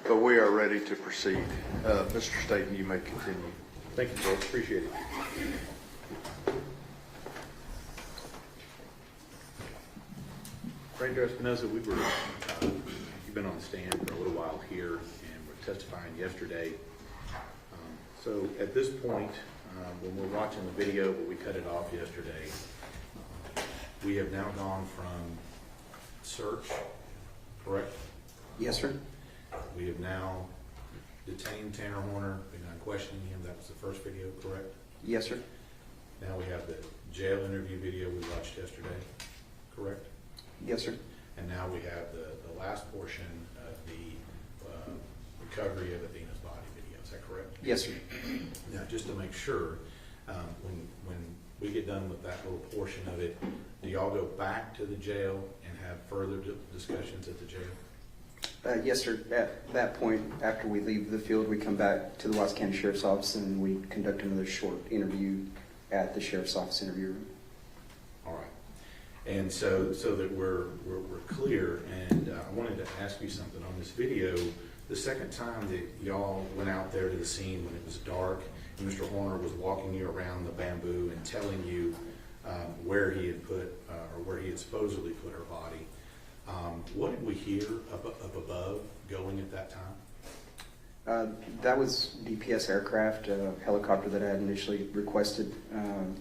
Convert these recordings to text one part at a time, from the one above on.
but we are ready to proceed. Mr. Staten, you may continue. Thank you, George. Appreciate it. Ranger Espinoza, you've been on the stand for a little while here, and we're testifying yesterday. So at this point, when we're watching the video, but we cut it off yesterday, we have now gone from search, correct? Yes, sir. We have now detained Tanner Horner, begun questioning him. That was the first video, correct? Yes, sir. Now we have the jail interview video we watched yesterday, correct? Yes, sir. And now we have the last portion of the recovery of Athena's body video. Is that correct? Yes, sir. Now, just to make sure, when we get done with that little portion of it, do y'all go back to the jail and have further discussions at the jail? Yes, sir. At that point, after we leave the field, we come back to the Watts County Sheriff's Office and we conduct another short interview at the Sheriff's Office interview room. All right. And so that we're clear, and I wanted to ask you something on this video. The second time that y'all went out there to the scene when it was dark, and Mr. Horner was walking you around the bamboo and telling you where he had put, or where he had supposedly put her body, what did we hear up above going at that time? That was DPS aircraft, a helicopter that I had initially requested.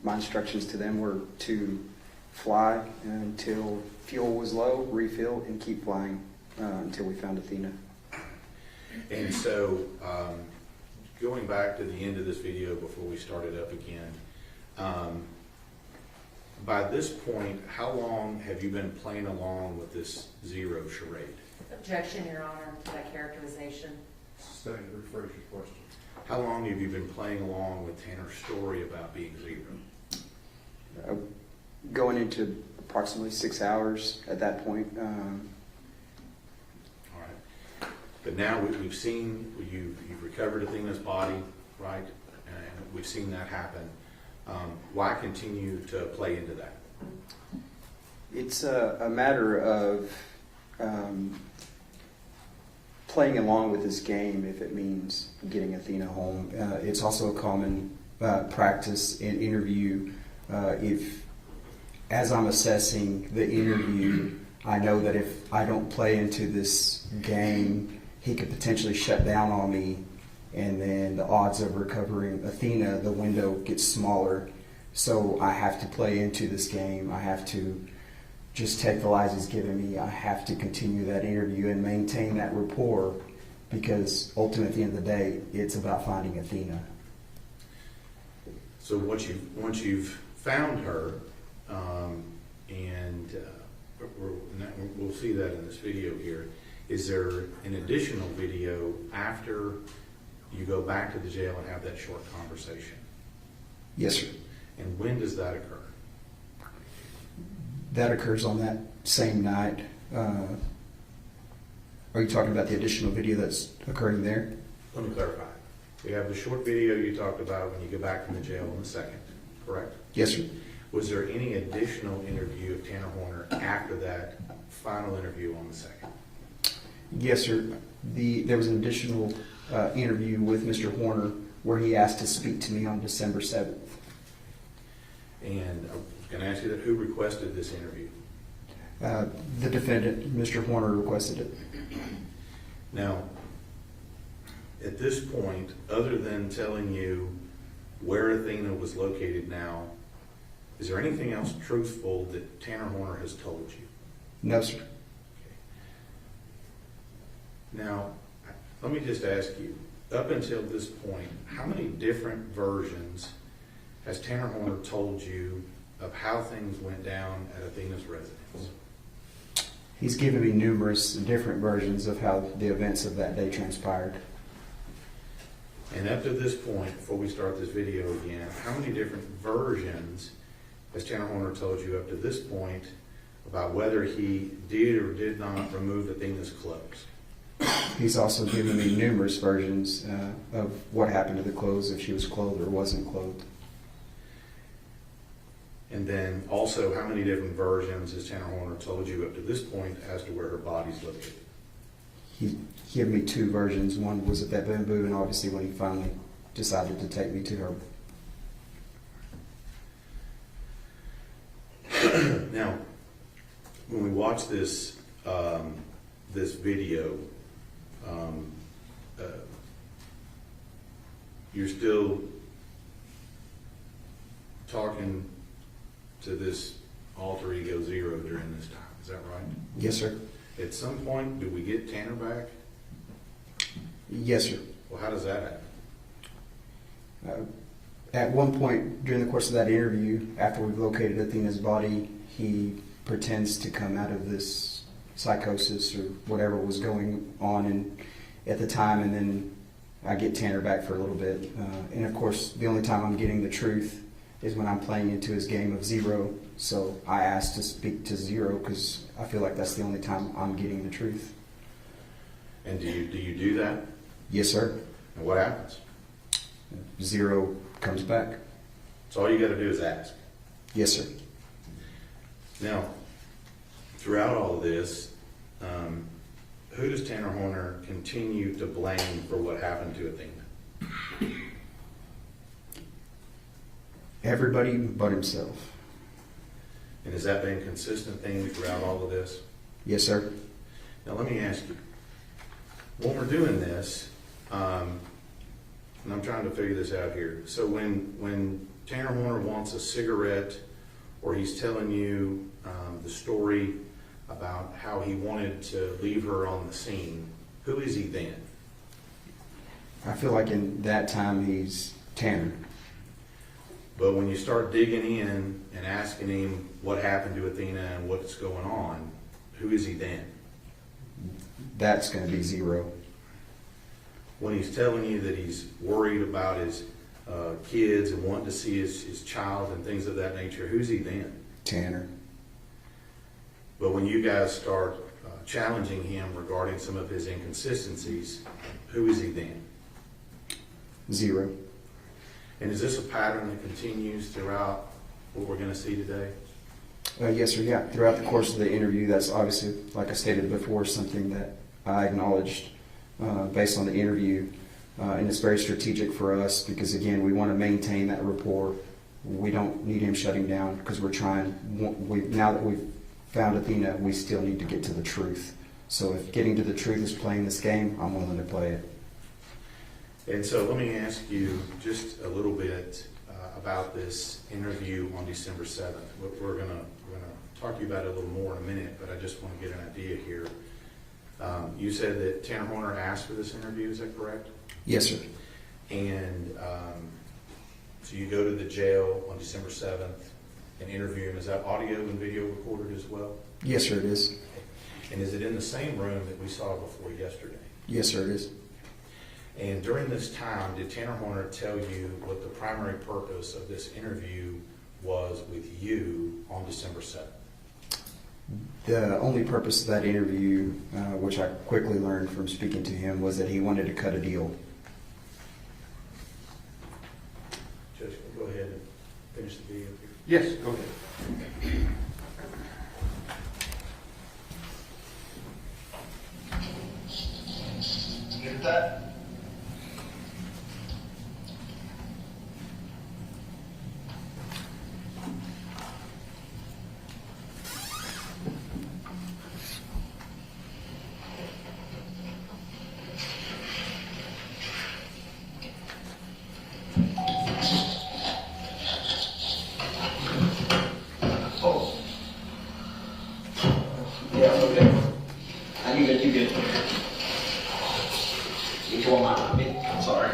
My instructions to them were to fly until fuel was low, refill, and keep flying until we found Athena. And so, going back to the end of this video before we started up again, by this point, how long have you been playing along with this zero charade? Objection, Your Honor, to that characterization. Sustained, rephrase your question. How long have you been playing along with Tanner's story about being zero? Going into approximately 6 hours at that point. All right. But now we've seen, you've recovered Athena's body, right? And we've seen that happen. Why continue to play into that? It's a matter of playing along with this game if it means getting Athena home. It's also a common practice in interview. As I'm assessing the interview, I know that if I don't play into this game, he could potentially shut down on me, and then the odds of recovering Athena, the window gets smaller. So I have to play into this game. I have to just take the lies he's given me. I have to continue that interview and maintain that rapport, because ultimately at the end of the day, it's about finding Athena. So once you've found her, and we'll see that in this video here, is there an additional video after you go back to the jail and have that short conversation? Yes, sir. And when does that occur? That occurs on that same night. Are you talking about the additional video that's occurring there? Let me clarify. We have the short video you talked about when you go back from the jail in the second, correct? Yes, sir. Was there any additional interview of Tanner Horner after that final interview on the second? Yes, sir. There was an additional interview with Mr. Horner where he asked to speak to me on December 7th. And I was going to ask you that, who requested this interview? The defendant, Mr. Horner, requested it. Now, at this point, other than telling you where Athena was located now, is there anything else truthful that Tanner Horner has told you? No, sir. Okay. Now, let me just ask you, up until this point, how many different versions has Tanner Horner told you of how things went down at Athena's residence? He's given me numerous different versions of how the events of that day transpired. And up to this point, before we start this video again, how many different versions has Tanner Horner told you up to this point about whether he did or did not remove Athena's clothes? He's also given me numerous versions of what happened to the clothes, if she was clothed or wasn't clothed. And then also, how many different versions has Tanner Horner told you up to this point as to where her body's located? he gave me two versions. One was at that bamboo, and obviously when he finally decided to take me to her. Now, when we watch this this video, you're still talking to this alter ego Zero during this time. Is that right? Yes, sir. At some point, do we get Tanner back? Yes, sir. Well, how does that happen? At one point during the course of that interview, after we've located Athena's body, he pretends to come out of this psychosis or whatever was going on at the time, and then I get Tanner back for a little bit. And of course, the only time I'm getting the truth is when I'm playing into his game of Zero. So I asked to speak to Zero because I feel like that's the only time I'm getting the truth. And do you do that? Yes, sir. And what happens? Zero comes back. So all you got to do is ask. Yes, sir. Now, throughout all of this, who does Tanner Horner continue to blame for what happened to Athena? Everybody but himself. And has that been a consistent theme throughout all of this? Yes, sir. Now let me ask you, when we're doing this, and I'm trying to figure this out here. So when Tanner Horner wants a cigarette, or he's telling you the story about how he wanted to leave her on the scene, who is he then? I feel like in that time he's Tanner. But when you start digging in and asking him what happened to Athena and what's going on, who is he then? That's going to be Zero. When he's telling you that he's worried about his kids and wanting to see his child and things of that nature, who's he then? Tanner. But when you guys start challenging him regarding some of his inconsistencies, who is he then? Zero. And is this a pattern that continues throughout what we're going to see today? Yes, sir. Yeah. Throughout the course of the interview, that's obviously, like I stated before, something that I acknowledged based on the interview. And it's very strategic for us because, again, we want to maintain that rapport. We don't need him shutting down because we're trying. Now that we've found Athena, we still need to get to the truth. So if getting to the truth is playing this game, I'm willing to play it. And so let me ask you just a little bit about this interview on December 7th. We're going to talk to you about it a little more in a minute, but I just want to get an idea here. You said that Tanner Horner asked for this interview, is that correct? Yes, sir. And so you go to the jail on December 7th and interview him. Is that audio and video recorded as well? Yes, sir, it is. And is it in the same room that we saw before yesterday? Yes, sir, it is. And during this time, did Tanner Horner tell you what the primary purpose of this interview was with you on December 7th? The only purpose of that interview, which I quickly learned from speaking to him, was that he wanted to cut a deal. Judge, can we go ahead and finish the video here? Yes, go ahead. Get that? Oh. Yeah, okay. I knew that you did. You tore my bit. I'm sorry.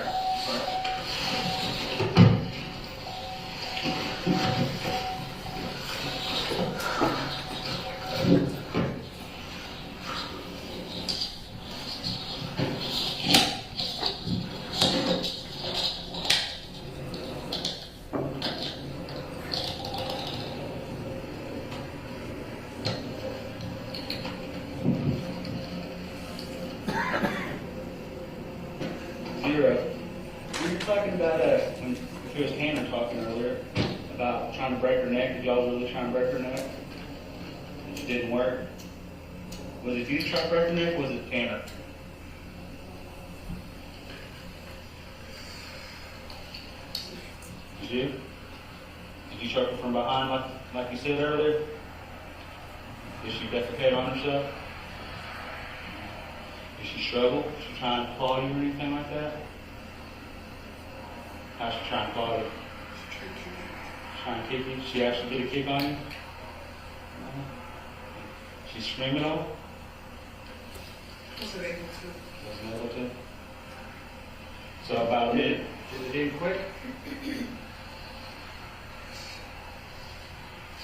Zero. We were talking about, when it was Hannah talking earlier, about trying to break her neck. Did y'all really try and break her neck? It didn't work. Was it you trying to break her neck, or was it Tanner? you? Did you choke her from behind like you said earlier? Did she defecate on herself? Did she struggle? Did she try and claw you or anything like that? How's she trying to claw you? Trying to kick you? She actually get a kick on you? She's screaming on? Wasn't able to. So about did it end quick?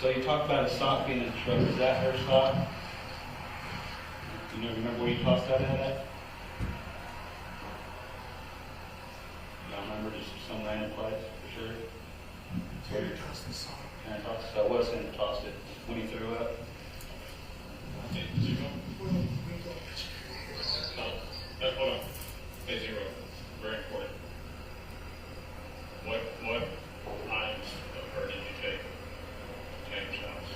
So you talked about a sock being in the truck. Is that her sock? You remember where you tossed that at? Y'all remember just some random place for sure? Tanner tossed the sock. And I tossed it. So what Tanner tossed it when he threw up? Hold on. Hey, Zero. Very important. What items of her did you take to Tanner's house?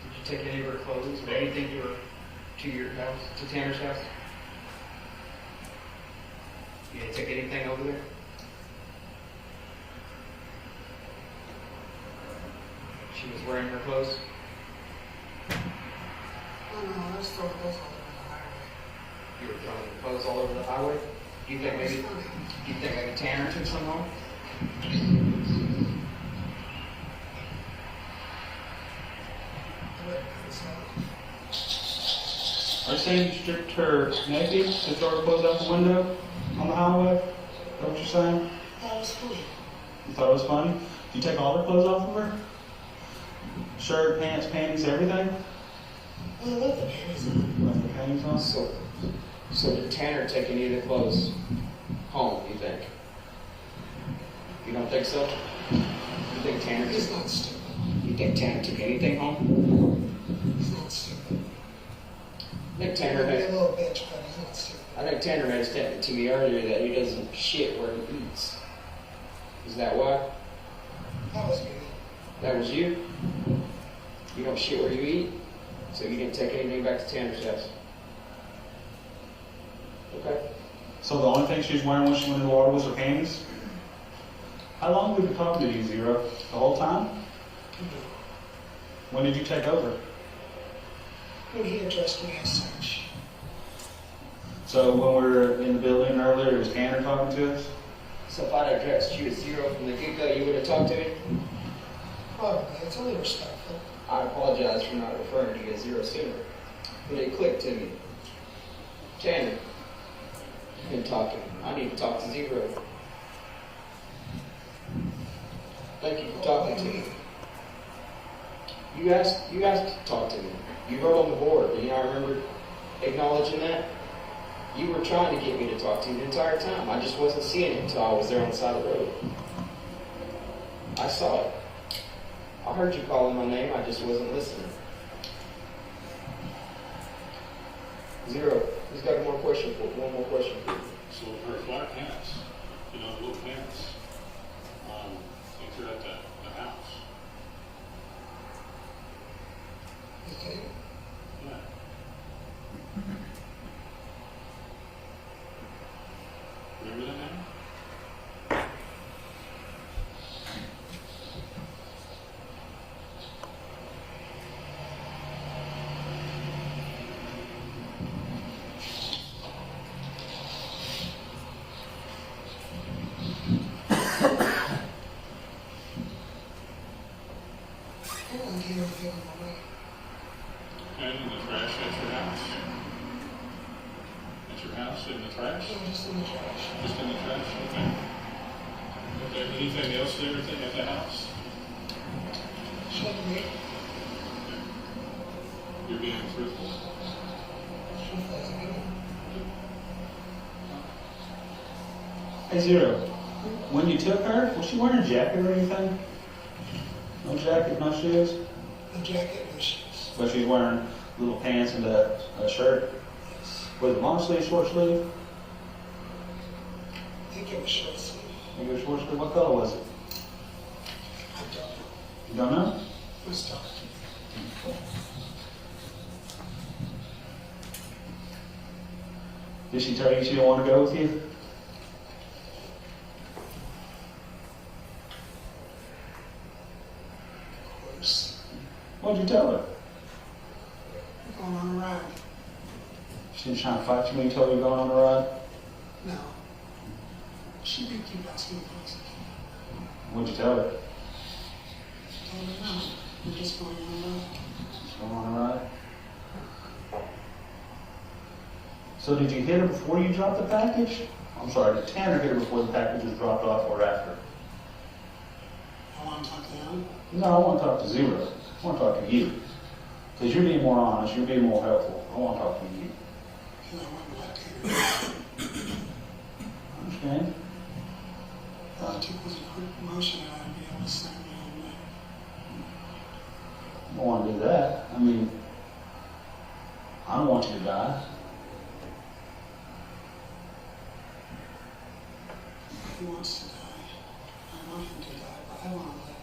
Did you take any of her clothes or anything to your house, to Tanner's house? You didn't take anything over there? She was wearing her clothes? Oh no, I was throwing those all over the highway. You were throwing your clothes all over the highway? Do you think maybe Tanner took some home? Are you saying you stripped her naked and throw her clothes out the window on the highway? Is that what you're saying? That was funny. You thought it was funny? Did you take all her clothes off of her? Shirt, pants, panties, everything? I left the panties on. Left the panties on? So did Tanner take any of the clothes home, you think? You don't think so? You think Tanner He's not stupid. You think Tanner took anything home? He's not stupid. I think He Tanner might be a had, little bitch, but he's not stupid. I think Tanner had stated to me earlier that he doesn't shit where he eats. Is that why? That was me. That was you? You don't shit where you eat? So you didn't take anything back to Tanner's house? Okay. So the only thing she was wearing when she went in the water was her panties? How long have we been talking to you, Zero? The whole time? When did you take over? When he addressed me as such. So when we were in the building earlier, it was Tanner talking to us? So if I'd addressed you as Zero from the get-go, you would have talked to me? Probably. It's only respectful. I apologize for not referring to you as Zero sooner. But it clicked to me. Tanner, you've been talking. I need to talk to Zero. Thank you for talking to me. You asked to talk to me. You wrote on the board. Do you not remember acknowledging that? You were trying to get me to talk to you the entire time. I just wasn't seeing it until I was there on the side of the road. I saw it. I heard you calling my name. I just wasn't listening. Zero. He's got one more question for you. So her flat pants, the little pants, you threw at the house. Okay? Yeah. Remember that now? I don't give anything away. And in the trash at your house? At your house, in the trash? No, just in the trash. Just in the trash, okay. Okay, anything else there at the house? Shouldn't be. You're being truthful. Truth as I can. Hey, Zero. When you took her, was she wearing a jacket or anything? No jacket, no shoes? The jacket, no shoes. But she's wearing little pants and a shirt. Yes. Was it long sleeve, short sleeve? I think it was short sleeve. Maybe it was short sleeve. What color was it? I don't know. You don't know? It was dark. Did she tell you she didn't want to go with you? Of course. What'd you tell her? We're going on a ride. She was trying to fight you when you told her you were going on a ride? No. She did keep asking questions. What'd you tell her? I told her no. We're just going on a ride. Just going on a ride? So did you hit her before you dropped the package? I'm sorry, did Tanner hit her before the package was dropped off or after? I want to talk to him. No, I want to talk to Zero. I want to talk to you. Because you're being more honest, you're being more helpful. I want to talk to you. And I went back to him. I understand? All it took was a quick motion and I'd be able to slam me on the neck. I don't want to do that. I mean, I don't want you to die. He wants to die. I want him to die, but I want to live.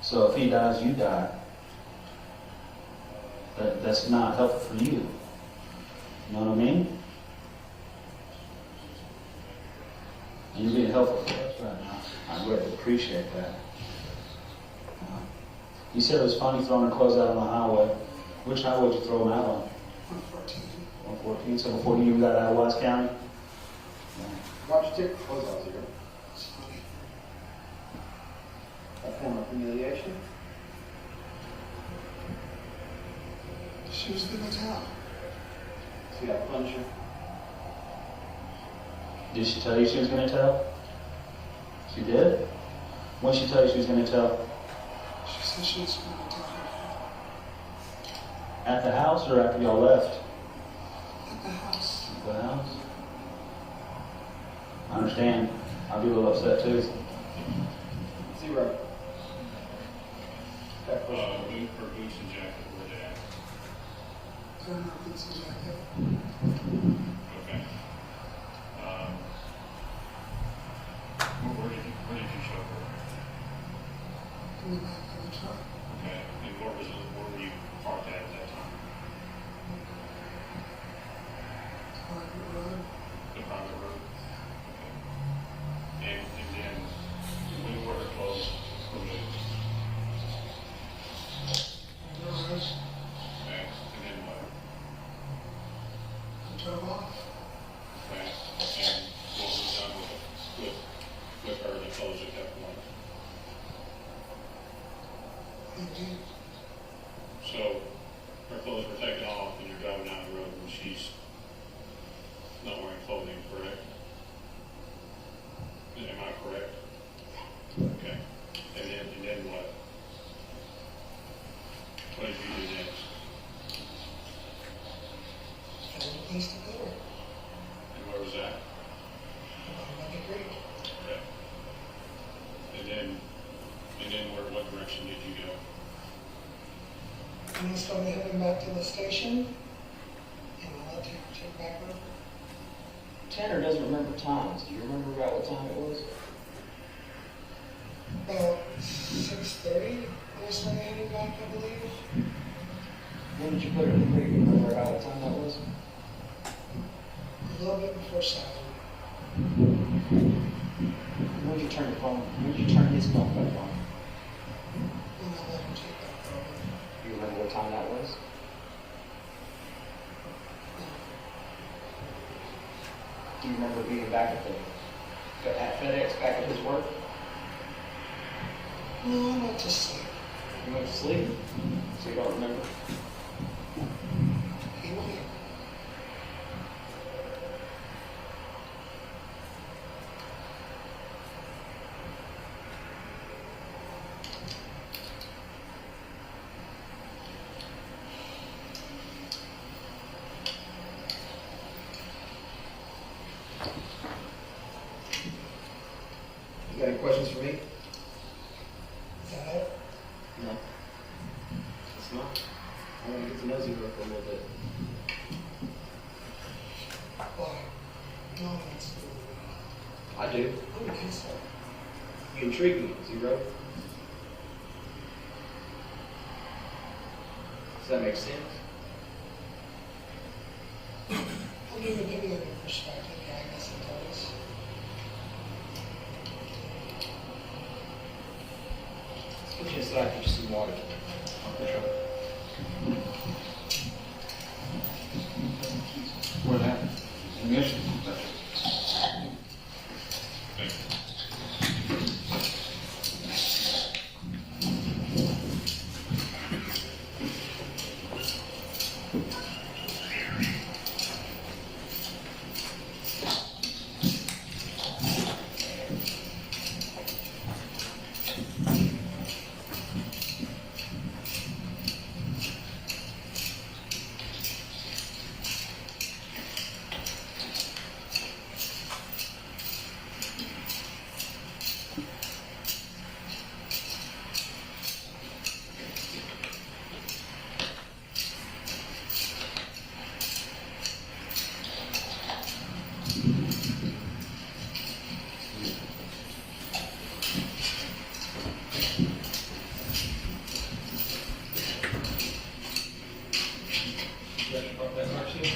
So if he dies, you die. That's not helpful for you. You know what I mean? And you're being helpful for us right now. I really appreciate that. You said it was funny throwing her clothes out on the highway. Which highway did you throw them out on? 114. 114, so before you even got out of Wise County? Why'd you take the clothes out, Zero? It's funny. A form of humiliation? She was going to tell. So you got to punish her? Did she tell you she was going to tell? She did? When did she tell you she was going to tell? She said she was going to tell her At the house or after y'all left? at the house. At the house? I understand. I'd be a little upset too. Zero. That question. Her boots and jacket, where they at? They're not boots and jacket. Okay. Where did you show her? In the back of the truck. Okay, and where were you parked at that time? Private road. The private road? Okay. And then, when were her clothes removed? On the road. Okay, and then what? And drove off. Okay, and what was done with her, the clothes at that point? They did. So, her clothes were taken off and you're driving down the road and she's not wearing clothing, correct? Am I correct? Okay. And then what? What did you do next? Found a place to put her. And where was that? Along the creek. Okay. And then what direction did you go? And I started heading back to the station. And I let him take back over. Tanner doesn't remember times. Do you remember about what time it was? About 6:30. I was heading back, I believe. When did you put her in the creek? Do you remember about what time that was? A little bit before 7. When did you turn your phone? When did you turn his phone back on? And I let him take back over. Do you remember what time that was? Do you remember being back at FedEx, back at his work? No, I went to sleep. You went to sleep, so you don't remember? He went. You got any questions for me? Is that it? No. It's not. I want to get to know Zero for a little bit. Why? No one wants to do it. I do. I don't think so. You intrigue me, Zero. Does that make sense? I'll do it again. some water. What happened? Mission.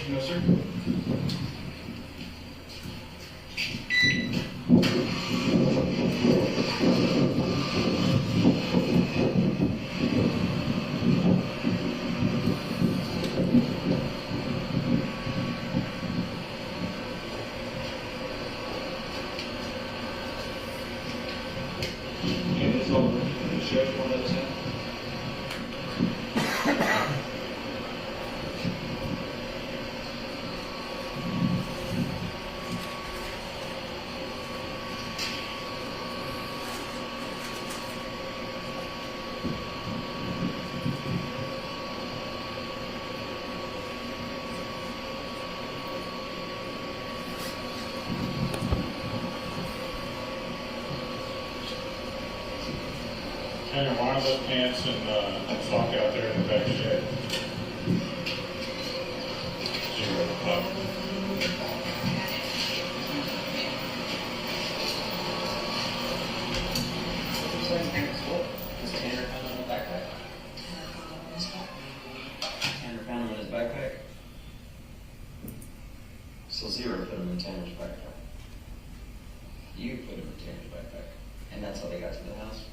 No, sir. And it's over. The sheriff won't let us in. Hang your wind up pants and sock out there in the back shed. 0 o'clock. Is Tanner found in his backpack? Tanner found him in his backpack? So 0 put him in Tanner's backpack. You put him in Tanner's backpack. And that's how they got to the house?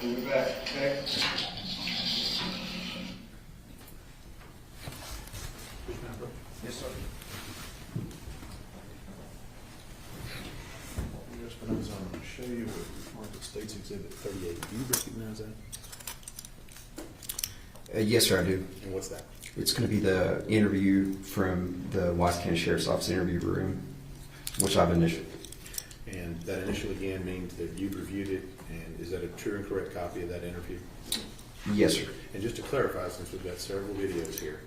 We'll be back, okay? Yes, sir. Espinoza, I'm going to show you what Market States Exhibit 38. Do you recognize that? Yes, sir, I do. And what's that? It's going to be the interview from the Wise County Sheriff's Office interview room, which I've initialed. And that initial again means that you've reviewed it, and is that a true and correct copy of that interview? Yes, sir. And just to clarify, since we've got several videos here,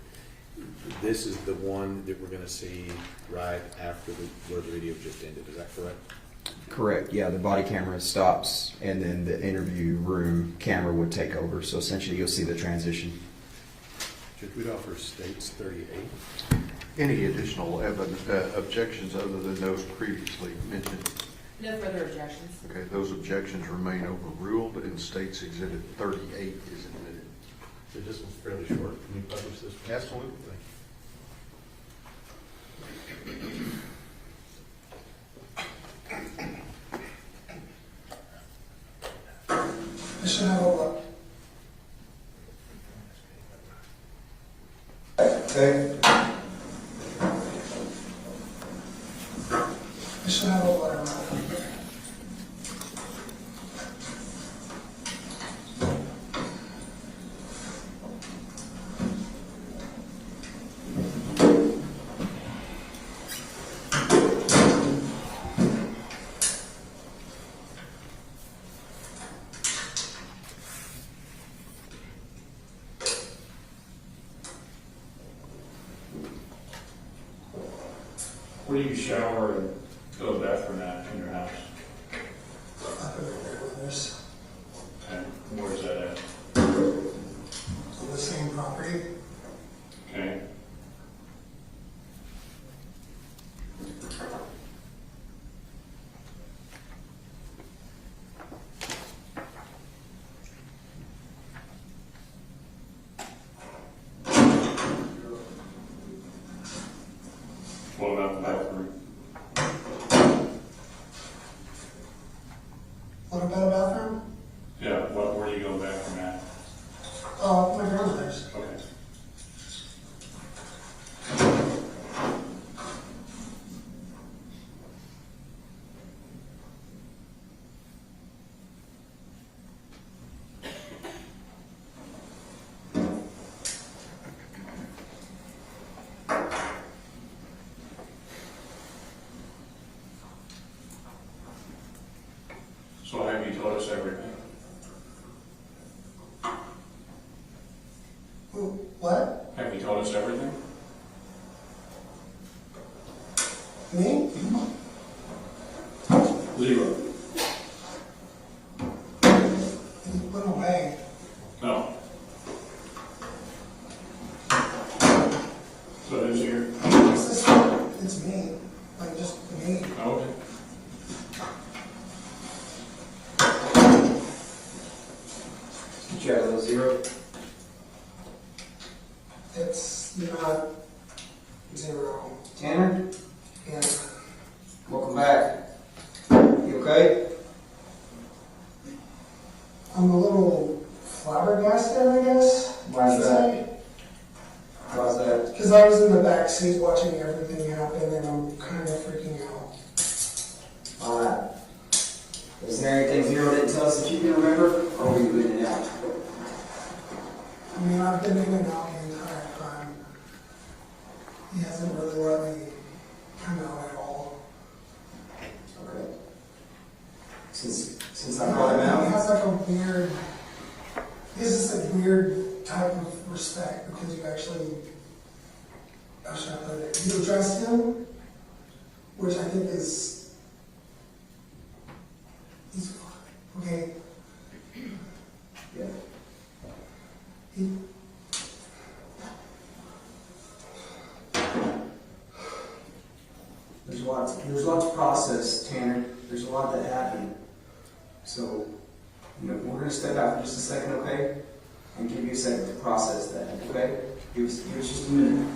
this is the one that we're going to see right after where the video just ended. Is that correct? Correct. Yeah, the body camera stops, and then the interview room camera would take over. So essentially, you'll see the transition. Judge, we'd offer States 38. Any additional objections other than those previously mentioned? No further objections. Okay, those objections remain overruled and States Exhibit 38 is admitted. So this one's fairly short. Can you publish this? Absolutely. should have a look. Okay. I should have a water on. Where do you shower and go to the bathroom at in your house? Up in my grandmother's Okay, where's that at? on the same property. Okay. What about the bathroom? What about a bathroom? Yeah, where do you go to the bathroom at? My grandmother's. Okay. So have you told us everything? What? Have you told us everything? Me? Zero. He went away. No. So who's here? It's me. Like, just me. Okay. Did you have a little zero? It's not zero. Tanner, Yeah. welcome back. You okay? I'm a little flabbergasted, I guess. Why is that? How's that? Because I was in the back seat watching everything happen, and I'm kind of freaking out. Alright. Is there anything Zero didn't tell us that you can remember? Or were you in and out? I mean, I've been in and out the entire time. He hasn't really let me come out at all. Okay. Since I brought him He out? has like a weird, he has this like weird type of respect because you actually, how should I put it? You address him, which I think is, he's, okay, Yeah. he, There's lots to process, Tanner. There's a lot that happened. So, we're gonna step out for just a second, okay? And give you a second to process that, okay? Give us just a minute.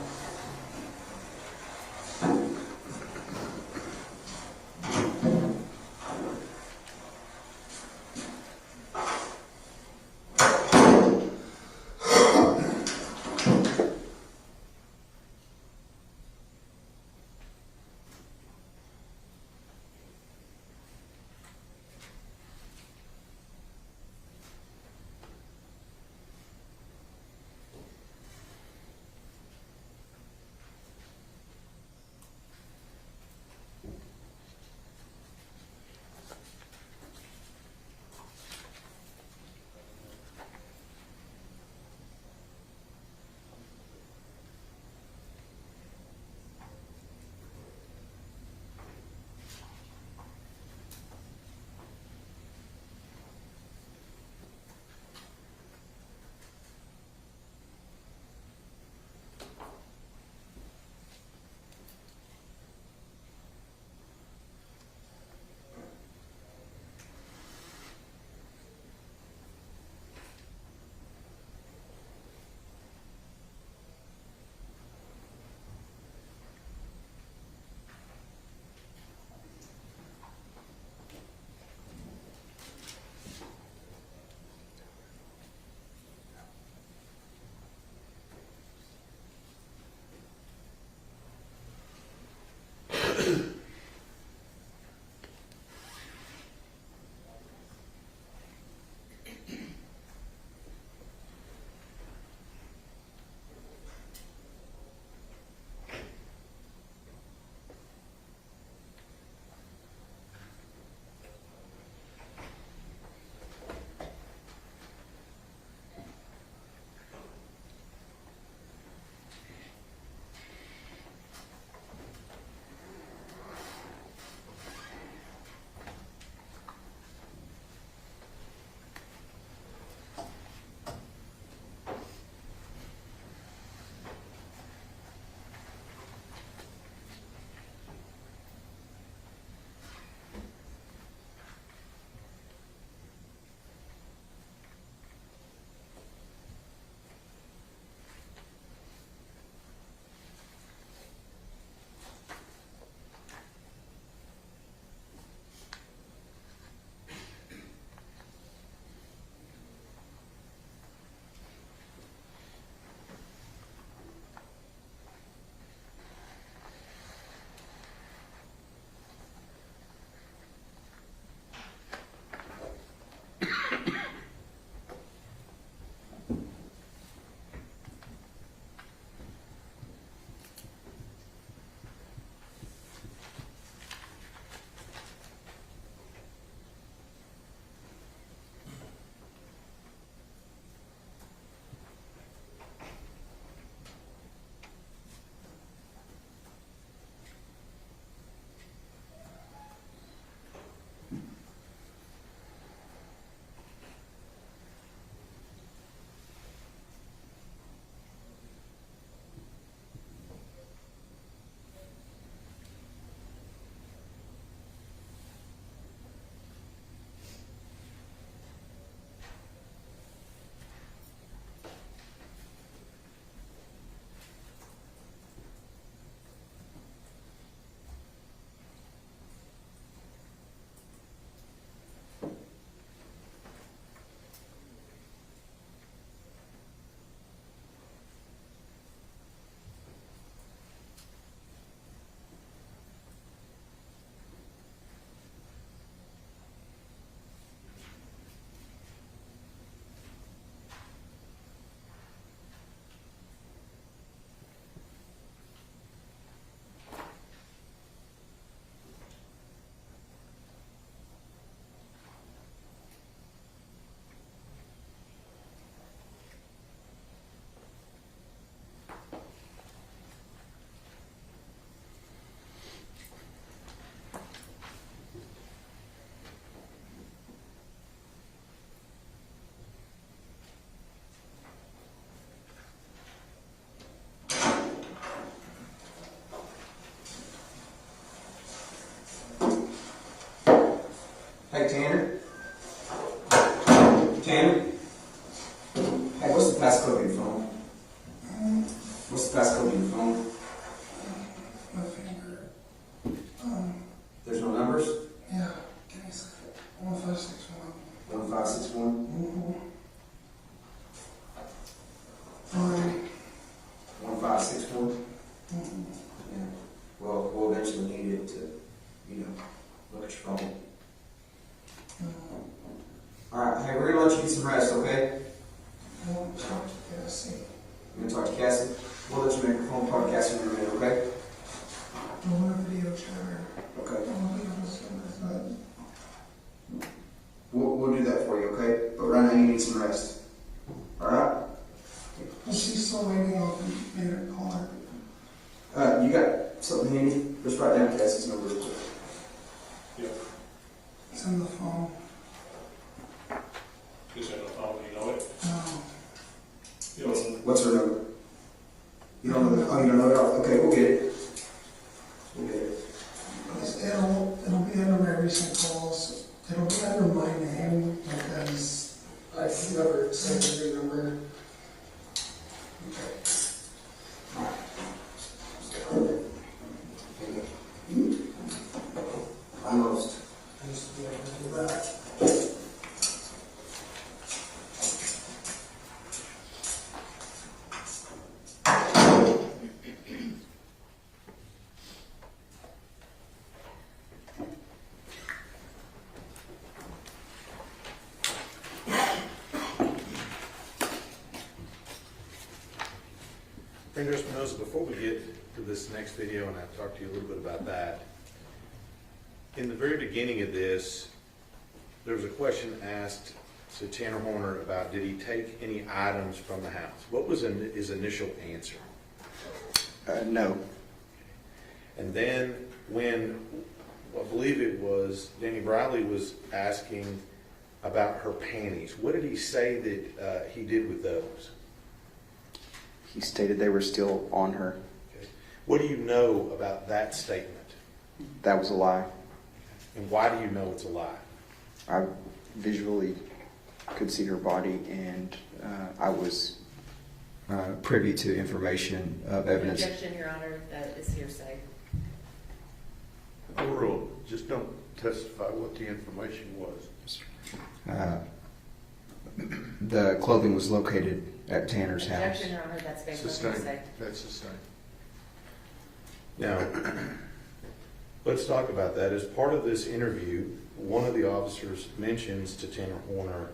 passcode of your phone? What's the passcode of your phone? My finger. There's no numbers? Yeah, give me a second. 1561. 1561? Mm-hmm. Fine. 1561? Mm-hmm. Yeah. Well, we'll eventually need it to, look at your phone. Alright, hey, we're gonna let you get some rest, okay? I want to talk to Cassie. You're gonna talk to Cassie? We'll let you make your phone talk to Cassie in a minute, okay? I want a video chatter. Okay. I want to be able to see my phone. We'll do that for you, okay? But right now you need some rest. Alright? Is she still waiting on me to call her? You got something handy? Just write down Cassie's number real quick. Yep. It's on the phone. Is that a phone, you know it? No. You don't, What's her number? You don't know that? Oh, you don't know it? Okay, we'll get it. We'll get it. It'll be under my recent calls. It'll be under my name because I never saved your number. Okay. Almost. I used to be able to do that. Ranger Espinoza, before we get to this next video, and I'll talk to you a little bit about that, in the very beginning of this, there was a question asked to Tanner Horner about did he take any items from the house? What was his initial answer? No. And then when, I believe it was, Danny Briley was asking about her panties, what did he say that he did with those? He stated they were still on her. Okay. What do you know about that statement? That was a lie. And why do you know it's a lie? I visually could see her body, and I was privy to information of evidence. Objection, Your Honor, that is hearsay. Overruled. Just don't testify what the information was. The clothing was located at Tanner's house. Objection, Your Honor, that's based on Sustained. hearsay. That's sustained. Now, let's talk about that. As part of this interview, one of the officers mentions to Tanner Horner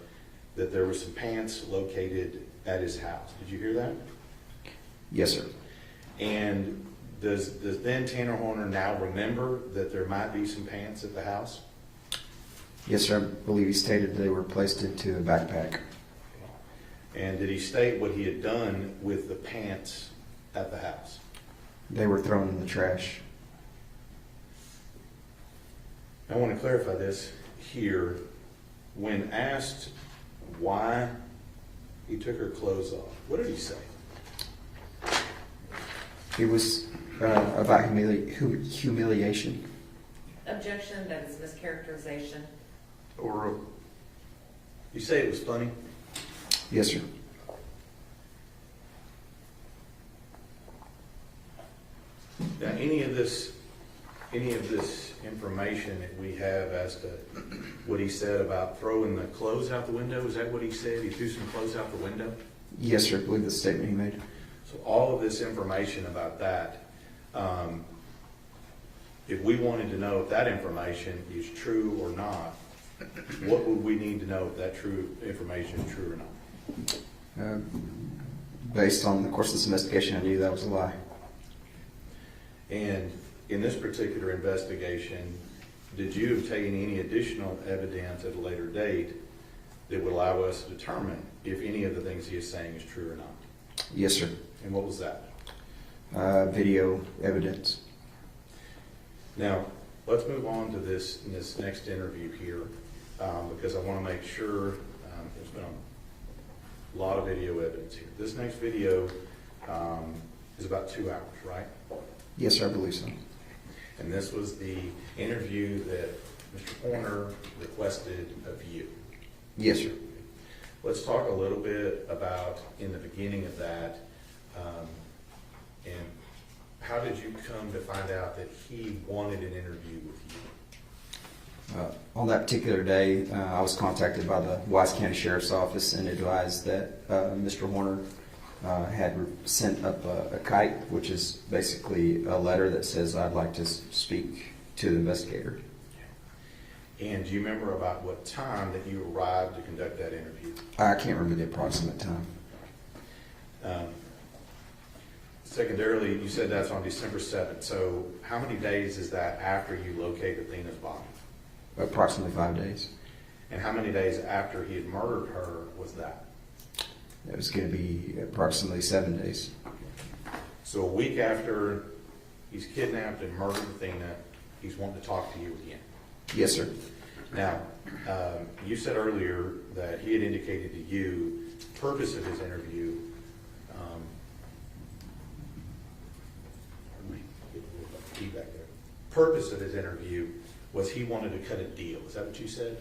that there were some pants located at his house. Did you hear that? Yes, sir. And does then Tanner Horner now remember that there might be some pants at the house? Yes, sir. I believe he stated they were placed into a backpack. And did he state what he had done with the pants at the house? They were thrown in the trash. I want to clarify this here. When asked why he took her clothes off, what did he say? It was about humiliation. Objection, that is mischaracterization. Overruled. You say it was funny? Yes, sir. Now, any of this information that we have as to what he said about throwing the clothes out the window, is that what he said? He threw some clothes out the window? Yes, sir. I believe the statement he made. So all of this information about that, if we wanted to know if that information is true or not, what would we need to know if that information is true or not? Based on the course of this investigation, I knew that was a lie. And in this particular investigation, did you obtain any additional evidence at a later date that would allow us to determine if any of the things he is saying is true or not? Yes, sir. And what was that? Video evidence. Now, let's move on to this next interview here, because I want to make sure there's been a lot of video evidence here. This next video is about 2 hours, right? Yes, sir. I believe so. And this was the interview that Mr. Horner requested of you. Yes, sir. let's talk a little bit about in the beginning of that, and how did you come to find out that he wanted an interview with you? On that particular day, I was contacted by the Wise County Sheriff's Office and advised that Mr. Horner had sent up a kite, which is basically a letter that says, I'd like to speak to the investigator. And do you remember about what time that you arrived to conduct that interview? I can't remember the approximate time. Secondarily, you said that's on December 7th. So how many days is that after you locate Athena's body? Approximately 5 days. And how many days after he had murdered her was that? It was going to be approximately 7 days. So a week after he's kidnapped and murdered Athena, he's wanting to talk to you again. Yes, sir. Now, you said earlier that he had indicated to you the purpose of his interview. Pardon me, get a little feedback there. Purpose of his interview was he wanted to cut a deal. Is that what you said?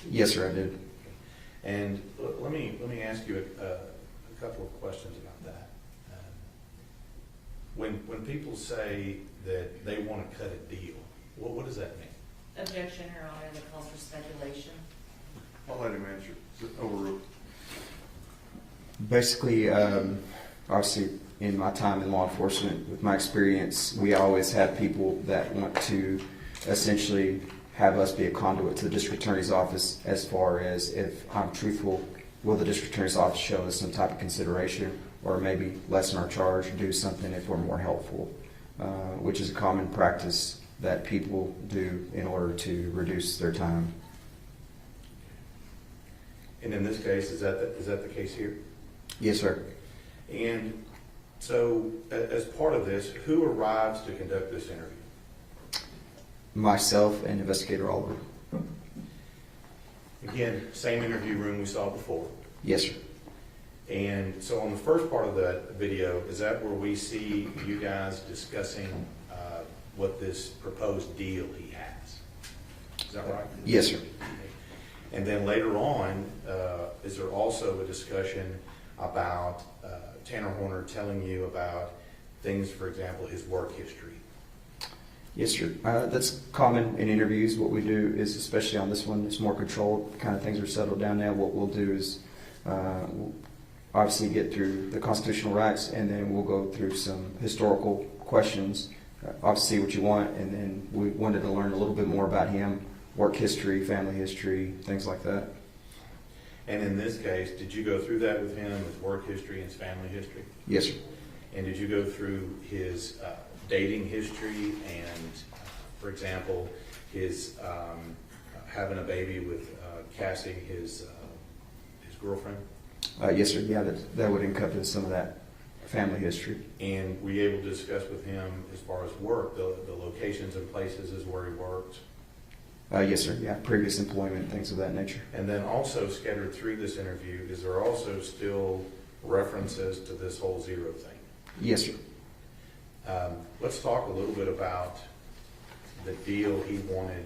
Yes, sir, I did. And let me ask you a couple of questions about that. When people say that they want to cut a deal, what does that mean? Objection, Your Honor, that calls for speculation. I'll let him answer. Overruled. Basically, obviously, in my time in law enforcement, with my experience, we always have people that want to essentially have us be a conduit to the district attorney's office as far as if I'm truthful, will the district attorney's office show us some type of consideration or maybe lessen our charge or do something if we're more helpful, which is a common practice that people do in order to reduce their time. And in this case, is that the case here? Yes, sir. And so, as part of this, who arrives to conduct this interview? Myself and investigator Oliver. Again, same interview room we saw before. Yes, sir. And so on the first part of that video, is that where we see you guys discussing what this proposed deal he has? Is that right? Yes, sir. And then later on, is there also a discussion about Tanner Horner telling you about things, for example, his work history? Yes, sir. That's common in interviews. What we do is, especially on this one, it's more controlled. Kind of things are settled down now. What we'll do is we'll obviously get through the constitutional rights, and then we'll go through some historical questions. Obviously, what you want, and then we wanted to learn a little bit more about him, work history, family history, things like that. And in this case, did you go through that with him, his work history and his family history? Yes, sir. And did you go through his dating history and, for example, his having a baby with Cassie, his girlfriend? Yes, sir. Yeah, that would encompass some of that family history. And were you able to discuss with him as far as work, the locations and places is where he worked? Yes, sir. Yeah, previous employment, things of that nature. And then also scattered through this interview, is there also still references to this whole zero thing? Yes, sir. Let's talk a little bit about the deal he wanted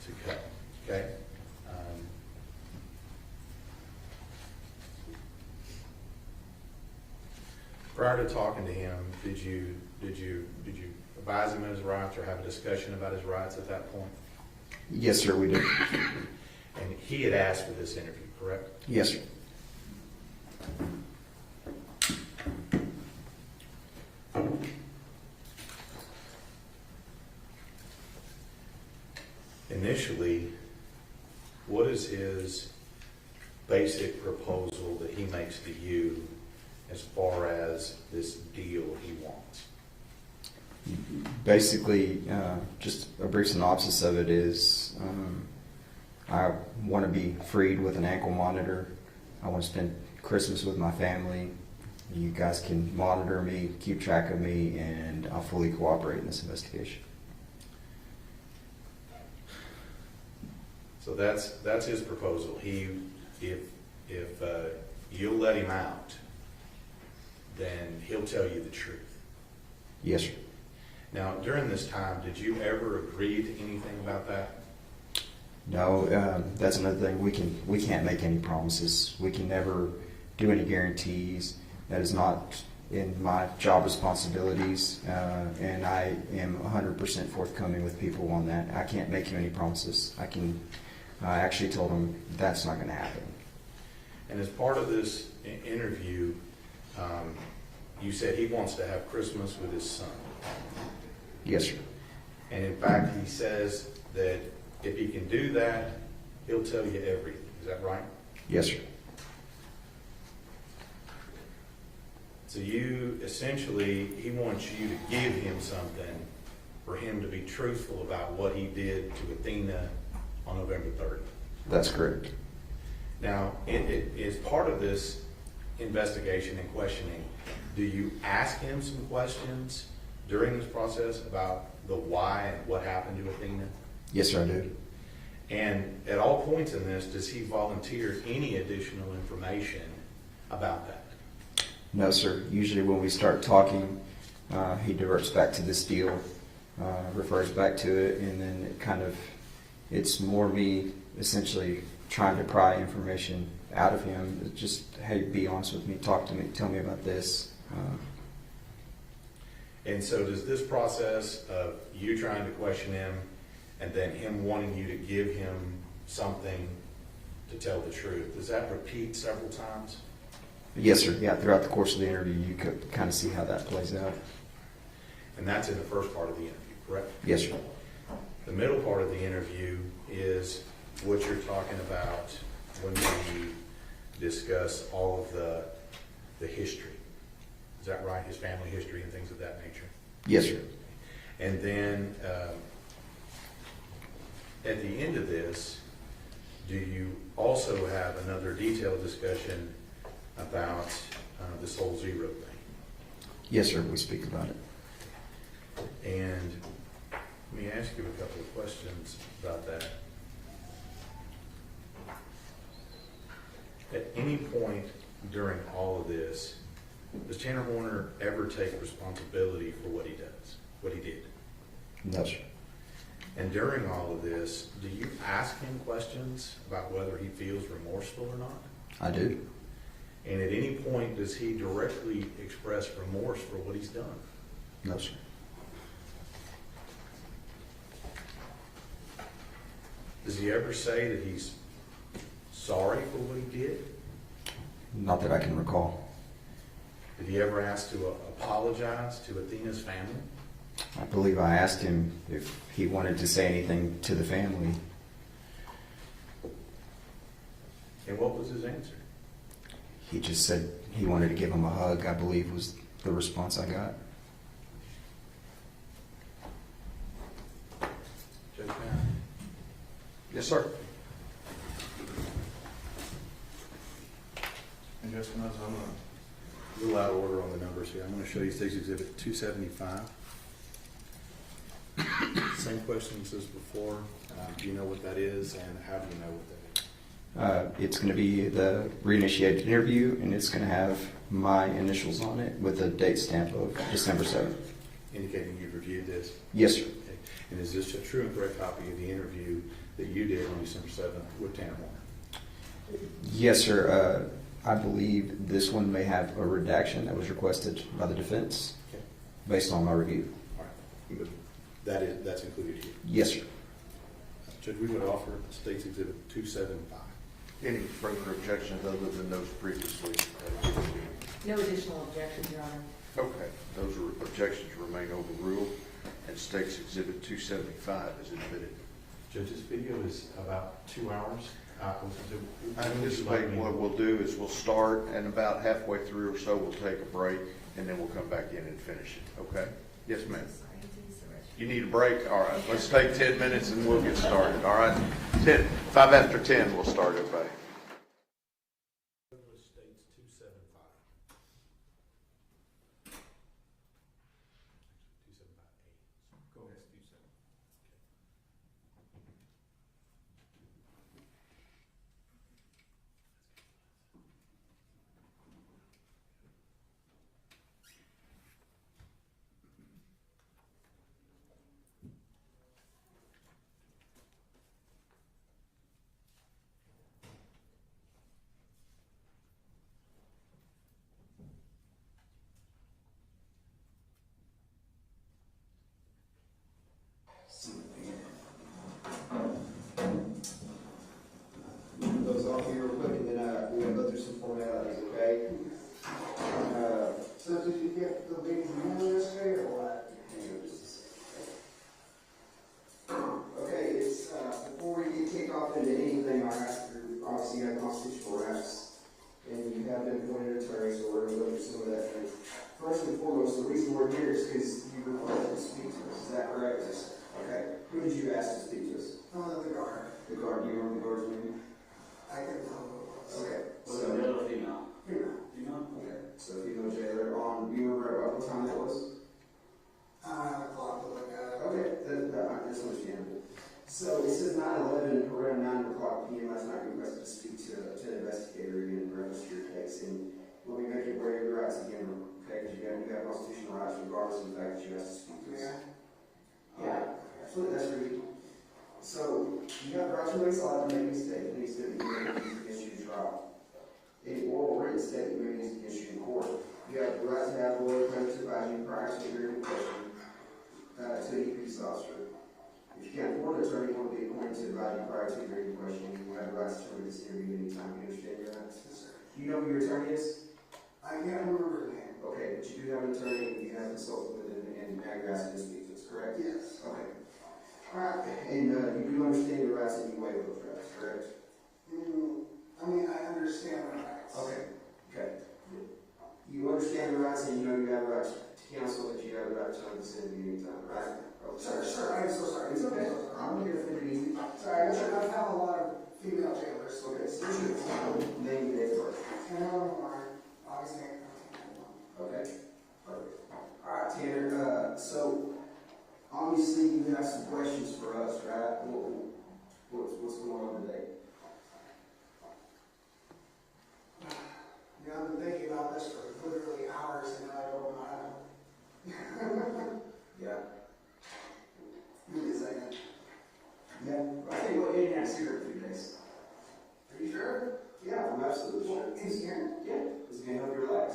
to cut, okay? Prior to talking to him, did you advise him of his rights or have a discussion about his rights at that point? Yes, sir, we did. And he had asked for this interview, correct? Yes, sir. Initially, what is his basic proposal that he makes to you as far as this deal he wants? Basically, just a brief synopsis of it is I want to be freed with an ankle monitor. I want to spend Christmas with my family. You guys can monitor me, keep track of me, and I'll fully cooperate in this investigation. So that's his proposal. If you'll let him out, then he'll tell you the truth. Yes, sir. Now, during this time, did you ever agree to anything about that? No, that's another thing. We can't make any promises. We can never do any guarantees. That is not in my job responsibilities, and I am 100% forthcoming with people on that. I can't make you any promises. I actually told him that's not going to happen. And as part of this interview, you said he wants to have Christmas with his son. Yes, sir. And in fact, he says that if he can do that, he'll tell you everything. Is that right? Yes, sir. So you, essentially, he wants you to give him something for him to be truthful about what he did to Athena on November 3rd. That's correct. Now, it is part of this investigation and questioning. Do you ask him some questions during this process about the why and what happened to Athena? Yes, sir, I do. And at all points in this, does he volunteer any additional information about that? No, sir. Usually when we start talking, he diverts back to this deal, refers back to it, and then it's more me essentially trying to pry information out of him. Just, hey, be honest with me, talk to me, tell me about this. And so does this process of you trying to question him and then him wanting you to give him something to tell the truth, does that repeat several times? Yes, sir. Yeah, throughout the course of the interview, you could kind of see how that plays out. And that's in the first part of the interview, correct? Yes, sir. The middle part of the interview is what you're talking about when we discuss all of the history. Is that right? His family history and things of that nature? Yes, sir. And then at the end of this, do you also have another detailed discussion about this whole zero thing? Yes, sir. We speak about it. And let me ask you a couple of questions about that. At any point during all of this, does Tanner Horner ever take responsibility for what he does, what he did? No, sir. And during all of this, do you ask him questions about whether he feels remorseful or not? I do. And at any point, does he directly express remorse for what he's done? No, sir. Does he ever say that he's sorry for what he did? Not that I can recall. Did he ever ask to apologize to Athena's family? I believe I asked him if he wanted to say anything to the family. And what was his answer? He just said he wanted to give him a hug, I believe was the response I got. Judge Brown? Yes, sir. And Judge Espinoza, I'm a little out of order on the numbers here. I'm going to show you State's Exhibit 275. Same questions as before. Do you know what that is, and how do you know what that is? It's going to be the reinitiated interview, and it's going to have my initials on it with a date stamp of December 7th. Indicating you've reviewed this? Yes, sir. Okay. And is this a true and correct copy of the interview that you did on December 7th with Tanner Horner? Yes, sir. I believe this one may have a redaction that was requested by the defense Okay. based on my review. All right. But that's included here. Yes, sir. Judge, we would offer State's Exhibit 275. Any further objections other than those previously? No additional objections, Your Honor. Okay, those objections remain overruled, and State's Exhibit 275 is admitted. Judge, this video is about 2 hours. I anticipate what we'll do is we'll start, and about halfway through or so, we'll take a break, and then we'll come back in and finish it, okay? Yes, ma'am. You need a break? All right, let's take 10 minutes and we'll get started, all right? 5 after 10, we'll start, everybody. State's 275. 275A. Go ahead, 27. we're here is because you requested to speak to us, is that correct? Yes. Okay. Who did you ask to speak to us? The guard. The guard, do you remember the guard's name? I can tell who it was. Okay. Was it male or female? Female. Female? Okay, so female jailer on, do you remember about what time that was? I don't have a clock to look at. Okay, that's understandable. So it says 9/11, around 9 o'clock p.m. last night, you requested to speak to an investigator in reference to your case. And let me make you aware of your rights again, okay? Because you have constitutional rights regardless of the fact that you have to speak to us. Yeah, absolutely, that's for you. So you have the right to remain silent and make a statement. Any statement you make is against you in trial. Any oral written statement you make is against you in court. You have the right to have a lawyer present to advise you prior to hearing the question to any peace officer. If you can't afford an attorney, you want to be appointed to advise you prior to hearing the question. You have the right to terminate this interview anytime. You understand your rights? Yes, sir. Do you know who your attorney is? I can't remember her name. Okay, but you do have an attorney, you have consulted with him, and now you're asking to speak to us, correct? Yes. Okay. All right, and you do understand your rights and you waive those rights, correct? I mean, I understand my rights. Okay. Okay. You understand the rights and you know you have the right to counsel, that you have the right to terminate this interview anytime, right? Okay. Sir, I'm so sorry. It's okay. I'm so sorry. I'm not here to offend you easy. Sorry, I've had a lot of female jailers, so Okay, it's name your date of birth. obviously. Okay, perfect. All right, Tanner, so obviously you have some questions for us, right? What's going on today? Yeah, I've been thinking about this for literally hours and I don't know how. Yeah. Give me a second. Yeah, I think we'll in next year in a few days. Are you sure? Yeah, I'm absolutely sure. He's here. Yeah, it's gonna help you relax.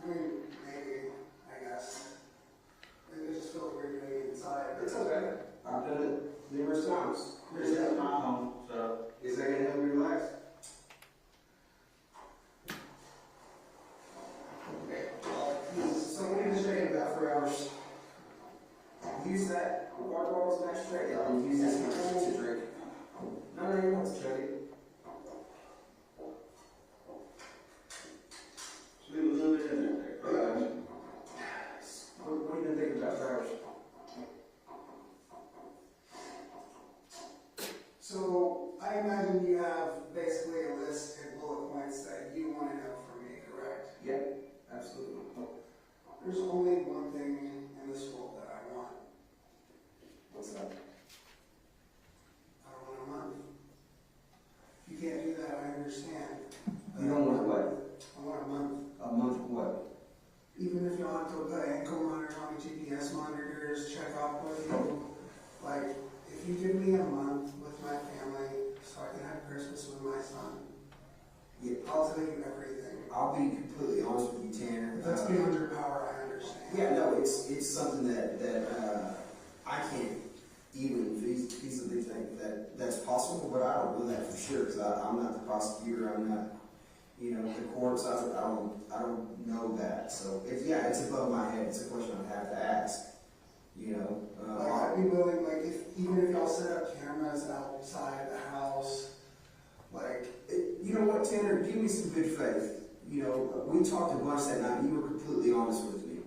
I mean, maybe, I guess. Maybe it just feels weird doing it inside. It's okay. I've done it numerous times. This is my home, so. Is that gonna help you relax? Okay. So what are you just thinking about for hours? Use that water bottle as an extra and use this one to drink. No, you want to chug it. Leave a little bit in there. What have you been thinking about for hours? So, I imagine you have basically a list of bullet points that you want to know from me, correct? Yeah, absolutely. There's only one thing in this world that I want. What's that? I don't want a month. If you can't do that, I understand. You don't want what? I want a month. A month of what? Even if you have to put ankle monitors on me, GPS monitors, check off with you. Like, if you give me a month with my family so I can have Christmas with my son, Yeah, I'll tell you everything. I'll be completely honest with you, Tanner. If that's beyond your power, I understand. Yeah, no, it's something that I can't even feasibly think that's possible, but I don't know that for sure because I'm not the prosecutor. I'm not, the courts. I don't know that. So it's above my head. It's a question I'd have to ask. Like, I'd be willing, even if y'all set up cameras outside the house, you know what, Tanner? Give me some good faith. We talked a bunch that night. You were completely honest with me.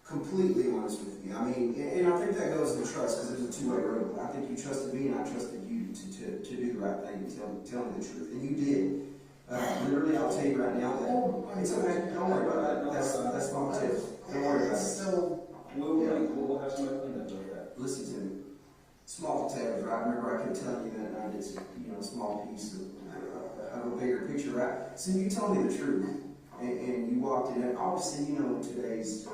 Completely honest with me. I mean, and I think that goes to trust because there's a two-way road. I think you trusted me and I trusted you to do the right thing and tell me the truth. And you did. Literally, I'll tell you right now that it's okay. Don't worry about it. That's my tip. Don't worry about it. Still, We'll have somebody clean that with that. Listen to me. Small potatoes, right? Remember I kept telling you that I did a small piece of a bigger picture, right? So you told me the truth, and you walked in. And obviously, in today's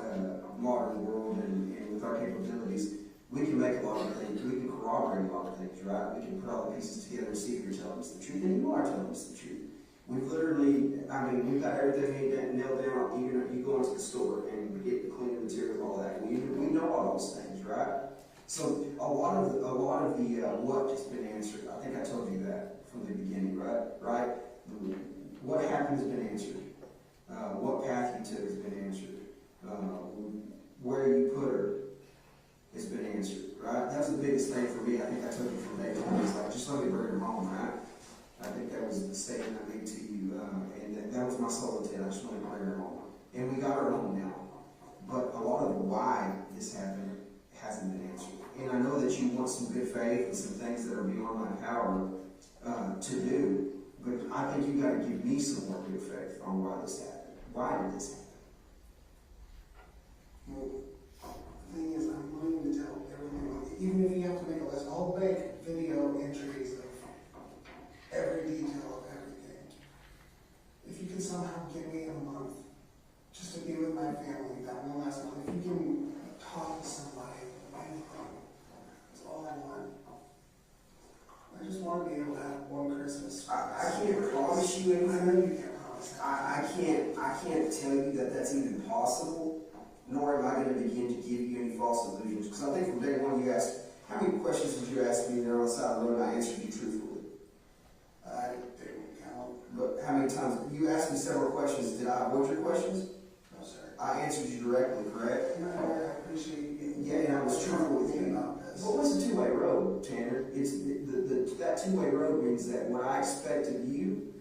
modern world and with our capabilities, we can make a lot of things. We can corroborate a lot of things, right? We can put all the pieces together and see if you're telling us the truth, and you are telling us the truth. We've literally, we've got everything nailed down. You go into the store and we get the cleaning materials, all that. We know all those things, right? So a lot of the what has been answered. I think I told you that from the beginning, right? What happened has been answered. What path you took has been answered. Where you put her has been answered, right? That was the biggest thing for me. I think I told you from day one. It's like, just let me bring her home, right? I think that was the statement I made to you, and that was my sole intent. I just wanted to bring her home. And we got her home now. But a lot of the why some good faith and some things that are beyond my power to do. But I think you got to give me some more good faith on why this happened. Why did this happen? Well, the thing is, I'm willing to tell everything, even if you have to make a list. I'll make video entries of every detail of everything. If you can somehow get me a month just to be with my family, that one last month, if you can talk to somebody, anything, that's all I want. I just want to be able to have one Christmas. I can't promise you anything. I know you can't promise that. I can't tell you that that's even possible, nor am I going to begin to give you any false illusions. Because I think from day one you asked, how many questions did you ask me there on the side of the road, and I answered you truthfully. I didn't count. But how many times, you asked me several questions, did I avoid your questions? No, sir. I answered you directly, correct? No, I appreciate you. Yeah, and I was truthful with you. About this. What was a two-way road, Tanner? It's that two-way road means that what I expect of you,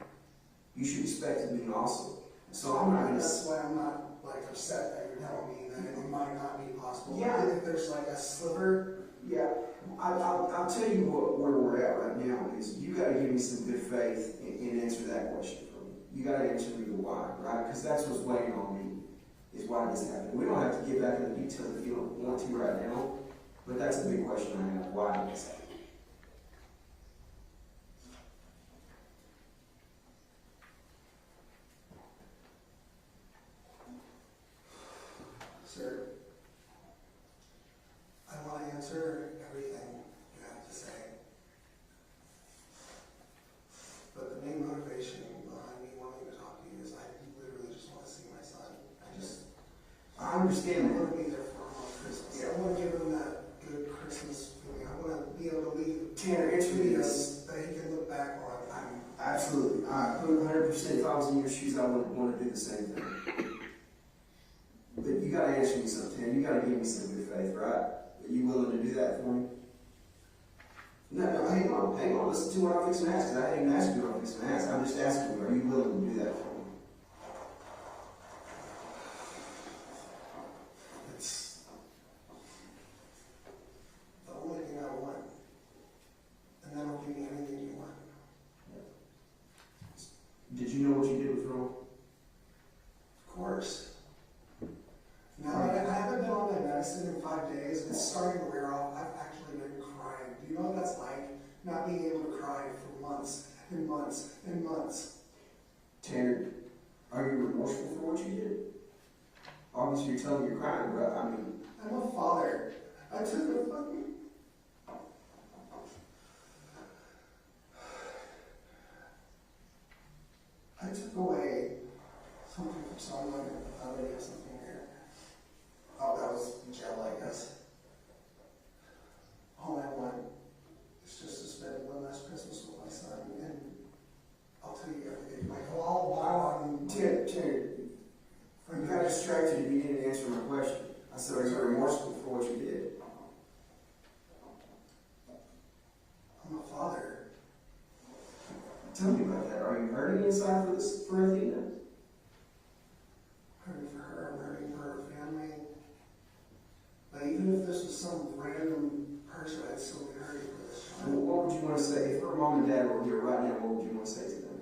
you should expect of me also. So I'm not going to. That's why I'm not like upset that you're telling me that it might not be possible. Yeah. If there's like a sliver. Yeah, I'll tell you where we're at right now is you got to give me some good faith and answer that question for me. You got to answer me the why, right? Because that's what's weighing on me, is why this happened. We don't have to get back into the details if you don't want to right now, but that's a big question I have. Why did this happen? Sir, I want to answer everything you have to say. But the main motivation behind me wanting to talk to you is I literally just want to see my son. I understand I that. want to be there for him on Christmas. Yeah, I want to give him that good Christmas feeling. I want to be able to leave Tanner, answer me this. that he can look back on. Absolutely. 100%. If I was in your shoes, I would want to do the same thing. But you got to answer me something, Tanner. You got to give me some good faith, right? Are you willing to do that for me? No, hang on. Listen to what I'm fixing to ask. 'Cause I didn't even ask you what I'm fixing to ask. I'm just asking you, are you willing to do that for me? It's the only thing I want. And that'll give me anything you want. Did you know what you did was wrong? Of course. Now, I haven't been on my medicine in 5 days. It's starting to wear off. I've actually been crying. Do you know what that's like? Not being able to cry for months and months and months. Tanner, are you remorseful for what you did? Obviously, you're telling me you're crying, but I mean, I'm a father. I took a fucking... I took away something from someone. I already have something here. Oh, that was gel, I guess. All I want is just to spend one last Christmas with my son, and I'll tell you everything. Like, I'll on Tanner, you got distracted and you didn't answer my question. I said, are you remorseful for what you did? I'm a father. Tell me about that. Are you hurting inside for Athena? I'm hurting for her, I'm hurting for her family. But even if this was some random person, I'd still be hurting for this Well, child. what would you want to say if her mom and dad were here right now? What would you want to say to them?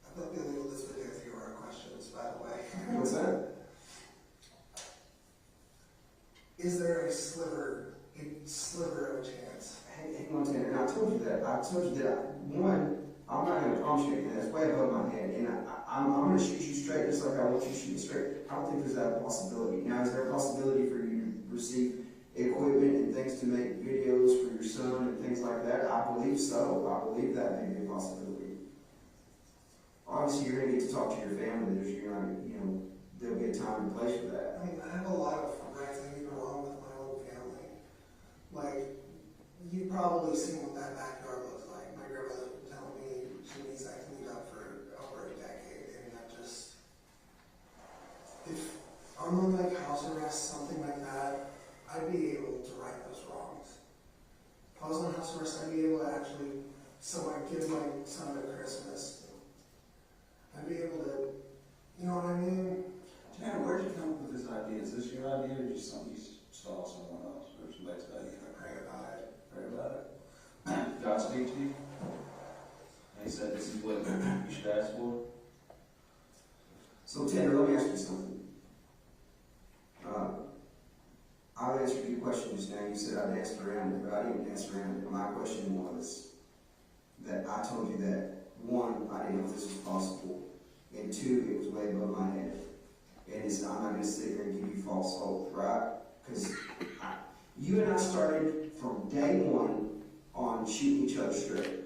I thought the illegal this video if you were questions, by the way. What's that? Is there a sliver of a chance? Hang on, Tanner. And I told you that. I told you that. One, I'm not going to promise you anything. That's way above my head. And I'm going to shoot you straight just like I want you to shoot me straight. I don't think there's that possibility. Now, is there a possibility for you to receive equipment and things to make videos for your son and things like that? I believe so. I believe that may be a possibility. Obviously, you're going to get to talk to your family. There'll be a time and place for that. I mean, I have a lot of rights I need along with my own family. Like, you've probably seen what that backyard looks like. My grandmother was telling me she needs that cleaned up for over a decade, and that just... If I'm on like house arrest, something like that, I'd be able to right those wrongs. If I was on house arrest, I'd be able to actually give my son a Christmas. I'd be able to You know what I mean? Tanner, where'd you come up with this idea? Is this your idea or just something you saw someone else or somebody say? I pray about it. Pray about it. God speak to you? And he said this is what you should ask for? So, Tanner, let me ask you something. I've answered your question just now. You said I'd asked around it, but I didn't ask around it. My question was that I told you that, one, I didn't know if this was possible, and two, it was way above my head. And I'm not going to sit here and give you false hope, right? Because you and I started from day one on shooting each other straight.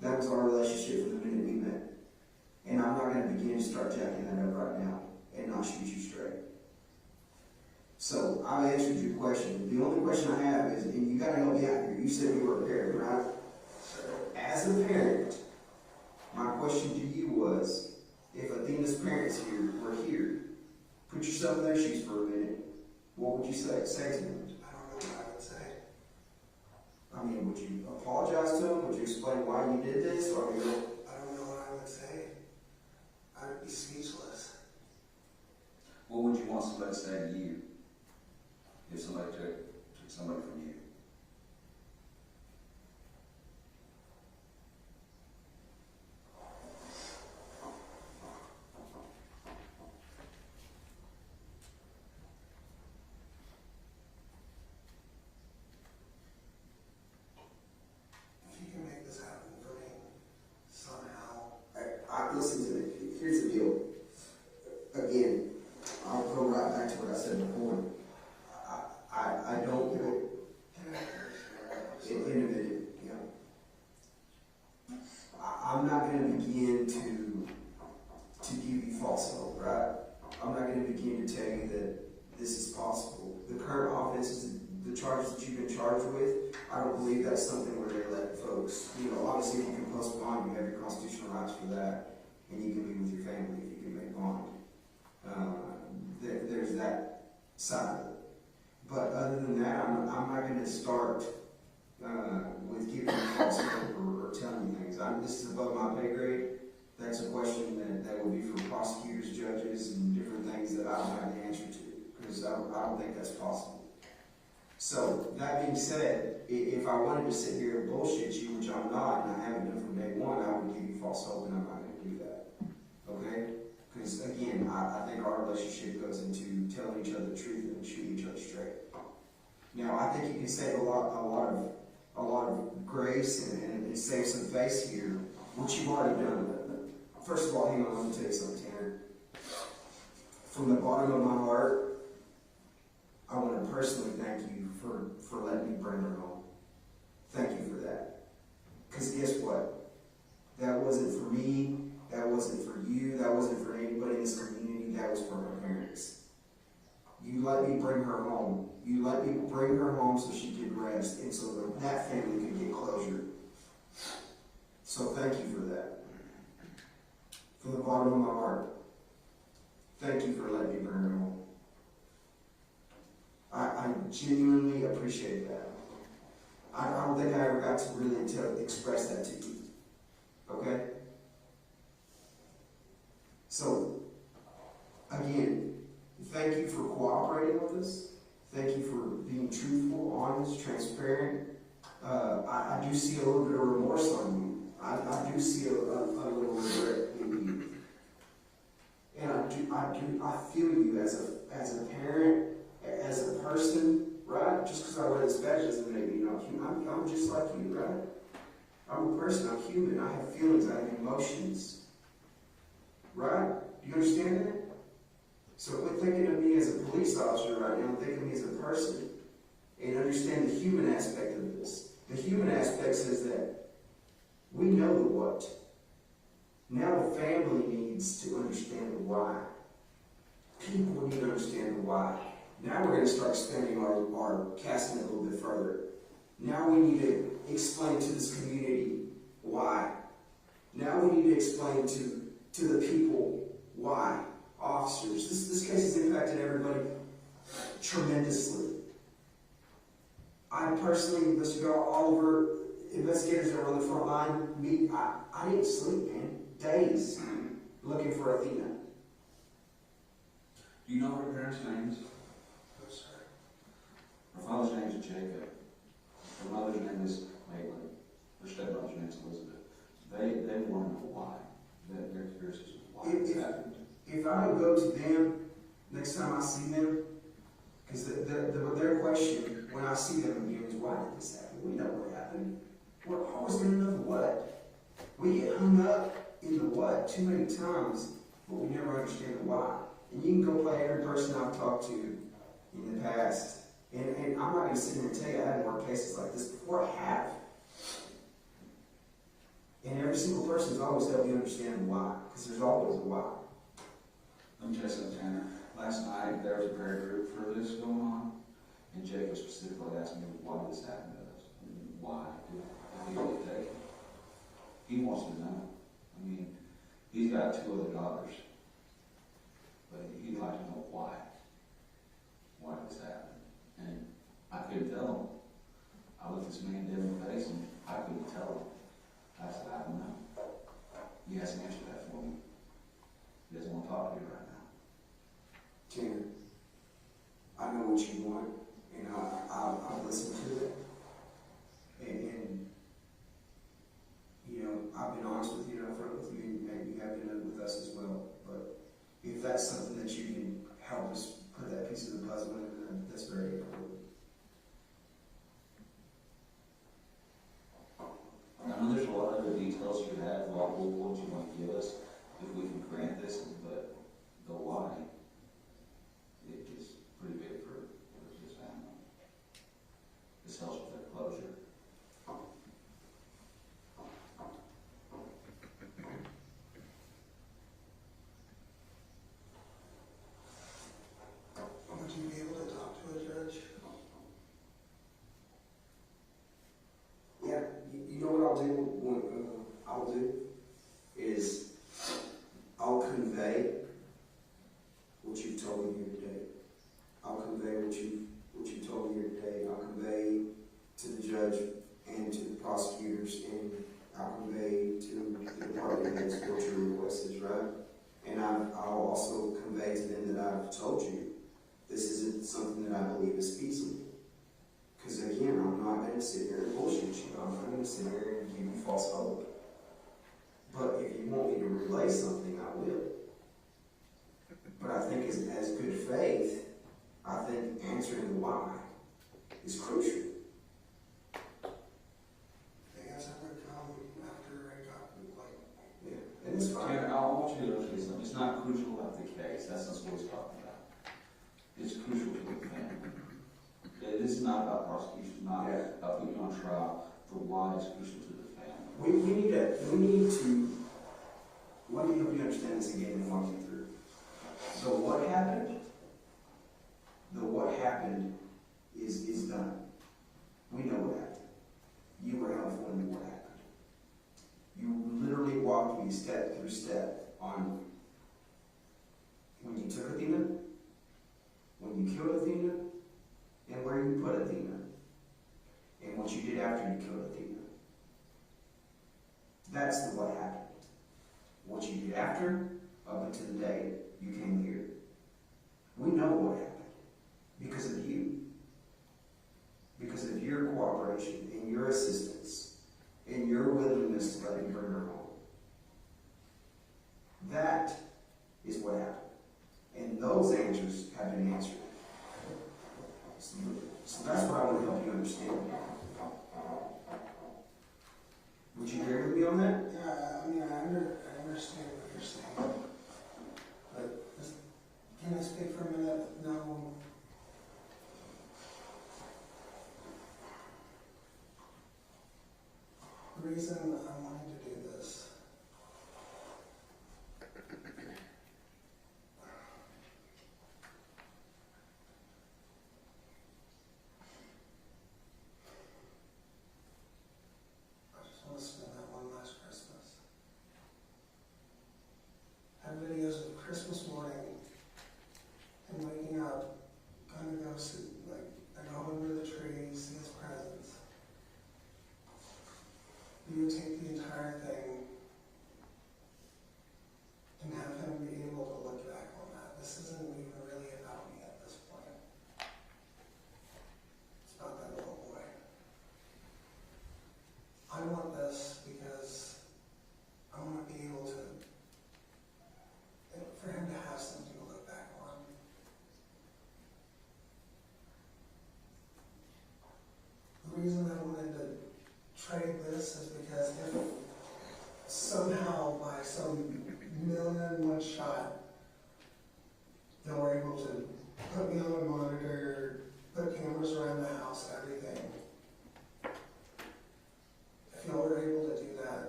That was our relationship from the minute we met. And I'm not going to begin to start jacking that up right now and not shoot you straight. So, I've answered your question. The only question I have is, and you got to help me out here, you said you were a parent, right? As a parent, my question to you was, if Athena's parents here were here, put yourself in their shoes for a minute, what would you say to them? I don't know what I would say. I mean, would you apologize to them? Would you explain why you did this? Or I don't know what I would say. I would be speechless. What would you want somebody to say to you if somebody took somebody from you? If you can make this happen for me somehow. I listen to me. Here's the deal. Again, I'll go right back to what I said before. I don't get innovative. You know, I'm not going to begin to give you false hope, right? I'm not going to begin to tell you that this is possible. The current offenses, the charges that you've been charged with, I don't believe that's something where they let folks, you know, obviously if you can postpone, you have your constitutional rights for that, and you can be with your family if you can make bond. There's that side of it. But other than that, I'm not going to start with giving you false hope or telling you things. This is above my pay grade. That's a question that would be for prosecutors, judges, and different things that I don't have the answer to, because I don't think that's possible. So, that being said, if I wanted to sit here and bullshit you, which I'm not, and I haven't done from day one, I would give you false hope, and I'm not going to do that. Okay? Because, again, I think our relationship goes into telling each other the truth and shooting each other straight. Now, I think you can save a lot of grace and save some face here, which you've already done. First of all, hang on, let me tell you something, Tanner. From the bottom of my heart, I want to personally thank you for letting me bring her home. Thank you for that. Because guess what? That wasn't for me. That wasn't for you. That wasn't for anybody in this community. That was for my parents. You let me bring her home. You let me bring her home so she could rest and so that family could get closure. So thank you for that. From the bottom of my heart, thank you for letting me bring her home. I genuinely appreciate that. I don't think I ever got to really express that to you. Okay? So, again, thank you for cooperating with us. Thank you for being truthful, honest, transparent. I do see a little bit of remorse on you. I do see a little regret in you. And I feel you as a parent, as a person, right? Just because I wear this badge doesn't make me not human. I'm just like you, right? I'm a person, I'm human, I have feelings, I have emotions. Right? Do you understand that? So quit thinking of me as a police officer right now, think of me as a person. And understand the human aspect of this. The human aspect says that we know the what. Now the family needs to understand the why. People need to understand the why. Now we're going to start expanding our casting a little bit further. Now we need to explain to this community why. Now we need to explain to the people why. Officers. This case has impacted everybody tremendously. I personally, investigator all over, investigators that were on the front line, I didn't sleep, man. Days looking for Athena. Do you know her parents' names? No, sir. Her father's name is Jacob. Her mother's name is Maitland. Her stepmother's name is Elizabeth. They want to know why. They're curious as to why this happened. If I go to them next time I see them, because their question when I see them again is, why did this happen? We know what happened. We're always going to know the what. We get hung up in the what too many times, but we never understand the why. And you can go play every person I've talked to in the past, and I'm not going to sit here and tell you I haven't worked cases like this before. I have. And every single person's always helped you understand why, because there's always a why. Let me tell you something, Tanner. Last night, there was a prayer group for this going on, and Jacob specifically asked me why this happened to us. And why did he get taken? He wants to know. I mean, he's got 2 other daughters, but he'd like to know why. Why did this happen? And I couldn't tell him. I looked this man dead in the face, and I couldn't tell him. I said, I don't know. He hasn't answered that for me. He doesn't want to talk to you right now. Tanner, I know what you want, and I'll listen to it. And you know, I've been honest with you, upfront with you, and maybe you have been with us as well. But if that's something that you can help us put that piece of the puzzle in, then that's very important. I know there's a lot of other details you have, a lot of what you want to give us, if we can grant this, but the why, it is pretty big for this family. This helps with their closure. Would you be able to talk to a judge? Yeah, you know what I'll do? Is I'll convey what you've told me here today. I'll convey what you told me here today. I'll convey to the judge and to the prosecutors, and I'll convey to the department heads what your request is, right? And I'll also convey to them that I've told you this isn't something that I believe is feasible. Because again, I'm not going to sit here and bullshit you. I'm not going to sit here and give you false hope. But if you want me to relay something, I will. But I think as good faith, I think answering the why is crucial. The answer would come after I got Yeah, and it's fine. Tanner, I want you to understand something. It's not crucial about the case. That's not what he's talking about. It's crucial to the family. This is not about prosecution, not about putting you on trial. The why is crucial to the family. We need to, let me help you understand this again and walk you through. The what happened is done. We know what happened. You were helpful in what happened. You literally walked me step through step on when you took Athena, when you killed Athena, and where you put Athena, and what you did after you killed Athena. That's the what happened. What you did after, up until the day you came here. We know what happened because of you. Because of your cooperation and your assistance and your willingness to let me bring her home. That is what happened. And those answers have been answered. So that's what I want to help you understand. Would you agree with me on that? Yeah, I mean, I understand what you're saying. But can I speak for a minute? No. The reason I wanted to do this I just want to spend that one last Christmas. I have videos of Christmas morning and waking up, gonna go sit, I go under the tree, see his presents. Videotape the entire trade this is because if somehow by some million-one shot, they were able to put me on a monitor, put cameras around the house, everything. If y'all were able to do that,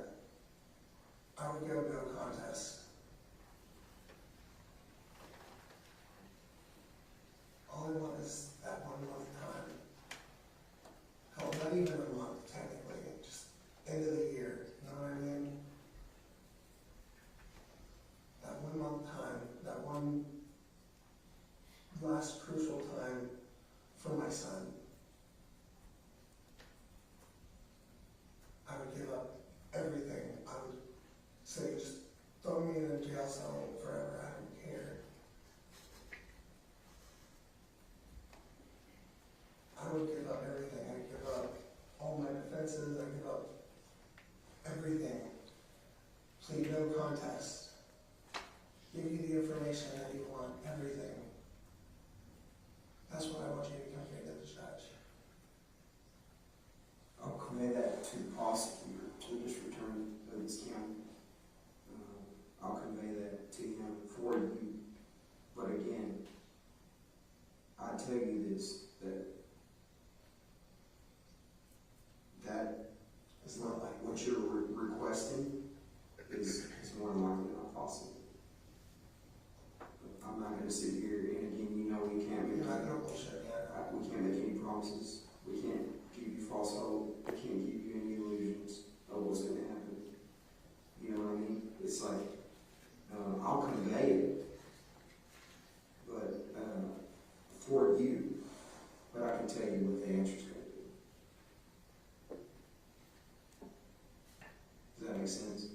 I would go no contest. All I want is that 1 month time. Hell, not even a month, technically, just end of the year, you know what I mean? That 1 month time, that one last crucial time for my son. I would give up everything. I would say, just throw me in a jail cell forever, I don't care. I would give up everything. I'd give up all my defenses. I'd give up everything. Plead no contest. Give you the information that you want, everything. That's what I want you to convey to the judge. I'll convey that to the prosecutor, to the district attorney of this county. I'll convey that to him for you. But again, I tell you this, that is not like what you're requesting is more than likely not possible. I'm not going to sit here, and again, you know we can't make You're not gonna bullshit me. we can't make any promises. We can't give you false hope. We can't give you any illusions of what's going to happen. You know what I mean? It's like, I'll convey it, but for you, but I can tell you what the answer's going to be. Does that make sense?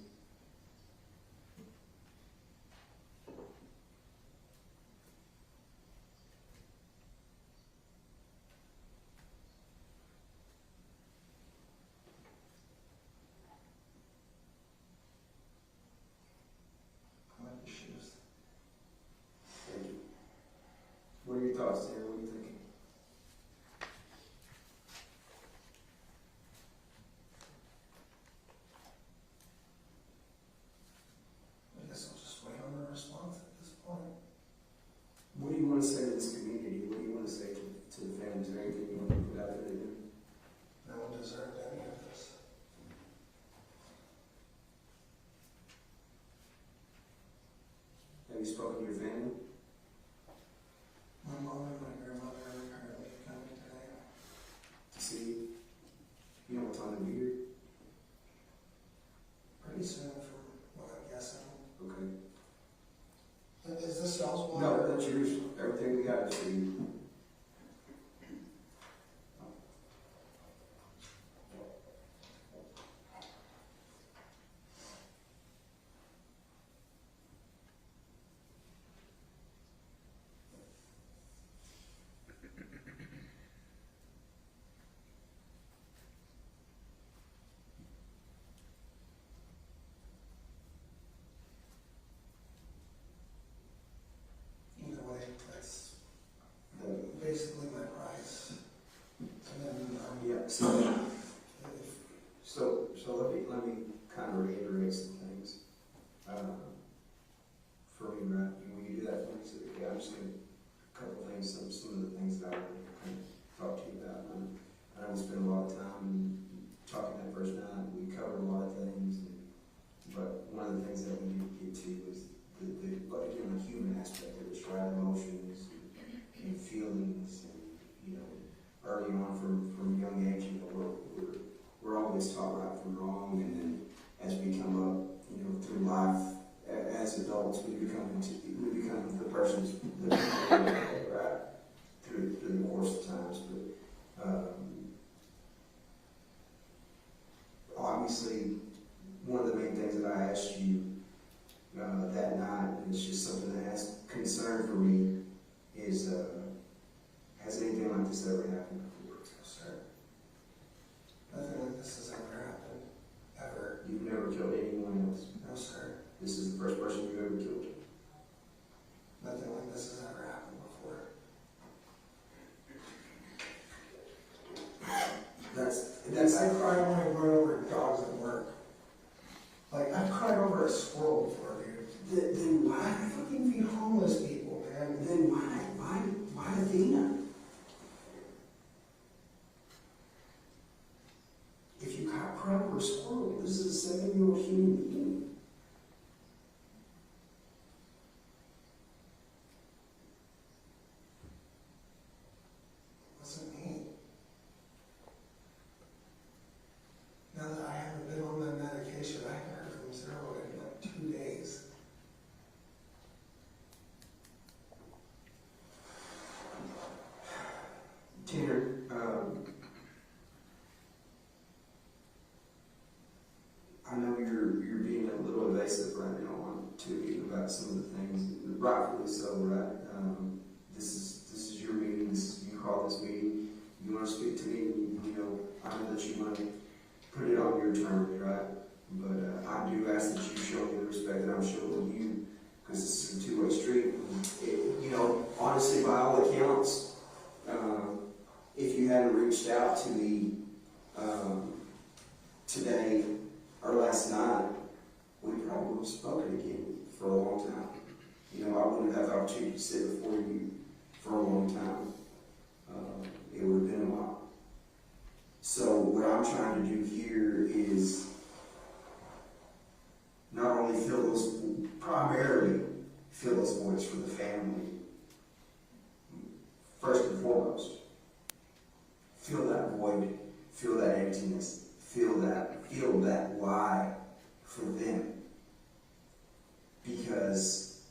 I like the shoes. Thank you. What are your thoughts, Sarah? What are you thinking? I guess I'll just wait on the response at this point. What do you want to say to this community? What do you want to say to the families? Is there anything you want to put out there to them? No one deserved any of this. Have you spoken to your family? My mom and my grandmother are currently coming today. To see? You know what time to be here? Pretty soon from what I'm guessing. Okay. Is this y'all's water? No, that's yours. Everything we got is for you. Either way, that's basically my price. And then, Yeah. So let me kind of reiterate some things. For me, right? Will you do that for me? So, yeah, I'm just going to a couple things, some of the things that I want to kind of talk to you about. I know we spent a lot of time talking that first night. We covered a lot of things, but one of the things that we need to get to is the human aspect of this, right? Emotions and feelings, and early on from a young age, we're always taught right from wrong, and then as we come up, through life, as adults, we become the persons that we right through the course of times. But obviously, one of the main things that I asked you that night, and it's just something that has concern for me, is has anything like this ever happened before? No, sir. Nothing like this has ever happened. Ever. You've never killed anyone else? No, sir. This is the first person you've ever killed? Nothing like this has ever happened before. That's I cry when I run over dogs at work. Like, I've cried over a squirrel before, dude. Then why fucking feed homeless people, man? Then why Athena? If you caught cry over a squirrel, this is a 7-year-old human being. It wasn't me. Now that I haven't been on that medication, I haven't heard from Zero in like 2 days. Tanner, I know you're being a little evasive right now to me about some of the things, rightfully so, right? This is your meeting. You call this meeting. You want to speak to me. I know that you want to put it on your terms, right? But I do ask that you show me the respect that I'm showing you, because this is a two-way street. Honestly, by all accounts, if you hadn't reached out to me today or last night, we probably would have spoken again for a long time. I wouldn't have had the opportunity to sit before you for a long time. It would have been a while. So what I'm trying to do here is not only primarily fill those voids for the family, first and foremost. Feel that void, feel that emptiness, feel that why for them. Because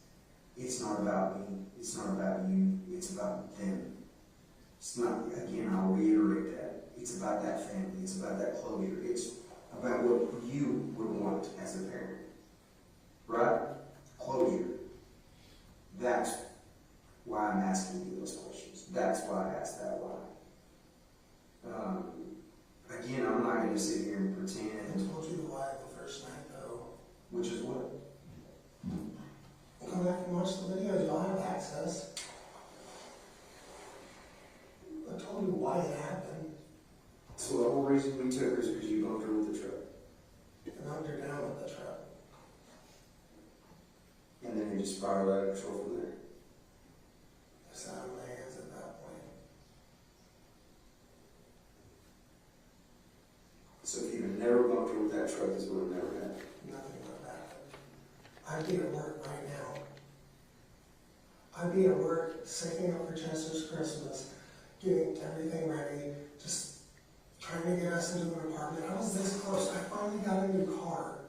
it's not about me, it's not about you, it's about them. It's not, again, I'll reiterate that. It's about that family, it's about that closure, it's about what you would want as a parent. Right? Closure. That's why I'm asking you those questions. That's why I asked that why. Again, I'm not going to sit here and pretend. I told you the why the first night, though. Which is what? Come back and watch the videos. Y'all have access. I told you why it happened. So the whole reason we took her is because you bumped her with the truck. I knocked her down with the truck. And then it just spiraled out of control from there. I sat on my hands at that point. So if you had never bumped her with that truck, this would have never happened. Nothing would have happened. I'd be at work right now. I'd be at work, saving up for Chester's Christmas, getting everything ready, just trying to get us into an apartment. I was this close. I finally got a new car.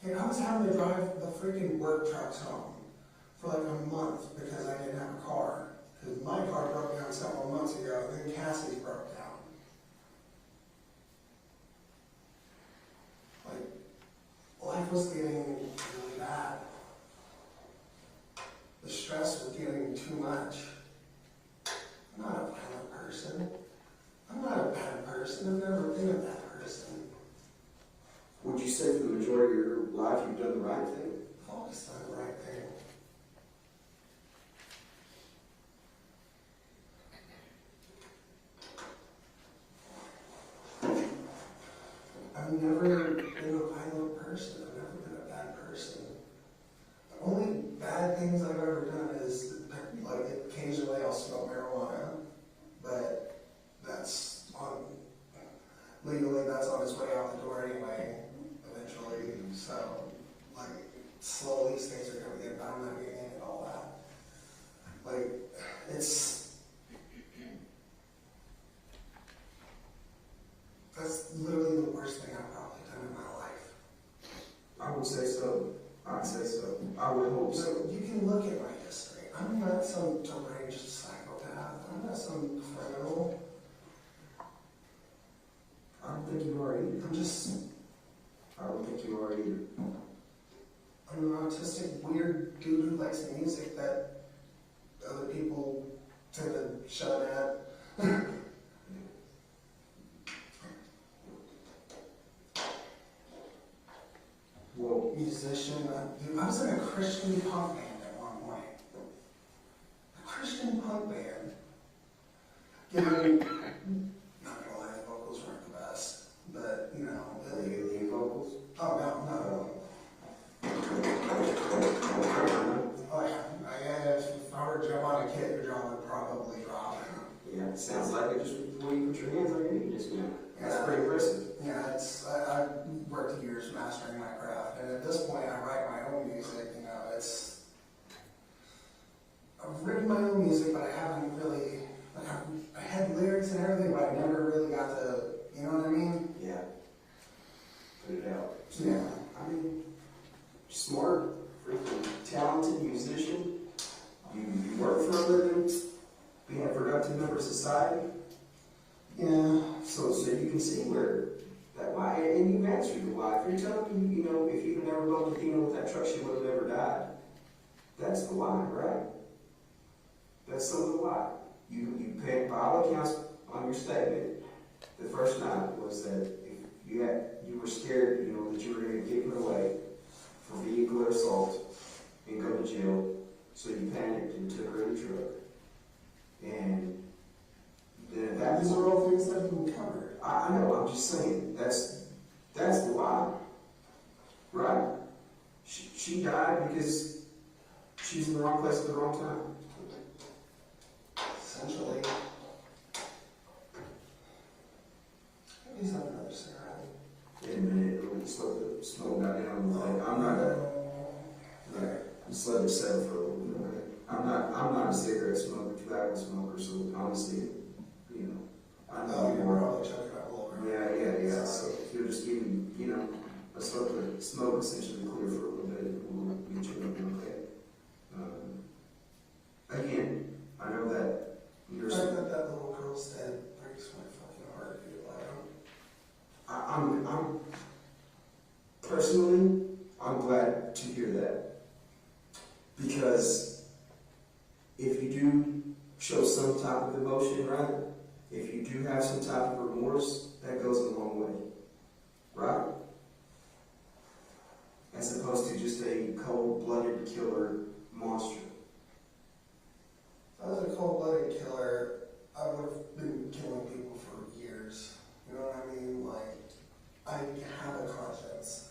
Okay, I was having to drive the freaking work trucks home for like a month because I didn't have a car. Because my car broke down several months ago, and then Cassie's broke down. Life was getting really bad. The stress was getting too much. I'm not a violent person. I'm not a bad person. I've never been a bad person. Would you say for the majority of your life you've done the right thing? I've always done the right thing. I've never been a violent person. I've never been a bad person. The only bad things I've ever done is, like, occasionally I'll smoke marijuana, but that's legally that's on its way out the door anyway, eventually. So, like, slowly things are coming in, but I'm not getting into all that. Like, that's literally the worst thing I've probably done in my life. I would say so. I'd say so. I would hope so. So you can look at my history. I'm not some deranged psychopath. I'm not some criminal. I don't think you are either. I don't think you are either. I'm an autistic, weird dude who likes music that other people tend to shun at. Well, musician. Dude, I was in a Christian punk band at one point. A Christian punk band. Not gonna lie, the vocals weren't the best, but put your hands on your knee just now. That's pretty impressive. Yeah, I've worked years mastering my craft, and at this point I write my own music, you know, I've written my own music, but I haven't really, like, I had lyrics and everything, but I never really got to, you know what I mean? Yeah. Put it out. Yeah. I mean, smart, freaking talented musician. You work for a living, being a productive member of society. Yeah. So you can see where that why, and you've answered the why. If you're telling me, you know, if you'd never built Athena with that truck, she would have never died. That's the why, right? That's some of the why. You paid, by all accounts, on your statement, the first night was that if you were scared, you know, that you were going to get given away for vehicular assault and go to jail, so you panicked and took her in the truck. And then at that These point, are all things that have been covered. I know, I'm just saying, that's the why, right? She died because she's in the wrong place at the wrong time. Essentially. Maybe have another cigarette. In a minute, when the smoke got down, like, I'm not a, just let it settle for a little bit. I'm not a cigarette smoker, tobacco smoker, so honestly, you know, I know you're more. probably choking up a little bit. Yeah. So if you'll just give me, you know, let's let the smoke essentially clear for a little bit, and we'll get you looking okay. Again, I know that you're. The fact that little girl's dead breaks my fucking heart, dude. I'm personally, I'm glad to hear that, because if you do show some type of emotion, right? If you do have some type of remorse, that goes a long way, right? As opposed to just a cold-blooded killer monster. If I was a cold-blooded killer, I would have been killing people for years. You know what I mean? Like, I have a conscience.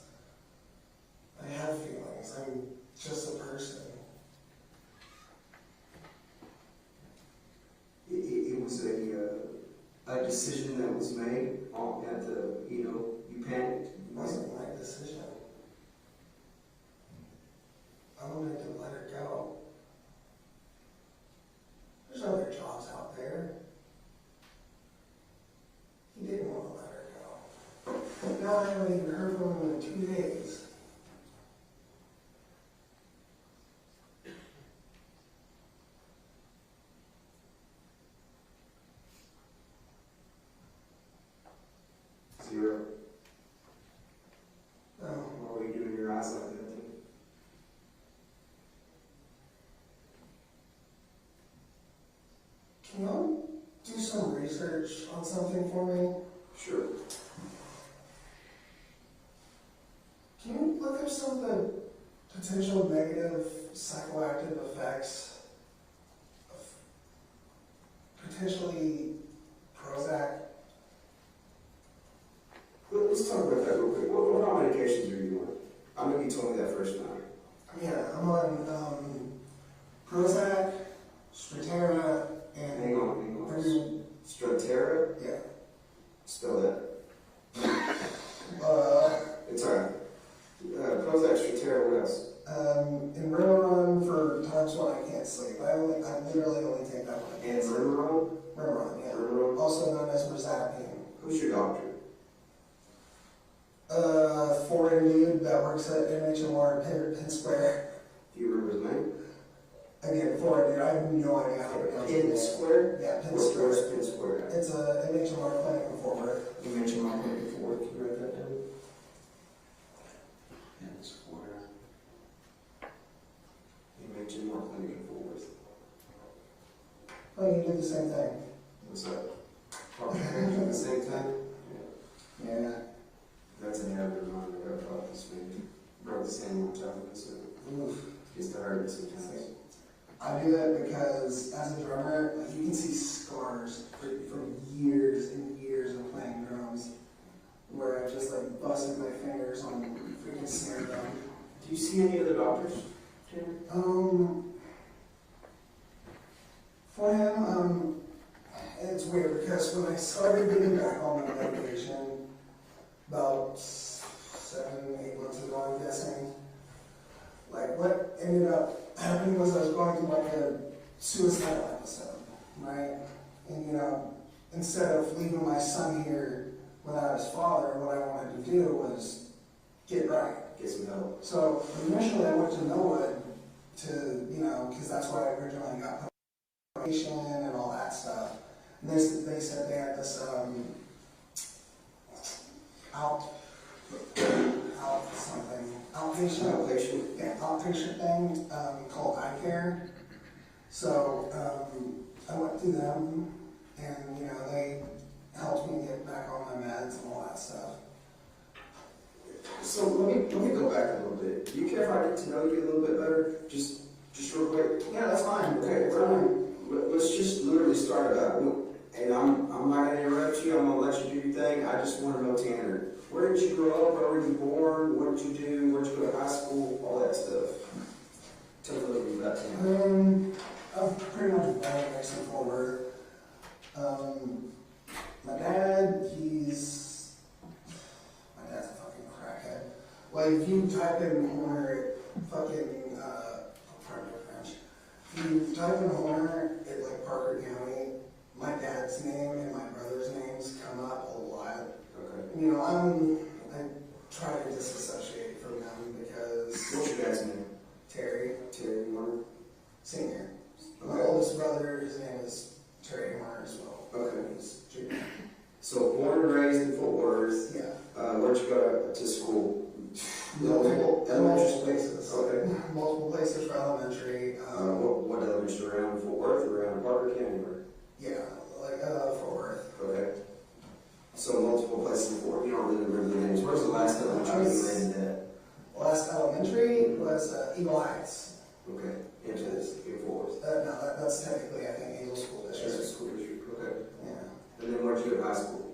I have feelings. I'm just a person. It was a decision that was made at the, you know, you panicked. It wasn't my decision. I wanted to let her go. There's other jobs out there. He didn't want to let her go. Now I haven't even heard from him in 2 days. Zero. No. What were you doing your eyes like that? Can you do some research on something for me? Sure. Can you look up some of the potential negative psychoactive effects of potentially Prozac? Let's talk about that real quick. What all medications are you on? I know you told me that first night. Yeah, I'm on Prozac, Strattera, and... Hang on. Strattera? Yeah. Spell that. Uh, It's alright. Prozac, Strattera, what else? And Remeron for times when I can't sleep. I literally only take that one. And Remeron? Remeron, yeah. Remeron? Also known as Rezapine. Who's your doctor? Foreign dude that works at NHMR Penn Square. Do you remember his name? Again, foreign dude, I have no idea how to pronounce his Penn name. Square? Yeah, Penn Where's Square. Penn Square at? It's a NHMR clinic in Fort Worth. You mentioned my name before. Can you write that down? Penn Square. You mentioned more clinic in Fort Worth. Oh, you do the same thing. What's that? At the same time? Yeah. That's an habit of mine. I got about this maybe. Broke the same one time, so Oof. it's to hurt it sometimes. I do that because as a drummer, like, you can see scars from years and years of playing drums where I just like busted my fingers on freaking snare drum. Do you see any other doctors, Tanner? For him, it's weird because when I started getting back on my medication, about 7, 8 months ago, I'm guessing, like what ended up happening was I was going through like a suicidal episode, right? And you know, instead of leaving my son here without his father, what I wanted to do was get right, get some help. So initially I went to Millwood to, you know, because that's where I originally got medication and all that stuff. And they said they had this outpatient thing called eye care. So I went through them, and you know they helped me get back on my meds and all that stuff. So let me go back a little bit. Do you care if I get to know you a little bit better? Just real quick. Yeah, that's fine. Okay, let's just literally start about. And I'm not gonna interrupt you. I'm gonna let you do your thing. I just want to know, Tanner, where did you grow up? Where were you born? What did you do? Where did you go to high school? All that stuff. Tell me a little bit about Tanner. I'm pretty much born and raised in Fort Worth. My dad's a fucking crackhead. Like, if you type in Horner, fucking, pardon my French. If you type in Horner at, like, Parker County, my dad's name and my brother's names come up a lot. Okay. You know, I try to disassociate from them because... What's your dad's name? Terry Horner? Senior. Okay. My oldest brother, his name is Terry Horner as well. Okay. He's junior. So born and raised in Fort Worth. Yeah. Where'd you go to school? Multiple places. Okay. Multiple places for elementary. What elementary around Fort Worth or around Parker County? Or? Yeah, like Fort Worth. Okay. So multiple places in Fort Worth. You don't really remember the names. Where's the last elementary you landed at? Last elementary was Eagle Heights. Okay. In Fort Worth. No, that's technically, I think, Eagle School That's District. a school district. Okay. Yeah. And then where'd you go to high school?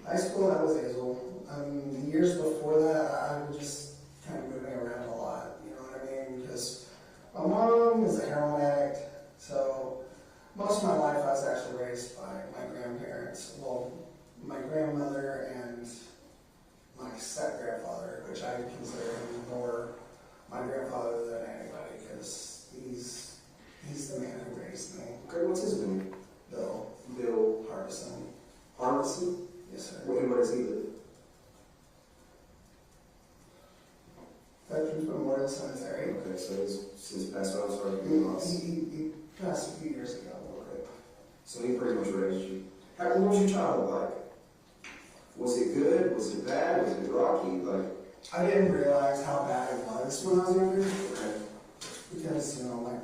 High school, that was Hazel. The years before that, I was just kind of moving around a lot. You know what I mean? Because my mom is a heroin addict, so most of my life I was actually raised by my grandparents. Well, my grandmother and my step-grandfather, which I consider him more my grandfather than anybody, because he's the man who raised me. Okay, what's his name? Bill Harbison. Harbison. Harbison? Yes, sir. Where does he live? Veterans Memorial Cemetery. Okay, so he's since passed on, sorry to be He, lost. he passed a few years ago. Okay. So he pretty much raised you. What was your childhood like? Was it good? Was it bad? Was it rocky? Like, I didn't realize how bad it was when I was younger, okay. because, you know, like,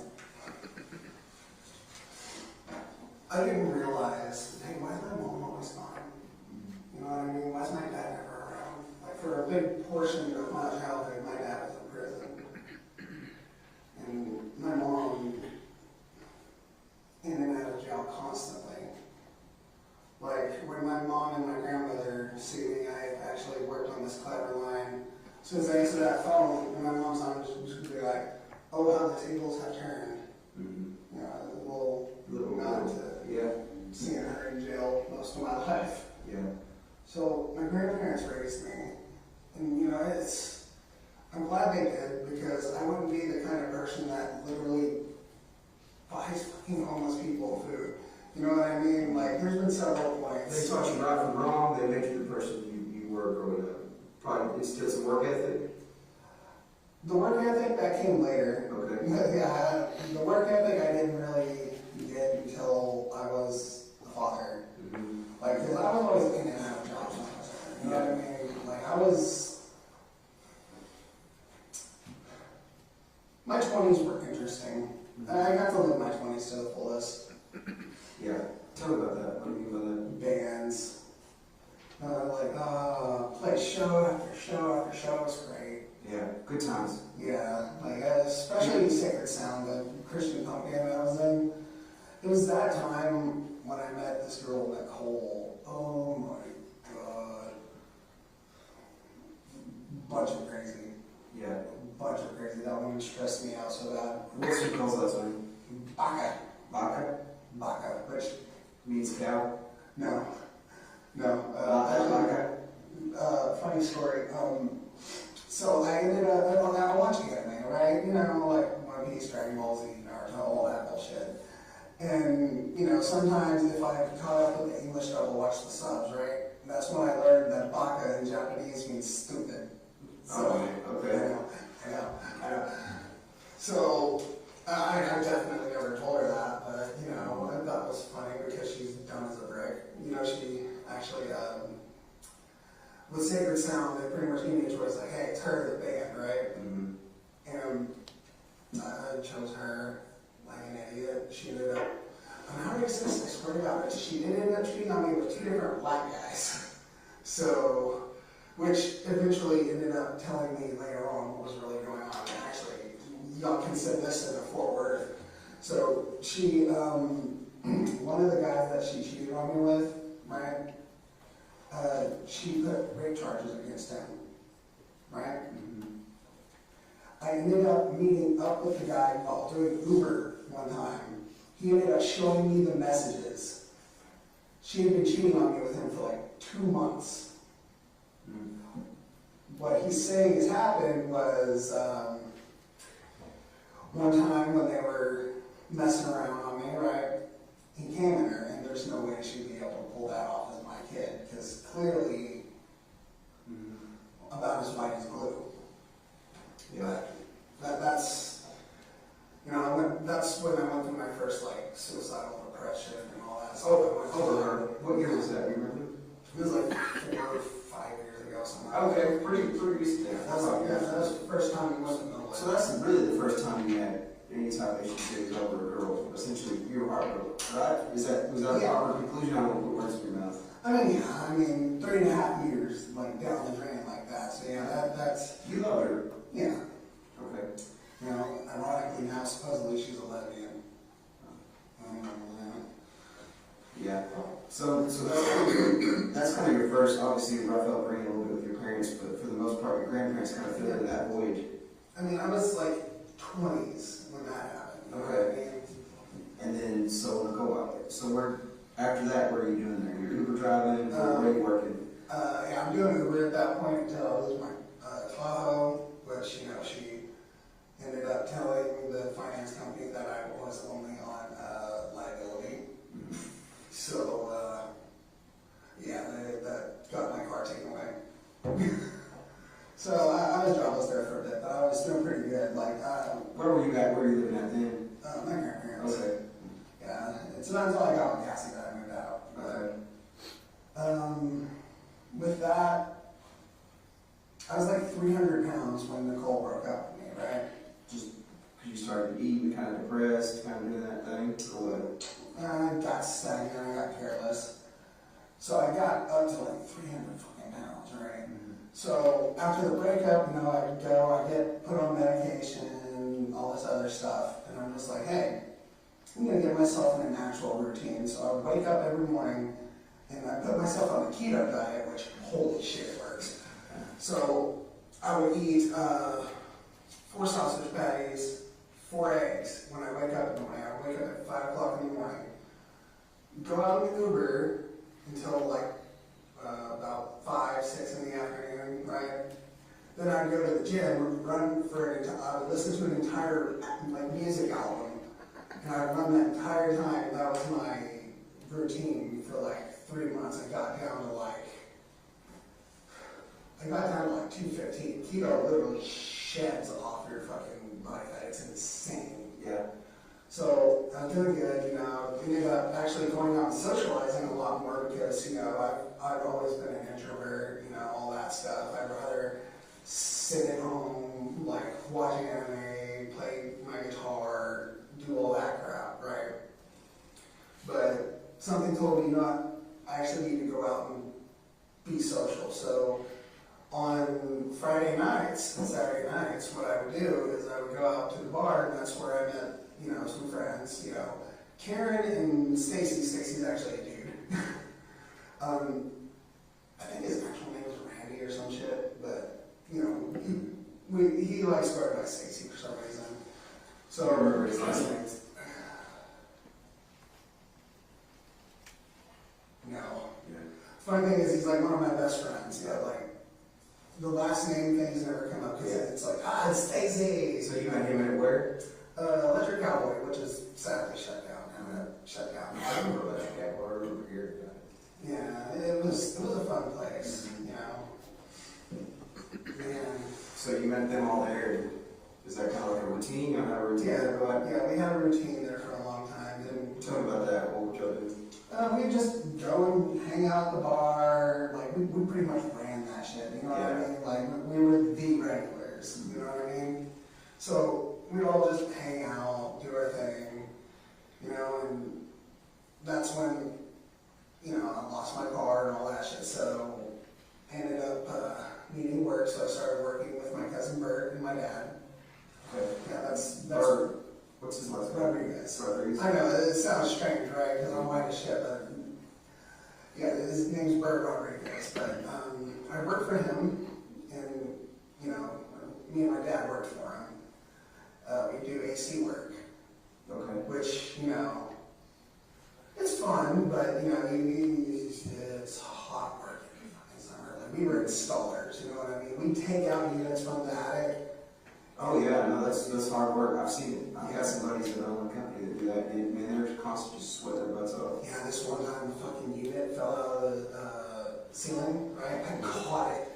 I didn't realize, hey, why is my mom always gone? You know what I mean? Why is my dad never around? Like, for a big portion of my childhood, my dad was in prison. And my mom, in and out of jail constantly. Like, when my mom and my grandmother see me, I actually worked on this clever line. As soon as I answer that phone, and my mom's on, she's going to be like, oh, how the tables have turned. Mm-hmm. You know, a little nod to seeing her in jail most of my life. Yeah. So my grandparents raised me, and you know, I'm glad they did, because I wouldn't be the kind of person that literally buys fucking homeless people food. You know what I mean? Like, there's been several points. They taught you right from wrong. They made you the person you were growing up. Probably instilled some work ethic. The work ethic, that came later. Okay. Yeah, the work ethic I didn't really get until I was a father. Mm-hmm. Like, because I was always in and out of jobs. You know what I mean? Like, my 20s were interesting. I got to live my 20s to the fullest. Yeah. Tell me about that. What do you mean by that? Bands. Play show after show after show. It was great. Yeah. Good times. Yeah, like especially Sacred Sound, the Christian punk band I was in. It was that time when I met this girl, Nicole. Oh my God. Bunch of crazy. Yeah. Bunch of crazy. That one stressed me out so bad. What's your girl's last name? Baka. Baka? Baka, which Means cow? No. Okay. Funny story. So I ended up watching anime, right? You know, like One Piece, Dragon Ball Z, Naruto, all that bullshit. And, you know, sometimes if I caught up with the English dub, I'll watch the subs, right? And that's when I learned that baka in Japanese means stupid. So, Okay. I know. So, I definitely never told her that, but, you know, I thought it was funny because she's dumb as a brick. You know, she actually, with Sacred Sound, they pretty much gave me a choice, like, hey, it's her, the band, right? And I chose her like an idiot. She ended up, I'm not racist, I swear to God, but she did end up cheating on me with 2 different black guys. So, which eventually ended up telling me later on what was really going on. And actually, y'all can send this into Fort Worth. So she, one of the guys that she cheated on me with, right? She put rape charges against him, right? I ended up meeting up with the guy while doing Uber one time. He ended up showing me the messages. She had been cheating on me with him for like 2 months. What he's saying has happened was one time when they were messing around on me, right? He came in her, and there's no way she'd be able to pull that off as my kid, because clearly about as white as glue. Yeah, that's, you know, that's when I went through my first like suicidal depression and all that stuff. Over her. What year was that? You remember? It was like 4 or 5 years ago, something. Okay, pretty recent. Yeah, that was the first time you went in the way. So that's really the first time you had any type of issue over a girl. Essentially, you were heartbroken, right? Was that a proper conclusion? I don't want to put words in your mouth. I mean, 3.5 years, like, down the drain like that. So, yeah, that's... You love her. Yeah. Okay. You know, ironically now, supposedly she's a lesbian. Yeah. So that's kind of your first, obviously, rough upbringing a little bit with your parents, but for the most part, your grandparents kind of filled in that void. I mean, I was like 20s when that happened. You know Okay. what I mean? And then, so we'll go out there. So after that, what are you doing there? You're Uber driving, where are you working? Yeah, I'm doing Uber at that point until I lose my Tahoe, which, you know, she ended up telling the finance company that I was only on liability. So, yeah, that got my car taken away. So I was jobless there for a bit, but I was doing pretty good. Like, where were you at? Where were you living at then? My grandparents. Okay. Yeah, it's not until I got on Cassie that I moved out. Okay. With that, I was like 300 pounds when Nicole broke up with me, right? Just because you started eating, kind of depressed, kind of doing that thing, or what? I got stagnant, I got careless. So I got up to like 300 fucking pounds, right? So after the breakup, you know, I get put on medication, all this other stuff, and I'm just like, hey, I'm gonna get myself in a natural routine. So I wake up every morning and I put myself on the keto diet, which holy shit, it works. So I would eat 4 sausage patties, 4 eggs when I wake up in the morning. I wake up at 5 o'clock in the morning, go out in the Uber until like about 5, 6 in the afternoon, right? Then I'd go to the gym, run for I would listen to an entire like music album, and I'd run that entire time. That was my routine for like 3 months. I got down to like 215. Keto literally sheds off your fucking body fat. It's insane. Yeah. So I'm doing good, you know. Ended up actually going out and socializing a lot more because, you know, I've always been an introvert, you know, all that stuff. I'd rather sit at home, like watching anime, play my guitar, do all that crap, right? But something told me, you know what, I actually need to go out and be social. So on Friday nights and Saturday nights, what I would do is I would go out to the bar, and that's where I met, you know, some friends, you know. Karen and Stacy. Stacy's actually a dude. I think his actual name was Randy or some shit, but, you know, he likes to go by Stacy for some reason. So, I remember his last name. funny thing is, he's like one of my best friends, but like, the last name things never come up, because it's like, it's Stacy. So you met him at where? Electric Cowboy, which is sadly shut down now. Shut down. I remember that cat bar over here. Yeah, it was a fun place, you know. And So you met them all there. Is that kind of like a routine? You don't have a routine? yeah, we had a routine there for a long time. And Tell me about that. What would y'all do? we'd just go and hang out at the bar. Like, we pretty much ran that shit, you know what I mean? Like, we were the regulars, you know what I mean? So we'd all just hang out, do our thing, you know, and that's when, you know, I lost my car and all that shit, so I ended up needing work, so I started working with my cousin Bert and my dad. Okay. Yeah, that's Bert. What's his last name? Rodriguez. Rodriguez. I know, it sounds strange, right, because I'm white as shit, but yeah, his name's Bert Rodriguez, but I worked for him, and, you know, me and my dad worked for him. We do AC work, Okay. which, you know, it's fun, but, you know, it's hot work in fucking summer. Like, we were installers, you know what I mean? We take out units from the attic. Oh yeah, no, that's hard work. I've seen it. I've got some buddies that own a company that do that, and man, they're constantly just sweating their butts off. Yeah, this one time, the fucking unit fell out of the ceiling, right? I caught it.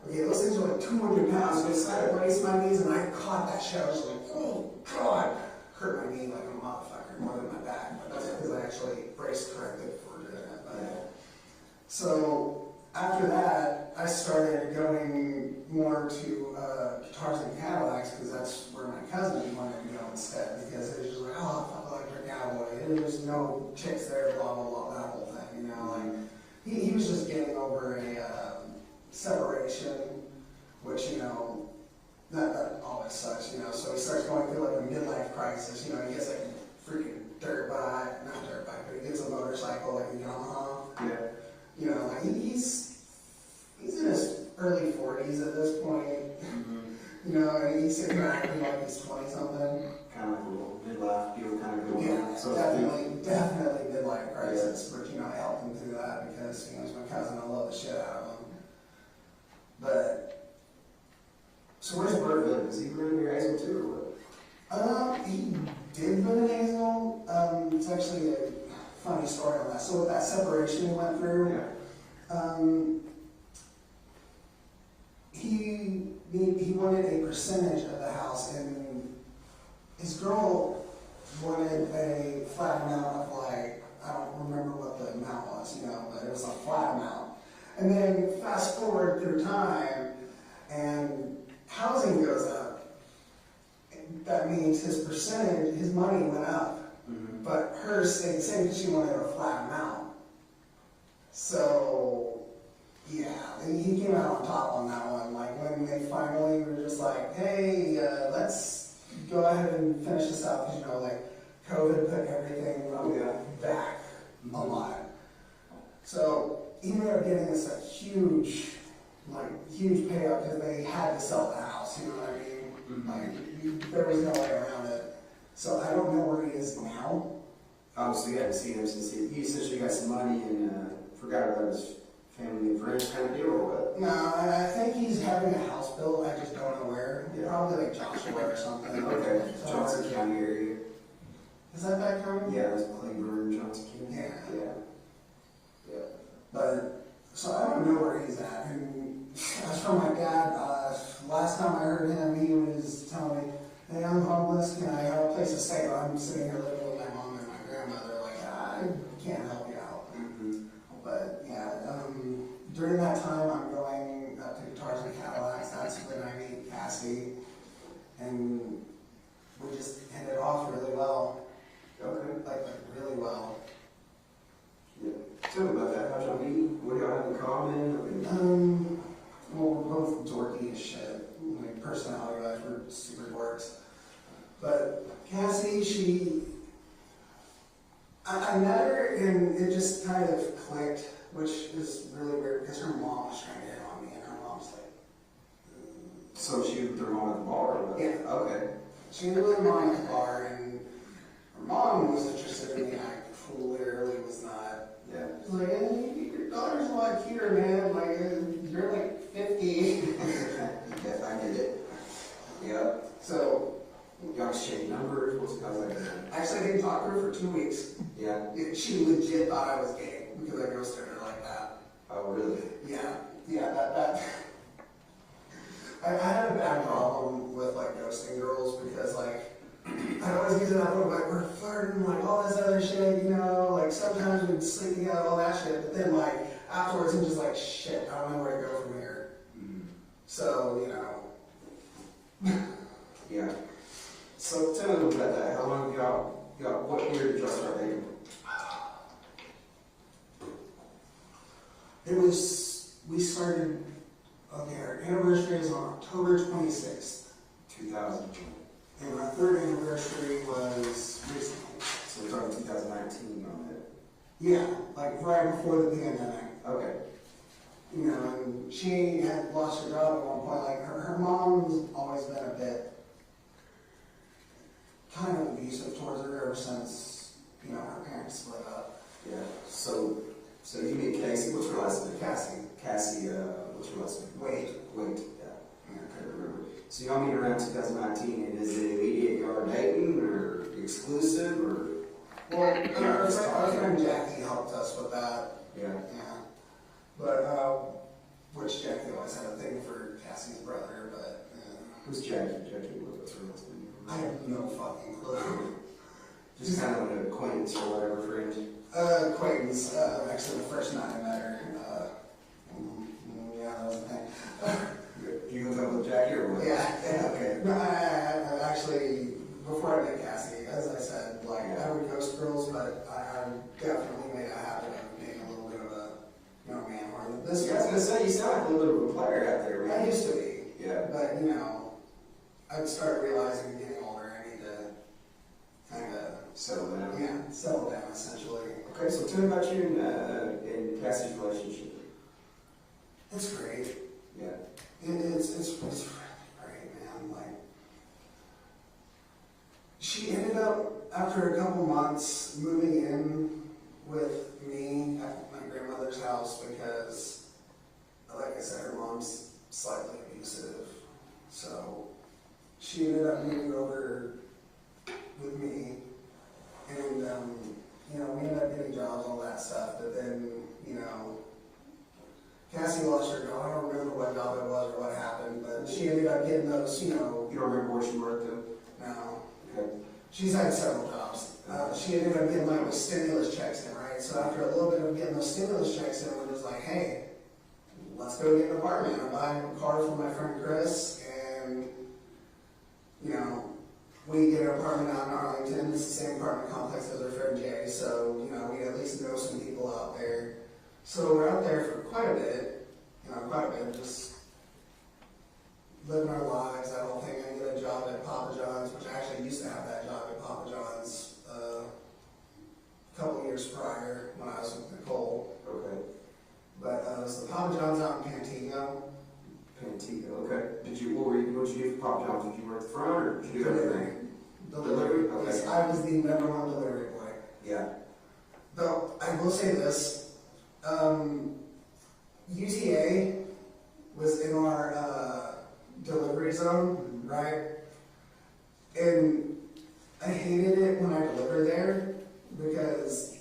Okay, those things are like 200 pounds, so I decided to brace my knees, and I caught that shit. I was like, oh, God. Hurt my knee like a motherfucker, more than my back, but that's because I actually braced correctly before doing it. But, so, after that, I started going more to guitars and Cadillacs, because that's where my cousin wanted to go instead, because it was just like, oh, fuck Electric Cowboy. There's no chicks there, blah, blah, blah, that whole thing, you know, like, he was just getting over a separation, which, you know, that always sucks, you know, so he starts going through like a midlife crisis, you know, he gets like a freaking not dirt bike, but he gets a motorcycle, like a Yamaha. Yeah. You know, like he's in his early 40s at this point, you know, and he's sitting there acting like he's 20-something. Kind of like a little midlife deal, kind of going Yeah, on. So definitely midlife crisis, but, you know, I helped him through that because, you know, he's my cousin, I love the shit out of him. But, So where's Bert live? Is he living near Hazel too, or what? he did live in Hazel. It's actually a funny story on that. So with that separation he went through, he wanted a percentage of the house, and his girl wanted a flat amount of, like, I don't remember what the amount was, you know, but it was a flat amount. And then fast forward through time, and housing goes up. That means his percentage, his money went up, but hers stayed the same because she wanted a flat amount. So, yeah, he came out on top on that one. Like, when they finally were just like, hey, let's go ahead and finish this up, because, you know, like, COVID put everything back a lot. So, he ended up getting this huge payout because they had to sell the house, you know what I mean? Like, there was no way around it. So I don't know where he is now. Oh, so you haven't seen him since he essentially got some money and forgot about his family and friends kind of deal, or what? No, I think he's having a house built. I just don't know where. Yeah. Probably like Joshua or something. Okay, So, Johnson County area. is that back home? Yeah, that's Claiborne, Johnson County. Yeah. Yeah. But, so I don't know where he's at. And as for my dad, last time I heard him, he was telling me, hey, I'm homeless, can I have a place to stay? I'm sitting here living with my mom and my grandmother, like, I can't help you out. But, yeah, during that time, I'm going up to Guitars and Cadillacs. That's when I meet Cassie. And we just hit it off really well. Okay. Like really well. Yeah. Tell me about that. How'd y'all meet? What do y'all have in common? Well, we're both dorky as shit. Like, personality-wise, we're super dorks. But Cassie, I met her and it just kind of clicked, which is really weird because her mom was trying to hit on me, and her mom's like, So she threw her mom at the bar, or what? Yeah. Okay. she knew her mom at the bar, and her mom was interested in me. I clearly was not. Yeah. She's like, hey, you're daughter's a lot cuter, man. Like, you're like 50. Yes, I get it. Yep. So, y'all exchange numbers. How's that going? Actually, I didn't talk to her for 2 weeks. Yeah. She legit thought I was gay because I ghosted her like that. Oh, really? Yeah. Yeah, that. I had a bad problem with like ghosting girls because like I'd always use it up like we're flirting, like all this other shit, you know, like sometimes we'd sleep together, all that shit, but then like afterwards I'm just like shit, I don't know where to go from here. So, you know. Yeah. So tell me a little about that. How long y'all what year did y'all start dating? We started, okay, our anniversary is on October 26th, 2000. And our third anniversary was recently. So we're talking 2019 on it? Yeah, like right before the pandemic. Okay. You know, and she had lost her job at one point. Like her mom's always been a bit kind of abusive towards her ever since, you know, her parents split up. Yeah. So you meet Casey, what's her last name? Cassie, what's her last name? Wade, yeah. I couldn't remember. So y'all meet around 2019, and is it immediate y'all are dating, or exclusive, or? Well, our friend Jackie helped us with that. Yeah. Yeah. But, which Jackie always had a thing for Cassie's brother, but, who's Jackie? Jackie, what's her last name? I have no fucking clue. Just kind of an acquaintance or whatever, friend. Acquaintance. Actually, the first night I met her, yeah, that was the thing. You hooked up with Jackie or what? Yeah, okay. No, I actually, before I met Cassie, as I said, like, I would ghost girls, but I definitely made a habit of being a little bit of a, you know, man or this. Yeah, I was gonna say, you sound like a little bit of a player out there, right? I used to be. Yeah. But, you know, I've started realizing getting older, I need to kind of settle down. Yeah, settle down essentially. Okay, so tell me about you and Cassie's relationship. It's great. Yeah. It's really great, man. Like, she ended up after a couple months moving in with me at my grandmother's house because, like I said, her mom's slightly abusive. So she ended up moving over with me, and you know, we ended up getting jobs, all that stuff. But then, you know, Cassie lost her job. I don't remember what job it was or what happened, but she ended up getting those. You know, you don't remember where she worked though? No. Okay. She's had several jobs. She ended up getting like those stimulus checks in, right? So after a little bit of getting those stimulus checks in, we're just like, hey, let's go get an apartment. I'm buying a car for my friend Chris, and you know, we get an apartment out in Arlington. It's the same apartment complex as our friend Jay, so you know, we at least know some people out there. So we're out there for quite a bit, just living our lives, that whole thing. I get a job at Papa John's, which I actually used to have that job at Papa John's a couple years prior when I was with Nicole. Okay. But it was the Papa John's out in Pantego. Okay. What did you do for Papa John's? Did you work the front or did you do everything? Delivery? Okay. Yes, I was the #1 delivery boy. Yeah. Though, I will say this, UTA was in our delivery zone, right? And I hated it when I delivered there because,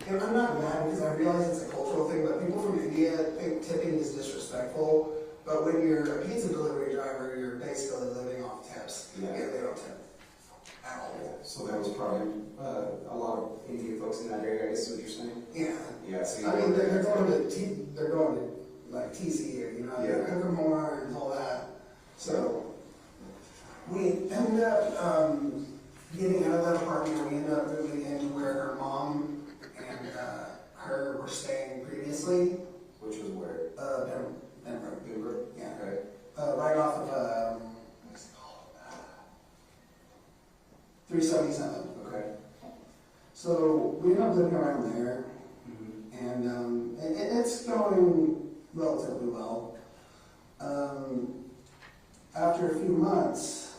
and I'm not mad because I realize it's a cultural thing, but people from India think tipping is disrespectful. But when you're a pizza delivery driver, you're basically living off tips. Yeah, they don't tip at all. Yeah. So that was probably a lot of Indian folks in that area, I guess is what you're saying? Yeah. Yeah, so I mean, they're going to like TCU, you know, yeah. Cookermore and all that. So we ended up getting out of that apartment. We ended up moving into where her mom and her were staying previously. Which was where? Denver. Yeah. Okay. Right off of what's it called? 377. Okay. So we ended up living around there, and it's going relatively well. After a few months,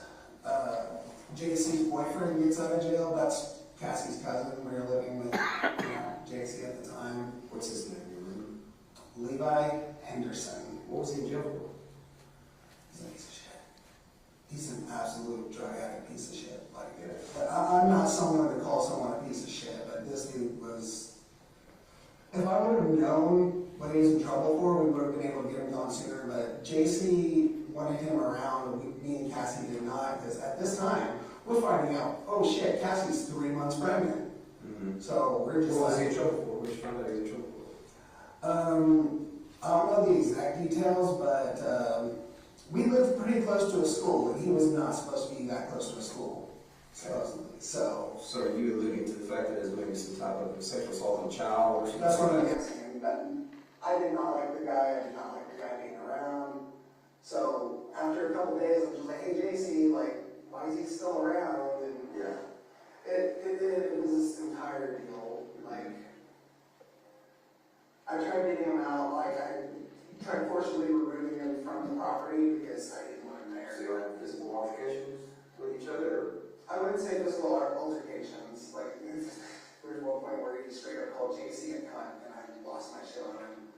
JC's boyfriend gets out of jail. That's Cassie's cousin. We were living with JC at the time. What's his name? Levi Henderson. What was he in jail for? He's a piece of shit. He's an absolute drug addict piece of shit. Like, but I'm not someone to call someone a piece of shit, but this dude was. If I would have known what he was in trouble for, we would have been able to get him gone sooner. But JC wanted him around. Me and Cassie did not, because at this time we're finding out, oh shit, Cassie's 3 months pregnant. Mm-hmm. So we're just. What was he like, in trouble for? Which found out he was in trouble for? I don't know the exact details, but we lived pretty close to a school, and he was not supposed to be that close to a school, supposedly. So So are you alluding to the fact that there's maybe some type of sexual assault on a child or something? that's what I'm asking. But I did not like the guy. I did not like the guy being around. So after a couple days, I'm just like, hey JC, like, why is he still around? And Yeah. it was this entire deal. Like, I tried getting him out. Like, I tried forcibly removing him from the property because I didn't want him there. So you had physical altercations with each other? I wouldn't say physical altercations. Like, there's one point where he straight up called JC a cunt, and I lost my shit on him.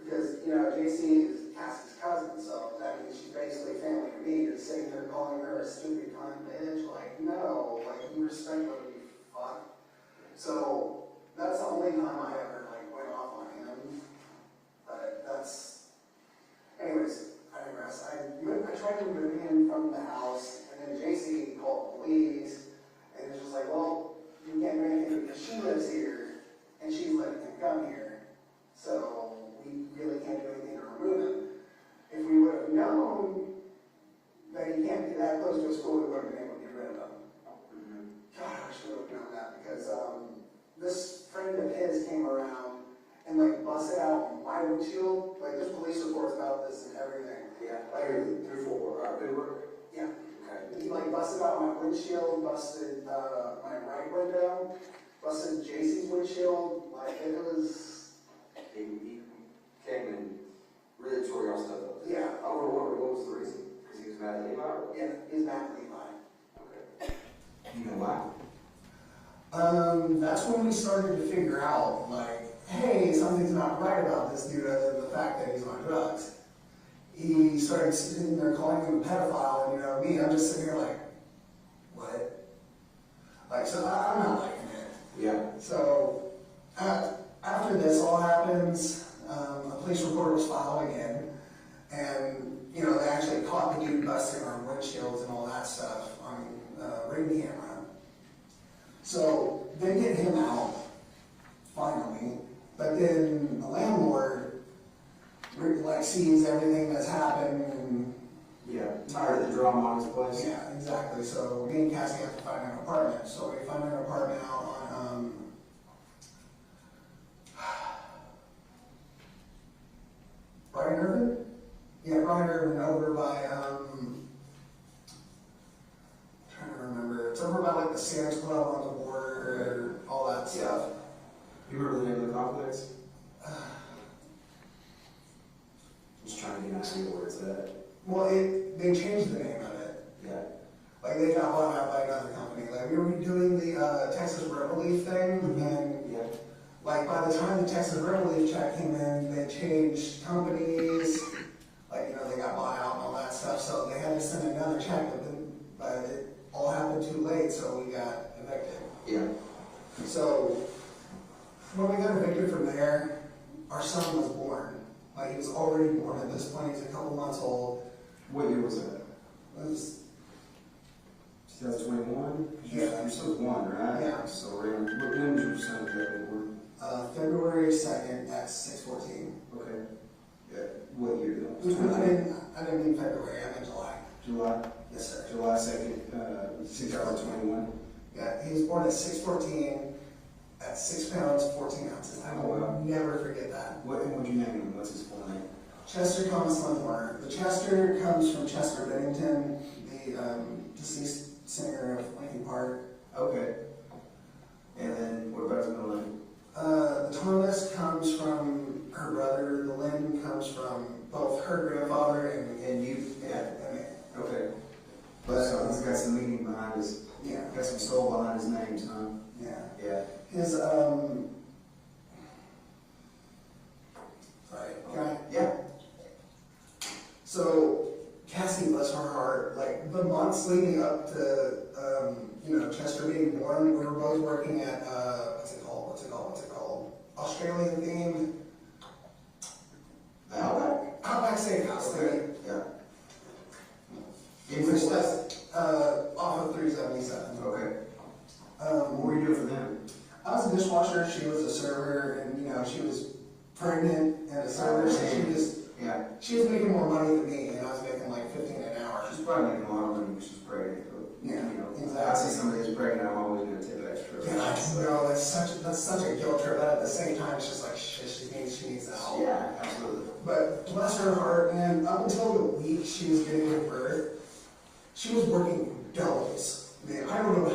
Because, you know, JC is Cassie's cousin, so that means she's basically family to me. You're sitting there calling her a stupid cunt bitch. Like, no, like, you respect her, you fuck. So, that's the only time I ever, like, went off on him. But that's, anyways, I digress. I tried to remove him from the house, and then JC called the police, and it's just like, well, you can't do anything because she lives here, and she's letting him come here. So we really can't do anything to remove him. If we would have known that he can't be that close to a school, we would have been able to get rid of him. Mm-hmm. God, I should have known that because this friend of his came around and like busted out my windshield. Like there's police reports about this and everything. Yeah. Like, Through for Pittsburgh? yeah. Okay. He like busted out my windshield, busted my right window, busted JC's windshield. Like it was. He came and really tore y'all stuff up. Yeah. Over what was the reason? Because he was mad at Levi? Or? Yeah, he's mad at Levi. Okay. You know why? That's when we started to figure out, like, hey, something's not right about this dude other than the fact that he's on drugs. He started sitting there calling him a pedophile, and you know, me, I'm just sitting here like, what? Like, so I'm not liking it. Yeah. So, after this all happens, a police report was filed again, and, you know, they actually caught the dude busting our windshields and all that stuff on ring camera. So, they get him out, finally, but then the landlord, like, sees everything that's happened, and Yeah. Tired of the drama on his place? yeah, exactly. So, me and Cassie have to find an apartment. So, we find an apartment out on, Brian Irvin? Yeah, Brian Irvin over by, trying to remember. It's over by like the Sam's Club on the border, all that stuff. You remember the name of the complex? Just trying to get to see where it's at. Well, they changed the name of it. Yeah. Like they got bought out by another company. Like we were doing the Texas Rent Relief thing, and Yeah. like by the time the Texas Rent Relief check came in, they changed companies. Like, you know, they got bought out and all that stuff, so they had to send another check, but it all happened too late, so we got evicted. Yeah. So when we got evicted from there, our son was born. Like he was already born at this point. He's a couple months old. What year was that? It was 2021? Yeah. You're still one, right? Yeah. So when was your son exactly born? February 2nd at 6:14. Okay. Yeah. What year though? I didn't mean February. I meant July. July? Yes, sir. July 2nd, 2021. Yeah, he was born at 6:14 at 6 pounds 14 ounces. I Oh, wow. will never forget that. What'd you name him? What's his full name? Chester Thomas Linthorne. The Chester comes from Chester Bennington, the deceased singer of Linkin Park. Okay. And then what about his middle name? The Thomas comes from her brother. The Lynn comes from both her grandfather and you? yeah, and me. Okay. So he's got some meaning behind his, Yeah, got some soul behind his name, huh? yeah. Yeah. His So Cassie, bless her heart, like the months leading up to, Chester being born, we were both working at, what's it called? Australian themed Outback Steakhouse. Okay, yeah. Which that's off of 377. Okay. What were you doing for them? I was a dishwasher. She was a server, and she was pregnant and a server, so she was making more money than me, and I was making like 15 an hour. She's probably making a lot of money when she's pregnant, but Exactly. I see somebody that's pregnant, I'm always going to tip extra. Yeah, I know that's such a guilt trip, but at the same time, it's just like shit. She needs the help. Yeah, absolutely. But bless her heart, man. Up until the week she was giving birth, she was working doubles. Man, I don't know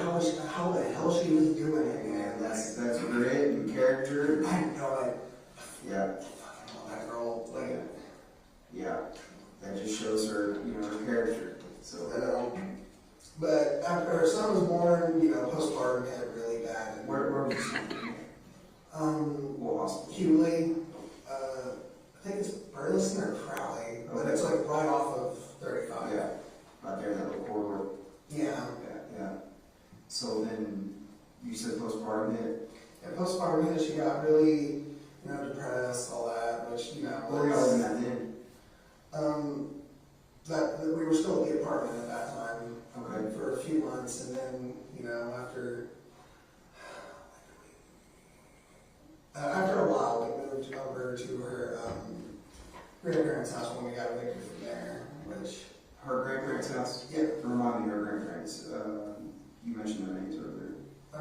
how the hell she was doing it, man. That's grit and character. I know it. Yeah. I fucking love that girl. Like, yeah. That just shows her, her character. So. But after her son was born, postpartum hit really bad. And Where was she? What hospital? Hewley. I think it's Burleson or Crowley, but it's like right off of 35. Yeah. Right there in that little corridor. Yeah. Yeah. So then you said postpartum hit? Yeah, postpartum hit, she got really, depressed, all that, which, What were y'all doing that then? That we were still at the apartment at that time. Okay. For a few months, and then, after a while, we moved over to her grandparents' house when we got evicted from there, which... Her grandparents' house? Yeah. Remind me of her grandparents. You mentioned their names earlier. I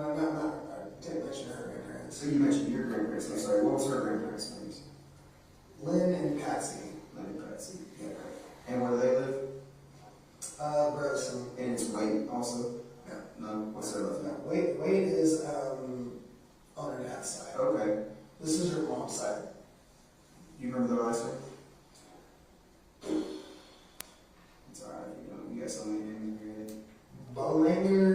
didn't mention her grandparents. So you mentioned your grandparents. I'm sorry. What was her grandparents' names? Lynn and Patsy. Lynn and Patsy. Yeah. And where do they live? Burleson. And it's Wade also? No. No? What's their last name? Wade is on her dad's side. Okay. This is her mom's side. You remember their last name? It's alright, you got so many names in your head. Bolanger.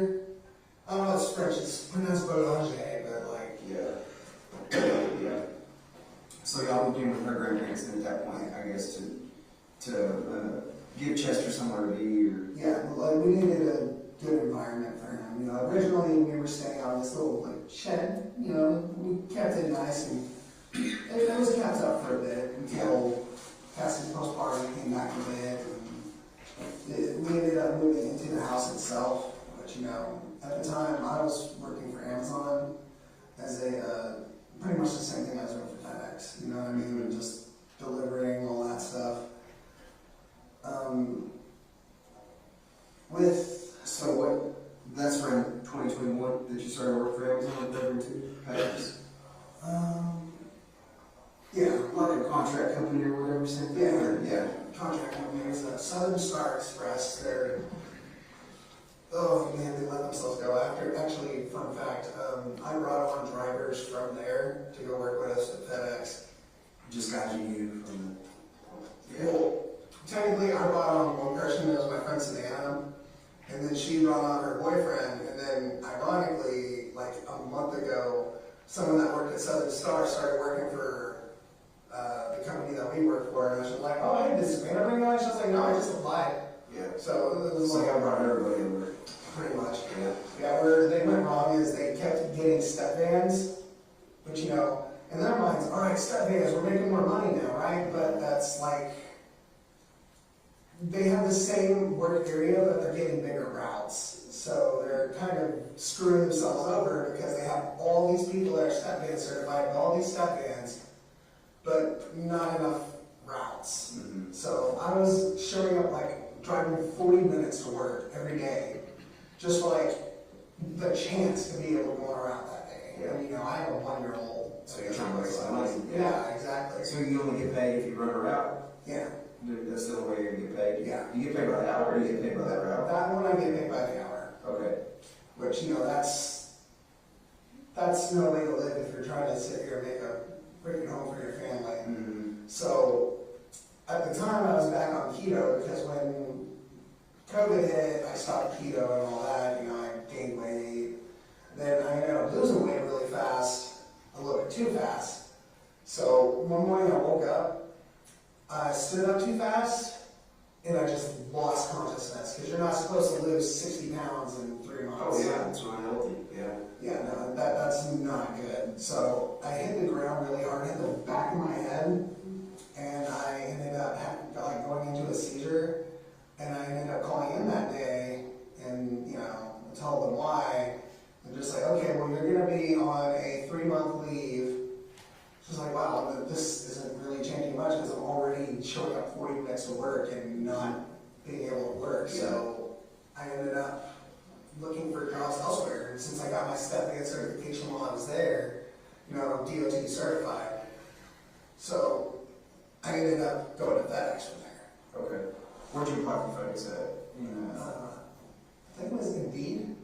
I don't know, it's French. It's pronounced Bolanger, but like... Yeah. So y'all moved in with her grandparents then at that point, I guess, to give Chester somewhere to be, or... Yeah, like we needed a good environment for him. Originally we were staying on this little shed. We kept it nice, and it was kept up for a bit until Cassie's postpartum came back a bit, and we ended up moving into the house itself. But at the time I was working for Amazon as a pretty much the same thing I was doing for FedEx. You know what I mean? And just delivering all that stuff. That's around 2021 that you started working for Amazon delivering to packages? Yeah. Like a contract company or whatever, same thing? Yeah. Contract company is Southern Star Express. They're, oh man, they let themselves go. Actually, fun fact, I brought on drivers from there to go work with us at FedEx. Just guys you knew from the... Well, technically I brought on one person that was my friend Savannah, and then she brought on her boyfriend, and then ironically, like a month ago, someone that worked at Southern Star started working for the company that we work for, and I was like, oh, hey, did Savannah bring you on? She was like, no, I just applied. Yeah. So it was So like, I brought everybody over. pretty much. Yeah. Yeah, where they went wrong is they kept getting step vans, but in their minds, all right, step vans, we're making more money now, right? But that's like, they have the same work area, but they're getting bigger routes. So they're kind of screwing themselves over because they have all these people that are step van certified, all these step vans, but not enough routes. Mm-hmm. So I was showing up like driving 40 minutes to work every day, just for like the chance to be able to go on a route that day. Yeah. And I have a 1-year-old. So you're trying to make some money. Yeah, exactly. So you only get paid if you run a route? Yeah. That's the only way you're going to get paid? Yeah. You get paid by the hour, or you get paid by that route? That one I get paid by the hour. Okay. Which, that's no way to live if you're trying to sit here and make a freaking home for your family. Mm-hmm. So, at the time I was back on keto because when COVID hit, I stopped keto and all that, I gained weight. Then I ended up losing weight really fast, a little bit too fast. So, one morning I woke up, I stood up too fast, and I just lost consciousness, because you're not supposed to lose 60 pounds in 3 months. Oh, yeah, it's not healthy, yeah. Yeah, no, that's not good. So I hit the ground really hard, hit the back of my head, and I ended up like going into a seizure, and I ended up calling in that day, and I told them why. They're just like, okay, well, you're gonna be on a 3-month leave. She's like, wow, this isn't really changing much because I'm already showing up 40 minutes to work and not being able to work. So I ended up looking for jobs elsewhere. And since I got my step aid certification while I was there, I'm DOT certified. So I ended up going to FedEx from there. Okay. Where'd you apply for FedEx at? I think it was Indeed.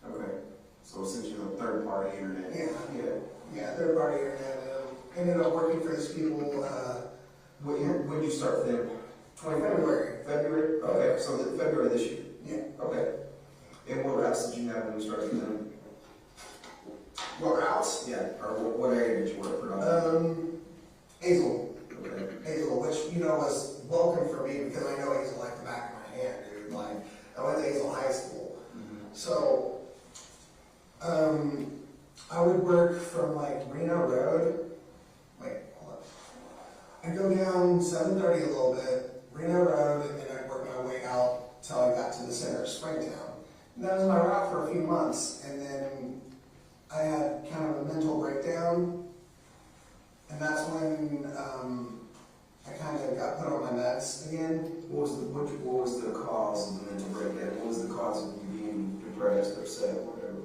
Okay. So essentially a third party internet. Yeah, third party internet. Ended up working for these people. When did you start for them? February. February? Okay, so February this year? Yeah. Okay. And what routes did you have when you started with them? What routes? Yeah, or what area did you work for? Hazel. Okay. Hazel, which, was welcome for me because I know Hazel like the back of my hand, dude. Like, I went to Hazel High School. Mm-hmm. So, I would work from like Reno Road. Wait, hold up. I'd go down 730 a little bit, Reno Road, and then I'd work my way out till I got to the center of Springtown. And that was my route for a few months, and then I had kind of a mental breakdown, and that's when I kind of got put on my meds again. What was the cause of the mental breakdown? What was the cause of you being depressed, upset, whatever?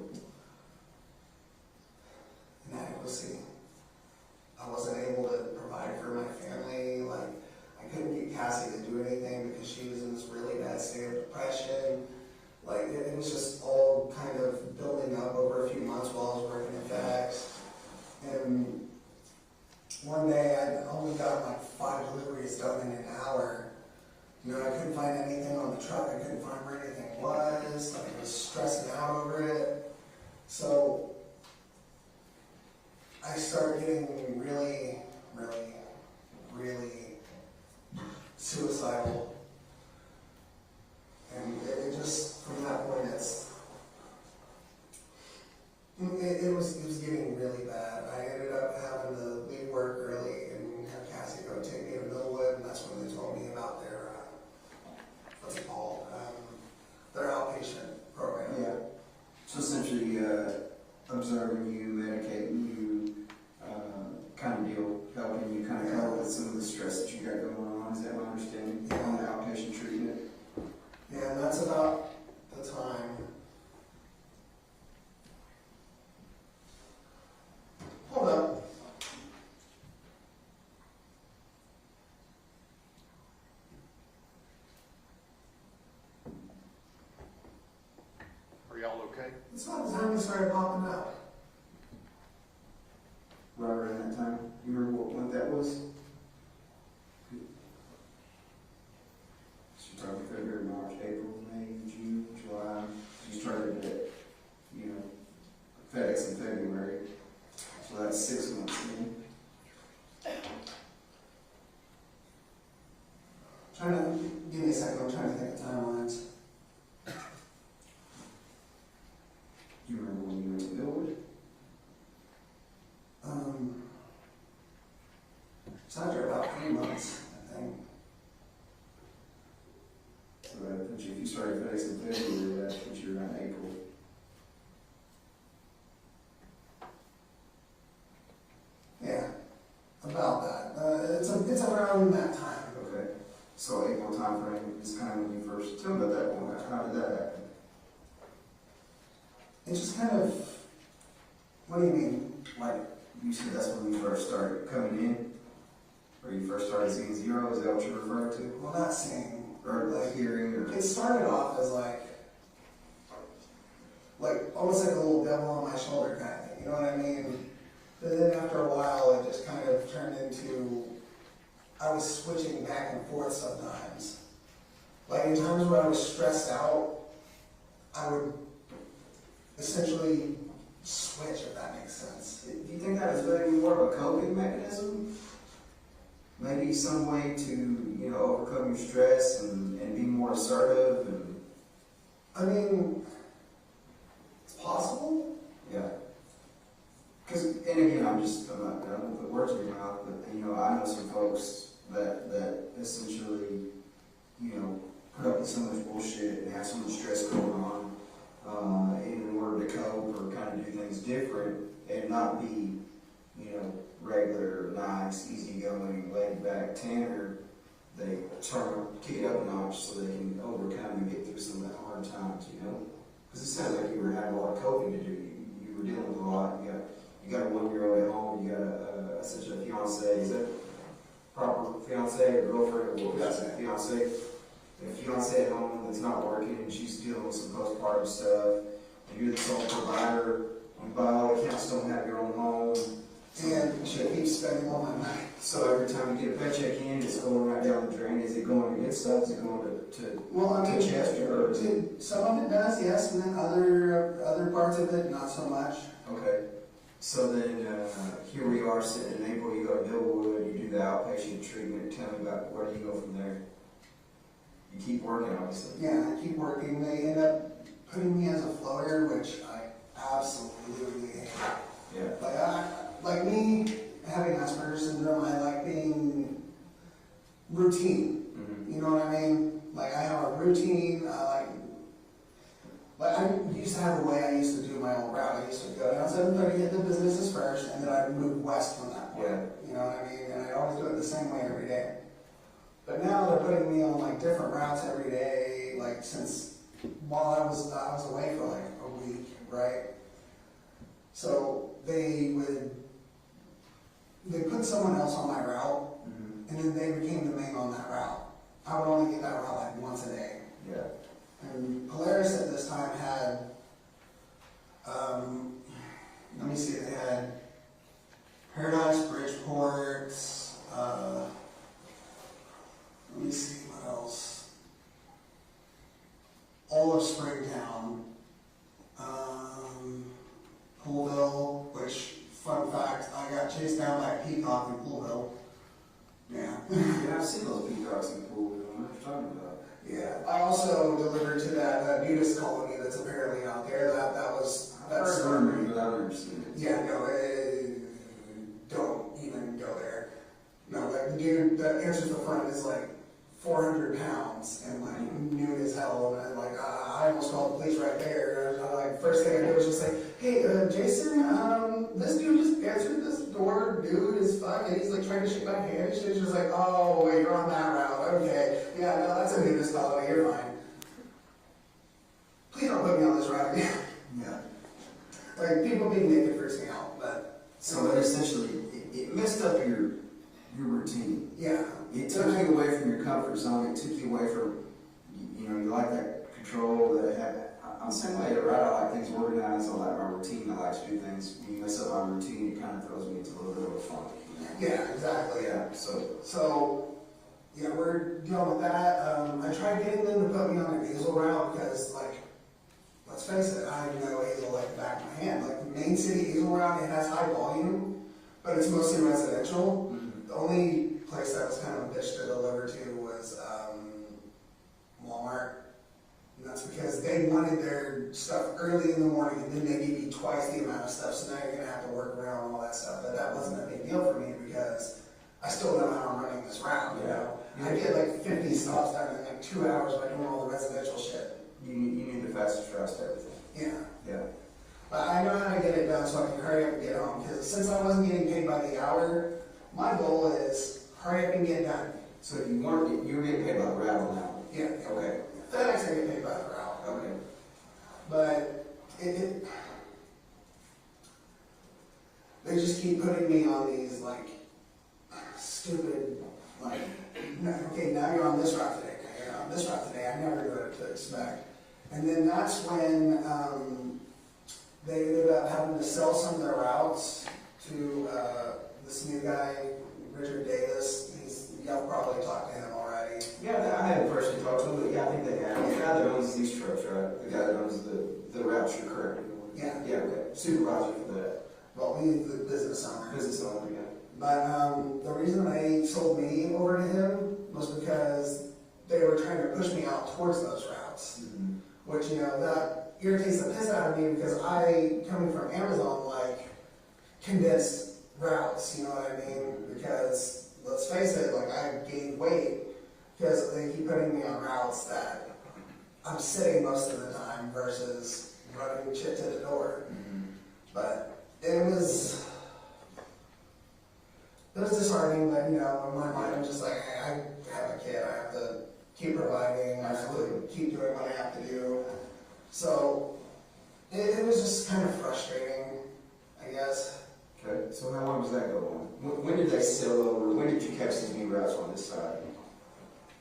Inadequacy. I wasn't able to provide for my family. Like, I couldn't get Cassie to do anything because she was in this really bad state of depression. Like, it was just all kind of building up over a few months while I was working at FedEx. And one day I only got like 5 deliveries done in an hour. I couldn't find anything on the truck. I couldn't find where anything was. Like, I was stressing out over it. So I started getting really, really, really suicidal. And it just, from that point, it was getting really bad. I ended up having to leave work early and have Cassie go take me to Millwood, and that's when they told me about their, what's it called, their outpatient program. Yeah. So essentially, observing you, medicating you, kind of helping you kind of cope with some of the stress that you got going on. Is that my understanding? Yeah. On the outpatient treatment? Yeah, and that's about the time. Hold up. Are y'all okay? It's about the time they started popping up. Right around that time. You remember what month that was? So you're talking February, March, April, May, June, July. You started at, FedEx in February. So that's 6 months in. Give me a second, I'm trying to think of timelines. Do you remember when you went to Millwood? It's after about 3 months, I think. So that puts you, if you started FedEx in February, that puts you around April. Yeah, about that. It's around that time. Okay. So April time frame is kind of when you first, tell me about that one. How did that happen? It just kind of, what do you mean? Like, you said that's when you first started coming in? Or you first started seeing zero? Is that what you're referring to? Well, not seeing. Or like hearing? Or? It started off as like almost like a little devil on my shoulder kind of thing, you know what I mean? But then after a while, it just kind of turned into, I was switching back and forth sometimes. Like in times where I was stressed out, I would essentially switch, if that makes sense. Do you think that is maybe more of a coping mechanism? Maybe some way to, overcome your stress and more assertive and, I mean, it's possible. yeah. Because, and again, I'm not going to put words in your mouth, but, you know, I know some folks that essentially, you know, put up with so much bullshit and have so much stress going on, in order to cope or kind of do things different and not be, you know, regular, nice, easygoing, laid back Tanner. They kick it up a notch so they can overcome and get through some of the hard times, you know? Because it sounds like you were having a lot of coping to do. You were dealing with a lot. You got a 1-year-old at home. You got such a fiance. Is that proper fiance or girlfriend or what was that? Fiance. A fiance at home that's not working and she's dealing with some postpartum stuff. And you're the sole provider. You by all accounts don't have your own home. And she keeps spending all my money. So every time you get a paycheck in, it's going right down the drain. Is it going to get stuff? Is it going to Chester? Or some of it does, yes, and then other parts of it, not so much. Okay. So then here we are sitting in April. You go to Millwood. You do the outpatient treatment. Tell me about where do you go from there? You keep working, obviously. Yeah, I keep working. They end up putting me as a floater, which I absolutely hate. Yeah. Like me having Asperger's syndrome, I like being routine. Mm-hmm. You know what I mean? Like I have a routine. I used to have a way I used to do my own route. I used to go down 7:30, hit the businesses first, and then I'd move west from that point. Yeah. You know what I mean? And I always do it the same way every day. But now they're putting me on like different routes every day. Like since while I was away for like a week, right? So they put someone else on my route, Mm-hmm. and then they became the main on that route. I would only get that route like once a day. Yeah. And Polaris at this time had, let me see, they had Paradise, Bridgeport, let me see what else. All of Springtown, Poolville, which, fun fact, I got chased down by a peacock in Poolville. Yeah. Yeah, I've seen those peacocks in the pool. What are you talking about? Yeah. I also delivered to that nudist colony that's apparently out there. That's I remember, but I've never seen it. Yeah, no, don't even go there. No, like the dude that answers the front is like 400 pounds and like nude as hell, and I almost called the police right there. And like first thing I did was just say, hey, Jason, this dude just answered this door, dude as fuck, and he's like trying to shake my hand. And she's just like, oh wait, you're on that route, okay, yeah, no, that's a nudist colony, you're fine. Please don't put me on this route again. Yeah. Like people being naked freaks me out, but So but essentially, it messed up your routine. yeah. It took you away from your comfort zone. It took you away from, you know, you like that control that I'm the same way, right? I like things organized. I like my routine. I like to do things. When you mess up my routine, it kind of throws me into a little bit of a funk. Yeah, exactly. Yeah. So, yeah, we're dealing with that. I tried getting them to put me on an Hazel route because, like, let's face it, I know Hazel like the back of my hand. Like, the main city Hazel route, it has high volume, but it's mostly residential. Mm-hmm. The only place that was kind of a bitch to deliver to was Walmart. And that's because they wanted their stuff early in the morning, and then they gave you twice the amount of stuff, so now you're going to have to work around all that stuff. But that wasn't a big deal for me because I still know how I'm running this route, you know? I get like 50 stops done in like 2 hours by doing all the residential shit. You need the fastest routes to everything. Yeah. Yeah. But I know how to get it done so I can hurry up and get home, because since I wasn't getting paid by the hour, my goal is hurry up and get done. So if you weren't, you were getting paid by the route on that one. Yeah. Okay. FedEx I get paid by the route. Okay. But they just keep putting me on these like stupid, like, no, okay, now you're on this route today, now you're on this route today. I never knew what to expect. And then that's when they ended up having to sell some of their routes to this new guy, Richard Davis. Y'all probably talked to him already. Yeah, I haven't personally talked to him, but yeah, I think they have. The guy that owns these trucks, right? The guy that owns the routes you're correct. Yeah. Yeah, okay. Supervisor for that. Well, he's the business owner. Business owner, yeah. But the reason they sold me over to him was because they were trying to push me out towards those routes, which, you know, that irritates the piss out of me because coming from Amazon, like, condensed routes, you know what I mean? Because, let's face it, like, I gained weight because they keep putting me on routes that I'm sitting most of the time versus running shit to the door. But it was disheartening, but, you know, in my mind, I'm just like, hey, I have a kid, I have to keep providing, I have to keep doing what I have to do. So, it was just kind of frustrating, I guess. Okay, so how long does that go on? When did they settle over? When did you catch these new routes on this side?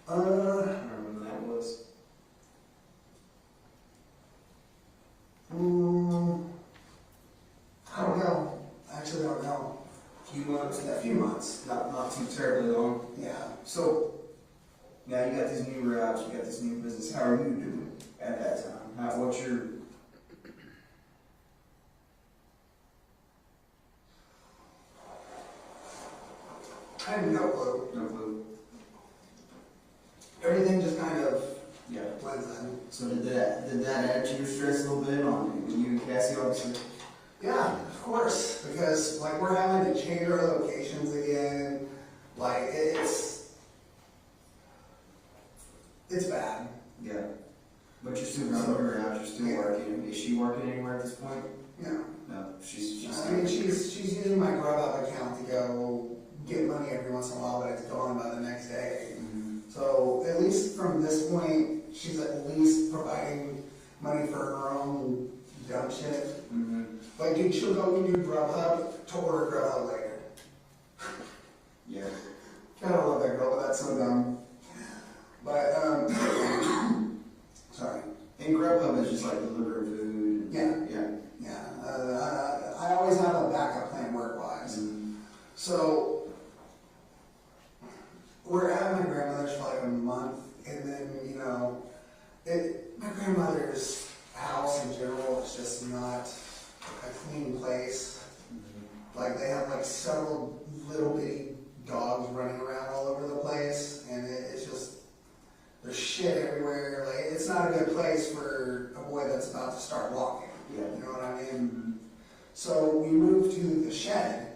I don't remember when that was. I don't know. I actually don't know. A few months? A few months. Not too terribly long. Yeah. So, now you got these new routes, you got this new business. How are you doing at that time? What's your... I have no clue. No clue. Everything just kind of Yeah. blends in. So did that add to your stress a little bit on you and Cassie, obviously? Yeah, of course, because like we're having to change our locations again. Like it's bad. Yeah. But you're still running her out, you're still working. Is she working anywhere at this point? No. No. She's I mean, she's using my Grubhub account to go get money every once in a while, but it's gone by the next day. So at least from this point, she's at least providing money for her own dumb shit. Like, dude, she'll go and do Grubhub to order Grubhub later. Yeah. I don't love that girl, but that's so dumb. But, sorry. And Grubhub is just like delivering food. Yeah. Yeah. Yeah. I always have a backup plan work-wise. So, we're at my grandmother's for like a month, and then, you know, my grandmother's house in general is just not a clean place. Like, they have like several little bitty dogs running around all over the place, and it's just, there's shit everywhere. Like, it's not a good place for a boy that's about to start walking. Yeah. You know what I mean? So we moved to the shed,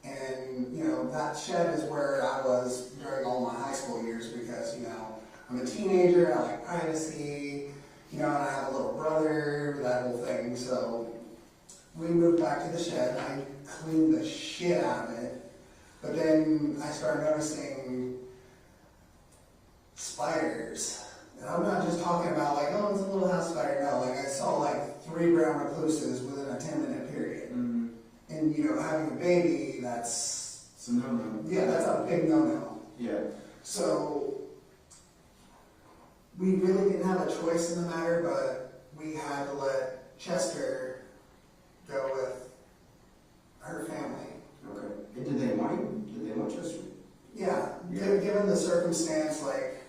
and, you know, that shed is where I was during all my high school years because, you know, I'm a teenager, I like privacy, you know, and I have a little brother, that whole thing. So we moved back to the shed, and I cleaned the shit out of it. But then I started noticing spiders. And I'm not just talking about like, oh, it's a little house spider. No, like I saw like 3 brown recluses within a 10-minute period. And, you know, having a baby, that's... It's a no-no. Yeah, that's a big no-no. Yeah. So, we really didn't have a choice in the matter, but we had to let Chester go with her family. Okay. And did they want him? Did they want Chester? Yeah. Given the circumstance, like,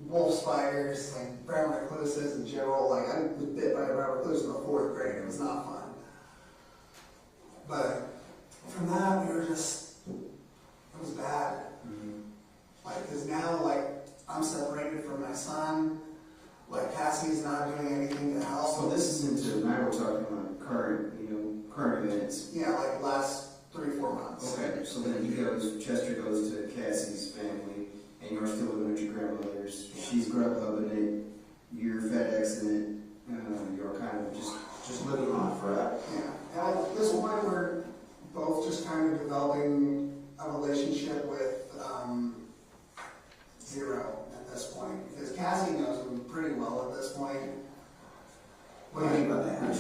wolf spiders, like brown recluses in general, like I was bit by a brown recluse in the 4th grade. It was not fun. But from that, we were just, it was bad. Like, because now, like, I'm separated from my son. Like, Cassie's not doing anything to the house. So this is into, now we're talking about current events. Yeah, like last 3-4 months. Okay, so then Chester goes to Cassie's family, and you're still living at your grandmother's. She's Grubhubbing it, you're FedExing it, you're kind of just living life, right? Yeah, and at this point, we're both just kind of developing a relationship with Zero at this point, because Cassie knows him pretty well at this point. What do you mean by that?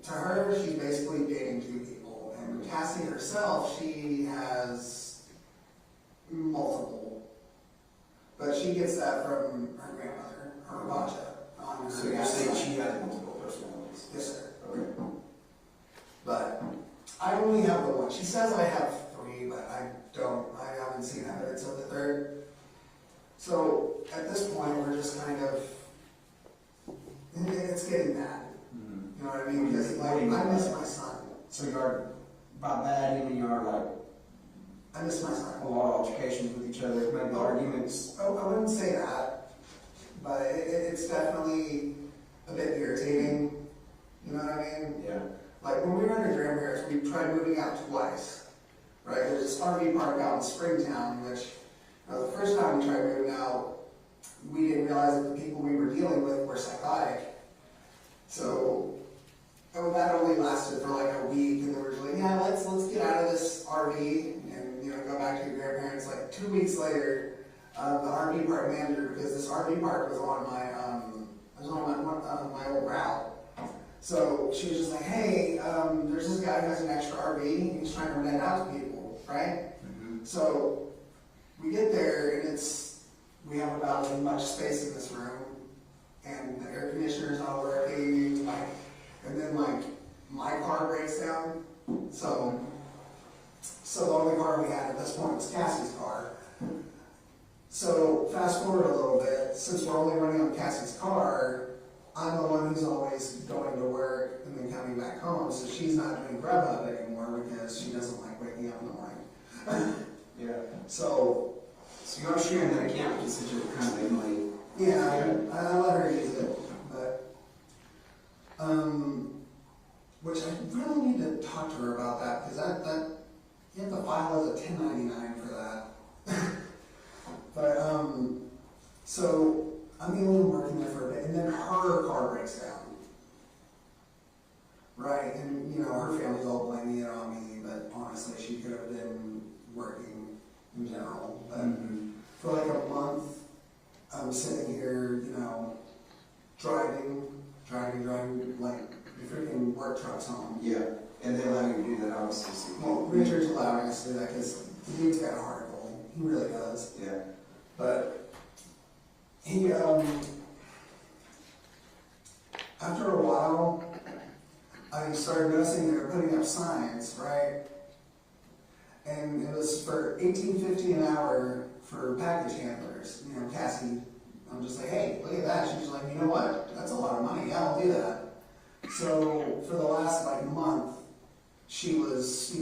To her, she's basically dating 2 people, and Cassie herself, she has multiple, but she gets that from her grandmother, her Bacha. So you're saying she has multiple personalities? Yes, sir. Okay. But I only have the one. She says I have 3, but I don't. I haven't seen evidence of the 3rd. So at this point, we're just kind of, it's getting bad. You know what I mean? Because like, I miss my son. So you're, by bad, you mean you're like I missed my sign. A lot of altercations with each other, maybe arguments. I wouldn't say that, but it's definitely a bit irritating. You know what I mean? Yeah. Like when we were under grandparents, we tried moving out twice. Right? There's this RV park out in Springtown, which the first time we tried moving out, we didn't realize that the people we were dealing with were psychotic. So that only lasted for like a week, and they were like, yeah, let's get out of this RV and go back to your grandparents. Like 2 weeks later, the RV park manager, because this RV park was on my old route. So she was just like, hey, there's this guy who has an extra RV, he's trying to rent it out to people, right? Mm-hmm. So we get there, and we have about as much space in this room, and the air conditioner's not working, and then my car breaks down. So the only car we had at this point was Cassie's car. So fast forward a little bit, since we're only running on Cassie's car, I'm the one who's always going to work and then coming back home, so she's not doing Grubhub anymore because she doesn't like waking up in the morning. Yeah. So you're sharing that account just since you're kind of family. yeah, I let her use it, but which I really need to talk to her about that, because that you have to file as a 1099 for that. But so I'm the only one working there for a bit, and then her car breaks down. Right, and her family's all blaming it on me, but honestly, she could have been working in general. But for like a month, I'm sitting here, driving like the freaking work trucks home. Yeah. And they allow you to do that, obviously. Well, Richard's allowing us to do that because the dude's got a heart goal. He really does. Yeah. But he, after a while, I started noticing they were putting up signs, right? And it was for $18.50 an hour for package handlers. Cassie, I'm just like, hey, look at that. She's like, you know what? That's a lot of money. Yeah, I'll do that. So for the last month, she was,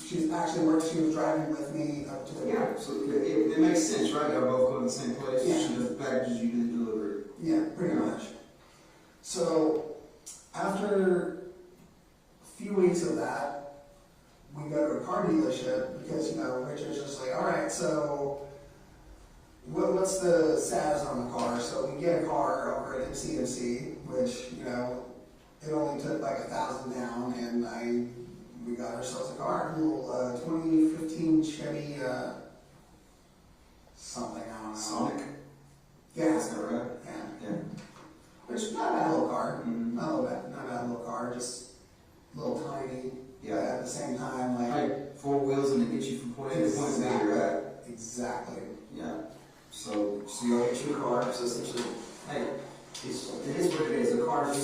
she's actually worked. She was driving with me up to the Yeah, so it makes sense, right? Y'all both go to the same place. Yeah. She does the packages, you do the delivery. Yeah, pretty much. So after a few weeks of that, we go to a car dealership because, Richard's just like, all right, so what's the status on the car? So we get a car over at MCMC, which, it only took like $1,000 down, and we got ourselves a car, a little 2015 Chevy, something, I don't know. Sonic? Yeah. Is that right? Yeah. Yeah. Which is not a bad little car. Not a bad little car, just a little tiny. Yeah. But at the same time, Like 4 wheels and it gets you from point A to point B, right? Exactly. Yeah. So y'all get your car, so essentially, hey, it is what it is. A car is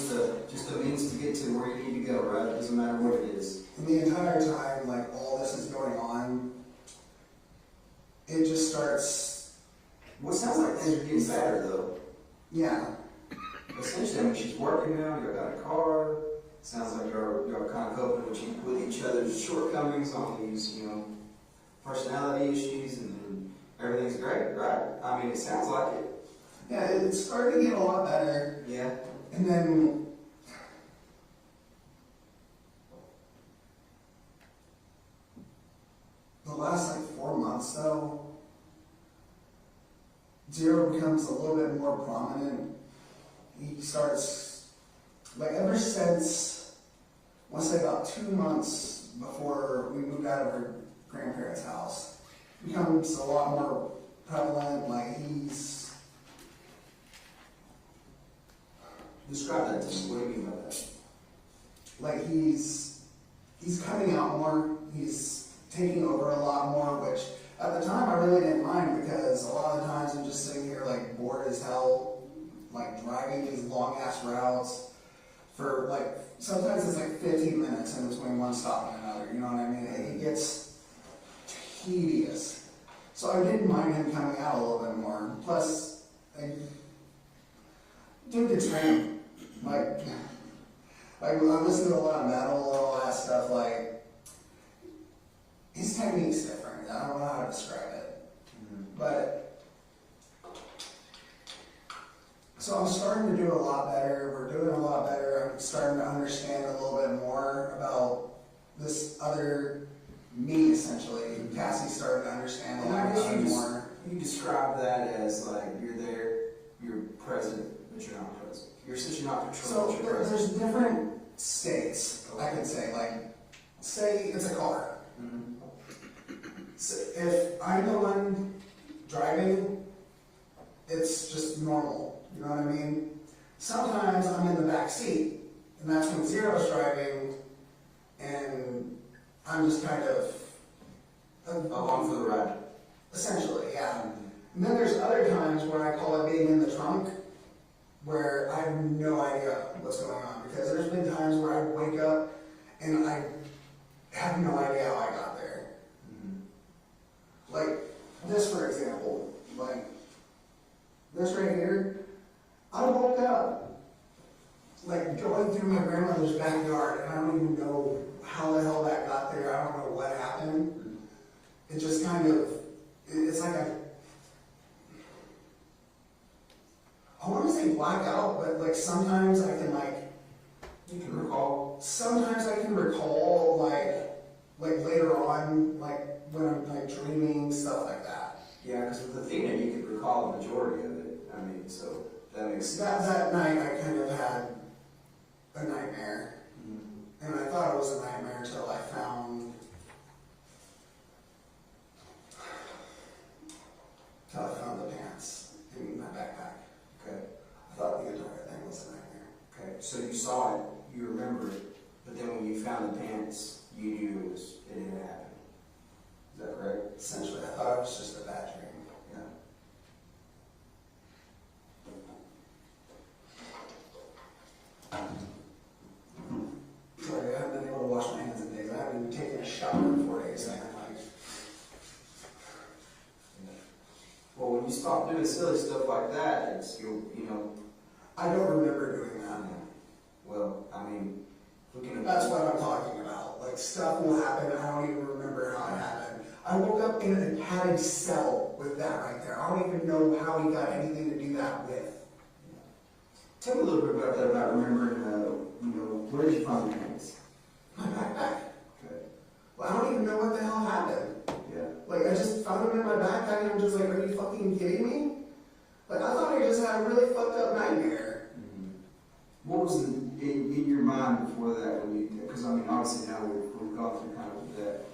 just a means to get to where you need to go, right? It doesn't matter what it is. And the entire time, all this is going on, it just starts. What sounds like things are getting better, though. Yeah. Essentially, she's working now, you got a car. Sounds like you're kind of coping with each other's shortcomings on these, personality issues, and everything's great, right? I mean, it sounds like it. Yeah, it's starting to get a lot better. Yeah. And then the last 4 months, though, Zero becomes a little bit more prominent. He starts, ever since, once about 2 months before we moved out of our grandparents' house, becomes a lot more prevalent. He's. Describe that to me. What do you mean by that? He's coming out more. He's taking over a lot more, which at the time I really didn't mind because a lot of the times I'm just sitting here bored as hell, driving these long ass routes for sometimes it's 15 minutes in between one stop and another. You know what I mean? It gets tedious. So I didn't mind him coming out a little bit more. Plus, dude gets random. I listen to a lot of metal and all that stuff. His technique's different. that. I don't know how to describe it. But, so I'm starting to do a lot better. We're doing a lot better. I'm starting to understand a little bit more about this other me, essentially. Cassie's starting to understand a And I lot guess more. you describe that as like you're there, you're present, but you're not present. You're essentially not So controlling, but you're there's present. different states, I could say. Like, say it's a car. So if I'm the one driving, it's just normal. You know what I mean? Sometimes I'm in the back seat, and that's when Zero's driving, and I'm just kind of Along for the ride. essentially, yeah. And then there's other times where I call it being in the trunk, where I have no idea what's going on. Because there's been times where I wake up and I have no idea how I got there. Like this, for example, like this right here, I woke up like going through my grandmother's backyard, and I don't even know how the hell that got there. I don't know what happened. It just kind of, it's like I want to say blackout, but like sometimes I can You can recall. sometimes I can recall like later on, like when I'm like dreaming, stuff like that. Yeah, because with Athena, you could recall the majority of it. I mean, so that makes sense. That night I kind of had a nightmare. And I thought it was a nightmare until I found the pants in my backpack. Okay. I thought the entire thing was a nightmare. Okay. So you saw it, you remember it, but then when you found the pants, you knew it didn't happen. Is that correct? Essentially, I thought it was just a bad dream. Yeah. Sorry, I haven't been able to wash my hands in days. I haven't even taken a shower in 4 days. And I'm like, Well, when you stop doing silly stuff like that, it's I don't remember doing that. well, I mean, looking at That's what I'm talking about. Like, stuff will happen, I don't even remember how it happened. I woke up in a padded cell with that right there. I don't even know how he got anything to do that with. Tell me a little bit about that, about remembering, where did you find the pants? My backpack. Okay. Well, I don't even know what the hell happened. Yeah. Like, I just found them in my backpack and I'm just like, are you fucking kidding me? Like, I thought I just had a really fucked up nightmare. What was in your mind before that when you, because I mean, obviously now we've gone through kind of that.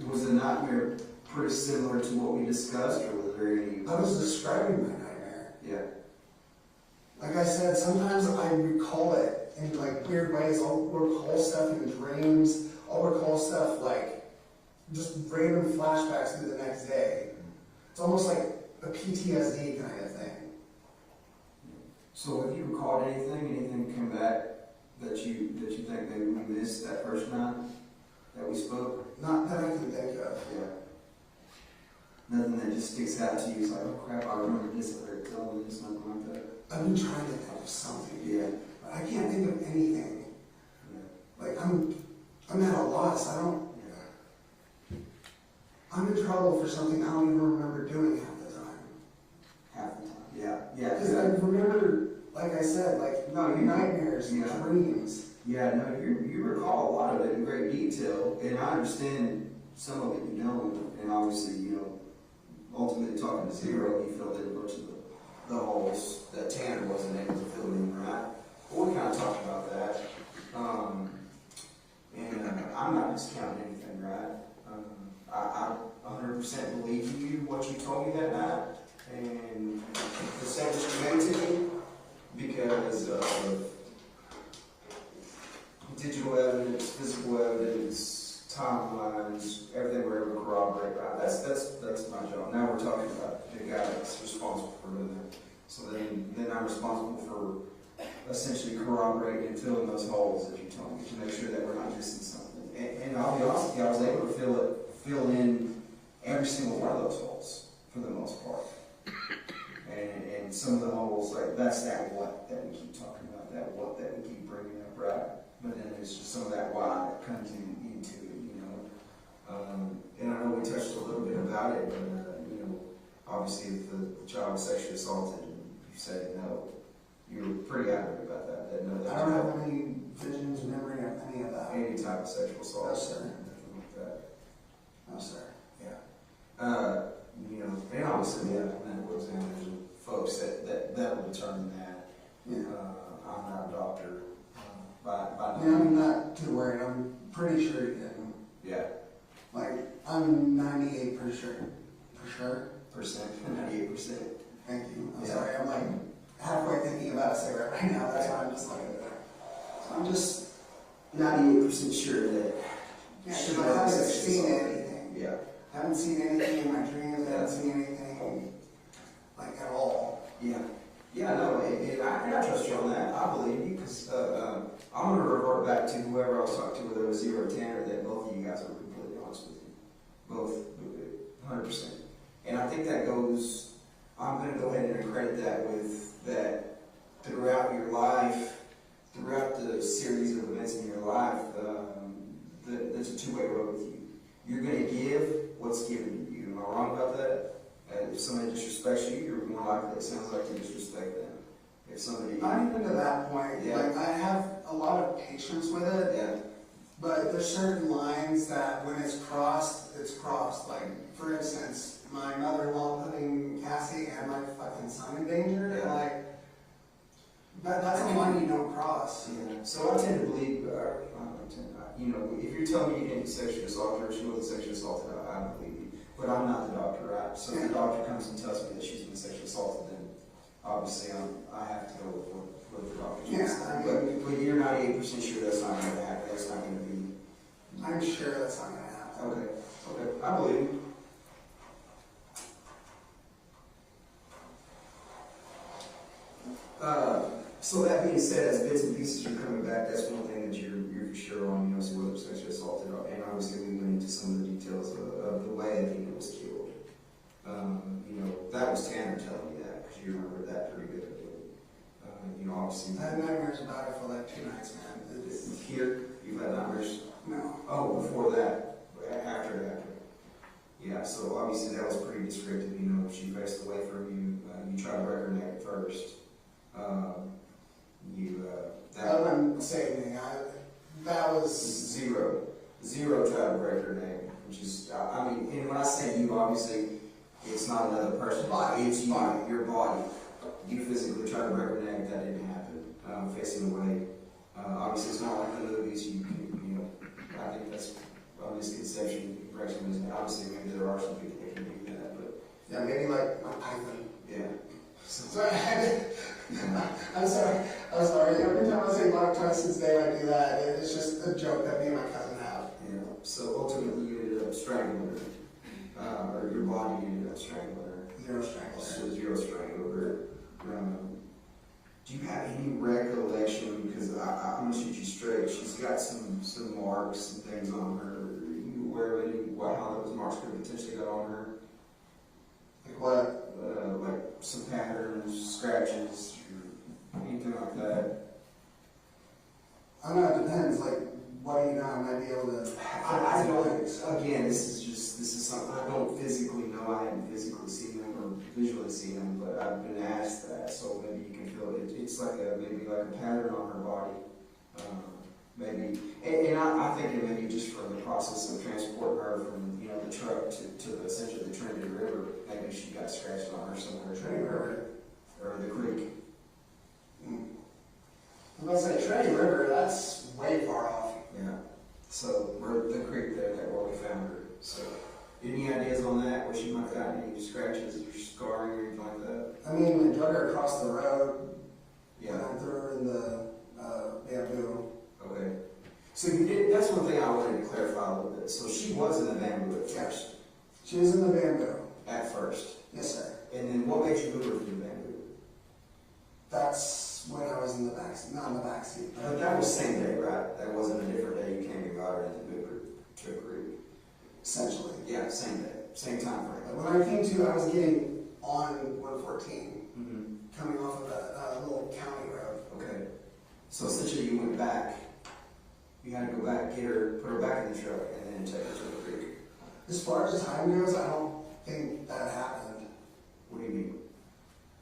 Was the nightmare pretty similar to what we discussed, or was there any? I was describing my nightmare. Yeah. Like I said, sometimes I recall it in like weird ways. I'll recall stuff in dreams. I'll recall stuff like just random flashbacks to the next day. It's almost like a PTSD kind of thing. So have you recalled anything come back that you think maybe we missed that first night that we spoke? Not that I can think of. Yeah. Nothing that just sticks out to you is like, oh crap, I remember this, or telling this, nothing like that. I've been trying to think of something. Yeah. But I can't think of anything. Yeah. Like I'm at a loss. I'm in trouble for something I don't even remember doing half the time. Half the time. Yeah. Yeah. Because I remember, like I said, like nightmares, Yeah. dreams. Yeah, no, you recall a lot of it in great detail, and I understand some of it you don't, and obviously, ultimately talking to Zero, he filled in a bunch of the holes that Tanner wasn't able to fill in, right? Well, we kind of talked about that, and I'm not discounting anything, right? I 100% believe you, what you told me that night, and the statements you made to me, because of digital evidence, physical evidence, timelines, everything we're able to corroborate, right? That's my job. Now we're talking about the guy that's responsible for doing that. So then I'm responsible for essentially corroborating and filling those holes that you told me to make sure that we're not missing something. And I'll be honest with you, I was able to fill in every single one of those holes for the most part. And some of the holes, like that's that what that we keep talking about, that what that we keep bringing up, right? But then there's just some of that why that comes into it, And I know we touched a little bit about it, but, you know, obviously if the child was sexually assaulted and you said no, you were pretty adamant about that. That no, I don't have any visions, memory of any of that. any type of sexual assault. No, sir. Nothing like that. No, sir. Yeah. You know, and obviously, yeah, medical examiners and folks that will determine that. Yeah. I'm not a doctor. By Yeah, I'm not too worried. I'm pretty sure he didn't. Yeah. Like, I'm 98% for sure. 98%. Thank you. I'm Yeah. sorry. I'm like halfway thinking about a cigarette right now. That's why I'm just like, so I'm just, 98% sure that. yeah, she because I was haven't sexually seen assaulted. anything. Yeah. I haven't seen anything in my dreams. I haven't seen anything, like, at all. Yeah. Yeah, no, and I trust you on that. I believe you, because I'm going to revert back to whoever I was talking to, whether it was 0 or 10, or that both of you guys are completely honest with you. Both, 100%. And I think that goes, I'm going to go ahead and accredit that with that throughout your life, throughout the series of events in your life, there's a two-way road with you. You're going to give what's given to you. Am I wrong about that? If somebody disrespects you, you're more likely, it sounds like, to disrespect them. If somebody... Not even to that point. Yeah. Like, I have a lot of patience with it. Yeah. But there's certain lines that when it's crossed, it's crossed. Like, for instance, my mother-in-law putting Cassie and my fucking son in danger. Yeah. And like, that's a line you don't cross. Yeah. So I tend to believe, you know, if you're telling me you didn't get sexually assaulted or she wasn't sexually assaulted, I believe you. But I'm not the doctor, right? So if the doctor comes and tells me that she's been sexually assaulted, then obviously I have to go with what the doctor says. Yeah, I mean, but you're 98% sure that's not going to happen. That's not going to be. I'm sure that's not going to happen. Okay. Okay. I believe you. So that being said, as bits and pieces are coming back, that's one thing that you're for sure on, you know, so whether it's sexually assaulted, and obviously we went into some of the details of the way Athena was killed. You know, that was Tanner telling me that, because you remember that pretty good. You know, obviously. I had nightmares about it for like 2 nights, man. Here, you've had nightmares? No. Oh, before that, after. Yeah, so obviously that was pretty descriptive, you know, she faced away from you, you tried to break her neck at first. That wouldn't say anything. That was zero tried to break her neck, which is, I mean, and when I say you, obviously, it's not another person, it's you, your body. You physically tried to break her neck, that didn't happen, facing away. Obviously, it's not like the movies, you know, I think that's a misconception, obviously, maybe there are some people that can do that, but. Yeah, maybe like my python. Yeah. Sorry, I'm sorry. Every time I say Black Twisted Day, I do that. It's just a joke that me and my cousin have. Yeah. So ultimately, you ended up strangling her, or your body ended up strangling her. Zero strangle. So 0 strangle her. Do you have any recollection? Because I'm gonna shoot you straight. She's got some marks and things on her. Are you aware of how those marks could have potentially got on her? Like what? Like some patterns, scratches, or anything like that. I don't know, it depends. Like, what do you know? I might be able to. I don't. Again, this is something I don't physically know. I haven't physically seen them or visually seen them, but I've been asked that, so maybe you can feel it. It's like maybe like a pattern on her body. Maybe, and I think it may be just from the process of transporting her from, you know, the truck to essentially the Trinity River. Maybe she got scratched on her somewhere. Trinity River. Or the creek. I'm going to say Trinity River, that's way far off. Yeah. So, we're the creek there, that where we found her. So, any ideas on that? Where she might have gotten any scratches or scarring or anything like that? I mean, we drug her across the road. Yeah. And I threw her in the bamboo. Okay. So you did, that's one thing I wanted to clarify a little bit. So she was in the bamboo at first? She was in the bamboo. At first? Yes, sir. And then what made you move her from the bamboo? That's when I was in the backseat, not in the backseat. But that was the same day, right? That wasn't a different day you came and got her and then moved her to a creek? Essentially. Yeah, same day, same time frame. When I came to, I was getting on 114, coming off of a little county road. Okay. So essentially you went back, you had to go back, get her, put her back in the truck, and then take her to the creek. As far as time goes, I don't think that happened. What do you mean?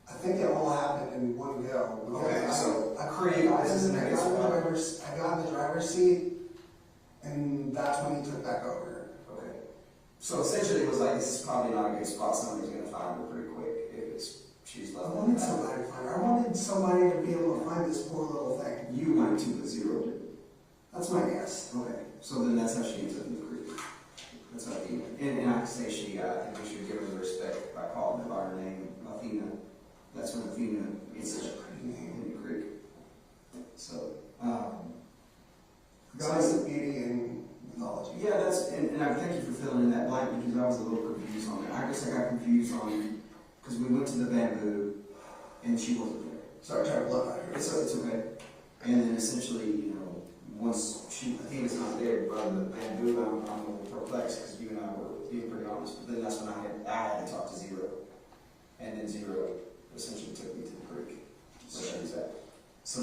I think it all happened in one go. because Okay, so I Creed, this is the next one. I got in the driver's seat, and that's when he took back over. Okay. So essentially it was like, this is probably not a good spot, somebody's gonna find her pretty quick if she's I left. wanted somebody to find her. I wanted somebody to be able to find this poor little thing. You went to the zero. That's my guess. Okay, so then that's how she ends up in the creek. That's how he, and I can say she, I think we should give her the respect by calling her by her name, Athena. That's when Athena ends Such a up pretty name. in the creek. So, Goddess of beauty and mythology. yeah, that's, and I thank you for filling in that blank because I was a little confused on it. I guess I got confused on, because we went to the bamboo and she wasn't there. Sorry, trying to blow out here. It's okay. And then essentially, you know, once Athena's not there by the bamboo, I'm a little perplexed because you and I were being pretty honest. But then that's when I had to talk to Zero. And then Zero essentially took me to the creek where she was at. So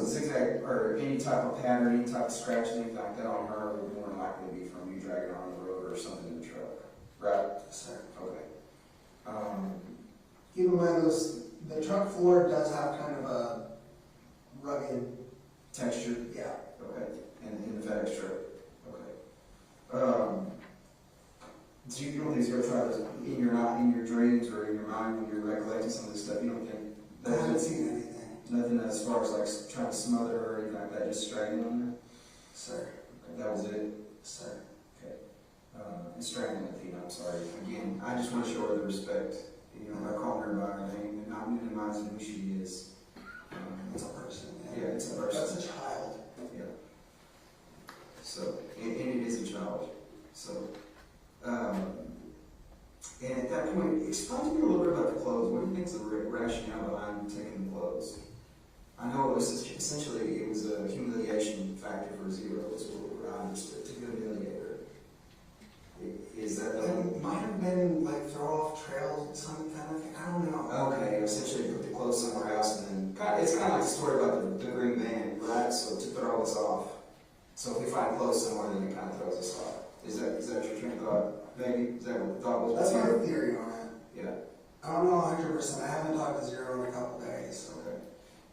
zigzag, or any type of pattern, any type of scratch, anything like that on her would more than likely be from you dragging her on the road or something in the truck. Right? Yes, sir. Okay. Keep in mind, the truck floor does have kind of a rugged Texture? Yeah. Okay. And in the FedEx truck? Okay. So you don't think Zero tried to, in your dreams or in your mind when you're recollecting some of this stuff, you don't think I haven't seen anything. Nothing as far as like trying to smother her or anything like that, just strangling her? Sir. Okay, that was it? Sir. Okay. And strangling Athena, I'm sorry. Again, I just want to show her the respect, you know, by calling her by her name and not minimizing who she is. It's a person. Yeah, it's a person. That's a child. Yeah. So, and it is a child. So, and at that point, explain to me a little bit about the clothes. What do you think is the rationale behind taking the clothes? I know it was essentially it was a humiliation factor for Zero. Is what I understood, to humiliate her. Is that It might have been like throw off trails, some kind of thing. I don't know. okay? Essentially, put the clothes somewhere else, and then it's kind of like the story about the green man, right? So to throw us off. So if we find clothes somewhere, then it kind of throws us off. Is that your train of thought? Maybe is that what the thought was? That's my theory on it. Yeah. I don't know 100%. I haven't talked to Zero in a couple days. So. Okay.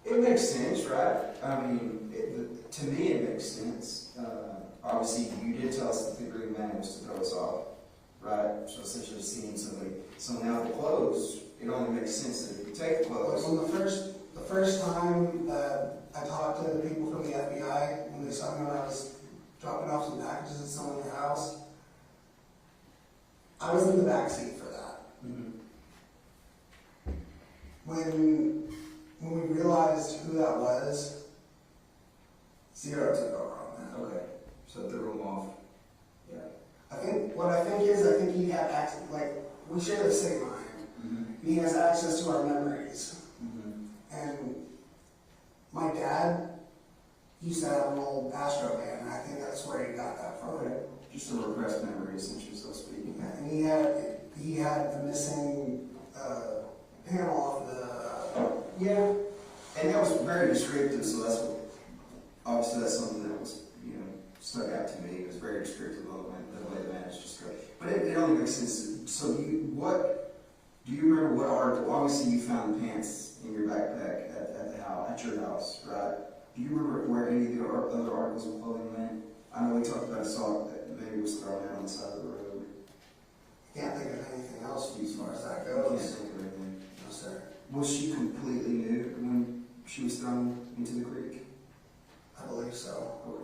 It makes sense, right? I mean, to me, it makes sense. Obviously, you did tell us that the green man was to throw us off, right? So essentially, seeing somebody. So now the clothes, it only makes sense that if you take the clothes. Well, the first time that I talked to the people from the FBI, when they saw me when I was dropping off some packages at someone's house, I was in the back seat for that. Mm-hmm. When we realized who that was, Zero took over on that. Okay. So threw them off. Yeah. I think he had access, like, we share the same mind. Mm-hmm. He has access to our memories. Mm-hmm. And my dad used to have an old Astro van, and I think that's where he got that from. Okay. Just a repressed memory, essentially, so to speak. Yeah, and he had the missing panel off the. Yeah. And that was very descriptive, so that's what, obviously that's something that was, stuck out to me. It was very descriptive of the way the man is described. But it only makes sense. So do you remember what article? Obviously you found the pants in your backpack at the house, at your house, right? Do you remember where any of the other articles of clothing went? I know we talked about a sock that maybe was thrown out on the side of the road. Can't think of anything else as far as that I goes. can't think of anything. No, sir. Was she completely nude when she was thrown into the creek? I believe so. Okay.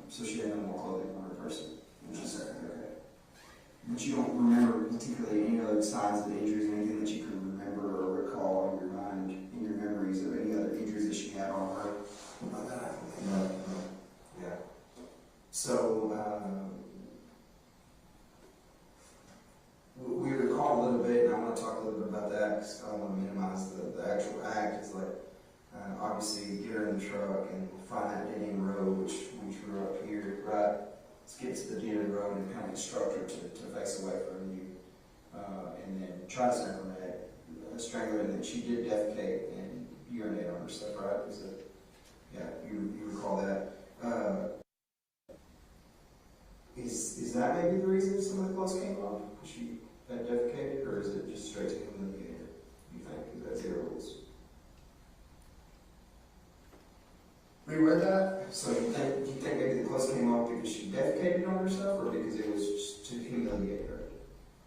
So she had no more clothing on her person? No, sir. Okay. But you don't remember particularly any other signs of injuries, anything that you can remember or recall in your mind, in your memories of any other injuries that she had on her? Not that I can think No. of. Yeah. So, we recall a little bit, and I want to talk a little bit about that because I don't want to minimize the actual act. It's like, obviously, get her in the truck and find that dead end road, which we drew up here, right? Let's get to the dead end road and kind of instruct her to face away from you. And then try to strangle her neck, strangle her, and then she did defecate and urinate on herself, right? Is it? Yeah, you recall that. Is that maybe the reason some of the clothes came off? Because she had defecated, or is it just straight to humiliator? You think? Is that zero rules? Reread that? So you think maybe the clothes came off because she defecated on herself, or because it was just to humiliate her?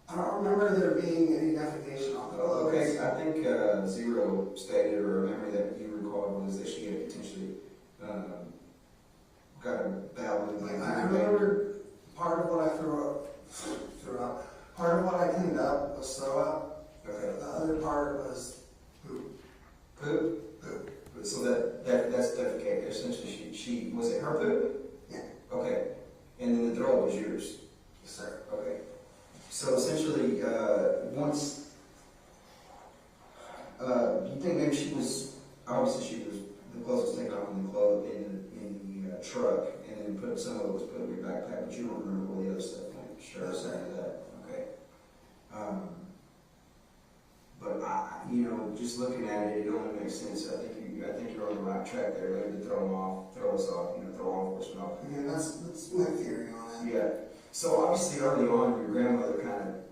I don't remember there being any defecation on the clothes. Okay, I think Zero stated, or a memory that you recalled, was that she had potentially got a bowel movement. I remember part of what I threw up. Part of what I cleaned up was throw up. Okay. The other part was poop. Poop? Poop. So that's defecate. Essentially, she was it her poop? Yeah. Okay. And then the throw was yours. Yes, sir. Okay. So essentially, once you think maybe she was obviously the clothes was taken off in the truck, and then some of it was put in your backpack, but you don't remember where the other stuff went. Sure, Yes, sir. that. Okay. But just looking at it, it only makes sense. I think you're on the right track there. Maybe to throw us off, throw law enforcement off. Yeah, that's my theory on it. Yeah. So obviously early on, your grandmother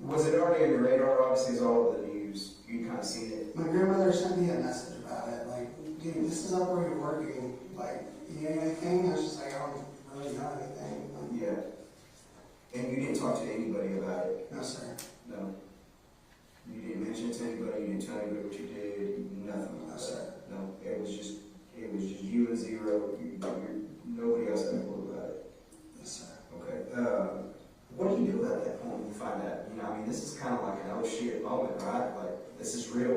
was it already on your radar? Obviously, it's all over the news. You kind of seen it. My grandmother sent me a message about it, like, dude, this is not where you're working. Like, you know anything? I was just like, I don't really know anything. Like, Yeah. And you didn't talk to anybody about it? no, sir. No. You didn't mention it to anybody? You didn't tell anybody what you did? Nothing? No, sir. No. It was just you and Zero. Nobody else had a clue about it? Yes, sir. Okay. What do you do at that point when you find out? This is kind of like an oh shit moment, right? Like, this is real.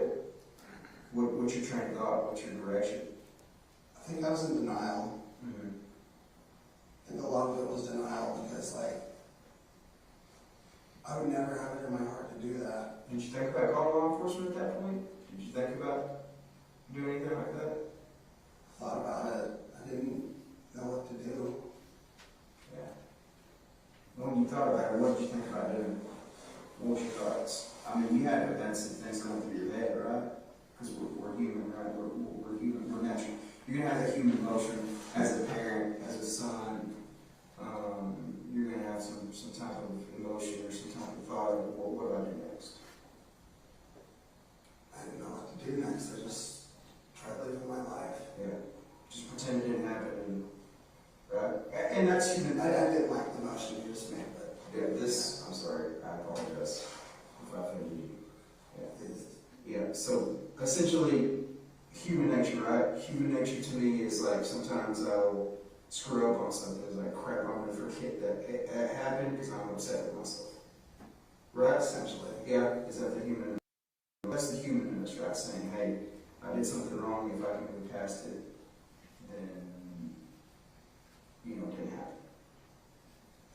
What's your train of thought? What's your direction? I think I was in denial. Mm-hmm. I think a lot of it was denial because, like, I would never have it in my heart to do that. Did you think about calling law enforcement at that point? Did you think about doing anything like that? I thought about it. I didn't know what to do. Yeah. When you thought about it, what did you think about doing? What was your thoughts? You had events and things going through your head, right? Because we're human, right? We're human. We're natural. You're going to have that human emotion as a parent, as a son. You're going to have some type of emotion or some type of thought of what do I do next? I didn't know what to do next. I just tried living my life. Yeah. Just pretend it didn't happen, right? And that's human. I didn't like the motion you just made, but Yeah, I'm sorry. I apologize if I offended you. Yeah. So essentially, human nature, right? Human nature to me is like sometimes I'll screw up on something. It's like, crap, I'm going to forget that it happened because I'm upset with myself. Right? essentially. Yeah. Is that the human? That's the human in us, right? Saying, hey, I did something wrong. If I can move past it, then, it didn't happen.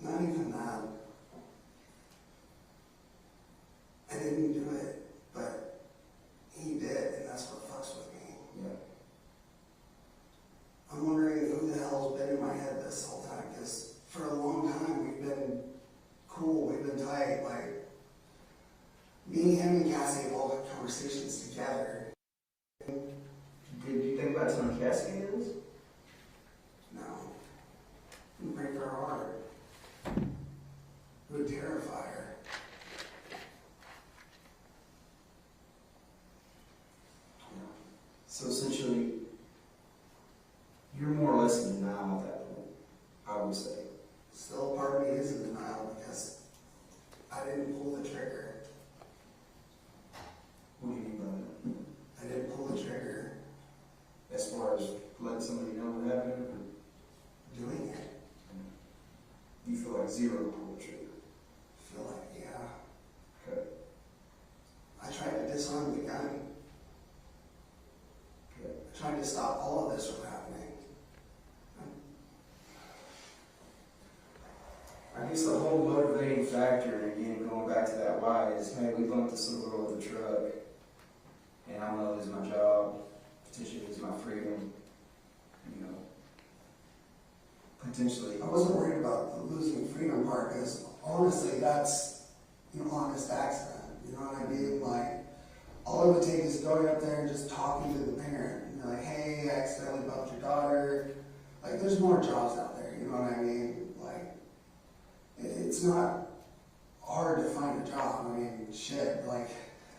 Not even that. I didn't do it, but he did, and that's what fucks with me. Yeah. I'm wondering who the hell's been in my head this whole time, because for a long time we've been cool, we've been tight, like, me, him, and Cassie have all had conversations together. Did you think about telling Cassie any of this? No. It would break her heart. It would terrify her. So essentially, you're more or less in denial at that point, I would say. Still, part of me is in denial because I didn't pull the trigger. What do you mean by that? I didn't pull the trigger. As far as letting somebody know what happened, Doing it. or you feel like Zero pulled the trigger? I feel like, yeah. Okay. I tried to disarm the gun. Okay. I tried to stop all of this from happening. I guess the whole motivating factor, and again, going back to that why, is, hey, we bumped this little girl with a truck, and I'm going to lose my job, potentially lose my freedom, potentially. I wasn't worried about the losing freedom part because honestly, that's an honest accident. You know what I mean? Like, all it would take is going up there and just talking to the parent. And you're like, hey, I accidentally bumped your daughter. Like, there's more jobs out there. You know what I mean? Like, it's not hard to find a job. I mean, shit, like.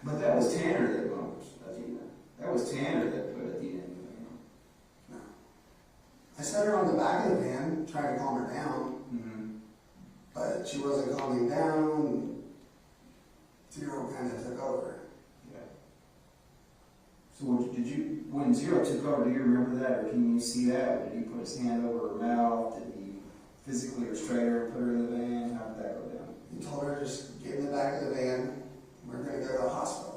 But that was Tanner that bumped Athena. That was Tanner that put Athena in the van. No. I set her on the back of the van, trying to calm her down, but she wasn't calming down. Zero kind of took over. Yeah. So when Zero took over, do you remember that, or can you see that? Did he put his hand over her mouth? Did he physically restrain her and put her in the van? How did that go down? He told her, just get in the back of the van. We're going to go to the hospital.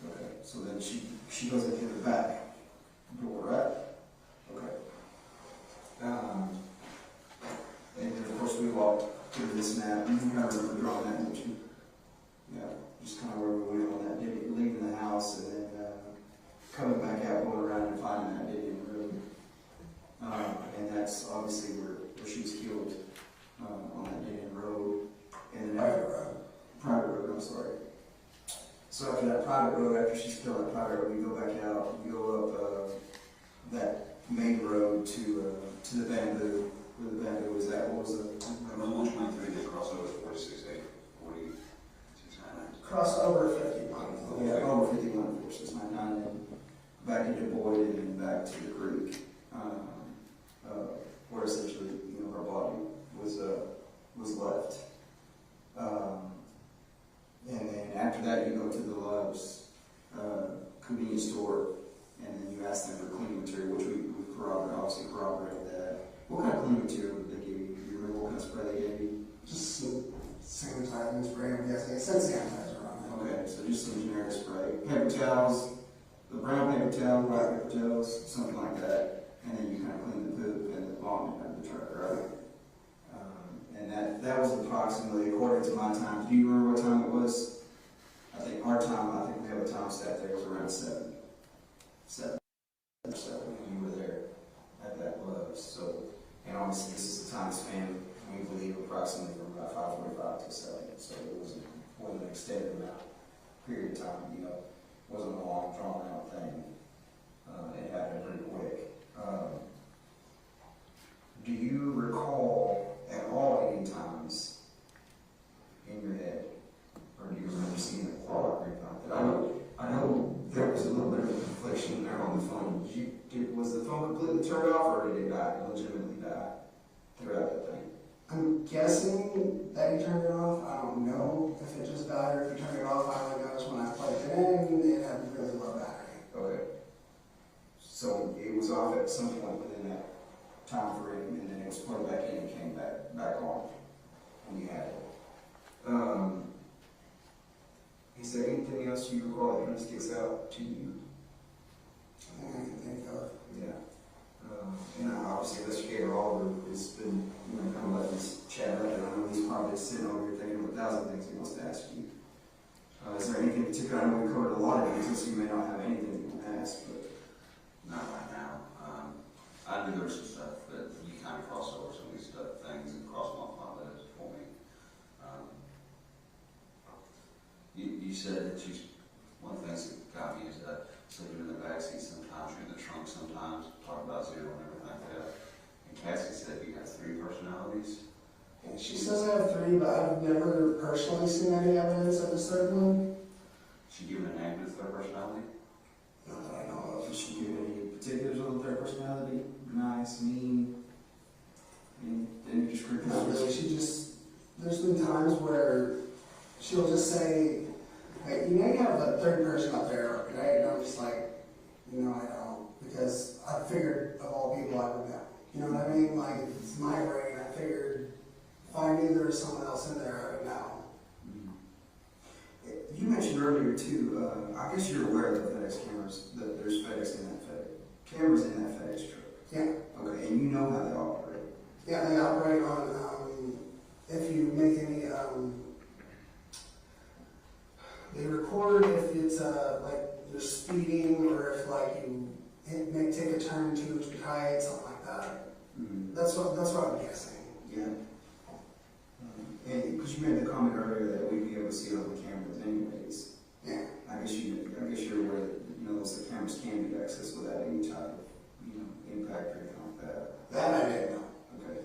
Okay, so then she goes into the back door, right? Okay. And then of course we walk through this map. You kind of remember drawing that, don't you? Yeah, just kind of where we went on that, leaving the house and then coming back out, going around and finding that dead end road. And that's obviously where she was killed on that dead end road. And then private road, I'm sorry. So after that private road, after she's killed on that private road, we go back out, we go up that main road to the bamboo. Where the bamboo is at, what was the? Number 123, they cross over 46A, 4699. Cross over 51. Yeah, over 51, 4699, and back into Boyd and then back to the creek, where essentially, her body was left. And then after that, you go to the Love's convenience store, and then you ask them for cleaning material, which we obviously corroborated that. What kind of cleaning material did they give you? Do you remember what kind of spray they gave you? Just some sanitizing spray, I'm guessing. It said sanitizer on it. Okay, so just some generic spray. Paper towels, the brown paper towel, white paper towels, something like that. And then you kind of clean the poop and the vomit out of the truck, right? And that was approximately, according to my time. Do you remember what time it was? I think our time, I think we have a time stat there, was around 7 or 7 when you were there at that Love's. So, and obviously this is a time span, we believe, approximately from about 5:45 to 7. So it wasn't an extended amount, period of time, it wasn't a long, drawn out thing. It happened pretty quick. Do you recall at all any times in your head, or do you remember seeing a clock or anything like that? I know there was a little bit of a confliction there on the phone. Was the phone completely turned off, or did it legitimately die throughout that thing? I'm guessing that he turned it off. I don't know if it just died or if he turned it off. I only noticed when I plugged it in, it had really low battery. Okay. So it was off at some point within that time frame, and then it was plugged back in and came back on when you had it. Is there anything else you recall that kind of sticks out to you? I think I can think of. Yeah. Obviously, investigator Oliver has been, kind of letting us chat up, and I know he's probably sitting over here thinking of 1,000 things he wants to ask you. Is there anything in particular? I know we covered a lot of things, so you may not have anything you want to ask, but. Not right now. I knew there was some stuff that you kind of crossed over some of these things and crossed them off my list for me. You said that one of the things that got me is that sleeping in the backseat sometimes, you're in the trunk sometimes, talk about Zero and everything like that. And Cassie said you have 3 personalities. She says I have 3, but I've never personally seen any evidence of a third one. She given a name to the 3rd personality? Not that I know of. Did she give any particulars of their personality? Nice, mean, any descriptions? Not really. There's been times where she'll just say, hey, you may have a 3rd person up there, right? And I'm just like, no, I don't. Because I figured of all people I would know. You know what I mean? Like, it's my brain. I figured if I knew there was someone else in there, I would know. You mentioned earlier too, I guess you're aware of the FedEx cameras, that there's cameras in that FedEx truck. Yeah. Okay, and you know how they operate. Yeah, they operate on, if you make any, they record if it's like you're speeding or if like you take a turn too tight, something like that. Mm-hmm. That's what I'm guessing. Yeah. And because you made the comment earlier that we'd be able to see it on the cameras anyways. Yeah. I guess you're aware that the cameras can be accessed without any type of impact or anything like that. That I didn't know. Okay.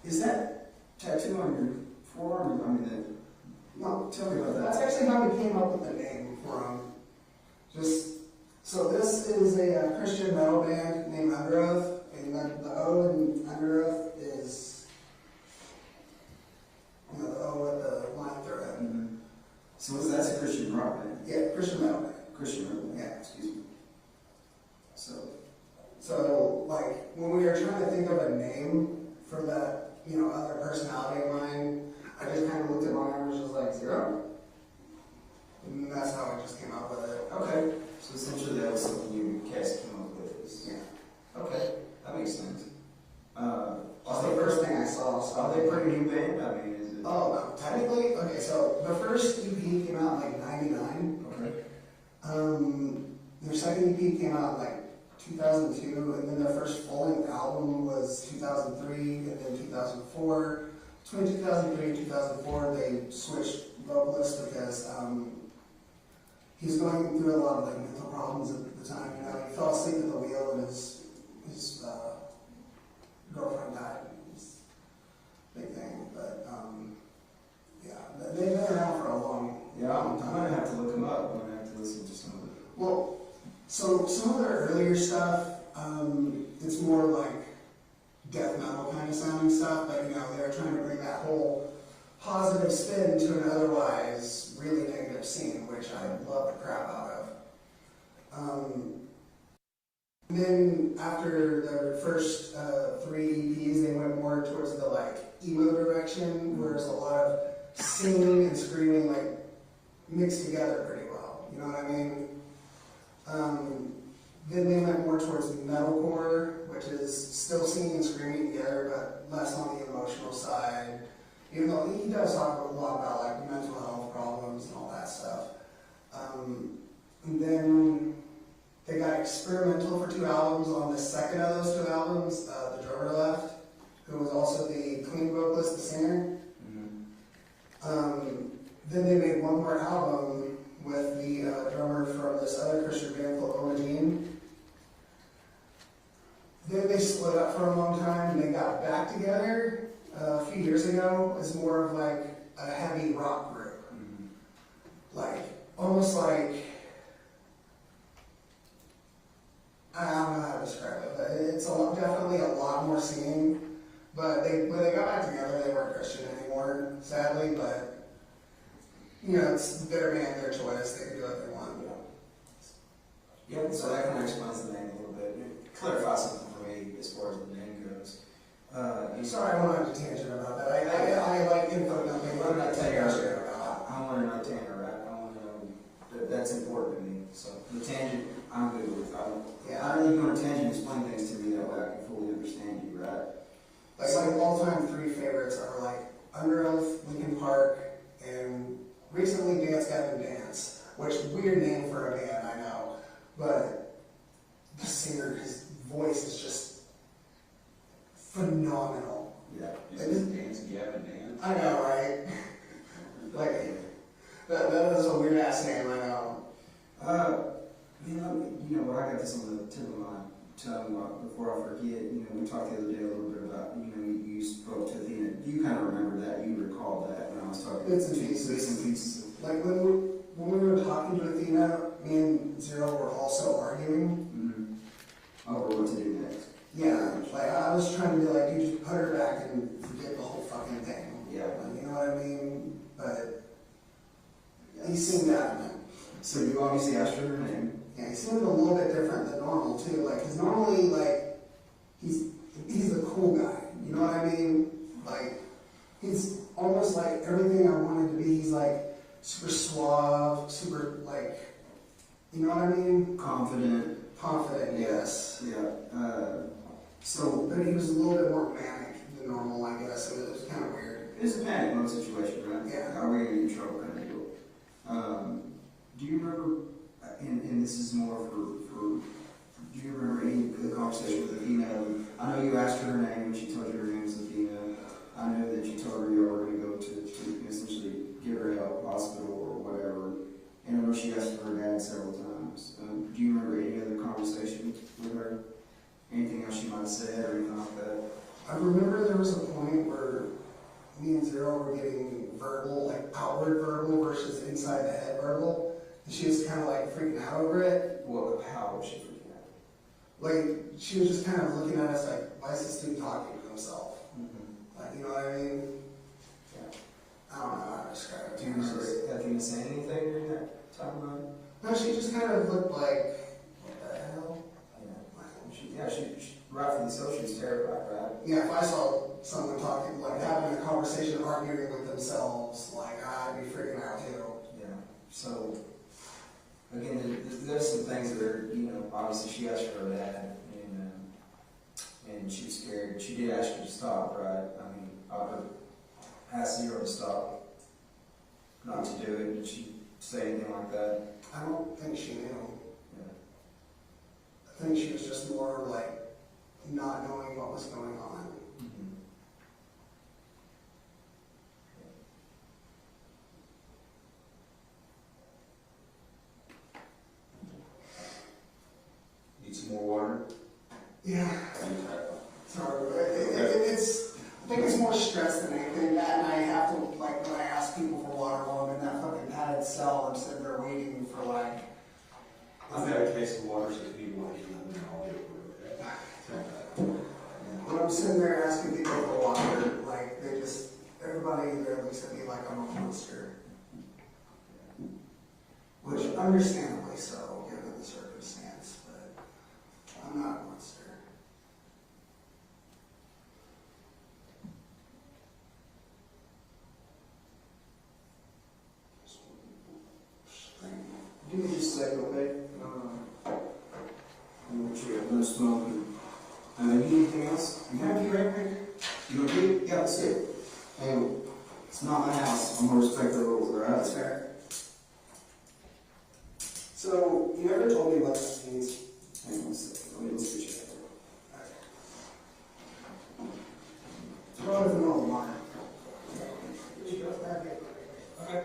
Is that tattoo on your forearm? I mean, no, tell me about that. That's actually how we came up with the name for him. So this is a Christian metal band named Under Oath, and the O in Under Oath is, the O with the line through it. Mm-hmm. So that's a Christian rock band? Yeah, Christian metal band. Christian metal band? Yeah. Excuse me. So like, when we were trying to think of a name for that, other personality of mine, I just kind of looked at my arm and was just like, Zero. And that's how I just came up with it. Okay. So essentially that was something you cast came up with. Yeah. Okay. That makes sense. That's the first thing I saw. So Are they pretty new band? I mean, is it? Oh, no. Technically, okay, so the first EP came out in like 99. Okay. Their second EP came out in like 2002, and then their first full-length album was 2003, and then 2004. Between 2003 and 2004, they switched vocalists because he's going through a lot of like mental problems at the time. He fell asleep at the wheel, and his girlfriend died. It's a big thing, but yeah, they've been around for a long time. I'm gonna have to look them up. I'm gonna have to listen to some of it. Well, so some of their earlier stuff, it's more like death metal kind of sounding stuff, but they're trying to bring that whole positive spin to an otherwise really negative scene, which I love the crap out of. And then after their first 3 EPs, they went more towards the like emo direction, where there's a lot of singing and screaming like mixed together pretty well. You know what I mean? Then they went more towards metalcore, which is still singing and screaming together, but less on the emotional side. Even though he does talk a lot about like mental health problems and all that stuff. And then they got experimental for 2 albums. On the second of those 2 albums, the drummer left, who was also the clean vocalist, the singer. Then they made one more album with the drummer from this other Christian band called Onadine. Then they split up for a long time, and they got back together a few years ago as more of like a heavy rock group. Like, almost like, I don't know how to describe it, but it's definitely a lot more singing. But when they got back together, they weren't Christian anymore, sadly, but it's their band, their choice. They can do what they want. Yeah, so that kind of explains the name a little bit. It clarifies something for me as far as the name goes. Sorry, I went on a tangent about that. I like info dumping. I'm not telling you. I want to know Tanner, right? I want to know that's important to me. So the tangent, I'm good with. I don't even want a tangent to explain things to me that way I can fully understand you, right? Like all-time 3 favorites are like Under Oath, Linkin Park, and recently Dance Gavin Dance, which weird name for a band, I know, but the singer, his voice is just phenomenal. Yeah, Dance Gavin Dance. I know, right? Like that is a weird ass name, I know. What I got this on the tip of my tongue before I forget. We talked the other day a little bit about. You spoke to Athena. You kind of remember that. You recall that when I was talking. Bits and pieces. Bits and pieces. Like when we were talking to Athena, me and Zero were also arguing. Over what to do next. Yeah, like I was trying to be like, you just put her back and forget the whole fucking thing. Yeah. Like, you know what I mean? But he seemed adamant. So you obviously asked her her name. Yeah, he seemed a little bit different than normal too. Like, cause normally like he's the cool guy. You know what I mean? Like he's almost like everything I wanted to be. He's like super suave, super like, you know what I mean? Confident, yes. Yeah. But he was a little bit more manic than normal, I guess. It was kind of weird. It's a panic mode situation, right? Yeah. Are we going to get in trouble kind of deal? Do you remember, and this is more for do you remember any of the conversation with Athena? I know you asked her her name and she told you her name was Athena. I know that you told her you were going to go to essentially give her help, hospital or whatever. And I know she asked for her dad several times. Do you remember any other conversation with her? Anything else she might have said or anything like that? I remember there was a point where me and Zero were getting verbal, like outward verbal versus inside the head verbal, and she was kind of like freaking out over it. What, how was she freaking out? Like, she was just kind of looking at us like, why is this dude talking to himself? Mm-hmm. Like, you know what I mean? Yeah. I don't know how to describe it. Do you remember Athena saying anything during that time line? No, she just kind of looked like, what the hell? She rightfully so, she was terrified, right? Yeah, if I saw someone talking, like having a conversation, arguing with themselves, like I'd be freaking out too. Yeah. So, again, there's some things that are, you know, obviously she asked for her dad, and she was scared. She did ask her to stop, right? I mean, asked Zero to stop, not to do it. Did she say anything like that? I don't think she knew. Yeah. I think she was just more like not knowing what was going on. Mm-hmm. Need some more water? Yeah. Sorry. I think it's more stress than anything. That and I have to, like, when I ask people for water while I'm in that fucking padded cell, I'm sitting there waiting for like. I've got a case of water, so if you want to get it, I'll get it. When I'm sitting there asking people for water, like, they just, everybody there looks at me like I'm a monster. Which, understandably so, given the circumstance, but I'm not a monster. Give me just a second, okay? I'm make sure you have no smoking. You need anything else? You happy right here? You gonna do it? Yeah, let's do it. Hey, it's not my house. I'm gonna respect the rules, alright? That's fair. So, you ever told me what this means? Hang on a second. Let me switch it. Throw it in the middle of mine. She goes back in. Okay.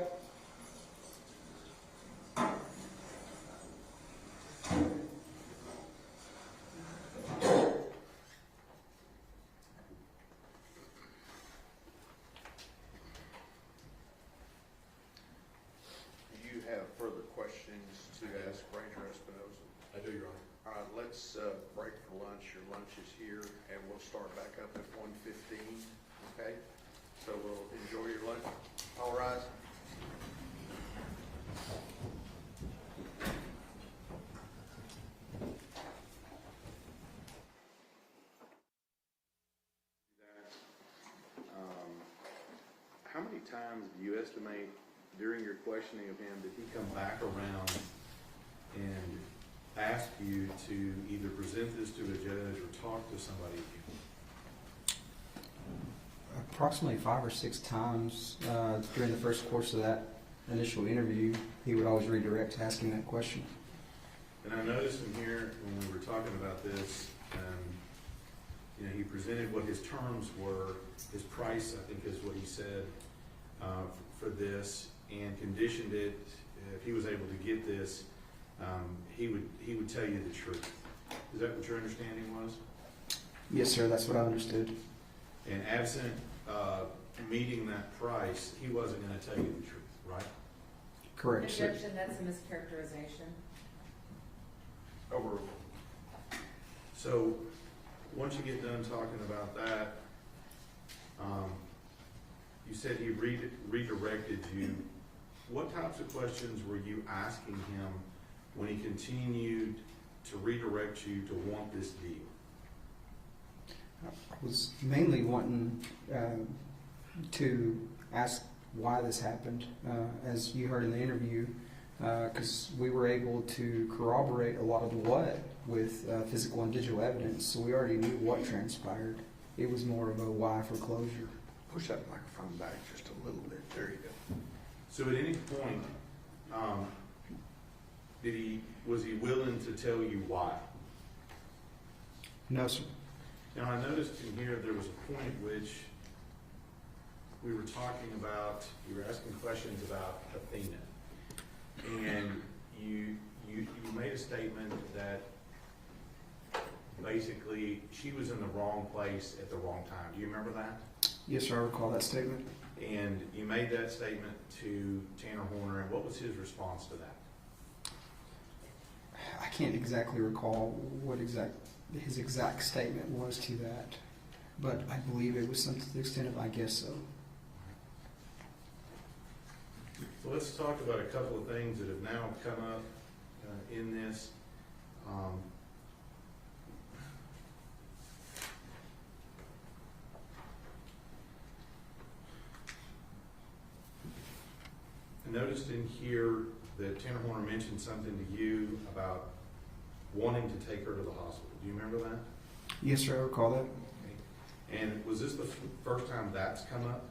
Do you have further questions to ask Ranger Espinoza? I do, Your Honor. All right, let's break for lunch. Your lunch is here, and we'll start back up at 1:15, okay? So we'll enjoy your lunch. All rise. How many times do you estimate during your questioning of him did he come back around and ask you to either present this to a judge or talk to somebody again? Approximately 5 or 6 times during the first course of that initial interview, he would always redirect to asking that question. And I noticed in here, when we were talking about this, you know, he presented what his terms were, his price, I think is what he said, for this, and conditioned it, if he was able to get this, he would tell you the truth. Is that what your understanding was? Yes, sir, that's what I understood. And absent meeting that price, he wasn't going to tell you the truth, right? Correct, sir. Objection, that's a mischaracterization. Over. So, once you get done talking about that, you said he redirected you. What types of questions were you asking him when he continued to redirect you to want this deal? I was mainly wanting to ask why this happened, as you heard in the interview, because we were able to corroborate a lot of the what with physical and digital evidence, so we already knew what transpired. It was more of a why for closure. Push that microphone back just a little bit. There you go. So at any point, was he willing to tell you why? No, sir. Now, I noticed in here there was a point which we were talking about, you were asking questions about Athena. And you made a statement that based basically she was in the wrong place at the wrong time. Do you remember that? Yes, sir, I recall that statement. And you made that statement to Tanner Horner, and what was his response to that? I can't exactly recall what his exact statement was to that, but I believe it was something to the extent of, I guess so. So let's talk about a couple of things that have now come up in this. I noticed in here that Tanner Horner mentioned something to you about wanting to take her to the hospital. Do you remember that? Yes, sir, I recall that. Okay. And was this the first time that's come up?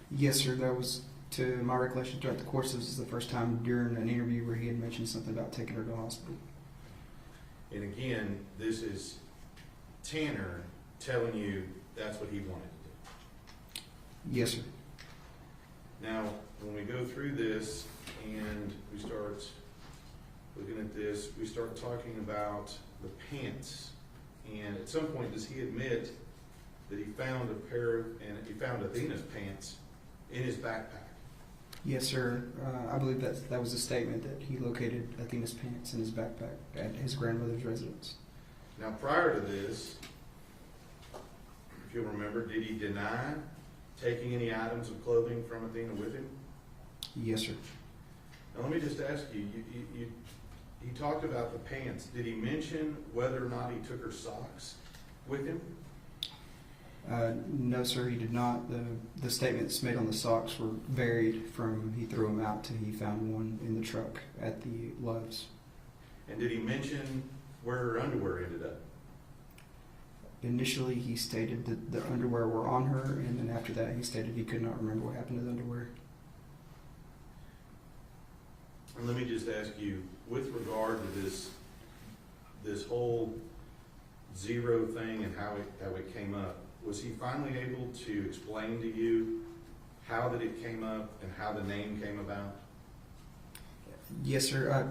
Yes, sir, that was, to my recollection throughout the course, this is the first time during an interview where he had mentioned something about taking her to the hospital. And again, this is Tanner telling you that's what he wanted to do. Yes, sir. Now, when we go through this and we start looking at this, we start talking about the pants. And at some point, does he admit that he found he found Athena's pants in his backpack? Yes, sir. I believe that was a statement that he located Athena's pants in his backpack at his grandmother's residence. Now, prior to this, if you'll remember, did he deny taking any items of clothing from Athena with him? Yes, sir. Now, let me just ask you, he talked about the pants. Did he mention whether or not he took her socks with him? No, sir, he did not. The statements made on the socks were varied from he threw them out to he found one in the truck at the Love's. And did he mention where her underwear ended up? Initially, he stated that the underwear were on her, and then after that, he stated he could not remember what happened to the underwear. And let me just ask you, with regard to this whole zero thing and how it came up, was he finally able to explain to you how that it came up and how the name came about? Yes, sir.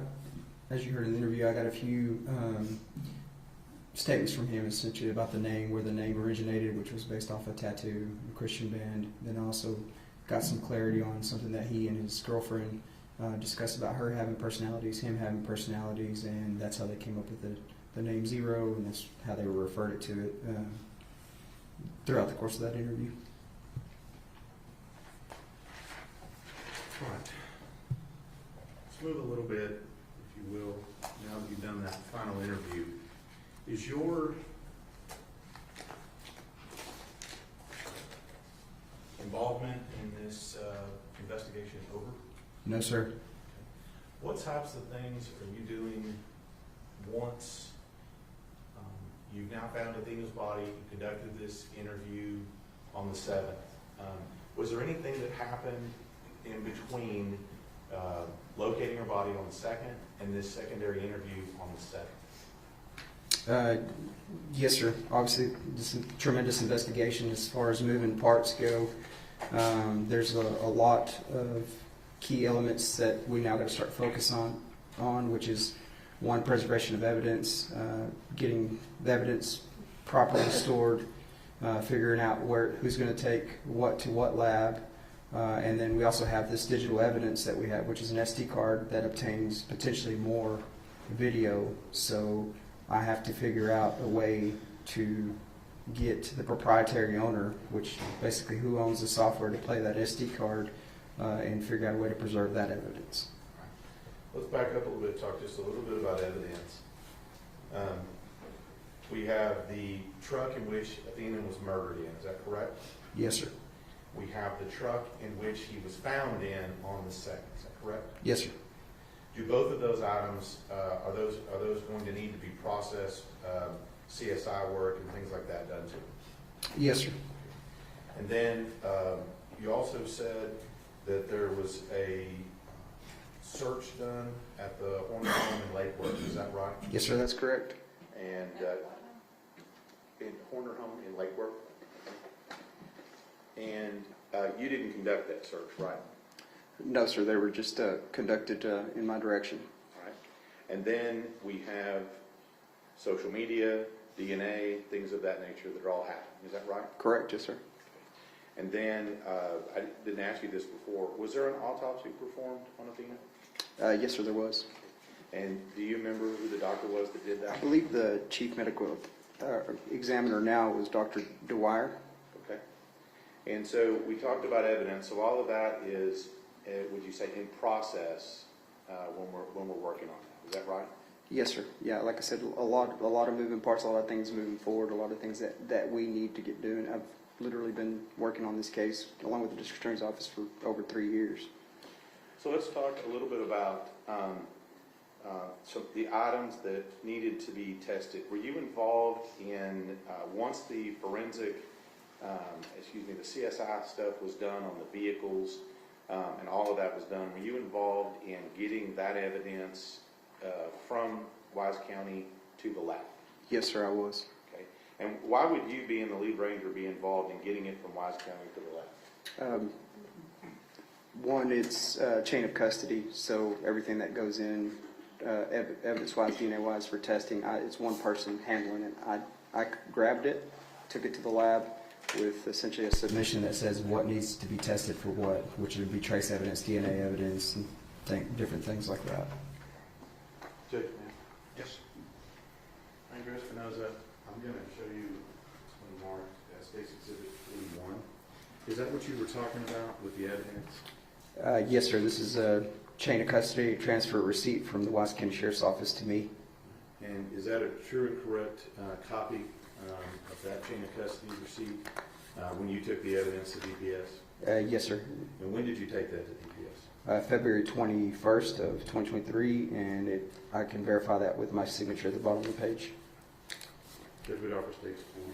As you heard in the interview, I got a few statements from him essentially about the name, where the name originated, which was based off a tattoo, a Christian band. Then I also got some clarity on something that he and his girlfriend discussed about her having personalities, him having personalities, and that's how they came up with the name Zero, and that's how they referred to it throughout the course of that interview. All right. Let's move a little bit, if you will, now that you've done that final interview. Is your involvement in this investigation over? No, sir. What types of things are you doing once you've now found Athena's body, you conducted this interview on the 7th? Was there anything that happened in between locating her body on the 2nd and this secondary interview on the 7th? Yes, sir. Obviously, this is a tremendous investigation as far as moving parts go. There's a lot of key elements that we now got to start focus on, which is one, preservation of evidence, getting the evidence properly stored, figuring out who's going to take what to what lab, and then we also have this digital evidence that we have, which is an SD card that obtains potentially more video. So I have to figure out a way to get the proprietary owner, which basically who owns the software to play that SD card, and figure out a way to preserve that evidence. Let's back up a little bit, talk just a little bit about evidence. We have the truck in which Athena was murdered in, is that correct? Yes, sir. We have the truck in which he was found in on the 2nd, is that correct? Yes, sir. Do both of those items, are those going to need to be processed, CSI work and things like that done to them? Yes, sir. And then you also said that there was a search done at the Horner home in Lake Worth, is that right? Yes, sir, that's correct. And in Horner home in Lake Worth? And you didn't conduct that search, right? No, sir, they were just conducted in my direction. All right. And then we have social media, DNA, things of that nature that are all happening. Is that right? Correct, yes, sir. And then, I didn't ask you this before, was there an autopsy performed on Athena? Yes, sir, there was. And do you remember who the doctor was that did I that? believe the chief medical examiner now was Dr. Dwyer. Okay. And so we talked about evidence, so all of that is, would you say, in process when we're working on that? Is that right? Yes, sir. Yeah, like I said, a lot of moving parts, a lot of things moving forward, a lot of things that we need to get doing. I've literally been working on this case along with the district attorney's office for over 3 years. So let's talk a little bit about some of the items that needed to be tested. Were you involved in, once the forensic, the CSI stuff was done on the vehicles and all of that was done, were you involved in getting that evidence from Wise County to the lab? Yes, sir, I was. Okay. And why would you, being the lead ranger, be involved in getting it from Wise County to the lab? One, it's chain of custody, so everything that goes in, evidence-wise, DNA-wise for testing, it's one person handling it. I grabbed it, took it to the lab with essentially a submission that says what needs to be tested for what, which would be trace evidence, DNA evidence, and different things like that. Judge, ma'am. Yes. Ranger Espinoza, I'm going to show you one marked as State's Exhibit 41. Is that what you were talking about with the evidence? Yes, sir. This is a chain of custody transfer receipt from the Wise County Sheriff's Office to me. And is that a true and correct copy of that chain of custody receipt when you took the evidence to DPS? Yes, sir. And when did you take that to DPS? February 21st of 2023, and I can verify that with my signature at the bottom of the page. Judge Whitoffer states 41.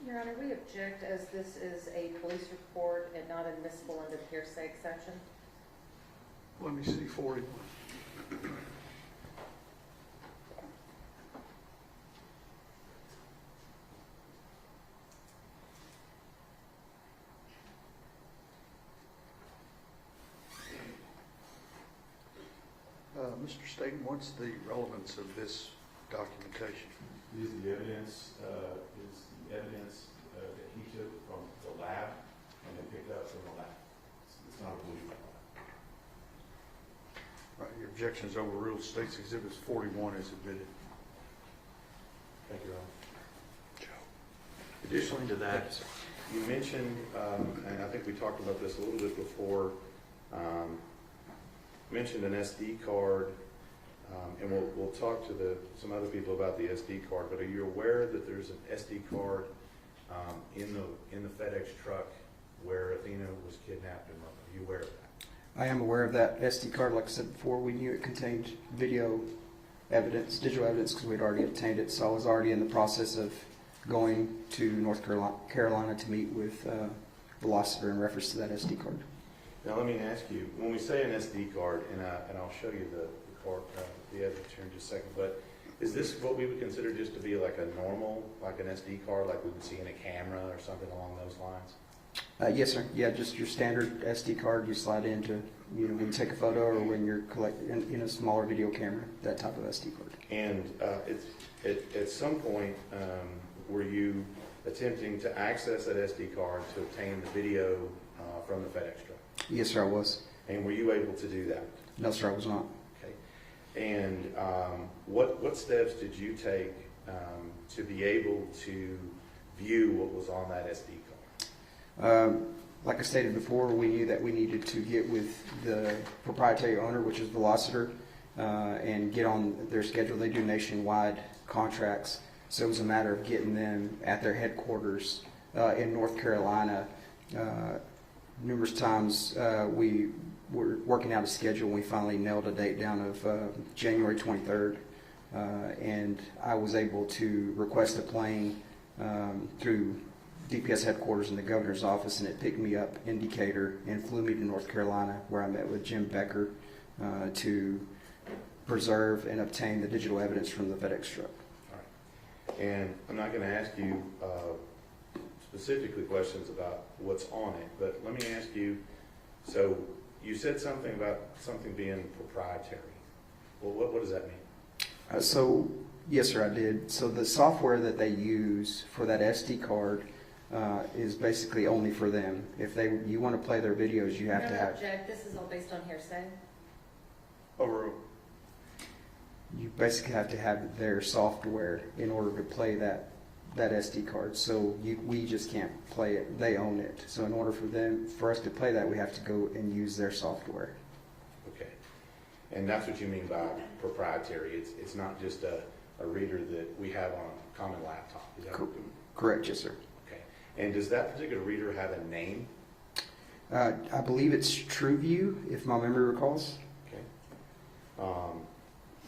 Your Honor, we object as this is a police report and not admissible under the hearsay exception. Let me see 41. Mr. Staten, what's the relevance of this documentation? Is the evidence that he took from the lab and then picked up from the lab. It's not a police report. Right, your objection is overruled. State's Exhibit 41 is admitted. Thank you, Your Honor. Joe. Additionally to that, you mentioned, and I think we talked about this a little bit before, mentioned an SD card, and we'll talk to some other people about the SD card, but are you aware that there's an SD card in the FedEx truck where Athena was kidnapped and murdered? Are you aware of that? I am aware of that SD card. Like I said before, we knew it contained video evidence, digital evidence, because we'd already obtained it, so I was already in the process of going to North Carolina to meet with the Velociter in reference to that SD card. Now let me ask you, when we say an SD card, and I'll show you the card, the evidence here in just a second, but is this what we would consider just to be like a normal, like an SD card, like we would see in a camera or something along those lines? Yes, sir. Yeah, just your standard SD card you slide into, when you take a photo or when you're collecting in a smaller video camera, that type of SD card. And at some point, were you attempting to access that SD card to obtain the video from the FedEx truck? Yes, sir, I was. And were you able to do that? No, sir, I was not. Okay. And what steps did you take to be able to view what was on that SD card? Like I stated before, we knew that we needed to get with the proprietary owner, which is Velociter, and get on their schedule. They do nationwide contracts, so it was a matter of getting them at their headquarters in North Carolina. Numerous times we were working out a schedule, and we finally nailed a date down of January 23rd, and I was able to request a plane through DPS headquarters in the governor's office, and it picked me up in Decatur and flew me to North Carolina, where I met with Jim Becker to preserve and obtain the digital evidence from the FedEx truck. All right. And I'm not going to ask you specifically questions about what's on it, but let me ask you, so you said something about something being proprietary. Well, what does that mean? So, yes, sir, I did. So the software that they use for that SD card is basically only for them. If you want to play their videos, you have to have. Jack, this is all based on hearsay. Over. You basically have to have their software in order to play that SD card. So we just can't play it. They own it. So in order for us to play that, we have to go and use their software. Okay. And that's what you mean by proprietary. It's not just a reader that we have on a common laptop. Is that Correct, yes, sir. okay? And does that particular reader have a name? I believe it's TrueView, if my memory recalls. Okay.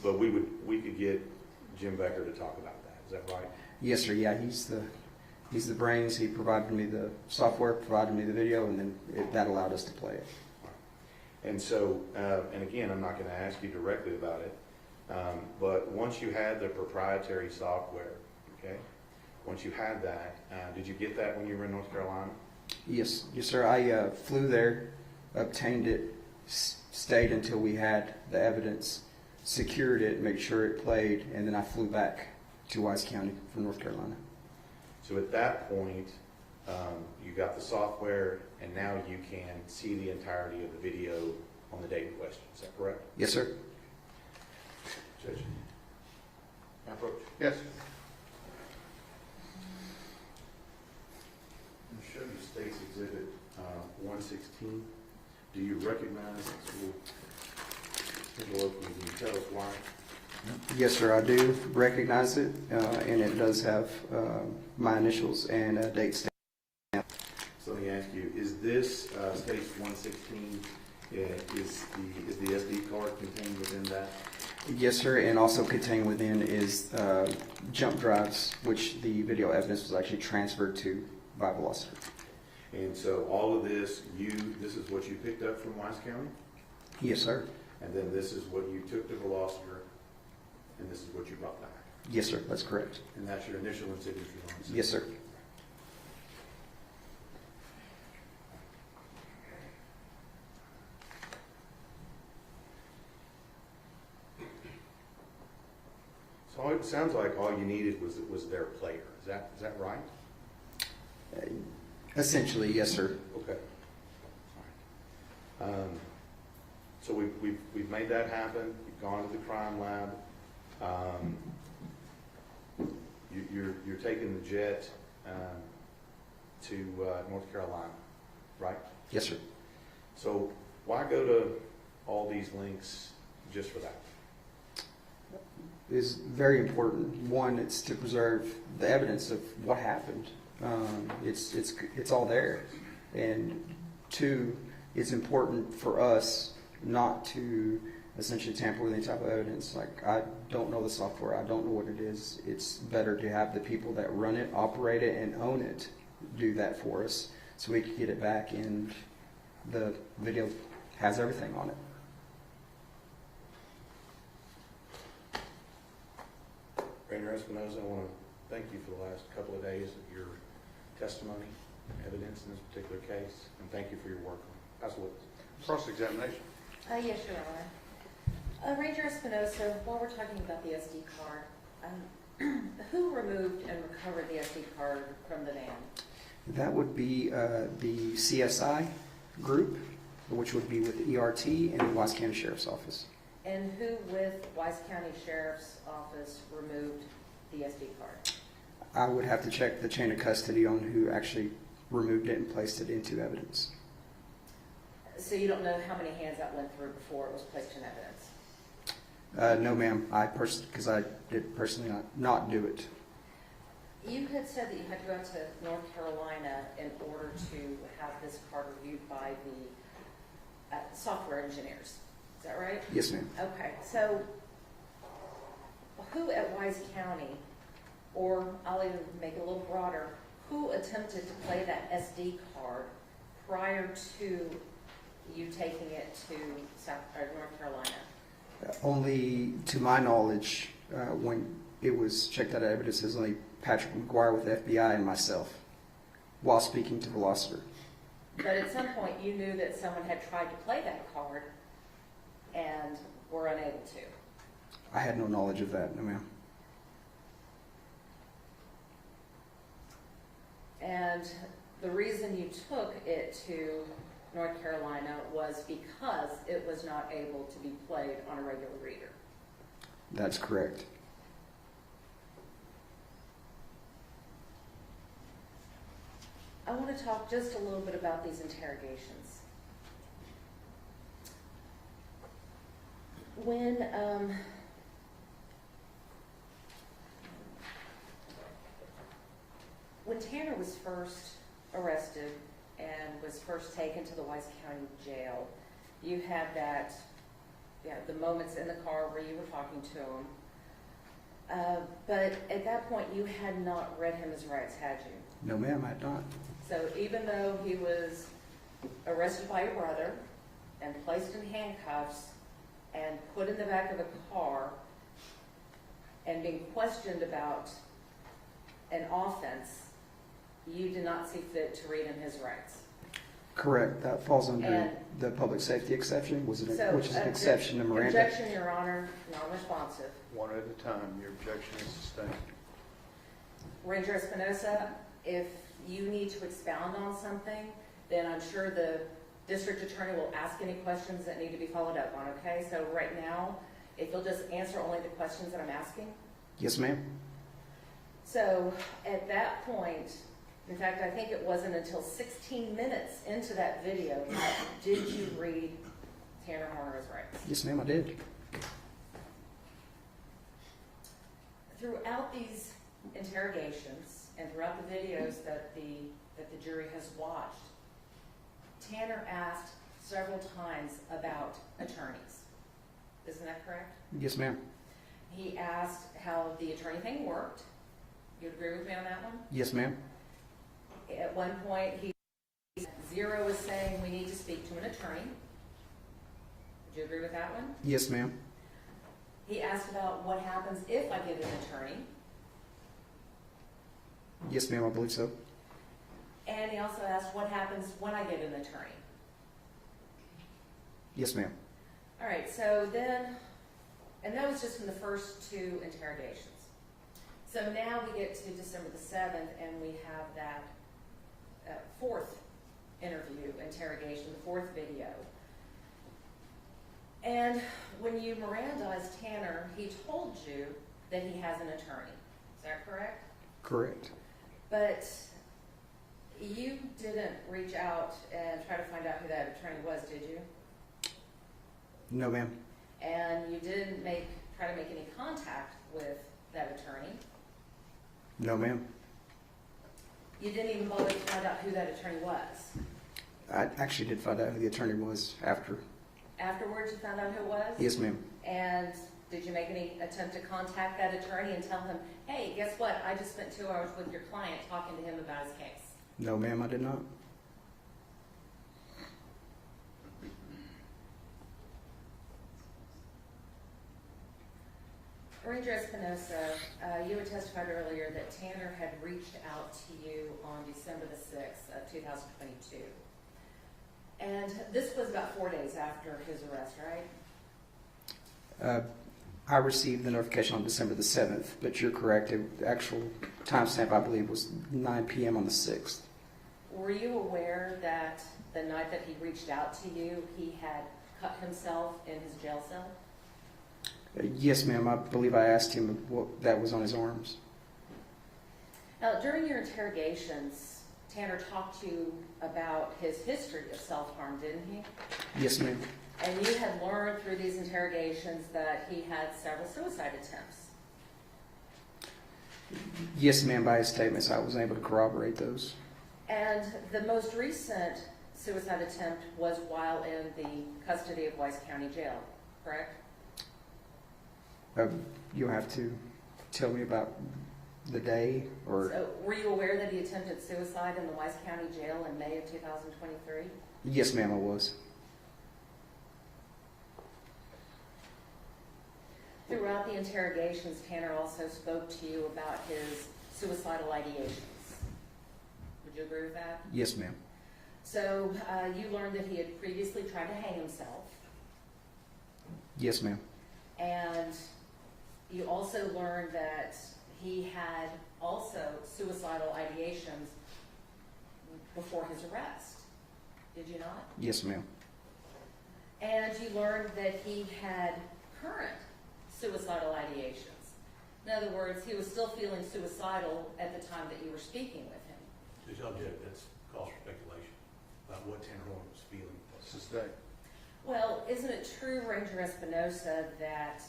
But we could get Jim Becker to talk about that. Is that right? Yes, sir. Yeah, he's the brains. He provided me the software, provided me the video, and then that allowed us to play it. And so, and again, I'm not going to ask you directly about it, but once you had the proprietary software, okay, once you had that, did you get that when you were in North Carolina? Yes, sir. I flew there, obtained it, stayed until we had the evidence, secured it, made sure it played, and then I flew back to Wise County from North Carolina. So at that point, you got the software, and now you can see the entirety of the video on the date in question. Is that correct? Yes, sir. Judge? Approach. Yes. I'm show you State's Exhibit 116. Do you recognize this? Can you tell us why? Yes, sir. I do recognize it, and it does have my initials and a date stamp. So let me ask you, is this State's 116, is the SD card contained within that? Yes, sir, and also contained within is jump drives, which the video evidence was actually transferred to by Velocity. And so all of this, this is what you picked up from Wise County? Yes, sir. And then this is what you took to Velocity, and this is what you brought back? Yes, sir, that's correct. And that's your initial and signature on it? Yes, sir. So it sounds like all you needed was their player. Is that right? Essentially, yes, sir. Okay. All right. So we've made that happen. You've gone to the crime lab. You're taking the jet to North Carolina, right? Yes, sir. So why go to all these links just for that? Is very important. One, it's to preserve the evidence of what happened. It's all there. And two, it's important for us not to essentially tamper with any type of evidence. Like, I don't know the software. I don't know what it is. It's better to have the people that run it, operate it, and own it do that for us so we can get it back, and the video has everything on it. Ranger Espinoza, I want to thank you for the last couple of days of your testimony, evidence in this particular case, and thank you for your work on it. Pass the witness. Cross-examination. Yes, Your Honor. Ranger Espinoza, while we're talking about the SD card, who removed and recovered the SD card from the van? That would be the CSI group, which would be with the ERT and the Wise County Sheriff's Office. And who with Wise County Sheriff's Office removed the SD card? I would have to check the chain of custody on who actually removed it and placed it into evidence. So you don't know how many hands that went through before it was placed in evidence? No, ma'am. Because I did personally not do it. You had said that you had to go out to North Carolina in order to have this card reviewed by the software engineers. Is that right? Yes, ma'am. Okay, so who at Wise County, or I'll even make it a little broader, who attempted to play that SD card prior to you taking it to North Carolina? Only to my knowledge, when it was checked out of evidence, is only Patrick McGuire with the FBI and myself. while speaking to Velociter. But at some point, you knew that someone had tried to play that card and were unable to. I had no knowledge of that, no ma'am. And the reason you took it to North Carolina was because it was not able to be played on a regular reader. That's correct. I want to talk just a little bit about these interrogations. When Tanner was first arrested and was first taken to the Wise County Jail, you had the moments in the car where you were talking to him. But at that point, you had not read him his rights, had you? No ma'am, I had not. So even though he was arrested by your brother and placed in handcuffs and put in the back of a car and being questioned about an offense, you did not see fit to read him his rights. Correct. That falls under And- the public safety exception, which is an So, exception to Miranda. Objection, Your Honor, non-responsive. One at a time, your objection is sustained. Ranger Espinoza, if you need to expound on something, then I'm sure the district attorney will ask any questions that need to be followed up on, okay? So right now, if you'll just answer only the questions that I'm asking. Yes ma'am. So at that point, in fact, I think it wasn't until 16 minutes into that video, did you read Tanner Horner's rights? Yes ma'am, I did. Throughout these interrogations and throughout the videos that the jury has watched, Tanner asked several times about attorneys. Isn't that correct? Yes ma'am. He asked how the attorney thing worked. You would agree with me on that one? Yes ma'am. At one point, Zero was saying we need to speak to an attorney. Would you agree with that one? Yes ma'am. He asked about what happens if I get an attorney. Yes ma'am, I believe so. And he also asked what happens when I get an attorney. Yes ma'am. All right, so then, and that was just in the first two interrogations. So now we get to December the 7th, and we have that fourth interrogation, the fourth video. And when you Mirandized Tanner, he told you that he has an attorney. Is that correct? Correct. But you didn't reach out and try to find out who that attorney was, did you? No ma'am. And you didn't try to make any contact with that attorney. No ma'am. You didn't even bother to find out who that attorney was. I actually did find out who the attorney was after. Afterwards, you found out who it was? Yes ma'am. And did you make any attempt to contact that attorney and tell him, hey, guess what? I just spent 2 hours with your client talking to him about his case. No ma'am, I did not. Ranger Espinoza, you had testified earlier that Tanner had reached out to you on December the 6th of 2022. And this was about 4 days after his arrest, right? I received the notification on December the 7th, but you're correct. The actual timestamp, I believe, was 9 p.m. on the 6th. Were you aware that the night that he reached out to you, he had cut himself in his jail cell? Yes, ma'am. I believe I asked him what that was on his arms. Now, during your interrogations, Tanner talked to you about his history of self-harm, didn't he? Yes, ma'am. And you had learned through these interrogations that he had several suicide attempts. Yes, ma'am. By his statements, I was able to corroborate those. And the most recent suicide attempt was while in the custody of Wise County Jail, correct? You'll have to tell me about the day, or... So, were you aware that he attempted suicide in the Wise County Jail in May of 2023? Yes, ma'am, I was. Throughout the interrogations, Tanner also spoke to you about his suicidal ideations. Would Would you agree with that? Yes, ma'am. So you learned that he had previously tried to hang himself, Yes, ma'am. and you also learned that he had also suicidal ideations before his arrest. Did you not? Yes, ma'am. And you learned that he had current suicidal ideations. In other words, he was still feeling suicidal at the time that you were speaking with him. Judge, I'll object, that's cause for speculation about what Tanner Horn was feeling. Sustain. Well, isn't it true, Ranger Espinoza, that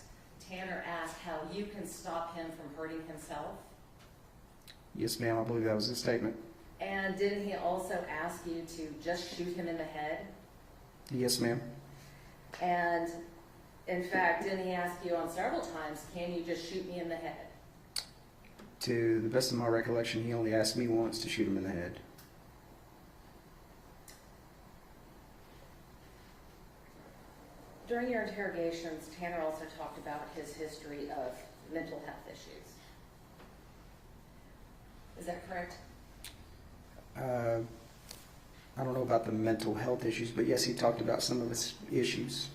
Tanner asked how you can stop him from hurting himself? Yes, ma'am. I believe that was his statement. And didn't he also ask you to just shoot him in the head? Yes, ma'am. And in fact, didn't he ask you on several times, can you just shoot me in the head? To the best of my recollection, he only asked me once to shoot him in the head. During your interrogations, Tanner also talked about his history of mental health issues. Is that correct? I don't know about the mental health issues, but yes, he talked about some of his issues.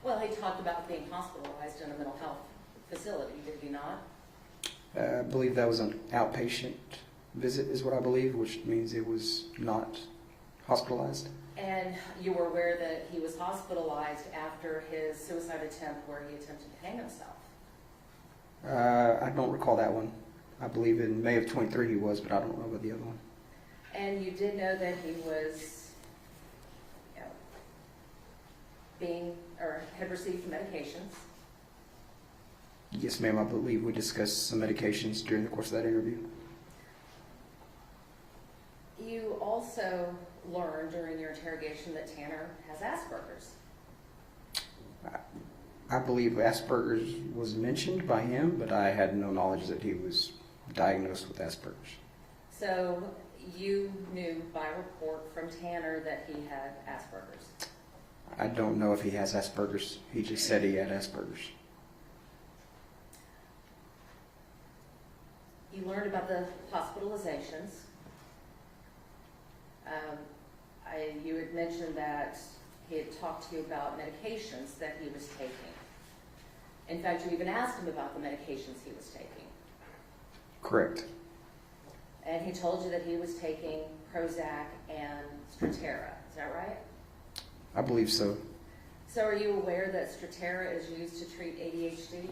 Well, he talked about being hospitalized in a mental health facility, did he not? I believe that was an outpatient visit, is what I believe, which means it was not hospitalized. And you were aware that he was hospitalized after his suicide attempt where he attempted to hang himself? I don't recall that one. I believe in May of 23 he was, but I don't know about the other one. And you did know that he was had received medications? Yes, ma'am. I believe we discussed some medications during the course of that interview. You also learned during your interrogation that Tanner has Asperger's. I believe Asperger's was mentioned by him, but I had no knowledge that he was diagnosed with Asperger's. So you knew by report from Tanner that he had Asperger's. I don't know if he has Asperger's. He just said he had Asperger's. You learned about the hospitalizations. You had mentioned that he had talked to you about medications that he was taking. In fact, you even asked him about the medications he was taking. Correct. And he told you that he was taking Prozac and Strattera. Is that right? I believe so. So are you aware that Strattera is used to treat ADHD?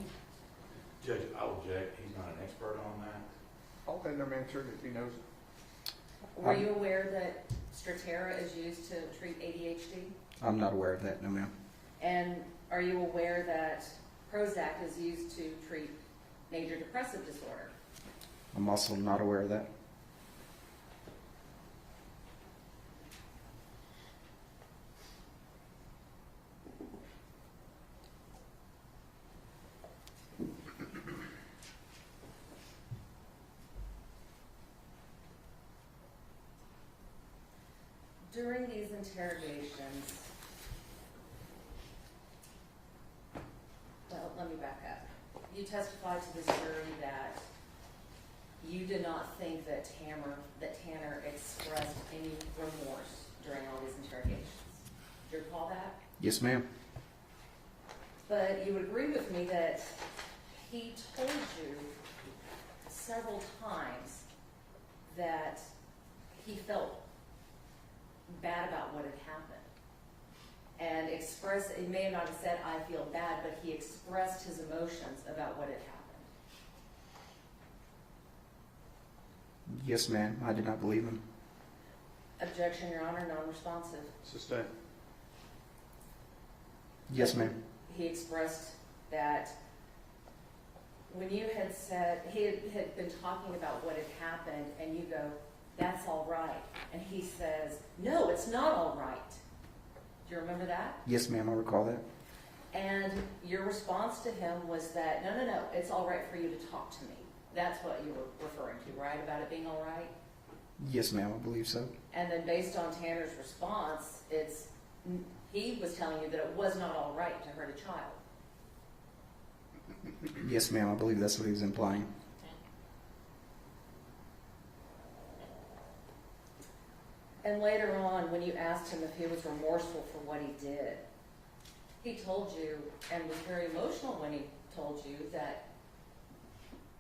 Judge, I'll object, he's not an expert on that. I'll let him answer it if he knows. Were you aware that Strattera is used to treat ADHD? I'm not aware of that, no ma'am. And are you aware that Prozac is used to treat major depressive disorder? I'm also not aware of that. During these interrogations, well, let me back up. You testified to this jury that you did not think that Tanner expressed any remorse during all these interrogations. Do you recall that? Yes, ma'am. But you would agree with me that he told you several times that he felt bad about what had happened. And he may not have said, I feel bad, but he expressed his emotions about what had happened. Yes, ma'am. I did not believe him. Objection, Your Honor, non-responsive. Sustain. Yes, ma'am. He expressed that when you had said, he had been talking about what had happened, and you go, that's all right. And he says, no, it's not all right. Do you remember that? Yes, ma'am. I recall that. And your response to him was that, no, it's all right for you to talk to me. That's what you were referring to, right? About it being all right? Yes, ma'am. I believe so. And then based on Tanner's response, he was telling you that it was not all right to hurt a child. Yes, ma'am. I believe that's what he was implying. And later on, when you asked him if he was remorseful for what he did, he told you, and was very emotional when he told you, that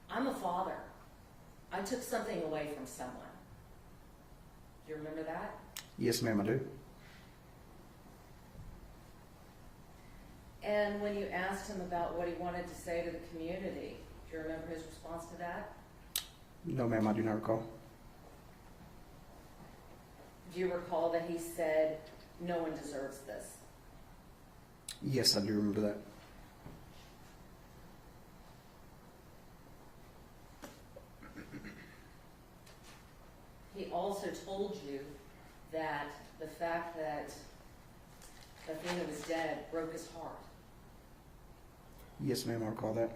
I'm a father. I took something away from someone. Do you remember that? Yes, ma'am, I do. And when you asked him about what he wanted to say to the community, do you remember his response to that? No, ma'am, I do not recall. Do you recall that he said, no one deserves this? Yes, I do remember that. He also told you that the fact that Athena was dead broke his heart. Yes, ma'am, I recall that.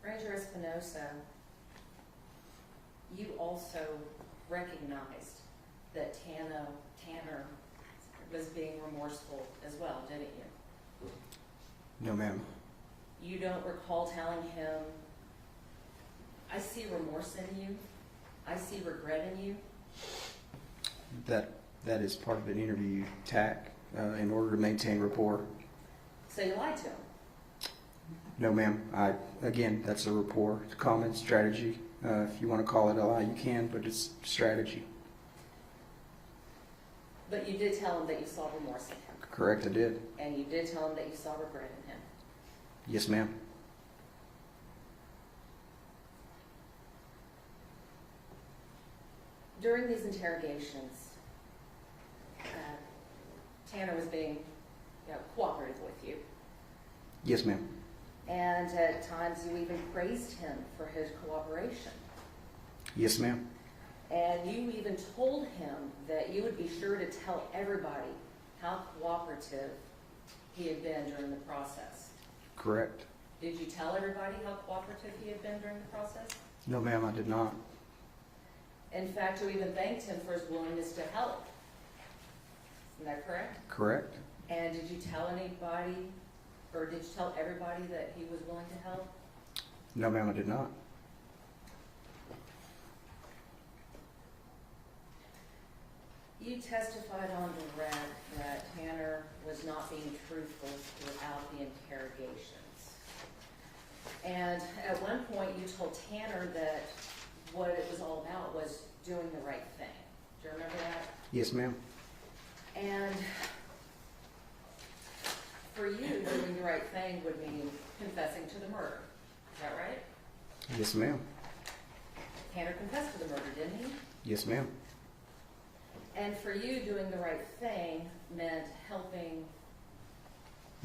Ranger Espinoza, you also recognized that Tanner was being remorseful as well, didn't you? No, ma'am. You don't recall telling him, I see remorse in you, I see regret in you? That is part of an interview tack in order to maintain rapport. So you lied to him? No, ma'am. Again, that's a rapport. It's a common strategy. If you want to call it a lie, you can, but it's strategy. But you did tell him that you saw remorse in him? Correct, I did. And you did tell him that you saw regret in him? Yes, ma'am. During these interrogations, Tanner was being cooperative with you. Yes, ma'am. And at times you even praised him for his cooperation. Yes, ma'am. And you even told him that you would be sure to tell everybody how cooperative he had been during the process. Correct. Did you tell everybody how cooperative he had been during the process? No, ma'am, I did not. In fact, you even thanked him for his willingness to help. Isn't that correct? Correct. And did you tell anybody, or did you tell everybody that he was willing to help? No, ma'am, I did not. You testified on direct that Tanner was not being truthful throughout the interrogations. And at one point you told Tanner that what it was all about was doing the right thing. Do you remember that? Yes, ma'am. And for you, doing the right thing would mean confessing to the murder. Is that right? Yes, ma'am. Tanner confessed to the murder, didn't he? Yes, ma'am. And for you, doing the right thing meant helping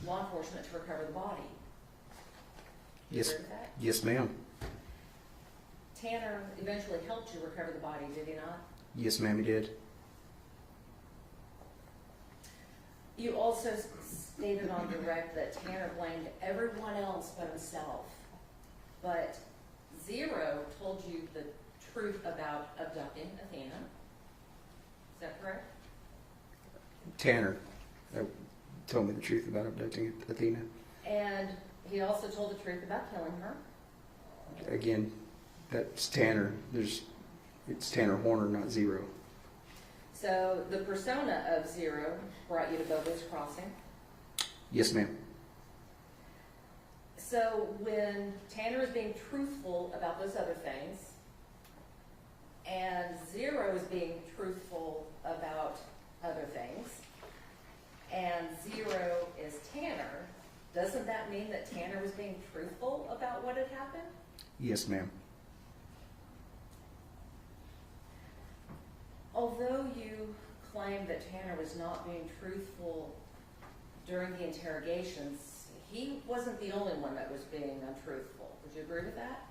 law enforcement to recover the body. Do you Yes. agree with that? Yes, ma'am. Tanner eventually helped you recover the body, did he not? Yes, ma'am, he did. You also stated on direct that Tanner blamed everyone else but himself. But Zero told you the truth about abducting Athena. Is that correct? Tanner told me the truth about abducting Athena. And he also told the truth about killing her. Again, that's Tanner. It's Tanner Horner, not Zero. So the persona of Zero brought you to Bobo's Crossing. Yes, ma'am. So when Tanner is being truthful about those other things, and Zero is being truthful about other things, and Zero is Tanner, doesn't that mean that Tanner was being truthful about what had happened? Yes, ma'am. Although you claim that Tanner was not being truthful during the interrogations, he wasn't the only one that was being untruthful. Would you agree with that?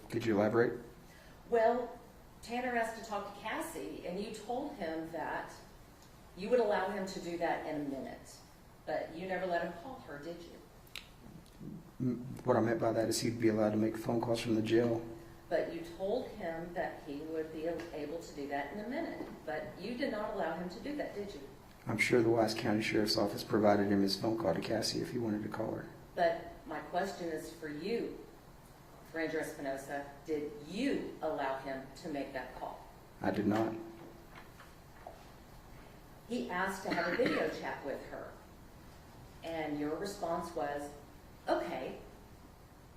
Could you elaborate? Well, Tanner asked to talk to Cassie, and you told him that you would allow him to do that in a minute, but you never let him call her, did you? What I meant by that is he'd be allowed to make phone calls from the jail. But you told him that he would be able to do that in a minute, but you did not allow him to do that, did you? I'm sure the Wise County Sheriff's Office provided him his phone call to Cassie if he wanted to call her. But my question is for you, Ranger Espinoza, did you allow him to make that call? I did not. He asked to have a video chat with her, and your response was, okay.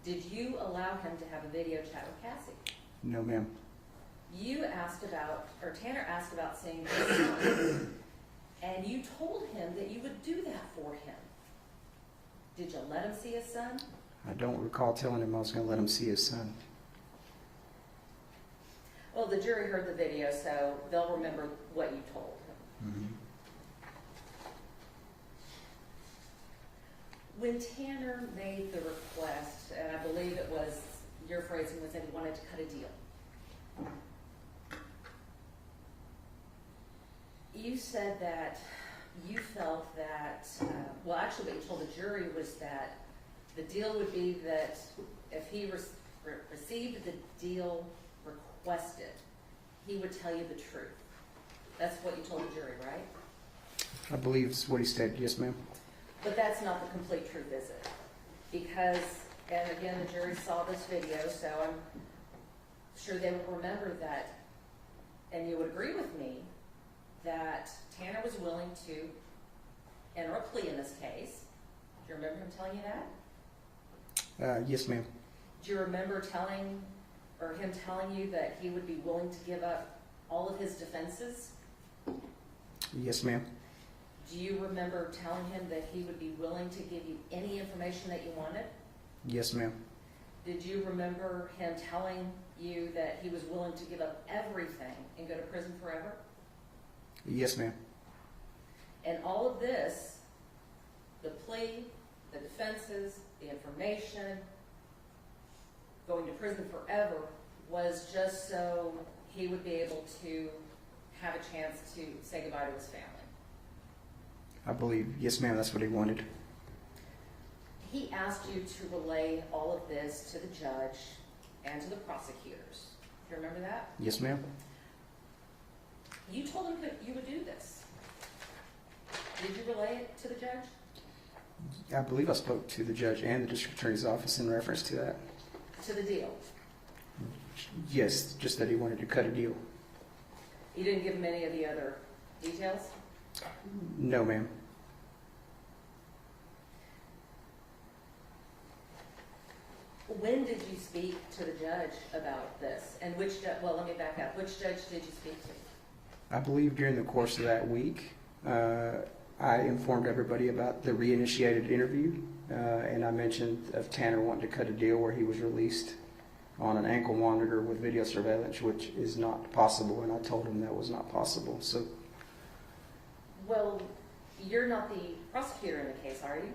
Did you allow him to have a video chat with Cassie? No, ma'am. You asked about, or Tanner asked about seeing his son, and you told him that you would do that for him. Did you let him see his son? I don't recall telling him I was going to let him see his son. Well, the jury heard the video, so they'll remember what you told him. Mm-hmm. When Tanner made the request, and I believe it was, your phrasing was that he wanted to cut a deal. You said that you felt that, well, actually what you told the jury was that the deal would be that if he received the deal requested, he would tell you the truth. That's what you told the jury, right? I believe it's what he said. Yes, ma'am. But that's not the complete truth, is it? Because, and again, the jury saw this video, so I'm sure they will remember that, and you would agree with me, that Tanner was willing to enter a plea in this case. Do you remember him telling you that? Yes, ma'am. Do you remember him telling you that he would be willing to give up all of his defenses? Yes, ma'am. Do you remember telling him that he would be willing to give you any information that you wanted? Yes, ma'am. Did you remember him telling you that he was willing to give up everything and go to prison forever? Yes, ma'am. And all of this, the plea, the defenses, the information, going to prison forever, was just so he would be able to have a chance to say goodbye to his family. I believe, yes, ma'am, that's what he wanted. He asked you to relay all of this to the judge and to the prosecutors. Do you remember that? Yes, ma'am. You told him that you would do this. Did you relay it to the judge? I believe I spoke to the judge and the district attorney's office in reference to that. To the deal? Yes, just that he wanted to cut a deal. You didn't give him any of the other details? No, ma'am. When did you speak to the judge about this? And which, well, let me back up. Which judge did you speak to? I believe during the course of that week, I informed everybody about the reinitiated interview, and I mentioned of Tanner wanting to cut a deal where he was released on an ankle monitor with video surveillance, which is not possible, and I told him that was not possible. So, Well, you're not the prosecutor in the case, are you?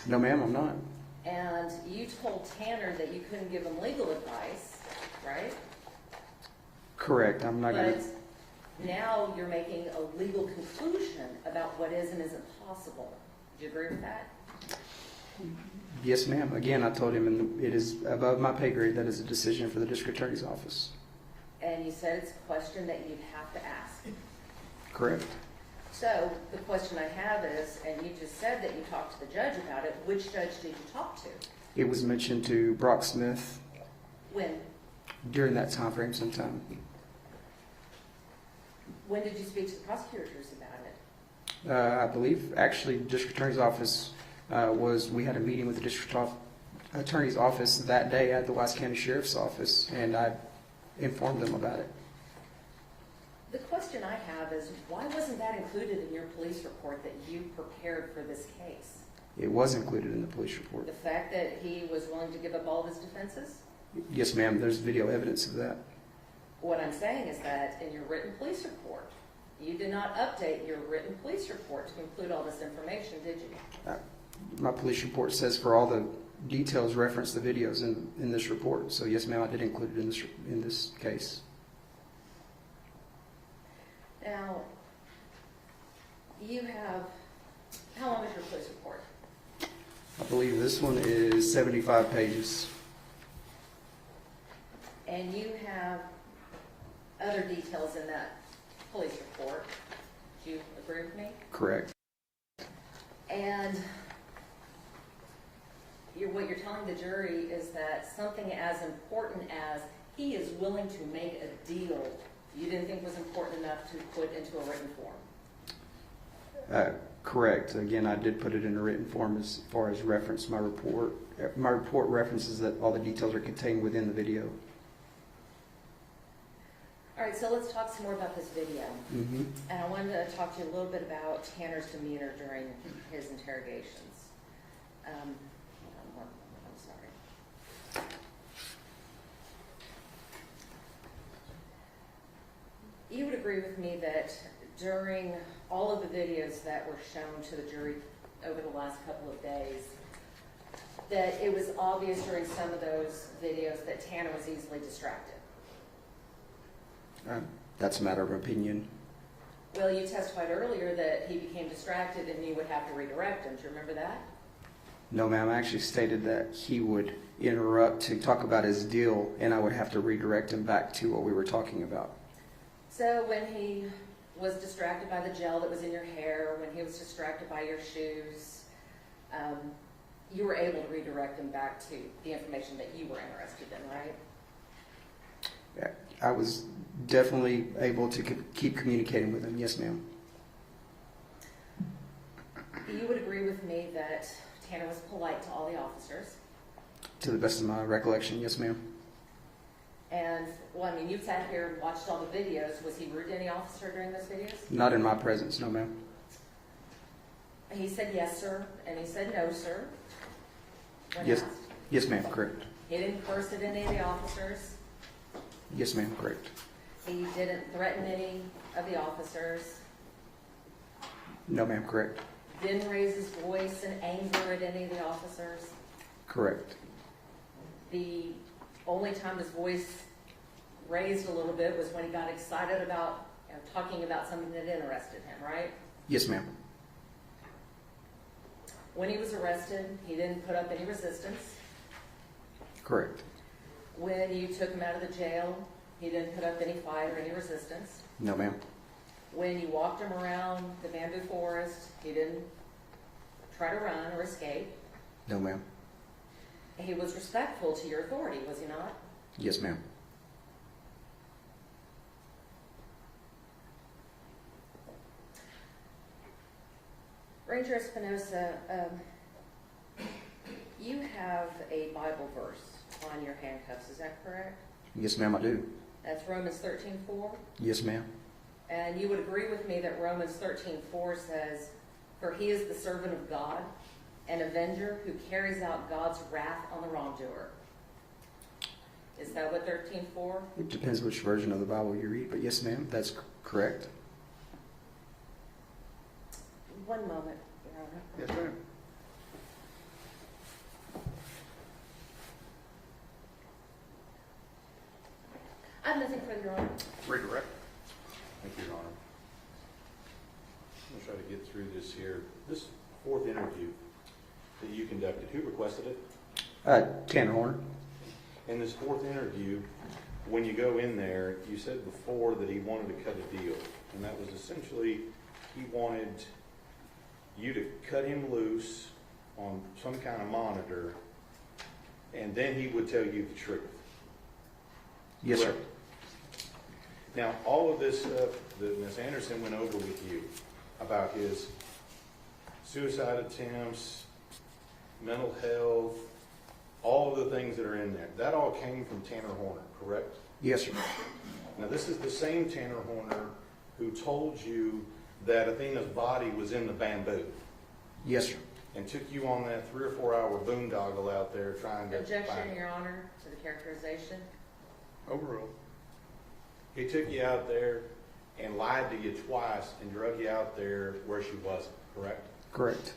no, ma'am, I'm not. And you told Tanner that you couldn't give him legal advice, right? Correct. I'm not going But to. now you're making a legal conclusion about what is and isn't possible. Do you agree with that? Yes, ma'am. Again, I told him it is above my pay grade. That is a decision for the district attorney's office. And you said it's a question that you'd have to ask. Correct. So the question I have is, and you just said that you talked to the judge about it, which judge did you talk to? It was mentioned to Brock Smith When? during that time frame sometime. When did you speak to the prosecutors about it? I believe, actually, district attorney's office we had a meeting with the district attorney's office that day at the Wise County Sheriff's Office, and I informed them about it. The question I have is, why wasn't that included in your police report that you prepared for this case? It was included in the police report. The fact that he was willing to give up all of his defenses? Yes, ma'am. There's video evidence of that. What I'm saying is that in your written police report, you did not update your written police report to include all this information, did you? My police report says for all the details reference the videos in this report. So yes, ma'am, I did include it in this case. Now, you have, how long is your police report? I believe this one is 75 pages. And you have other details in that police report. Do you agree with me? Correct. And what you're telling the jury is that something as important as he is willing to make a deal, you didn't think was important enough to put into a written form? Correct. Again, I did put it in a written form as far as reference my report. My report references that all the details are contained within the video. All right, so let's talk some more about this video. Mm-hmm. And I wanted to talk to you a little bit about Tanner's demeanor during his interrogations. Hold on one moment, I'm sorry. You would agree with me that during all of the videos that were shown to the jury over the last couple of days, that it was obvious during some of those videos that Tanner was easily distracted. That's a matter of opinion. Well, you testified earlier that he became distracted and you would have to redirect him. Do you remember that? No, ma'am. I actually stated that he would interrupt to talk about his deal, and I would have to redirect him back to what we were talking about. So when he was distracted by the gel that was in your hair, when he was distracted by your shoes, you were able to redirect him back to the information that you were interested in, right? Yeah, I was definitely able to keep communicating with him. Yes, ma'am. You would agree with me that Tanner was polite to all the officers. To the best of my recollection, yes, ma'am. And, well, I mean, you've sat here and watched all the videos. Was he rude to any officer during those videos? Not in my presence, no, ma'am. He said yes, sir, and he said no, sir. When Yes, asked. yes, ma'am. Correct. He didn't curse at any of the officers. Yes, ma'am. Correct. He didn't threaten any of the officers. No, ma'am. Correct. Didn't raise his voice in anger at any of the officers. Correct. The only time his voice raised a little bit was when he got excited about talking about something that interested him, right? Yes, ma'am. When he was arrested, he didn't put up any resistance. Correct. When you took him out of the jail, he didn't put up any fight or any resistance. No, ma'am. When you walked him around the bamboo forest, he didn't try to run or escape. No, ma'am. He was respectful to your authority, was he not? Yes, ma'am. Ranger Espinoza, you have a Bible verse on your handcuffs, is that correct? Yes, ma'am, I do. That's Romans 13:4. Yes, ma'am. And you would agree with me that Romans 13:4 says, "For he is the servant of God, an avenger who carries out God's wrath on the wrongdoer." Is that what 13:4? It depends which version of the Bible you read, but yes, ma'am, that's correct. One moment, Your Honor. Yes, ma'am. I have nothing further, Your Honor. Redirect. Thank you, Your Honor. I'm going to try to get through this here. This fourth interview that you conducted, who requested it? Tanner Horner. In this fourth interview, when you go in there, you said before that he wanted to cut a deal. And that was essentially, he wanted you to cut him loose on some kind of monitor, and then he would tell you the truth. Yes, sir. Correct? Now, all of this stuff that Ms. Anderson went over with you about his suicide attempts, mental health, all of the things that are in there, that all came from Tanner Horner, correct? Yes, sir. Now, this is the same Tanner Horner who told you that Athena's body was in the bamboo Yes, sir. and took you on that 3 or 4 hour boondoggle out there trying to Objection, find it. Your Honor, to the characterization. Overruled. He took you out there and lied to you twice and drug you out there where she wasn't, correct? Correct.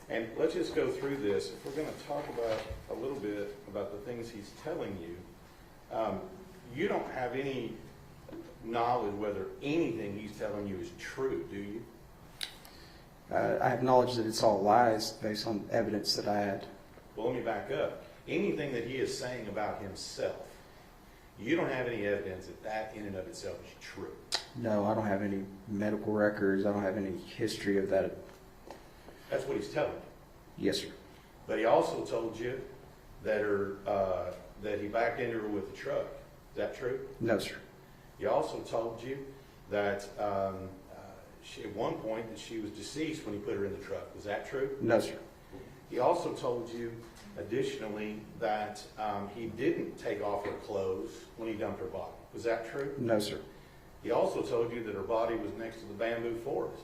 And let's just go through this. If we're going to talk about a little bit about the things he's telling you, you don't have any knowledge whether anything he's telling you is true, do you? I have knowledge that it's all lies based on evidence that I had. Well, let me back up. Anything that he is saying about himself, you don't have any evidence that that in and of itself is true. No, I don't have any medical records. I don't have any history of that. That's what he's telling you. Yes, sir. But he also told you that that he backed into her with the truck. Is that true? No, sir. He also told you that she, at one point that she was deceased when he put her in the truck. Was that true? No, sir. He also told you, additionally, that he didn't take off her clothes when he dumped her body. Was that true? No, sir. He also told you that her body was next to the bamboo forest.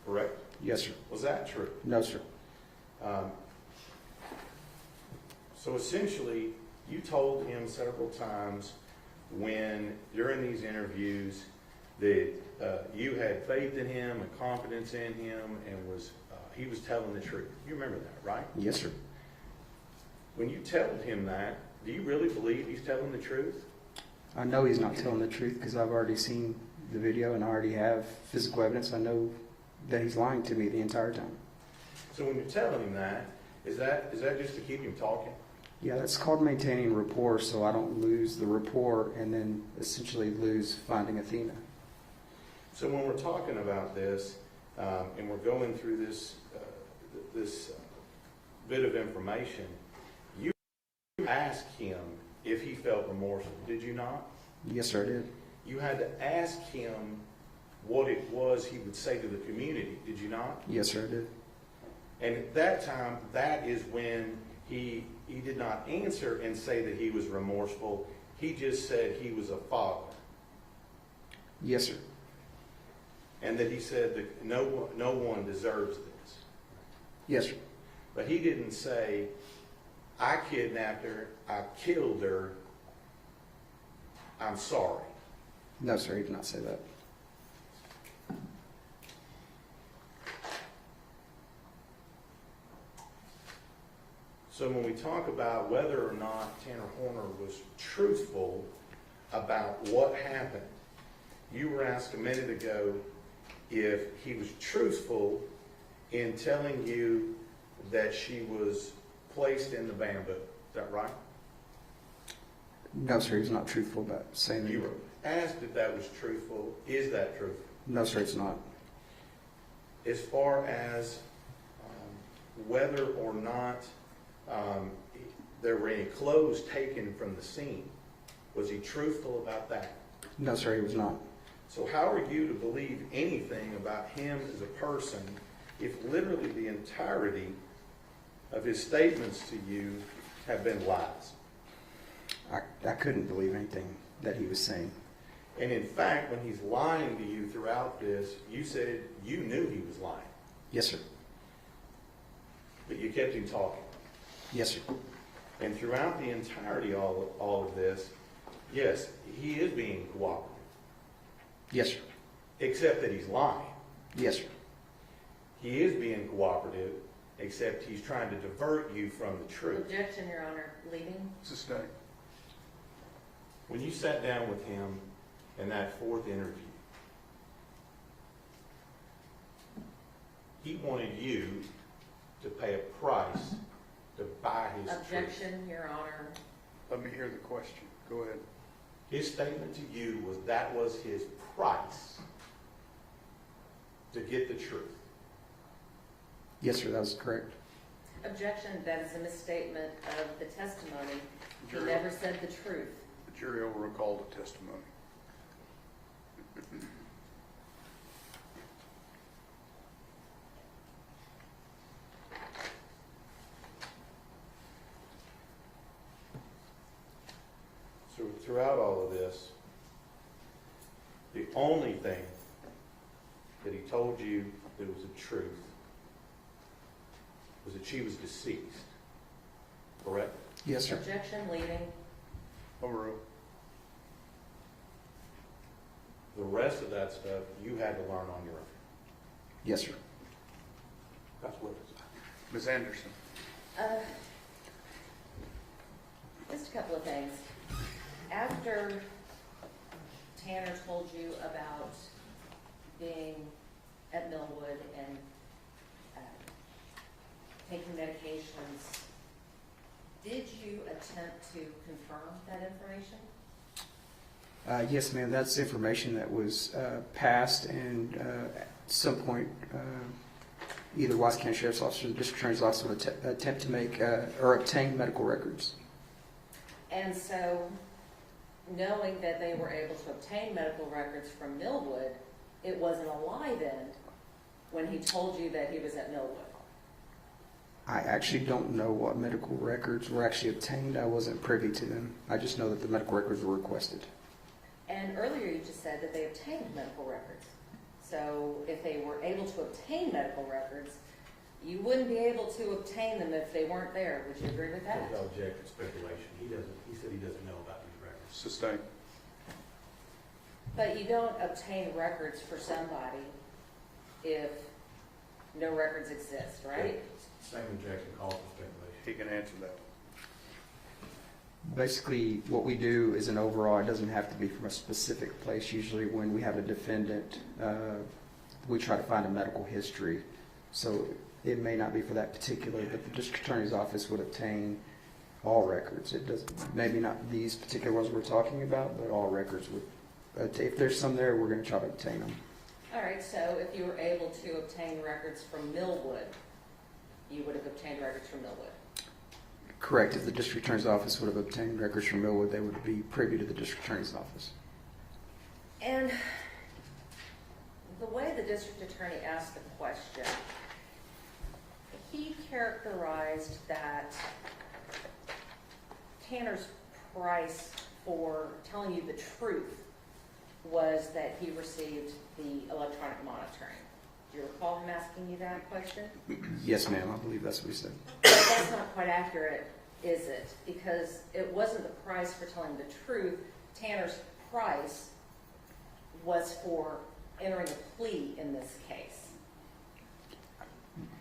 Correct? Yes, sir. Was that true? No, sir. So essentially, you told him several times when, during these interviews, that you had faith in him and confidence in him and he was telling the truth. You remember that, right? Yes, sir. When you told him that, do you really believe he's telling the truth? I know he's not telling the truth because I've already seen the video and I already have physical evidence. I know that he's lying to me the entire time. So when you're telling him that, is that just to keep him talking? Yeah, that's called maintaining rapport, so I don't lose the rapport and then essentially lose finding Athena. So when we're talking about this, and we're going through this bit of information, you asked him if he felt remorseful, did you not? Yes, sir, I did. You had to ask him what it was he would say to the community, did you not? Yes, sir, I did. And at that time, that is when he did not answer and say that he was remorseful. He just said he was a father. Yes, sir. And that he said that no one deserves this. Yes, sir. But he didn't say, I kidnapped her, I killed her, I'm sorry. No, sir, he did not say that. So when we talk about whether or not Tanner Horner was truthful about what happened, you were asked a minute ago if he was truthful in telling you that she was placed in the bamboo. Is that right? No, sir, he's not truthful about saying that. You were asked if that was truthful. Is that truthful? No, sir, it's not. As far as whether or not there were any clothes taken from the scene, was he truthful about that? No, sir, he was not. So how are you to believe anything about him as a person if literally the entirety of his statements to you have been lies? I couldn't believe anything that he was saying. And in fact, when he's lying to you throughout this, you said you knew he was lying, Yes, sir. but you kept him talking. Yes, sir. And throughout the entirety all of this, yes, he is being cooperative, Yes, sir. except that he's lying. Yes, sir. He is being cooperative, except he's trying to divert you from the truth. Objection, Your Honor. Leading. Sustained. When you sat down with him in that fourth interview, he wanted you to pay a price to buy his truth. Objection, Your Honor. Let me hear the question. Go ahead. His statement to you was that was his price to get the truth. Yes, sir, that was correct. Objection, that is a misstatement of the testimony. He Jury. never said the truth. The jury will recall the testimony. So throughout all of this, the only thing that he told you that was the truth was that she was deceased. Correct? Yes, sir. Objection, leading. Overruled. The rest of that stuff you had to learn on your own. Yes, sir. That's what it's. Ms. Anderson. Just a couple of things. After Tanner told you about being at Millwood and taking medications, did you attempt to confirm that information? Yes, ma'am, that's information that was passed, and at some point, either Wise County Sheriff's Office or the District Attorney's Office would attempt to make or obtain medical records. And so, knowing that they were able to obtain medical records from Millwood, it wasn't a lie then when he told you that he was at Millwood. I actually don't know what medical records were actually obtained. I wasn't privy to them. I just know that the medical records were requested. And earlier you just said that they obtained medical records. So if they were able to obtain medical records, you wouldn't be able to obtain them if they weren't there. Would you agree with that? I'll object to speculation. He said he doesn't know about these records. Sustained. But you don't obtain records for somebody if no records exist, right? Same objection, call for speculation. He can answer that. Basically, what we do is an overall. It doesn't have to be from a specific place. Usually when we have a defendant, we try to find a medical history. So it may not be for that particular, but the District Attorney's Office would obtain all records. It does, maybe not these particular ones we're talking about, but all records would. If there's some there, we're going to try to obtain them. All right, so if you were able to obtain records from Millwood, you would have obtained records from Millwood. Correct. If the District Attorney's Office would have obtained records from Millwood, they would be privy to the District Attorney's Office. And the way the District Attorney asked the question, he characterized that Tanner's price for telling you the truth was that he received the electronic monitoring. Do you recall him asking you that question? Yes, ma'am. I believe that's what he said. But that's not quite accurate, is it? Because it wasn't the price for telling the truth. Tanner's price was for entering a plea in this case.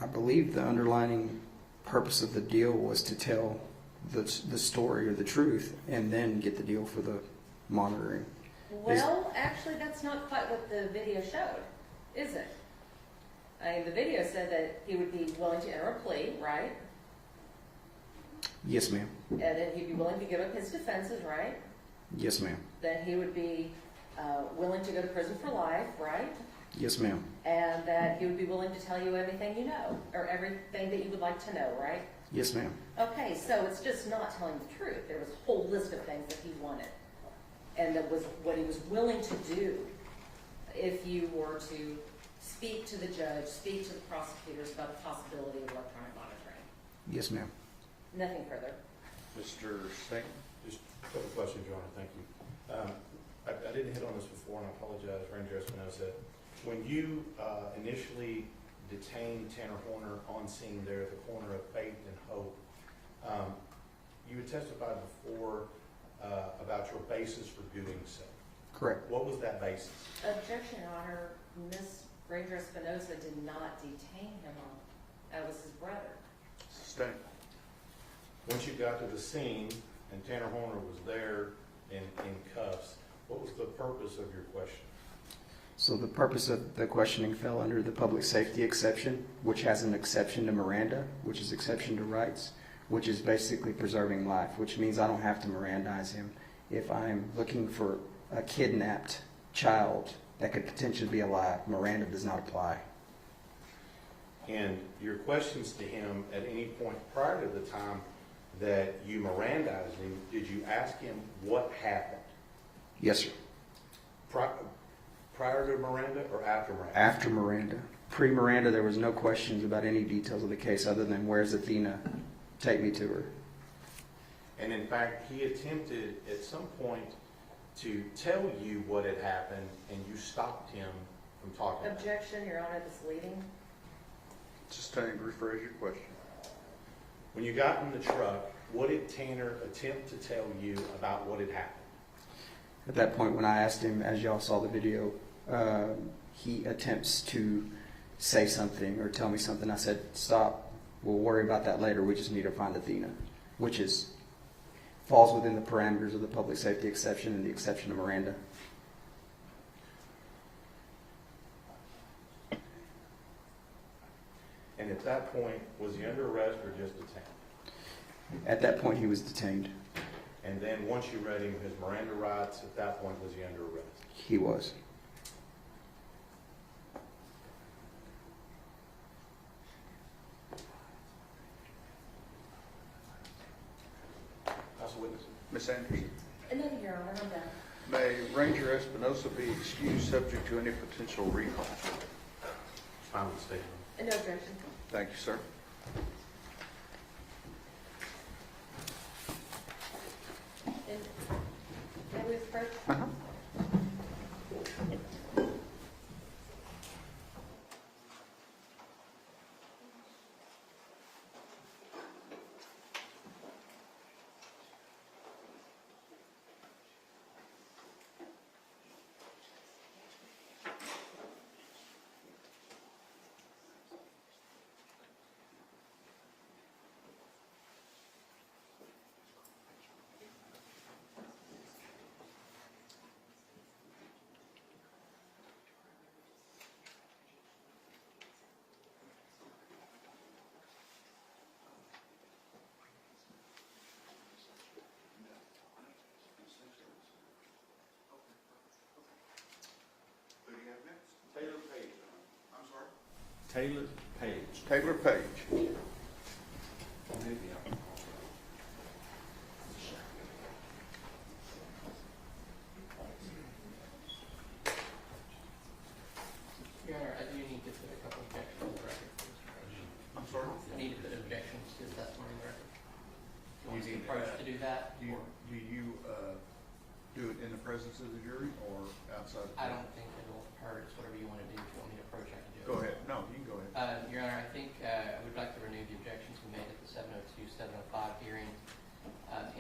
I believe the underlining purpose of the deal was to tell the story or the truth and then get the deal for the monitoring. Well, actually, that's not quite what the video showed, is it? I mean, the video said that he would be willing to enter a plea, right? Yes, ma'am. And then he'd be willing to give up his defenses, right? Yes, ma'am. Then he would be willing to go to prison for life, right? Yes, ma'am. And that he would be willing to tell you everything you know, or everything that you would like to know, right? Yes, ma'am. Okay, so it's just not telling the truth. There was a whole list of things that he wanted. And that was what he was willing to do if you were to speak to the judge, speak to the prosecutors about the possibility of electronic monitoring. Yes, ma'am. Nothing further. Mr. Stanton? Just a couple of questions, Your Honor. Thank you. I didn't hit on this before, and I apologize, Ranger Espinoza. When you initially detained Tanner Horner on scene there at the corner of Faith and Hope, you had testified before about your basis for doing so. Correct. What was that basis? Objection, Your Honor. Miss Ranger Espinoza did not detain him on. That was his brother. Sustained. Once you got to the scene and Tanner Horner was there in cuffs, what was the purpose of your question? So the purpose of the questioning fell under the public safety exception, which has an exception to Miranda, which is exception to rights, which is basically preserving life, which means I don't have to Mirandize him. If I'm looking for a kidnapped child that could potentially be alive, Miranda does not apply. And your questions to him at any point prior to the time that you Mirandized him, did you ask him what happened? Yes, sir. Prior to Miranda or after Miranda? After Miranda. Pre-Miranda, there was no questions about any details of the case other than where's Athena? Take me to her. And in fact, he attempted at some point to tell you what had happened, and you stopped him from talking. Objection, Your Honor, this leading. Sustained. Rephrase your question. When you got in the truck, what did Tanner attempt to tell you about what had happened? At that point, when I asked him, as y'all saw the video, he attempts to say something or tell me something. I said, stop. We'll worry about that later. We just need to find Athena, which falls within the parameters of the public safety exception and the exception to Miranda. And at that point, was he under arrest or just detained? At that point, he was detained. And then once you read him his Miranda rights, at that point, was he under arrest? He was. House witness. Ms. Anderson? No, Your Honor, I'm done. May Ranger Espinoza be excused subject to any potential recall? Final statement. No objection. Thank you, sir. And may we approach? Uh-huh. Who do you have next? Taylor Page. I'm sorry? Taylor Page. Taylor Page. Maybe I'm. Your Honor, I do need to put a couple objections on the record. I'm sorry? I need to put objections to the testimony on the record. You want You some need, approach to do that? Do you, or- do you do it in the presence of the jury or outside? I don't think it'll hurt. It's whatever you want to do. If you want me to approach, I can do it. Go ahead. No, you can go ahead. Your Honor, I think I would like to renew the objections we made at the 702, 705 hearing.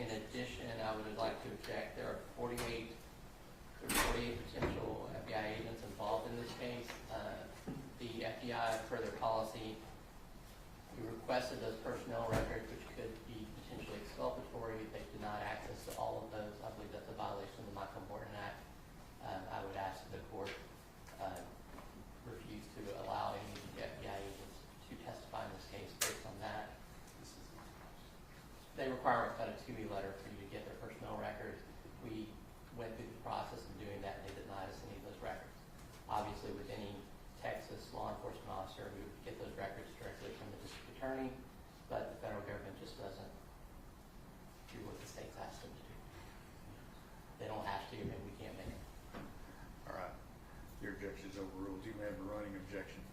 In addition, I would like to object, there are 48 potential FBI agents involved in this case. The FBI, per their policy, we requested those personnel records, which could be potentially exculpatory. They denied access to all of those. I believe that's a violation of the Michael Morton Act. I would ask that the court refuse to allow any of the FBI agents to testify in this case based on that. They require a 2E letter for you to get their personnel records. We went through the process of doing that, and they denied us any of those records. Obviously, with any Texas law enforcement officer, we would get those records directly from the district attorney, but the federal government just doesn't do what the states ask them to do. They don't have to, and we can't make it. All right. Your objection is overruled. Do you have a running objection?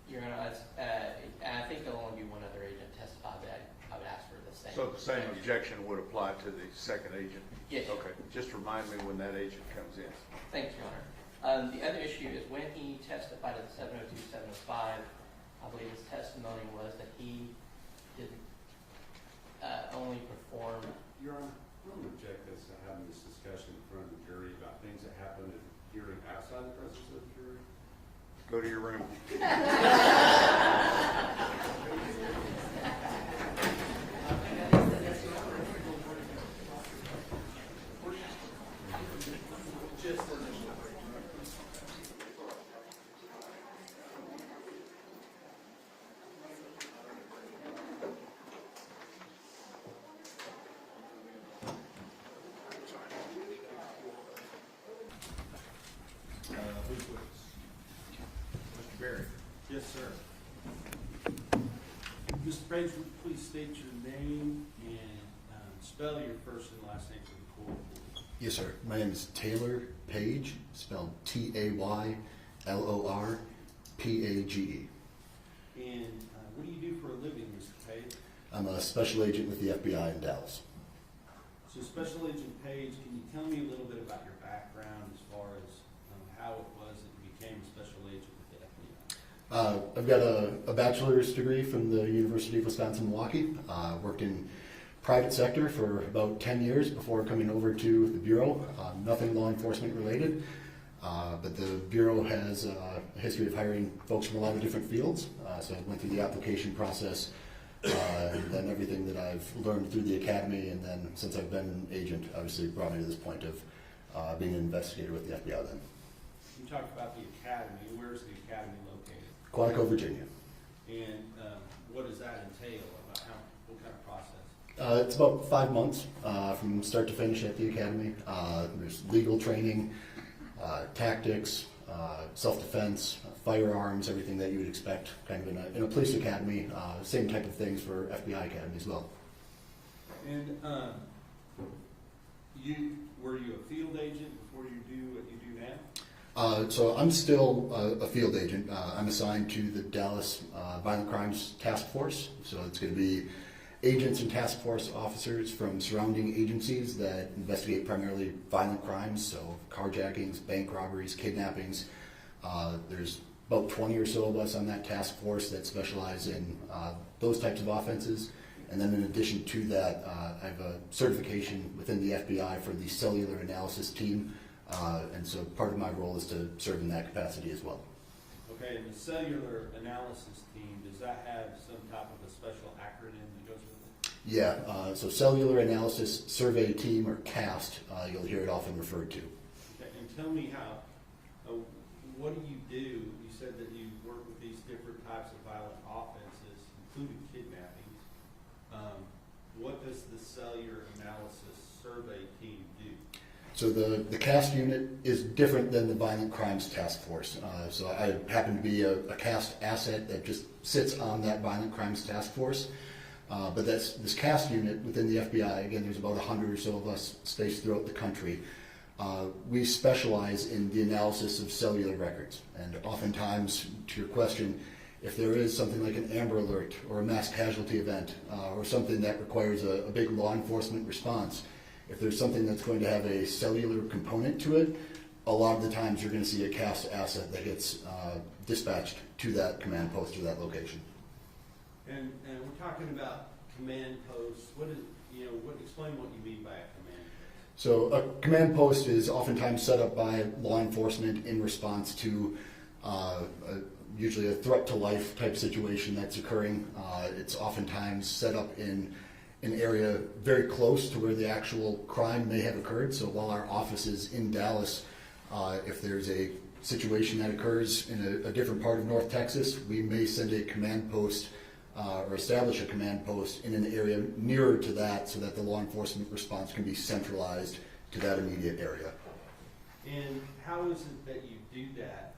Your Honor, I think there'll only be one other agent testify, but I would ask for the same. So the same objection would apply to the second agent? Yes. Okay. Just remind me when that agent comes in. Thanks, Your Honor. The other issue is when he testified at the 702, 705, I believe his testimony was that he did only perform. Your Honor, I'm going to object us to having this discussion in front of the jury about things that happened in hearing outside the presence of the jury. Go to your room. Mr. Berry. Yes, sir. Mr. Page, would you please state your name and spell your first and last name for the court, please? Yes, sir. My name is Taylor Page, spelled Taylorpage. And what do you do for a living, Mr. Page? I'm a special agent with the FBI in Dallas. So Special Agent Page, can you tell me a little bit about your background as far as how it was that you became a special agent with the FBI? I've got a bachelor's degree from the University of Wisconsin-Milwaukee. Worked in private sector for about 10 years before coming over to the Bureau. Nothing law enforcement related, but the Bureau has a history of hiring folks from a lot of different fields. So I went through the application process, and then everything that I've learned through the academy, and then since I've been an agent, obviously brought me to this point of being an investigator with the FBI then. You talked about the academy. Where's the academy located? Quantico, Virginia. And what does that entail? About what kind of process? It's about 5 months from start to finish at the academy. There's legal training, tactics, self-defense, firearms, everything that you would expect kind of in a police academy. Same type of things for FBI academy as well. And were you a field agent before you do what you do now? So I'm still a field agent. I'm assigned to the Dallas Violent Crimes Task Force. So it's going to be agents and task force officers from surrounding agencies that investigate primarily violent crimes, so carjackings, bank robberies, kidnappings. There's about 20 or so of us on that task force that specialize in those types of offenses. And then in addition to that, I have a certification within the FBI for the cellular analysis team. And so part of my role is to serve in that capacity as well. Okay, and the cellular analysis team, does that have some type of a special acronym that goes with it? Yeah, so Cellular Analysis Survey Team, or CAST, you'll hear it often referred to. Okay, and tell me how, what do? You said that you work with these different types of violent offenses, including kidnappings. What does the Cellular Analysis Survey Team do? So the CAST unit is different than the Violent Crimes Task Force. So I happen to be a CAST asset that just sits on that Violent Crimes Task Force. But this CAST unit within the FBI, again, there's about 100 or so of us spaced throughout the country. We specialize in the analysis of cellular records. And oftentimes, to your question, if there is something like an Amber Alert or a mass casualty event or something that requires a big law enforcement response, if there's something that's going to have a cellular component to it, a lot of the times you're going to see a CAST asset that gets dispatched to that command post or that location. And we're talking about command posts. Explain what you mean by a command post. So a command post is oftentimes set up by law enforcement in response to usually a threat to life type situation that's occurring. It's oftentimes set up in an area very close to where the actual crime may have occurred. So while our office is in Dallas, if there's a situation that occurs in a different part of North Texas, we may send a command post or establish a command post in an area nearer to that so that the law enforcement response can be centralized to that immediate area. And how is it that you do that?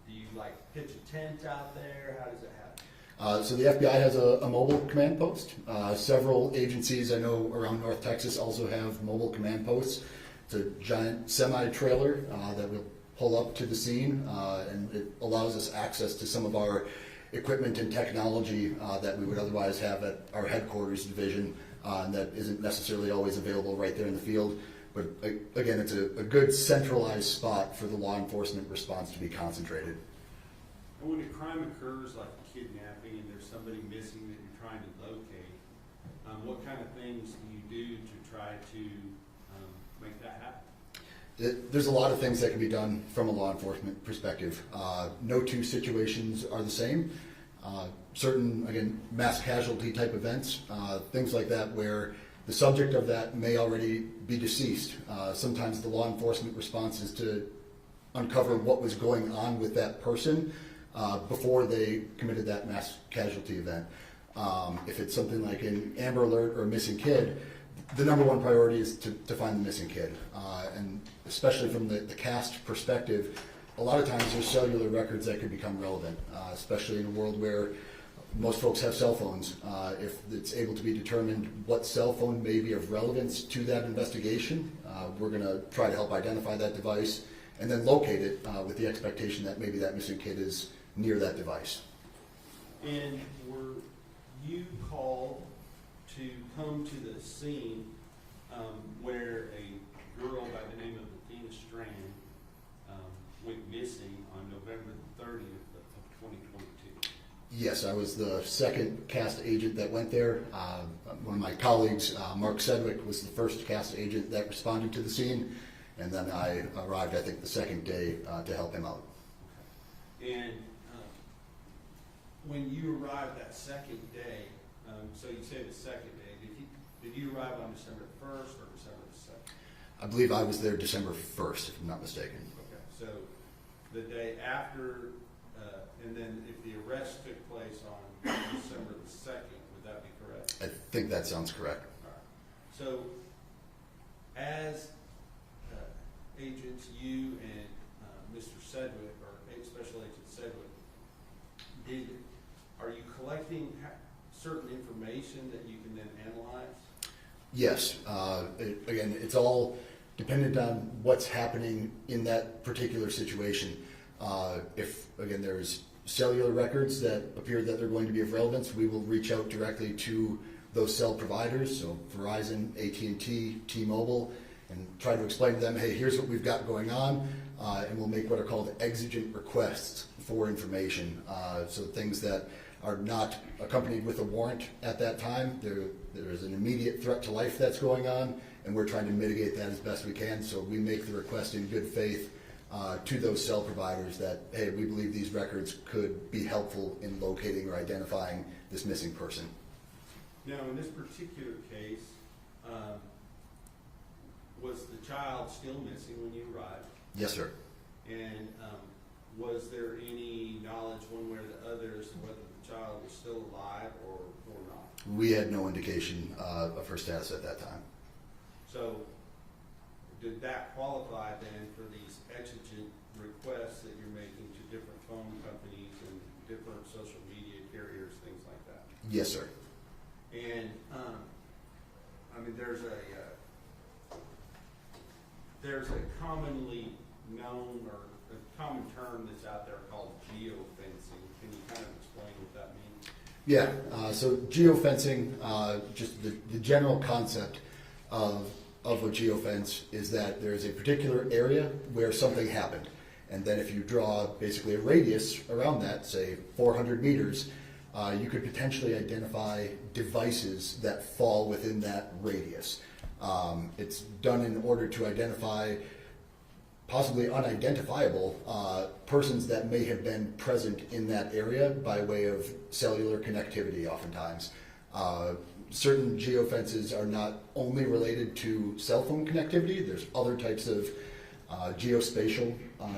Do you pitch a tent out there? How does it happen? So the FBI has a mobile command post. Several agencies I know around North Texas also have mobile command posts. It's a giant semi-trailer that will pull up to the scene, and it allows us access to some of our equipment and technology that we would otherwise have at our headquarters division, and that isn't necessarily always available right there in the field. But again, it's a good centralized spot for the law enforcement response to be concentrated. And when a crime occurs, like kidnapping, and there's somebody missing that you're trying to locate, what kind of things do you do to try to make that happen? There's a lot of things that can be done from a law enforcement perspective. No two situations are the same. Certain, again, mass casualty type events, things like that where the subject of that may already be deceased. Sometimes the law enforcement response is to uncover what was going on with that person before they committed that mass casualty event. If it's something like an Amber Alert or a missing kid, the number one priority is to find the missing kid. And especially from the CAST perspective, a lot of times there's cellular records that could become relevant, especially in a world where most folks have cell phones. If it's able to be determined what cell phone may be of relevance to that investigation, we're going to try to help identify that device and then locate it with the expectation that maybe that missing kid is near that device. And were you called to come to the scene where a girl by the name of Athena Strand went missing on November 30th of 2022? Yes, I was the second CAST agent that went there. One of my colleagues, Mark Sedgwick, was the first CAST agent that responded to the scene, and then I arrived, I think, the second day to help him out. And when you arrived that second day, so you say the second day, did you arrive on December 1st or December the 2nd? I believe I was there December 1st, if I'm not mistaken. Okay, so the day after, and then if the arrest took place on December the 2nd, would that be correct? I think that sounds correct. So, as agents, you and Mr. Sedgwick, or Special Agent Sedgwick, are you collecting certain information that you can then analyze? Yes. Again, it's all dependent on what's happening in that particular situation. If, again, there's cellular records that appear that they're going to be of relevance, we will reach out directly to those cell providers, so Verizon, AT&T, T-Mobile, and try to explain to them, hey, here's what we've got going on, and we'll make what are called exigent requests for information. So things that are not accompanied with a warrant at that time. There is an immediate threat to life that's going on, and we're trying to mitigate that as best we can. So we make the request in good faith to those cell providers that, hey, we believe these records could be helpful in locating or identifying this missing person. Now, in this particular case, was the child still missing when you arrived? Yes, sir. And was there any knowledge one way or the other as to whether the child was still alive or not? We had no indication of her status at that time. So, did that qualify then for these exigent requests that you're making to different phone companies and different social media carriers, things like that? Yes, sir. And, I mean, there's a commonly known or a common term that's out there called geofencing. Can you kind of explain what that means? Yeah, so geofencing, just the general concept of a geofence is that there's a particular area where something happened. And then if you draw basically a radius around that, say 400 meters, you could potentially identify devices that fall within that radius. It's done in order to identify possibly unidentifiable persons that may have been present in that area by way of cellular connectivity oftentimes. Certain geofences are not only related to cell phone connectivity, there's other types of geospatial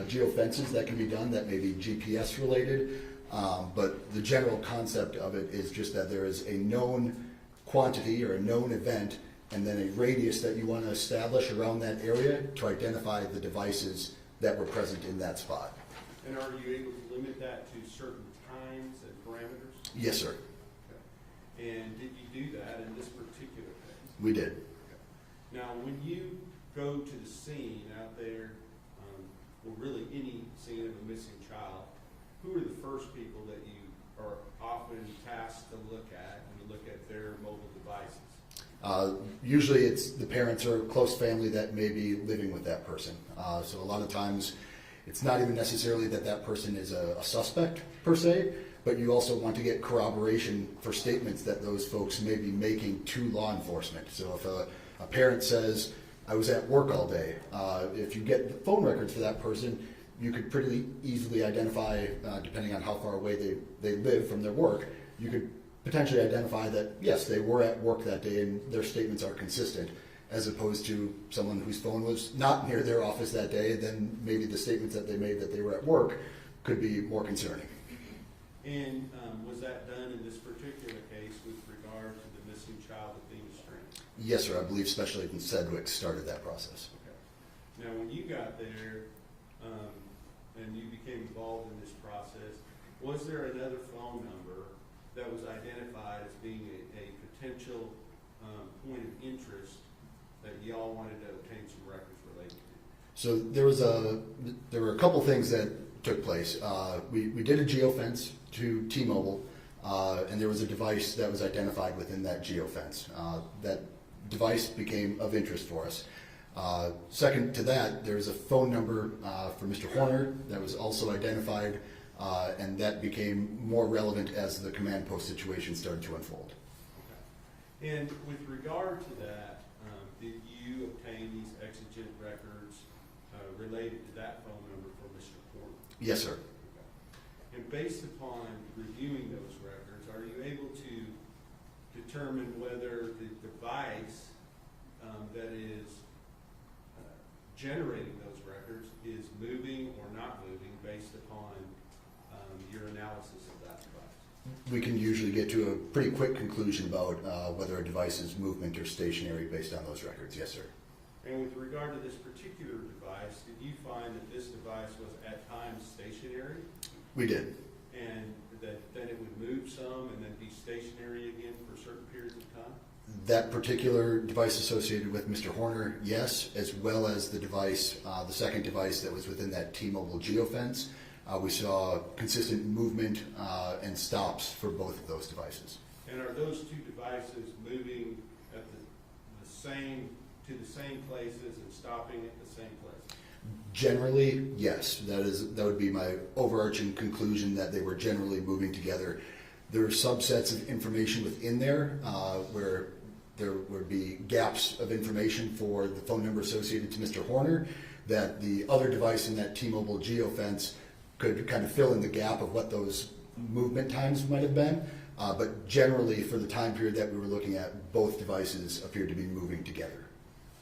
geofences that can be done that may be GPS related. But the general concept of it is just that there is a known quantity or a known event and then a radius that you want to establish around that area to identify the devices that were present in that spot. And are you able to limit that to certain times and parameters? Yes, sir. Okay. And did you do that in this particular case? We did. Okay. Now, when you go to the scene out there, or really any scene of a missing child, who are the first people that you are often tasked to look at when you look at their mobile devices? Usually it's the parents or close family that may be living with that person. So a lot of times it's not even necessarily that that person is a suspect per se, but you also want to get corroboration for statements that those folks may be making to law enforcement. So if a parent says, I was at work all day, if you get the phone records for that person, you could pretty easily identify, depending on how far away they live from their work, you could potentially identify that, yes, they were at work that day and their statements are consistent, as opposed to someone whose phone was not near their office that day, then maybe the statements that they made that they were at work could be more concerning. And was that done in this particular case with regard to the missing child, Athena Strand? Yes, sir. I believe Special Agent Sedgwick started that process. Okay. Now, when you got there and you became involved in this process, was there another phone number that was identified as being a potential point of interest that y'all wanted to obtain some records related to? So there were a couple things that took place. We did a geofence to T-Mobile, and there was a device that was identified within that geofence. That device became of interest for us. Second to that, there was a phone number for Mr. Horner that was also identified, and that became more relevant as the command post situation started to unfold. Okay. And with regard to that, did you obtain these exigent records related to that phone number for Mr. Horner? Yes, sir. Okay. And based upon reviewing those records, are you able to determine whether the device that is generating those records is moving or not moving based upon your analysis of that device? We can usually get to a pretty quick conclusion about whether a device is movement or stationary based on those records. Yes, sir. And with regard to this particular device, did you find that this device was at times stationary? We did. And that then it would move some and then be stationary again for certain periods of time? That particular device associated with Mr. Horner, yes, as well as the device, the second device that was within that T-Mobile geofence. We saw consistent movement and stops for both of those devices. And are those two devices moving at the same, to the same places and stopping at the same place? Generally, yes. That would be my overarching conclusion, that they were generally moving together. There are subsets of information within there where there would be gaps of information for the phone number associated to Mr. Horner that the other device in that T-Mobile geofence could kind of fill in the gap of what those movement times might have been. But generally, for the time period that we were looking at, both devices appeared to be moving together.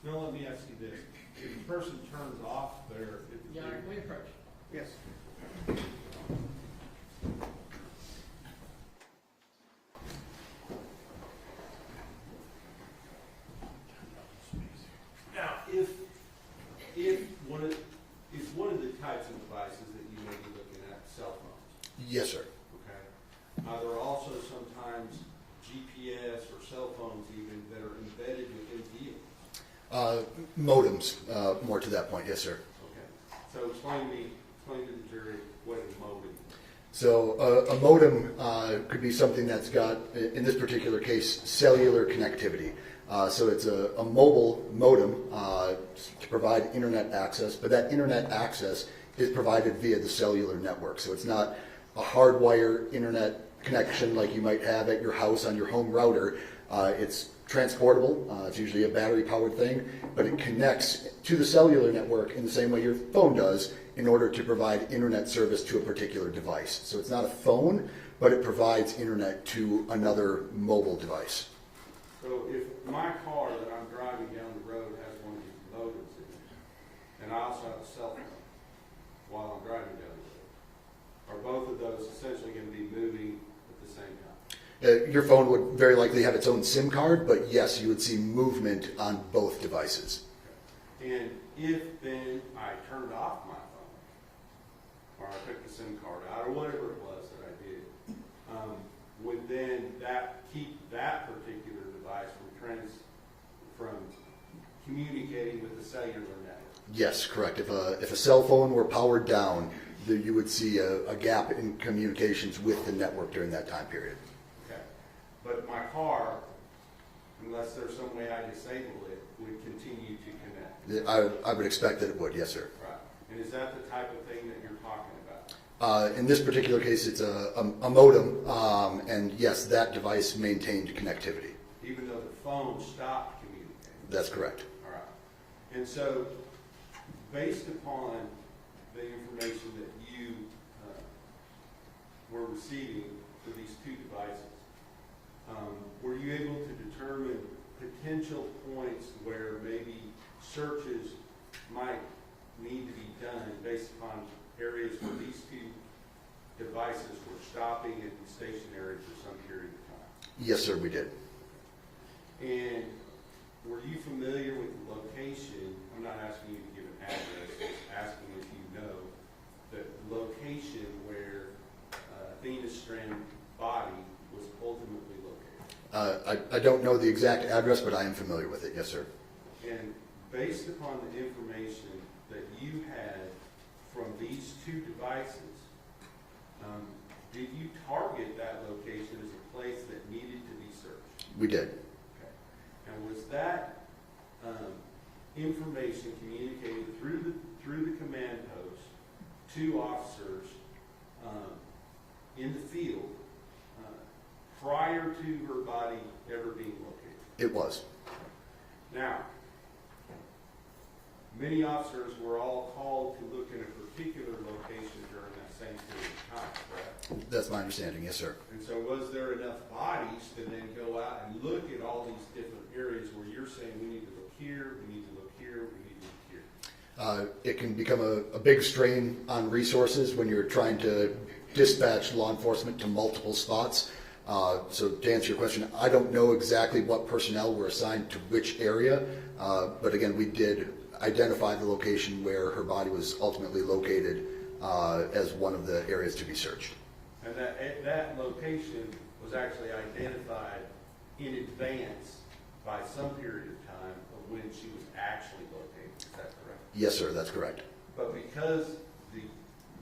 Now let me ask you this. If the person turns off their... Your Honor, can we approach? Yes. Now, if one of the types of devices that you may be looking at, cell phones. Yes, sir. Okay. There are also sometimes GPS or cell phones even that are embedded within vehicles. Modems, more to that point, yes, sir. Okay. So explain to the jury what a modem is. So a modem could be something that's got, in this particular case, cellular connectivity. So it's a mobile modem to provide internet access, but that internet access is provided via the cellular network. So it's not a hardwire internet connection like you might have at your house on your home router. It's transportable. It's usually a battery-powered thing, but it connects to the cellular network in the same way your phone does in order to provide internet service to a particular device. So it's not a phone, but it provides internet to another mobile device. So if my car that I'm driving down the road has one of these modems in it, and I also have a cell phone while I'm driving down the road, are both of those essentially going to be moving at the same time? Your phone would very likely have its own SIM card, but yes, you would see movement on both devices. And if then I turned off my phone, or I took the SIM card out, or whatever it was that I did, would then that keep that particular device from communicating with the cellular network? Yes, correct. If a cell phone were powered down, you would see a gap in communications with the network during that time period. Okay. But my car, unless there's some way I disable it, would continue to connect? I would expect that it would, yes, sir. Right. And is that the type of thing that you're talking about? In this particular case, it's a modem, and yes, that device maintained connectivity. Even though the phone stopped communicating? That's correct. All right. And so, based upon the information that you were receiving for these two devices, were you able to determine potential points where maybe searches might need to be done based upon areas where these two devices were stopping and stationary for some period of time? Yes, sir, we did. And were you familiar with the location? I'm not asking you to give an address, I'm asking if you know the location where Athena Strand body was ultimately located. I don't know the exact address, but I am familiar with it, yes, sir. And based upon the information that you had from these two devices, did you target that location as a place that needed to be searched? We did. Okay. And was that information communicated through the command post to officers in the field prior to her body ever being located? It was. Now, many officers were all called to look in a particular location during that same period of time, correct? That's my understanding, yes, sir. And so was there enough bodies to then go out and look at all these different areas where you're saying we need to look here, we need to look here, we need to look here? It can become a big strain on resources when you're trying to dispatched law enforcement to multiple spots. So to answer your question, I don't know exactly what personnel were assigned to which area, but again, we did identify the location where her body was ultimately located as one of the areas to be searched. And that location was actually identified in advance by some period of time of when she was actually located. Is that correct? Yes, sir, that's correct. But because the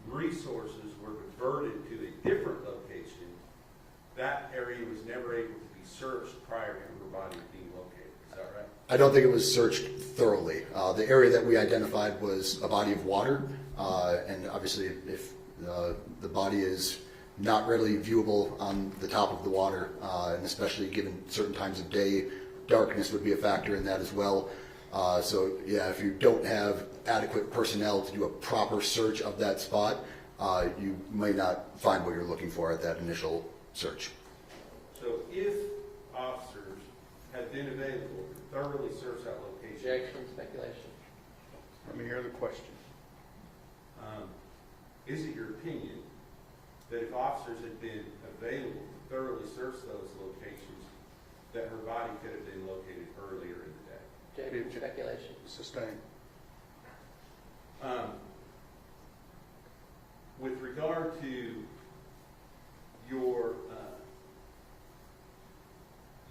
resources were diverted to a different location, that area was never able to be searched prior to her body being located. Is that right? I don't think it was searched thoroughly. The area that we identified was a body of water, and obviously if the body is not readily viewable on the top of the water, and especially given certain times of day, darkness would be a factor in that as well. So yeah, if you don't have adequate personnel to do a proper search of that spot, you may not find what you're looking for at that initial search. So if officers had been available to thoroughly search that location. Objection, speculation. Let me hear the question. Is it your opinion that if officers had been available to thoroughly search those locations, that her body could have been located earlier in the day? Objection, speculation. Sustained. With regard to your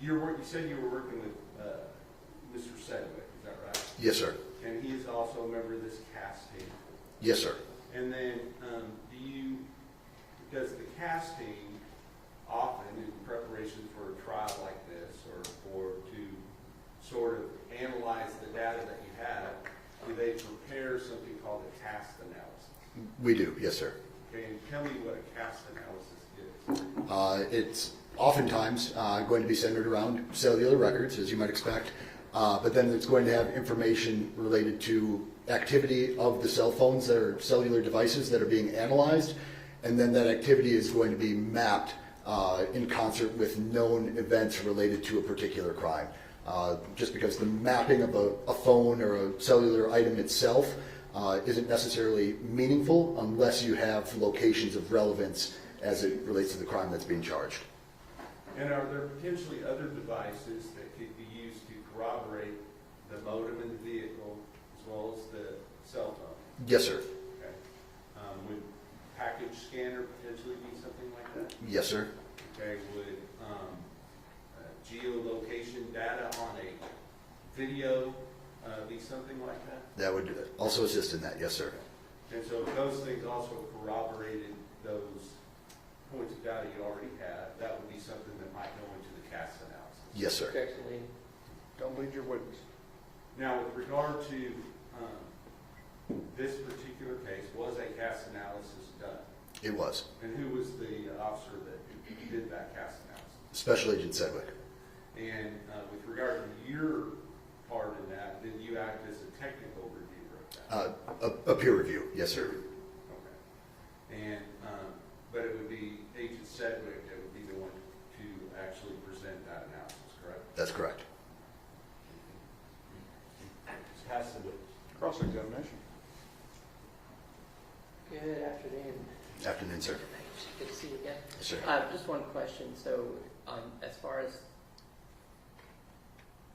work, you said you were working with Mr. Sedgwick, is that right? Yes, sir. And he is also a member of this CAS team. Yes, sir. And then, does the CAS team often, in preparation for a trial like this, or to sort of analyze the data that you have, do they prepare something called a cast analysis? We do, yes, sir. Okay, and tell me what a cast analysis is. It's oftentimes going to be centered around cellular records, as you might expect, but then it's going to have information related to activity of the cell phones that are cellular devices that are being analyzed, and then that activity is going to be mapped in concert with known events related to a particular crime. Just because the mapping of a phone or a cellular item itself isn't necessarily meaningful unless you have locations of relevance as it relates to the crime that's being charged. And are there potentially other devices that could be used to corroborate the modem in the vehicle as well as the cell phone? Yes, sir. Okay. Would package scanner potentially be something like that? Yes, sir. Okay. Would geolocation data on a video be something like that? That would also assist in that, yes, sir. And so if those things also corroborated those points of data you already had, that would be something that might go into the CAS analysis. Yes, sir. Objection, Lee. Don't lead your witness. Now, with regard to this particular case, was a CAS analysis done? It was. And who was the officer that did that CAS analysis? Special Agent Sedgwick. And with regard to your part in that, did you act as a technical reviewer of that? A peer review, yes, sir. Okay. And but it would be Agent Sedgwick that would be the one to actually present that analysis, correct? That's correct. Pass the witness. Cross-examination. Good afternoon. Afternoon, sir. Good to see you again. Yes, sir. Just one question. So, as far as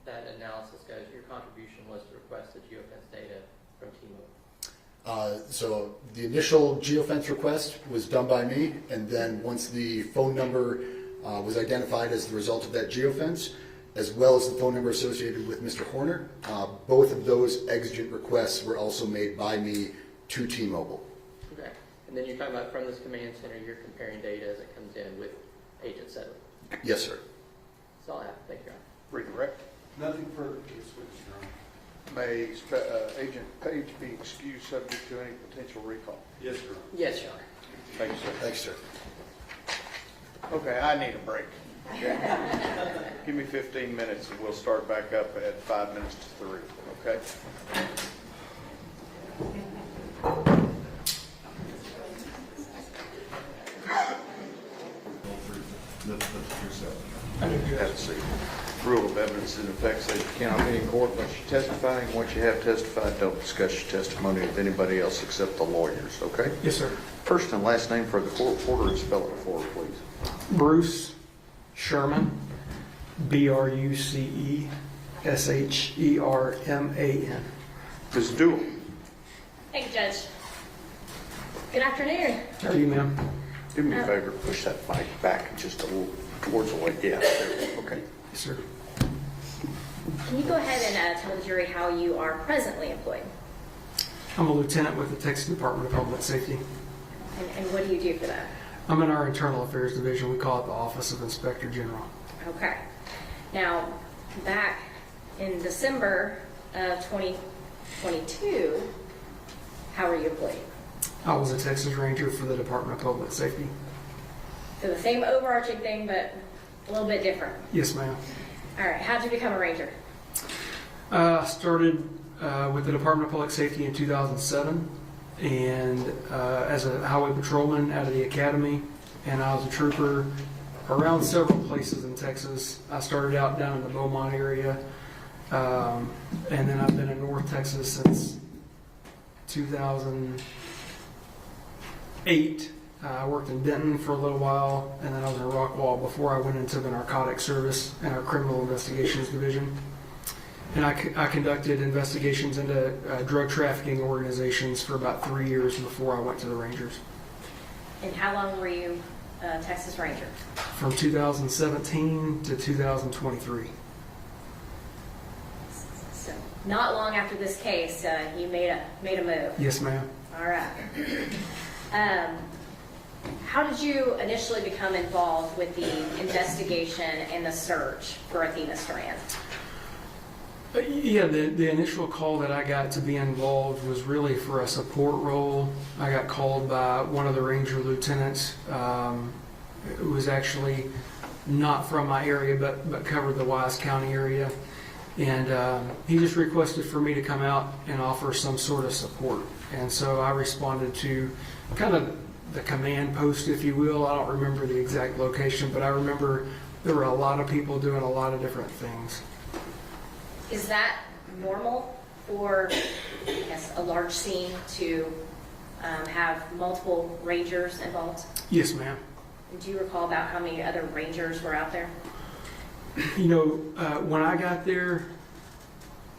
that analysis goes, your contribution was to request the geofence data from T-Mobile. So the initial geofence request was done by me, and then once the phone number was identified as the result of that geofence, as well as the phone number associated with Mr. Horner, both of those exigent requests were also made by me to T-Mobile. Okay. And then you're talking about from this command center, you're comparing data as it comes in with Agent Sedgwick. Yes, sir. That's all I have. Thank you, Your Honor. Redirect. Nothing further to this witness, Your Honor. May Agent Page be excused subject to any potential recall? Yes, Your Honor. Yes, Your Honor. Thank you, sir. Thanks, sir. Okay, I need a break. Okay? Give me 15 minutes and we'll start back up at 5 minutes to 3, okay? Have a seat. Rule of evidence in effect says you cannot be in court unless you're testifying. Once you have testified, don't discuss your testimony with anybody else except the lawyers, okay? Yes, sir. First and last name for the court reporter and spell it for her, please. Bruce Sherman, BruceSherman. Ms. Dooley. Thank you, Judge. Good afternoon. How are you, ma'am? Do me a favor, push that mic back just a little towards the way. Yeah, there we go. Okay. Yes, sir. Can you go ahead and tell the jury how you are presently employed? I'm a lieutenant with the Texas Department of Public Safety. And what do you do for that? I'm in our Internal Affairs Division. We call it the Office of Inspector General. Okay. Now, back in December of 2022, how were you employed? I was a Texas Ranger for the Department of Public Safety. So the same overarching thing, but a little bit different. Yes, ma'am. All right. How'd you become a ranger? I started with the Department of Public Safety in 2007, and as a highway patrolman out of the academy, and I was a trooper around several places in Texas. I started out down in the Beaumont area, and then I've been in North Texas since 2008. I worked in Denton for a little while, and then I was in Rockwall before I went into the narcotics service in our criminal investigations division. And I conducted investigations into drug trafficking organizations for about 3 years before I went to the Rangers. And how long were you a Texas Ranger? From 2017 to 2023. So not long after this case, you made a move. Yes, ma'am. All right. How did you initially become involved with the investigation and the search for Athena Strand? Yeah, the initial call that I got to be involved was really for a support role. I got called by one of the Ranger lieutenants. It was actually not from my area, but covered the Wise County area. And he just requested for me to come out and offer some sort of support. And so I responded to kind of the command post, if you will. I don't remember the exact location, but I remember there were a lot of people doing a lot of different things. Is that normal for, I guess, a large scene to have multiple Rangers involved? Yes, ma'am. Do you recall about how many other Rangers were out there? You know, when I got there,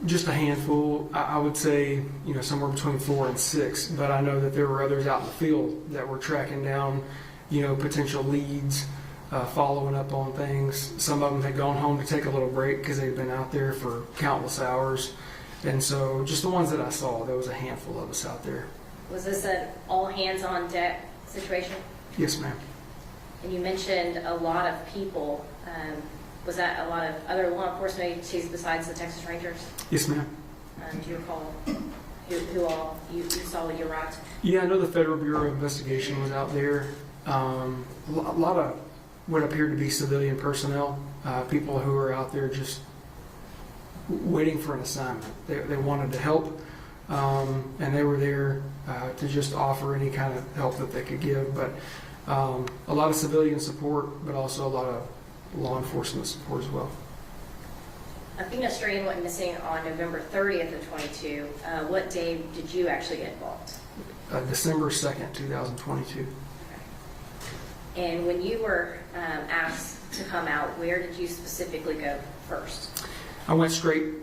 just a handful. I would say, you know, somewhere between 4 and 6. But I know that there were others out in the field that were tracking down, you know, potential leads, following up on things. Some of them had gone home to take a little break because they'd been out there for countless hours. And so just the ones that I saw, there was a handful of us out there. Was this an all-hands-on-deck situation? Yes, ma'am. And you mentioned a lot of people. Was that a lot of other law enforcement agencies besides the Texas Rangers? Yes, ma'am. Do you recall who all you saw when you arrived? Yeah, I know the Federal Bureau of Investigation was out there. A lot of what appeared to be civilian personnel, people who were out there just waiting for an assignment. They wanted to help, and they were there to just offer any kind of help that they could give. But a lot of civilian support, but also a lot of law enforcement support as well. Athena Strand went missing on November 30th of 22. What day did you actually get involved? December 2nd, 2022. And when you were asked to come out, where did you specifically go first? I went straight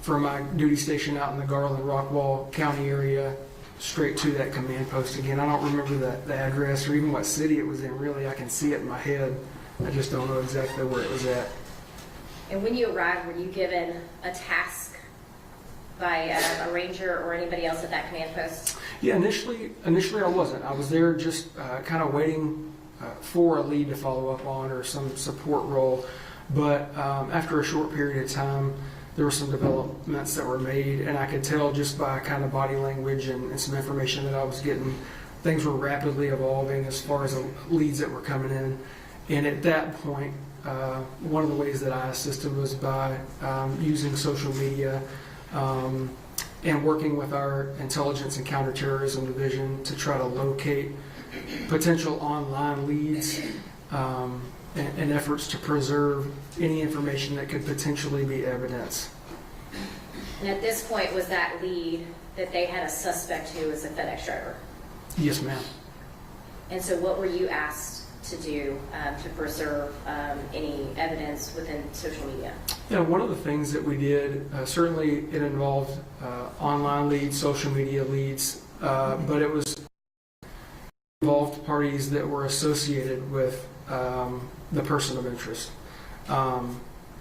from my duty station out in the Garland-Rockwall County area, straight to that command post again. I don't remember the address or even what city it was in, really. I can see it in my head. I just don't know exactly where it was at. And when you arrived, were you given a task by a ranger or anybody else at that command post? Yeah, initially I wasn't. I was there just kind of waiting for a lead to follow up on or some support role. But after a short period of time, there were some developments that were made, and I could tell just by kind of body language and some information that I was getting, things were rapidly evolving as far as the leads that were coming in. And at that point, one of the ways that I assisted was by using social media and working with our intelligence and counterterrorism division to try to locate potential online leads. And and efforts to preserve any information that could potentially be evidence. And at this point, was that lead that they had a suspect who was a FedEx driver? Yes, ma'am. And so what were you asked to do to preserve any evidence within social media? Yeah, one of the things that we did, certainly it involved online leads, social media leads, but it was involved parties that were associated with the person of interest,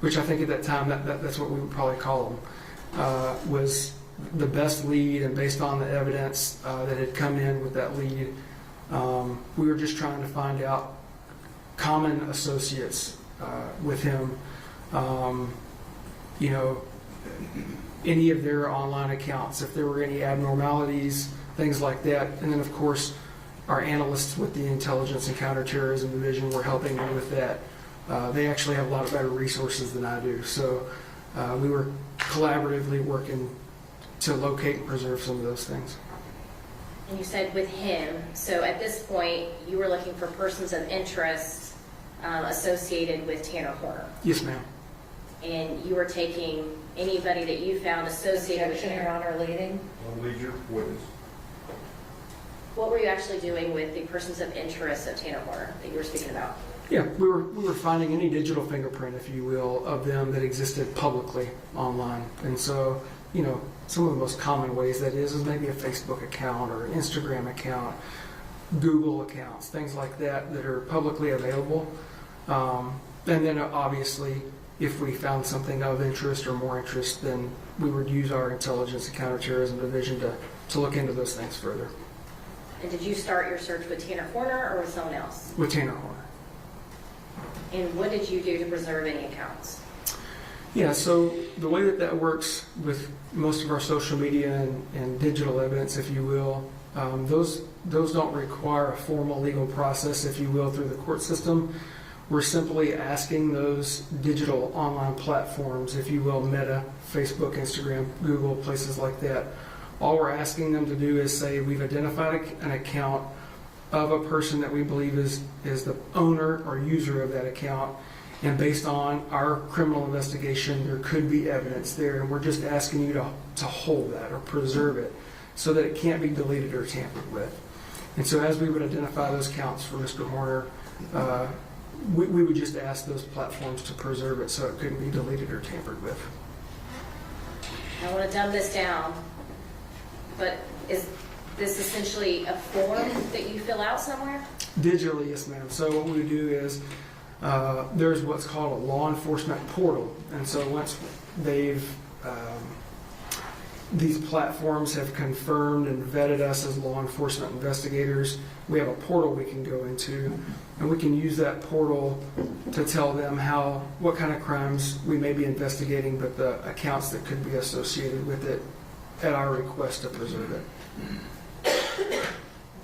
which I think at that time, that's what we would probably call them, was the best lead, and based on the evidence that had come in with that lead, we were just trying to find out common associates with him, you know, any of their online accounts, if there were any abnormalities, things like that. And then, of course, our analysts with the Intelligence and Counterterrorism Division were helping me with that. They actually have a lot of better resources than I do. So we were collaboratively working to locate and preserve some of those things. And you said with him, so at this point, you were looking for persons of interest associated with Tanner Horner. Yes, ma'am. And you were taking anybody that you found associated with Objection, Tanner. Your Honor, leading. I'll lead your witness. What were you actually doing with the persons of interest of Tanner Horner that you were speaking about? Yeah, we were finding any digital fingerprint, if you will, of them that existed publicly online. And so, you know, some of the most common ways that is maybe a Facebook account or an Instagram account, Google accounts, things like that that are publicly available. And then obviously, if we found something of interest or more interest, then we would use our Intelligence and Counterterrorism Division to look into those things further. And did you start your search with Tanner Horner or with someone else? With Tanner Horner. And what did you do to preserve any accounts? Yeah, so the way that works with most of our social media and digital evidence, if you will, those don't require a formal legal process, if you will, through the court system. We're simply asking those digital online platforms, if you will, Meta, Facebook, Instagram, Google, places like that. All we're asking them to do is say we've identified an account of a person that we believe is the owner or user of that account, and based on our criminal investigation, there could be evidence there, and we're just asking you to hold that or preserve it so that it can't be deleted or tampered with. And so as we would identify those counts for Mr. Horner, we would just ask those platforms to preserve it so it couldn't be deleted or tampered with. I want to dumb this down, but is this essentially a form that you fill out somewhere? Digitally, yes, ma'am. So what we do is there's what's called a law enforcement portal. And so once these platforms have confirmed and vetted us as law enforcement investigators, we have a portal we can go into, and we can use that portal to tell them what kind of crimes we may be investigating, but the accounts that could be associated with it at our request to preserve it.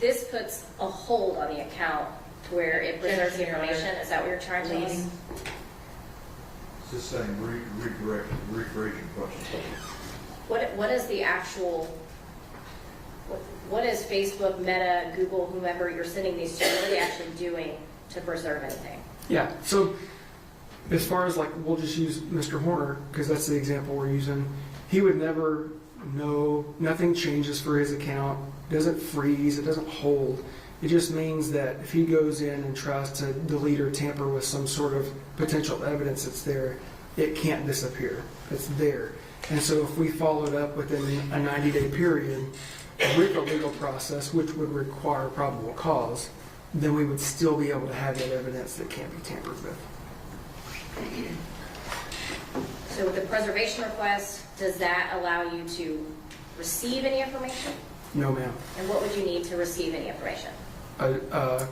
This puts a hold on the account to where it preserves the information. Is that what you're trying to tell us? It's the same, rephrase your question. What is the actual, what is Facebook, Meta, Google, whomever you're sending these to, what are they actually doing to preserve anything? Yeah, so as far as we'll just use Mr. Horner, because that's the example we're using. He would never know, nothing changes for his account, doesn't freeze, it doesn't hold. It just means that if he goes in and tries to delete or tamper with some sort of potential evidence that's there, it can't disappear. It's there. And so if we followed up within a 90-day period with a legal process, which would require probable cause, then we would still be able to have that evidence that can't be tampered with. So with the preservation request, does that allow you to receive any information? No, ma'am. And what would you need to receive any information? A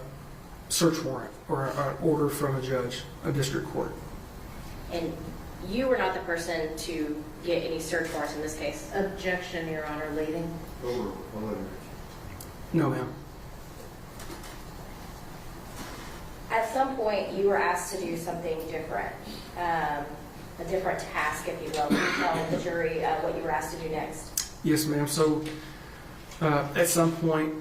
search warrant or an order from a judge, a district court. And you were not the person to get any search warrants in this case? Objection, Your Honor, leading. No, ma'am. At some point, you were asked to do something different, a different task, if you will. Can you tell the jury what you were asked to do next? Yes, ma'am. So at some point,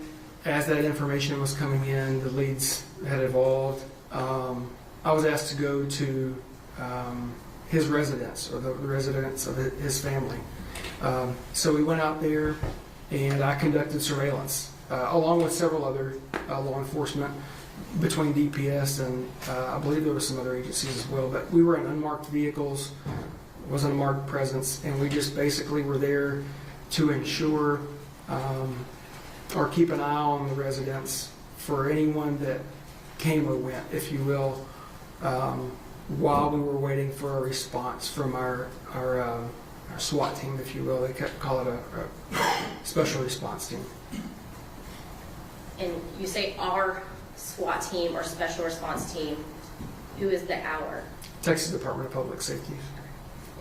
as that information was coming in, the leads had evolved. I was asked to go to his residence, or the residence of his family. So we went out there, and I conducted surveillance, along with several other law enforcement, between DPS and I believe there were some other agencies as well. But we were in unmarked vehicles, wasn't a marked presence, and we just basically were there to ensure or keep an eye on the residents for anyone that came or went, if you will, while we were waiting for a response from our SWAT team, if you will. They call it a special response team. And you say our SWAT team or special response team. Who is the our? Texas Department of Public Safety.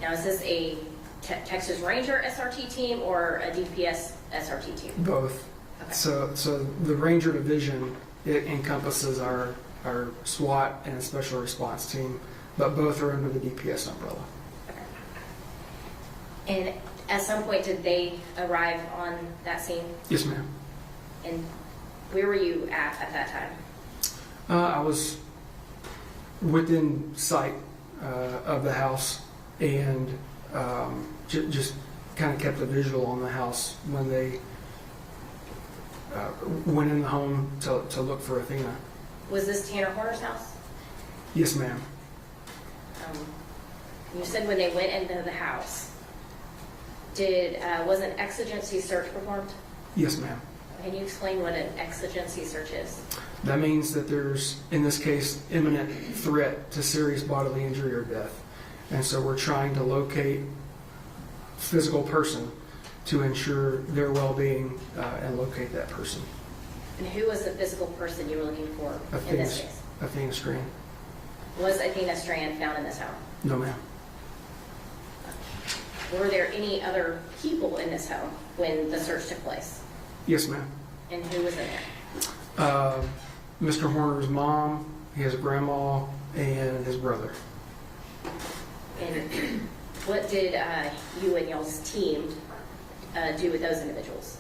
Now, is this a Texas Ranger SRT team or a DPS SRT team? Both. Okay. So the Ranger Division, it encompasses our SWAT and special response team, but both are under the DPS umbrella. Okay. And at some point, did they arrive on that scene? Yes, ma'am. And where were you at that time? I was within sight of the house, and just kind of kept a visual on the house when they went in the home to look for Athena. Was this Tanner Horner's house? Yes, ma'am. You said when they went into the house, was an exigency search performed? Yes, ma'am. Can you explain what an exigency search is? That means that there's, in this case, imminent threat to serious bodily injury or death. And so we're trying to locate a physical person to ensure their well-being and locate that person. And who was the physical person you were looking for in this case? Athena Strand. Was Athena Strand found in this home? No, ma'am. Were there any other people in this home when the search took place? Yes, ma'am. And who was in there? Mr. Horner's mom, his grandma, and his brother. And what did you and y'all's team do with those individuals?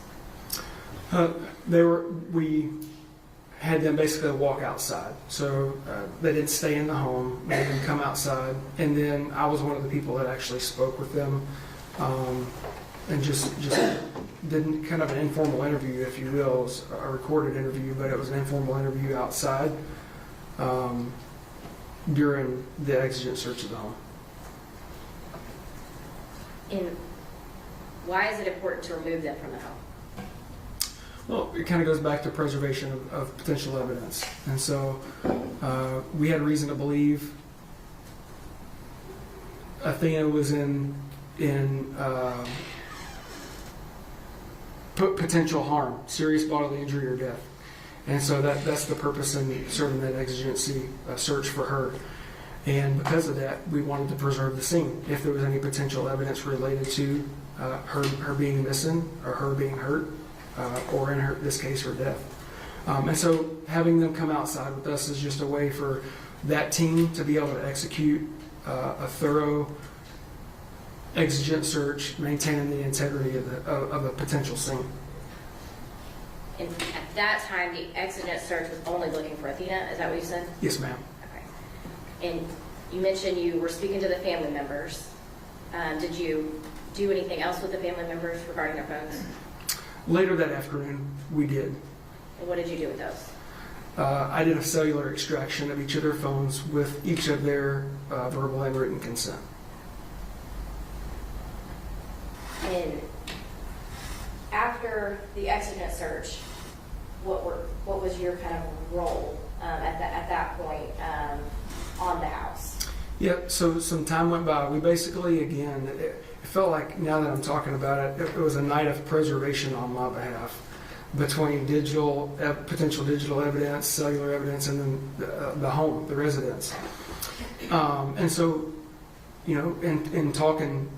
We had them basically walk outside. So they didn't stay in the home. They didn't come outside. And then I was one of the people that actually spoke with them, and just did kind of an informal interview, if you will. It was a recorded interview, but it was an informal interview outside during the exigent search of the home. And why is it important to remove them from the home? Well, it kind of goes back to preservation of potential evidence. And so we had reason to believe Athena was in potential harm, serious bodily injury or death. And so that's the purpose in serving that exigency search for her. And because of that, we wanted to preserve the scene. If there was any potential evidence related to her being missing or her being hurt, or in this case, her death. And so having them come outside with us is just a way for that team to be able to execute a thorough exigent search, maintaining the integrity of a potential scene. And at that time, the exigent search was only looking for Athena. Is that what you said? Yes, ma'am. Okay. And you mentioned you were speaking to the family members. Did you do anything else with the family members regarding their phones? Later that afternoon, we did. And what did you do with those? I did a cellular extraction of each of their phones with each of their verbal and written consent. And after the exigent search, what was your kind of role at that point on the house? Yeah, so some time went by. We basically, again, it felt like, now that I'm talking about it, it was a night of preservation on my behalf, between potential digital evidence, cellular evidence, and then the home, the residence. And so, in talking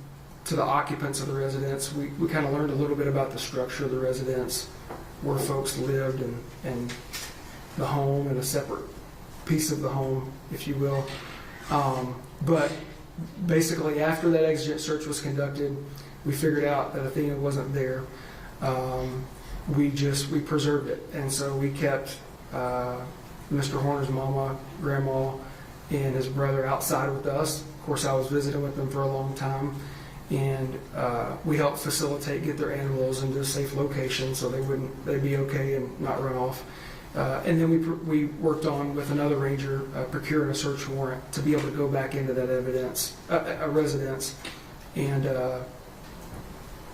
to the occupants of the residence, we kind of learned a little bit about the structure of the residence, where folks lived, and the home, and a separate piece of the home, if you will. But basically, after that exigent search was conducted, we figured out that Athena wasn't there. We preserved it, and so we kept Mr. Horner's mama, grandma, and his brother outside with us. Of course, I was visiting with them for a long time, and we helped facilitate get their animals into a safe location so they'd be okay and not run off. And then we worked on with another ranger procuring a search warrant to be able to go back into that evidence, a residence, and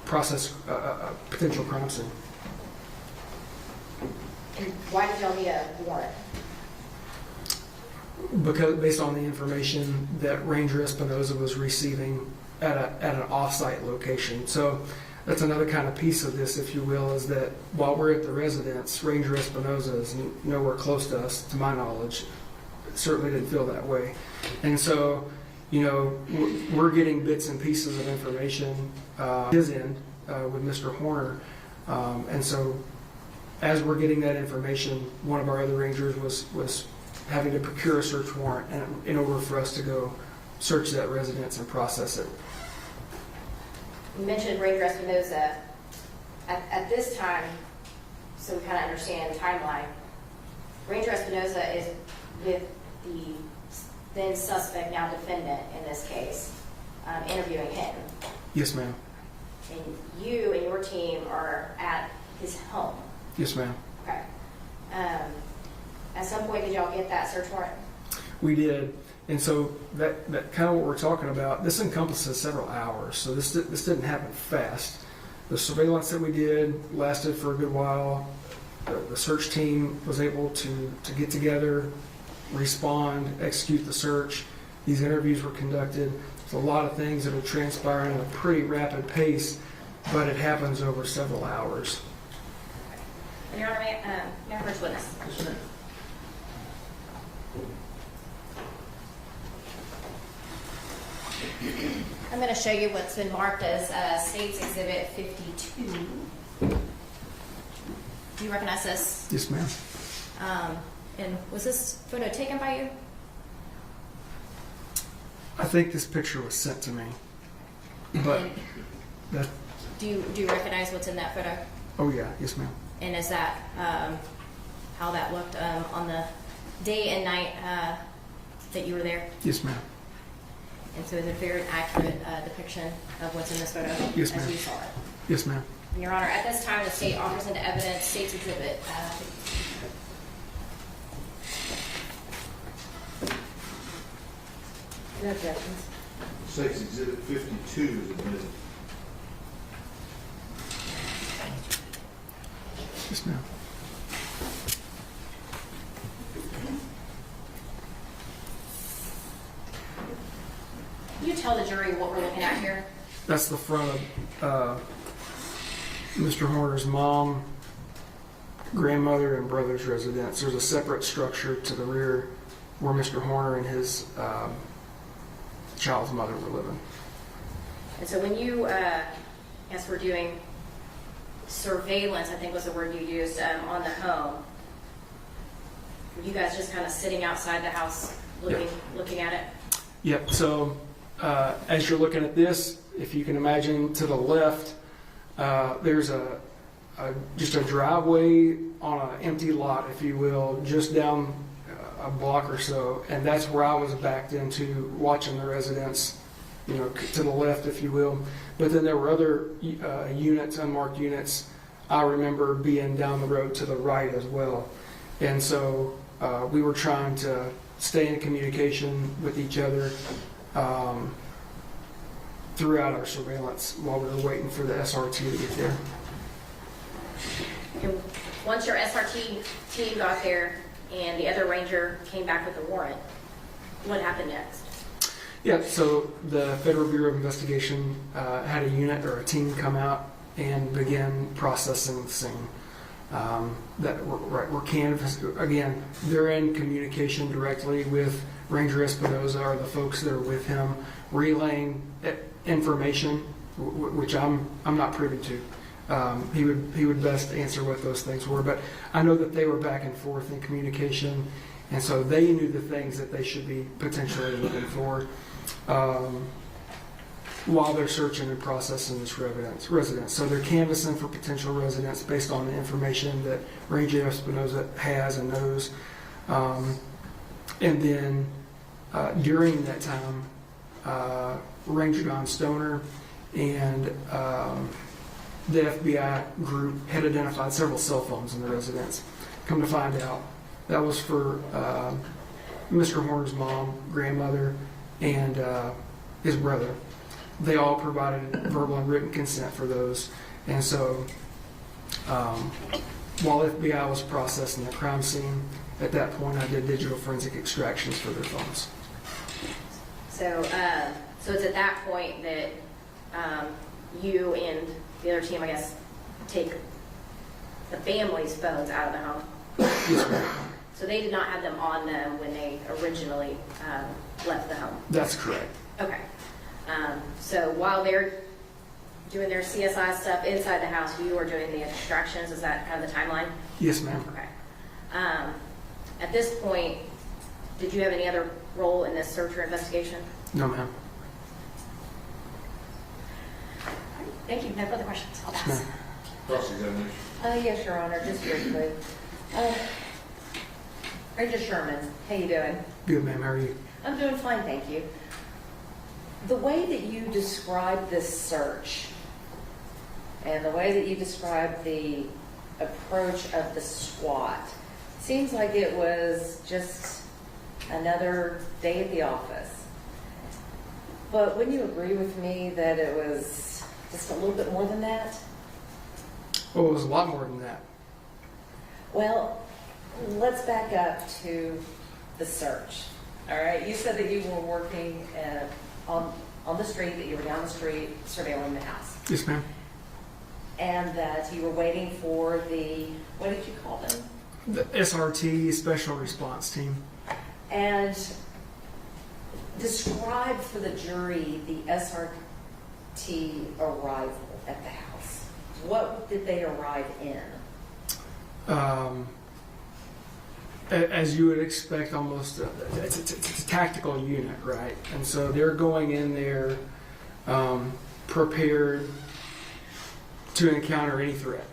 process a potential crime scene. And why did y'all need a warrant? Because based on the information that Ranger Espinoza was receiving at an off-site location. So that's another kind of piece of this, if you will, is that while we're at the residence, Ranger Espinoza is nowhere close to us, to my knowledge. It certainly didn't feel that way. And so, you know, we're getting bits and pieces of information his end with Mr. Horner. And so as we're getting that information, one of our other rangers was having to procure a search warrant in order for us to go search that residence and process it. You mentioned Ranger Espinoza. At this time, so we kind of understand the timeline, Ranger Espinoza is with the then suspect, now defendant in this case, interviewing him. Yes, ma'am. And you and your team are at his home. Yes, ma'am. Okay. At some point, did y'all get that search warrant? We did. And so that kind of what we're talking about, this encompasses several hours. So this didn't happen fast. The surveillance that we did lasted for a good while. The search team was able to get together, respond, execute the search. These interviews were conducted. There's a lot of things that are transpiring at a pretty rapid pace, but it happens over several hours. And Your Honor, may I first witness? Yes, ma'am. I'm going to show you what's been marked as State's Exhibit 52. Do you recognize this? Yes, ma'am. And was this photo taken by you? I think this picture was sent to me, but that. Do you recognize what's in that photo? Oh yeah, yes, ma'am. And is that how that looked on the day and night that you were there? Yes, ma'am. And so is it a very accurate depiction of what's in this photo? Yes, ma'am. As you saw it? Yes, ma'am. And Your Honor, at this time, the state offers into evidence State's Exhibit. No objections. State's Exhibit 52 is admitted. Yes, ma'am. Can you tell the jury what we're looking at here? That's the front of Mr. Horner's mom, grandmother, and brother's residence. There's a separate structure to the rear where Mr. Horner and his child's mother were living. And so when you, as we're doing surveillance, I think was the word you used, on the home, were you guys just kind of sitting outside the house looking at it? Yep. So as you're looking at this, if you can imagine to the left, there's just a driveway on an empty lot, if you will, just down a block or so, and that's where I was backed into watching the residents, you know, to the left, if you will. But then there were other units, unmarked units, I remember being down the road to the right as well. And so we were trying to stay in communication with each other throughout our surveillance while we were waiting for the SRT to get there. And once your SRT team got there and the other ranger came back with the warrant, what happened next? Yeah, so the Federal Bureau of Investigation had a unit or a team come out and begin processing the scene. We're canvassed. Again, they're in communication directly with Ranger Espinoza or the folks that are with him, relaying information, which I'm not privy to. He would best answer what those things were, but I know that they were back and forth in communication, and so they knew the things that they should be potentially looking for while they're searching and processing this residence. So they're canvassing for potential residents based on the information that Ranger Espinoza has and knows, and then during that time, Ranger Don Stoner and the FBI group had identified several cell phones in the residence. Come to find out, that was for Mr. Horner's mom, grandmother, and his brother. They all provided verbal and written consent for those. And so while FBI was processing the crime scene, at that point I did digital forensic extractions for their phones. So, so it's at that point that you and the other team, I guess, take the family's phones out of the home? Yes, ma'am. So they did not have them on them when they originally left the home? That's correct. Okay. So while they're doing their CSI stuff inside the house, you were doing the extractions. Is that kind of the timeline? Yes, ma'am. Okay. At this point, did you have any other role in this search or investigation? No, ma'am. Thank you. No further questions. I'll pass. Ma'am. Cross-examination. Yes, Your Honor. Just briefly. Ranger Sherman, how you doing? Good, ma'am. How are you? I'm doing fine, thank you. The way that you described this search and the way that you described the approach of the SWAT seems like it was just another day at the office. But wouldn't you agree with me that it was just a little bit more than that? Well, it was a lot more than that. Well, let's back up to the search. All right, you said that you were working on the street, that you were down the street surveilling the house. Yes, ma'am. And that you were waiting for the, what did you call them? The SRT, Special Response Team. And describe for the jury the SRT arrival at the house. What did they arrive in? As you would expect, almost it's a tactical unit, right? And so they're going in there prepared to encounter any threat,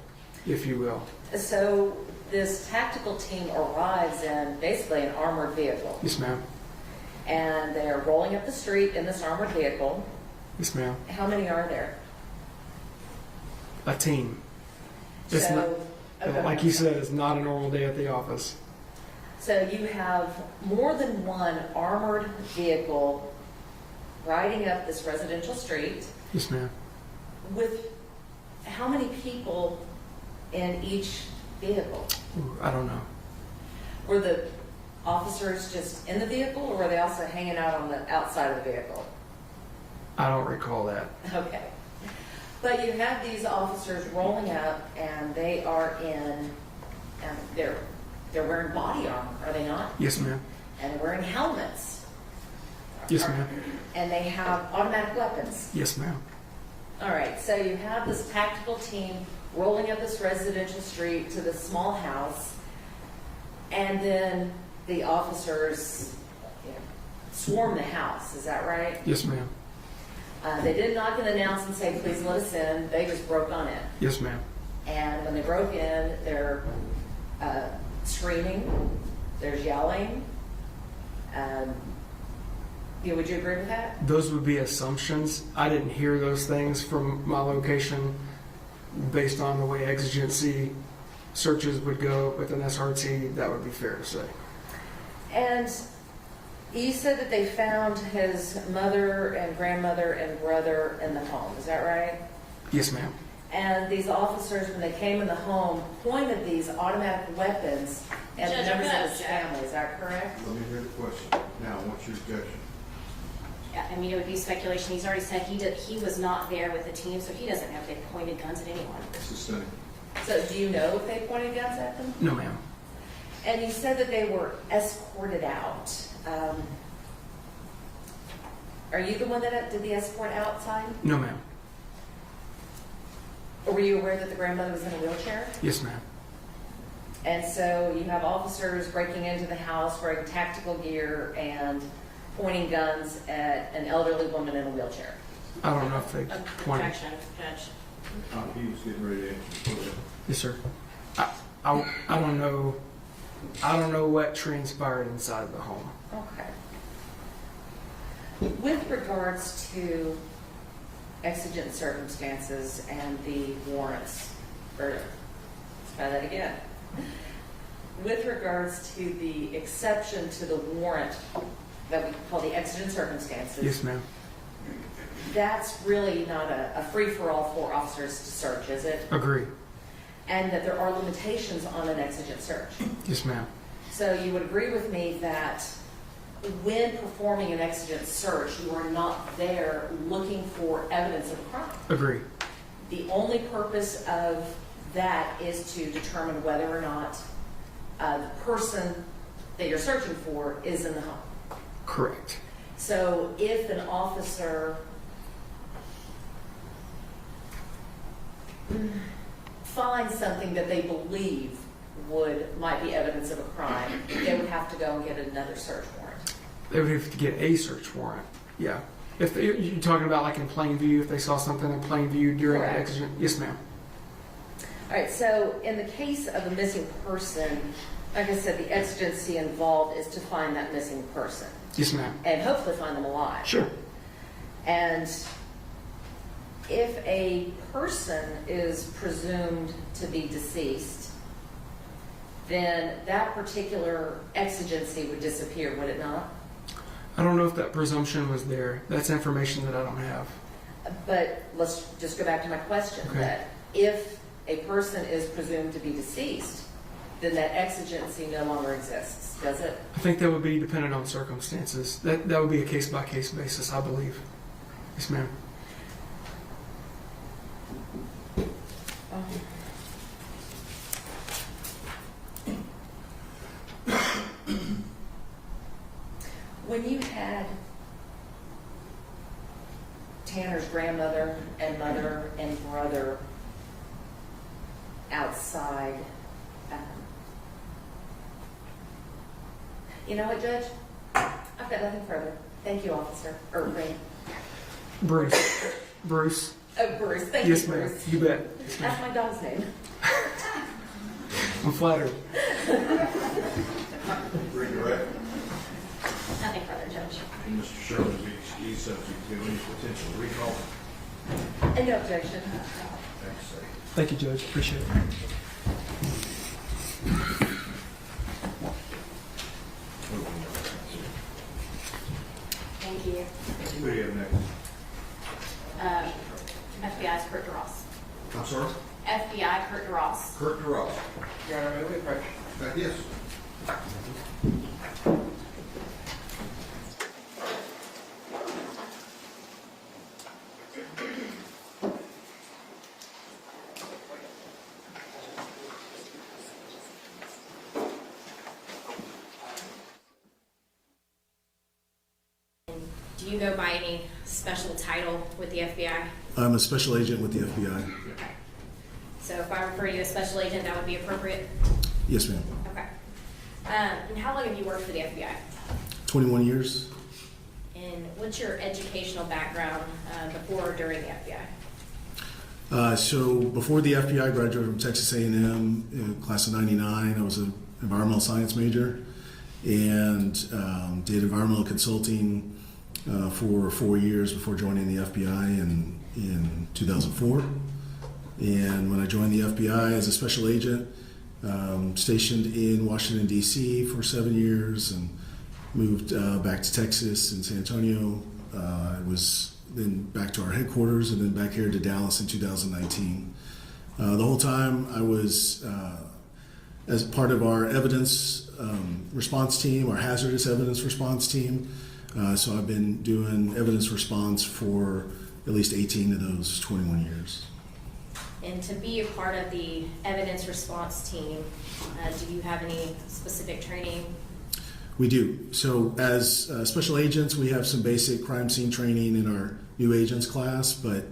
if you will. So this tactical team arrives in basically an armored vehicle. Yes, ma'am. And they're rolling up the street in this armored vehicle. Yes, ma'am. How many are there? A team. It's So, not, like you said, it's not a normal day at the office. So you have more than one armored vehicle riding up this residential street Yes, ma'am. with how many people in each vehicle? Ooh, I don't know. Were the officers just in the vehicle, or were they also hanging out on the outside of the vehicle? I don't recall that. Okay. But you have these officers rolling up, and they are in, and they're wearing body armor, are they not? Yes, ma'am. And they're wearing helmets. Yes, ma'am. And they have automatic weapons. Yes, ma'am. All right, so you have this tactical team rolling up this residential street to this small house, and then the officers swarm the house, is that right? Yes, ma'am. They didn't knock and announce and say, please let us in. They just broke on in. Yes, ma'am. And when they broke in, they're screaming, there's yelling. Would you agree with that? Those would be assumptions. I didn't hear those things from my location based on the way exigency searches would go with an SRT. That would be fair to say. And you said that they found his mother and grandmother and brother in the home. Is that right? Yes, ma'am. And these officers, when they came in the home, pointed these automatic weapons at the members of his family. Is that correct? Let me hear the question. Now, what's your objection? Yeah, I mean, it would be speculation. He's already said he was not there with the team, so he doesn't know if they pointed guns at anyone. Sustained. So do you know if they pointed guns at them? No, ma'am. And you said that they were escorted out. Are you the one that did the escort outside? No, ma'am. Or were you aware that the grandmother was in a wheelchair? Yes, ma'am. And so you have officers breaking into the house wearing tactical gear and pointing guns at an elderly woman in a wheelchair. I don't know if they pointed. Objection, Judge. He was getting ready to answer. Yes, sir. I don't know. I don't know what transpired inside the home. Okay. With regards to exigent circumstances and the warrants, or let's try that again. With regards to the exception to the warrant that we call the exigent circumstances. Yes, ma'am. That's really not a free-for-all for officers to search, is it? Agree. And that there are limitations on an exigent search. Yes, ma'am. So you would agree with me that when performing an exigent search, you are not there looking for evidence of crime. Agree. The only purpose of that is to determine whether or not the person that you're searching for is in the home. Correct. So if an officer finds something that they believe might be evidence of a crime, they would have to go and get another search warrant. They would have to get a search warrant. Yeah. If you're talking about like in plain view, if they saw something in plain view during an Correct. exigent. Yes, ma'am. All right, so in the case of a missing person, like I said, the exigency involved is to find that missing person. Yes, ma'am. And hopefully find them alive. Sure. And if a person is presumed to be deceased, then that particular exigency would disappear, would it not? I don't know if that presumption was there. That's information that I don't have. But let's just go back to my question, Okay. that if a person is presumed to be deceased, then that exigency no longer exists, does it? I think that would be dependent on circumstances. That would be a case-by-case basis, I believe. Yes, ma'am. When you had Tanner's grandmother and mother and brother outside, you know what, Judge? I've got nothing further. Thank you, officer. Or Ray. Bruce. Bruce. Oh, Bruce. Thank Yes, you, ma'am. Bruce. You bet. Yes, That's ma'am. my dog's name. I'm flattered. Redirect. Nothing further, Judge. Mr. Sherman be excused subject to any potential recall. And no objection. Thanks, sir. Thank you, Judge. Appreciate it. Thank you. Who do you have next? FBI's Kurt DeRoss. I'm sorry? FBI Kurt DeRoss. Kurt DeRoss. Your Honor, may we approach? Yes. Do you go by any special title with the FBI? I'm a special agent with the FBI. Okay. So if I refer you as special agent, that would be appropriate? Yes, ma'am. Okay. And how long have you worked for the FBI? 21 years. And what's your educational background before or during the FBI? So before the FBI, I graduated from Texas A&M, class of '99. I was an environmental science major and did environmental consulting for 4 years before joining the FBI in 2004. And when I joined the FBI as a special agent, stationed in Washington, D.C. for 7 years and moved back to Texas in San Antonio. I was then back to our headquarters and then back here to Dallas in 2019. The whole time I was as part of our evidence response team, our hazardous evidence response team. So I've been doing evidence response for at least 18 of those 21 years. And to be a part of the evidence response team, do you have any specific training? We do. So as special agents, we have some basic crime scene training in our new agents class, but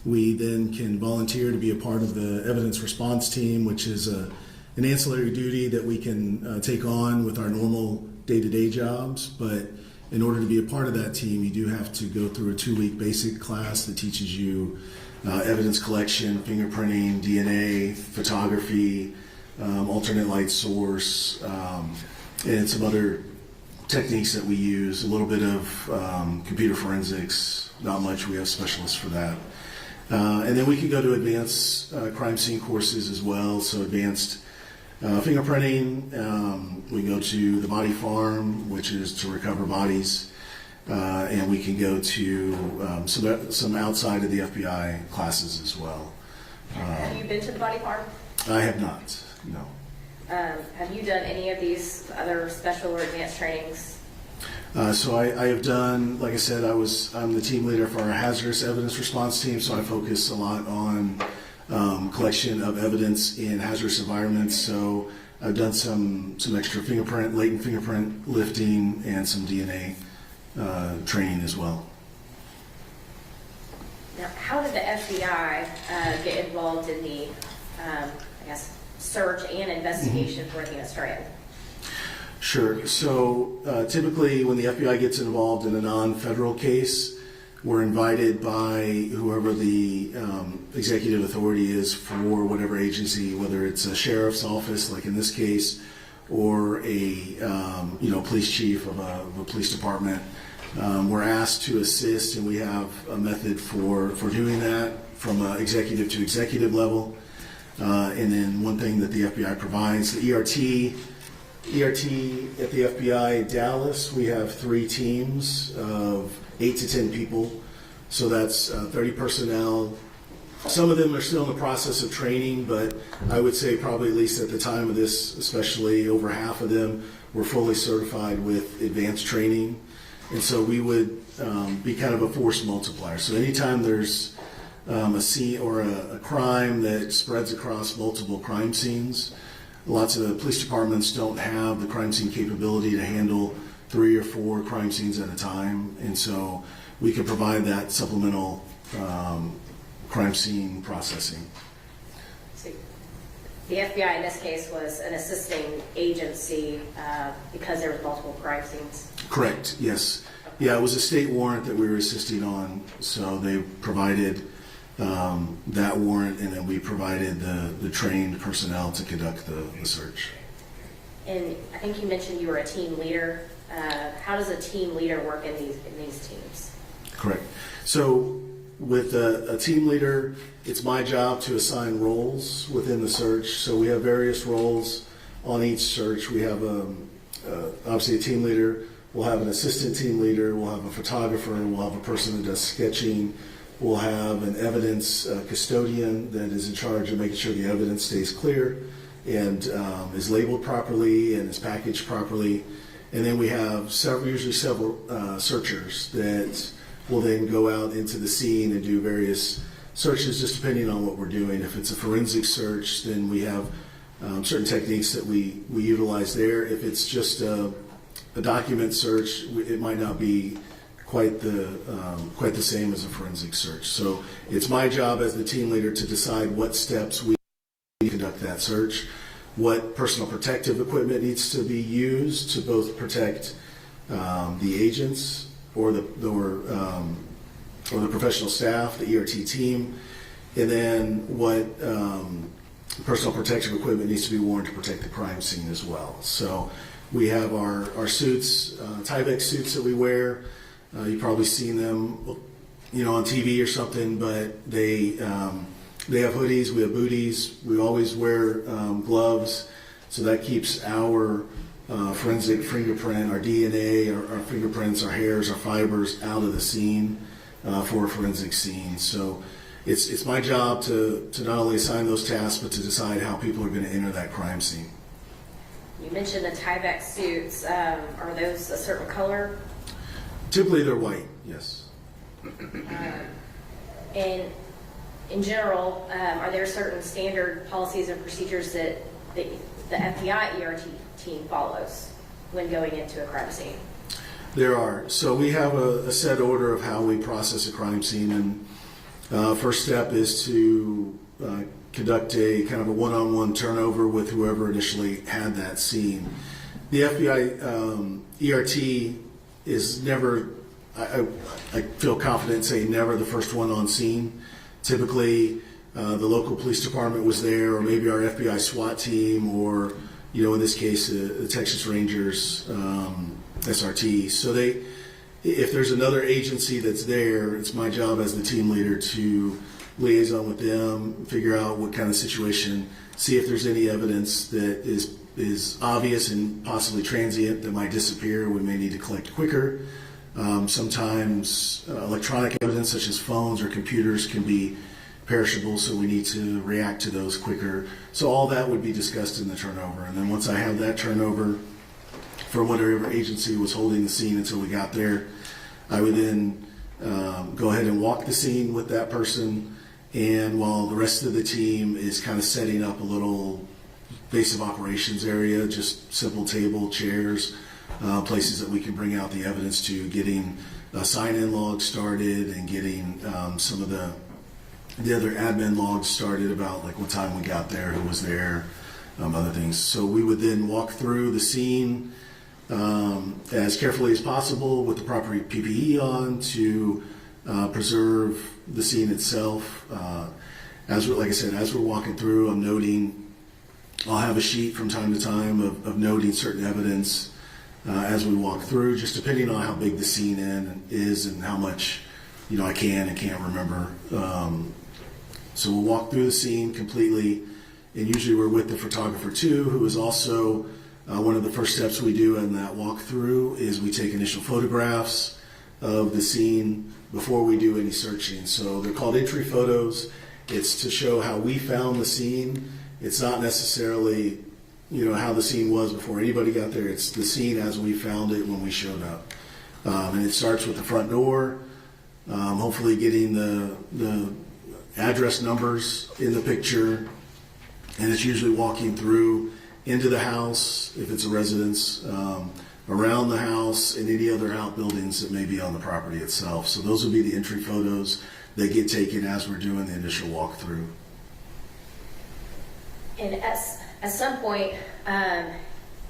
we then can volunteer to be a part of the evidence response team, which is an ancillary duty that we can take on with our normal day-to-day jobs. But in order to be a part of that team, you do have to go through a 2-week basic class that teaches you evidence collection, fingerprinting, DNA, photography, alternate light source, and some other techniques that we use, a little bit of computer forensics, not much, we have specialists for that. And then we can go to advanced crime scene courses as well, so advanced fingerprinting, we go to the body farm, which is to recover bodies, and we can go to some outside of the FBI classes as well. Have you been to the body farm? I have not, no. Have you done any of these other special or advanced trainings? So I have done, like I said, I'm the team leader for our hazardous evidence response team, so I focus a lot on collection of evidence in hazardous environments. So I've done some extra latent fingerprint lifting, and some DNA training as well. Now, how did the FBI get involved in the, search and investigation for Athena Strand? Sure. So typically when the FBI gets involved in a non-federal case, we're invited by whoever the executive authority is for whatever agency, whether it's a sheriff's office, like in this case, or a police chief of a police department. We're asked to assist, and we have a method for doing that from executive to executive level. And then one thing that the FBI provides, the ERT at the FBI Dallas, we have 3 teams of 8 to 10 people. So that's 30 personnel. Some of them are still in the process of training, but I would say probably at least at the time of this, especially over half of them were fully certified with advanced training. And so we would be kind of a force multiplier. So anytime there's a scene or a crime that spreads across multiple crime scenes, lots of the police departments don't have the crime scene capability to handle 3 or 4 crime scenes at a time. And so we can provide that supplemental crime scene processing. So the FBI in this case was an assisting agency because there was multiple crime scenes? Correct, yes. Yeah, it was a state warrant that we were assisting on, so they provided that warrant, and then we provided the trained personnel to conduct the search. And I think you mentioned you were a team leader. How does a team leader work in these teams? Correct. So with a team leader, it's my job to assign roles within the search. So we have various roles on each search. We have obviously a team leader. We'll have an assistant team leader. We'll have a photographer. We'll have a person that does sketching. We'll have an evidence custodian that is in charge of making sure the evidence stays clear and is labeled properly and is packaged properly. And then we have usually several searchers that will then go out into the scene and do various searches, just depending on what we're doing. If it's a forensic search, then we have certain techniques that we utilize there. If it's just a document search, it might not be quite the same as a forensic search. So it's my job as the team leader to decide what steps we conduct that search, what personal protective equipment needs to be used to both protect the agents or the professional staff, the ERT team, and then what personal protective equipment needs to be worn to protect the crime scene as well. So we have our suits, Tyvek suits that we wear. You've probably seen them, on TV or something, but they have hoodies, we have booties, we always wear gloves, so that keeps our forensic fingerprint, our DNA, our fingerprints, our hairs, our fibers out of the scene for a forensic scene. So it's my job to not only assign those tasks, but to decide how people are going to enter that crime scene. You mentioned the Tyvek suits. Are those a certain color? Typically they're white, yes. And in general, are there certain standard policies and procedures that the FBI ERT team follows when going into a crime scene? There are. So we have a set order of how we process a crime scene, and first step is to conduct a kind of a one-on-one turnover with whoever initially had that scene. The FBI ERT is never, I feel confident saying never the first one on scene. Typically, the local police department was there, or maybe our FBI SWAT team, or in this case, the Texas Rangers SRT. So if there's another agency that's there, it's my job as the team leader to liaison with them, figure out what kind of situation, see if there's any evidence that is obvious and possibly transient that might disappear. We may need to collect quicker. Sometimes electronic evidence such as phones or computers can be perishable, so we need to react to those quicker. So all that would be discussed in the turnover. And then once I have that turnover from whatever agency was holding the scene until we got there, I would then go ahead and walk the scene with that person. And while the rest of the team is kind of setting up a little base of operations area, just simple table, chairs, places that we can bring out the evidence to, getting sign-in logs started and getting some of the other admin logs started about like what time we got there, who was there, other things. So we would then walk through the scene as carefully as possible with the proper PPE on to preserve the scene itself. Like I said, as we're walking through, I'm noting, I'll have a sheet from time to time of noting certain evidence as we walk through, just depending on how big the scene is and how much I can and can't remember. So we'll walk through the scene completely, and usually we're with the photographer too, who is also one of the first steps we do in that walkthrough is we take initial photographs of the scene before we do any searching. So they're called entry photos. It's to show how we found the scene. It's not necessarily how the scene was before anybody got there. It's the scene as we found it when we showed up. And it starts with the front door, hopefully getting the address numbers in the picture. And it's usually walking through into the house, if it's a residence, around the house, and any other outbuildings that may be on the property itself. So those would be the entry photos that get taken as we're doing the initial walkthrough. And at some point,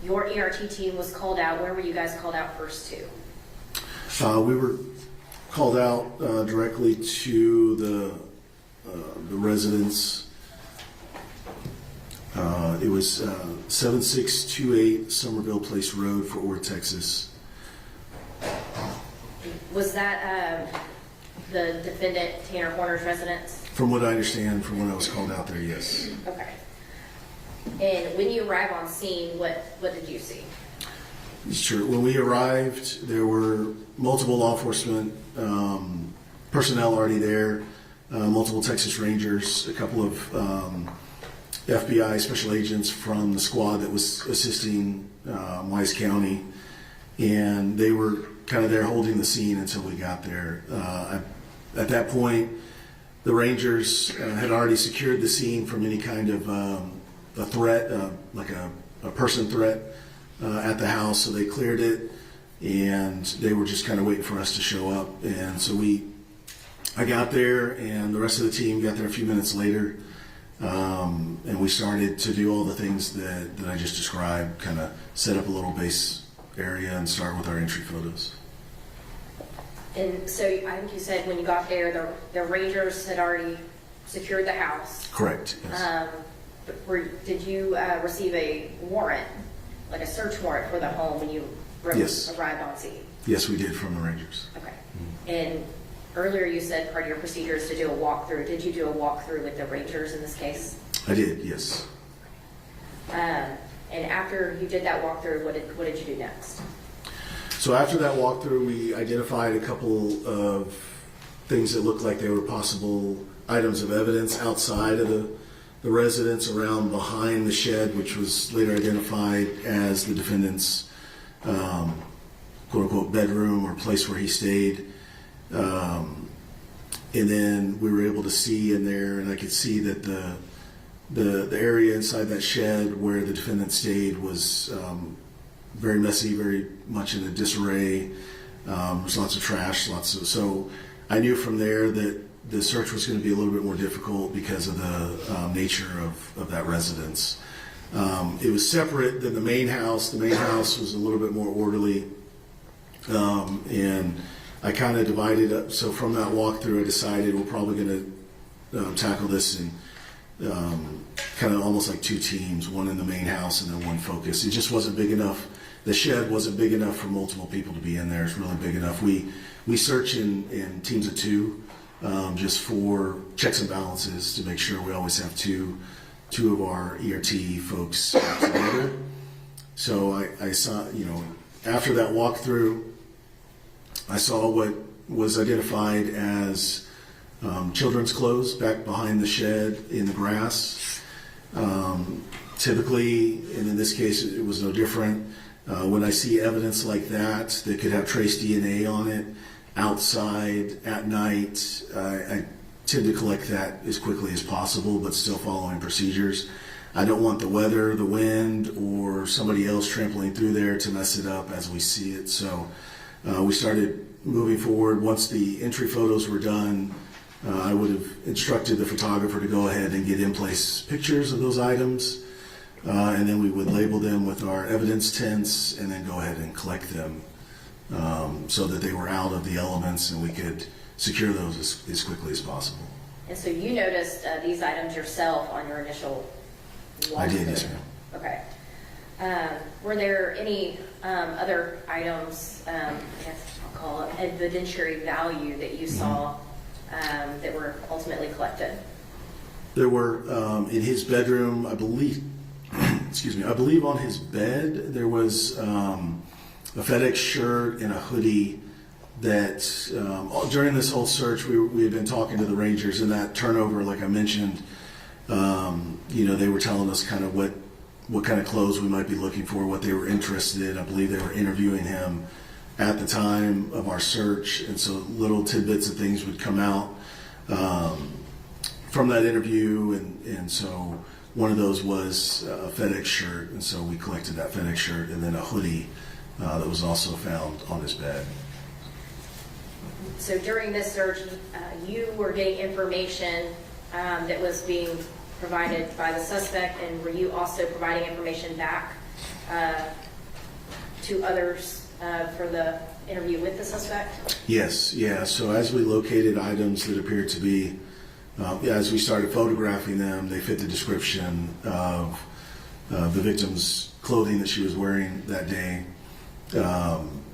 your ERT team was called out. Where were you guys called out first to? We were called out directly to the residence. It was 7628 Somerville Place Road, Fort Worth, Texas. Was that the defendant, Tanner Horner's residence? From what I understand, from when I was called out there, yes. Okay. And when you arrive on scene, what did you see? Sure. When we arrived, there were multiple law enforcement personnel already there, multiple Texas Rangers, a couple of FBI special agents from the squad that was assisting Wise County, and they were kind of there holding the scene until we got there. At that point, the Rangers had already secured the scene from any kind of a threat, like a person threat at the house, so they cleared it, and they were just kind of waiting for us to show up. And so I got there, and the rest of the team got there a few minutes later. And we started to do all the things that I just described, kind of set up a little base area and start with our entry photos. And so I think you said when you got there, the Rangers had already secured the house. Correct, yes. Did you receive a warrant, like a search warrant for the home when you Yes. arrived on scene? Yes, we did, from the Rangers. Okay. And earlier you said part of your procedure is to do a walkthrough. Did you do a walkthrough with the Rangers in this case? I did, yes. And after you did that walkthrough, what did you do next? So after that walkthrough, we identified a couple of things that looked like they were possible items of evidence outside of the residence, around behind the shed, which was later identified as the defendant's quote-unquote bedroom or place where he stayed. And then we were able to see in there, and I could see that the area inside that shed where the defendant stayed was very messy, very much in a disarray. There's lots of trash, so I knew from there that the search was going to be a little bit more difficult because of the nature of that residence. It was separate than the main house. The main house was a little bit more orderly, and I kind of divided up. So from that walkthrough, I decided we're probably going to tackle this in kind of almost like two teams, one in the main house and then one focus. It just wasn't big enough the shed wasn't big enough for multiple people to be in there. It's really big enough. We search in teams of two, just for checks and balances to make sure we always have two of our ERT folks together. So I saw, after that walkthrough, I saw what was identified as children's clothes back behind the shed in the grass. Typically, and in this case it was no different, when I see evidence like that could have trace DNA on it outside at night, I tend to collect that as quickly as possible, but still following procedures. I don't want the weather, the wind, or somebody else trampling through there to mess it up as we see it. So we started moving forward. Once the entry photos were done, I would have instructed the photographer to go ahead and get in-place pictures of those items, and then we would label them with our evidence tents and then go ahead and collect them so that they were out of the elements and we could secure those as quickly as possible. And so you noticed these items yourself on your initial walkthrough? I did, yes, ma'am. Okay. Were there any other items, I guess I'll call it evidentiary value that you saw that were ultimately collected? There were, in his bedroom, I believe, I believe on his bed, there was a FedEx shirt and a hoodie that during this whole search, we had been talking to the Rangers, and that turnover, like I mentioned, they were telling us kind of what kind of clothes we might be looking for, what they were interested in. I believe they were interviewing him at the time of our search, and so little tidbits of things would come out from that interview, and so one of those was a FedEx shirt, and so we collected that FedEx shirt, and then a hoodie that was also found on his bed. So during this search, you were getting information that was being provided by the suspect, and were you also providing information back to others for the interview with the suspect? Yes, yeah. So as we located items that appeared to be, as we started photographing them, they fit the description of the victim's clothing that she was wearing that day.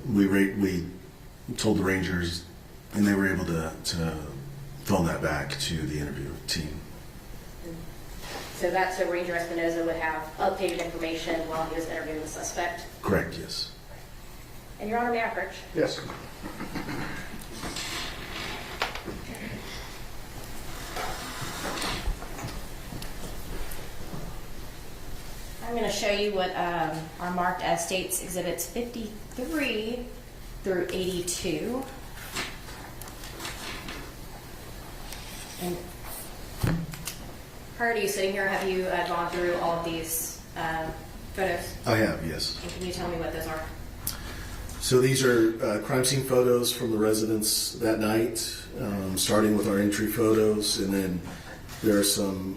We told the Rangers, and they were able to phone that back to the interview team. So that's so Ranger Espinoza would have updated information while he was interviewing the suspect? Correct, yes. And Your Honor, may I approach? Yes. I'm going to show you what are marked as States Exhibits 53 through 82. And prior to you sitting here, have you gone through all of these photos? I have, yes. And can you tell me what those are? So these are crime scene photos from the residence that night, starting with our entry photos, and then there are some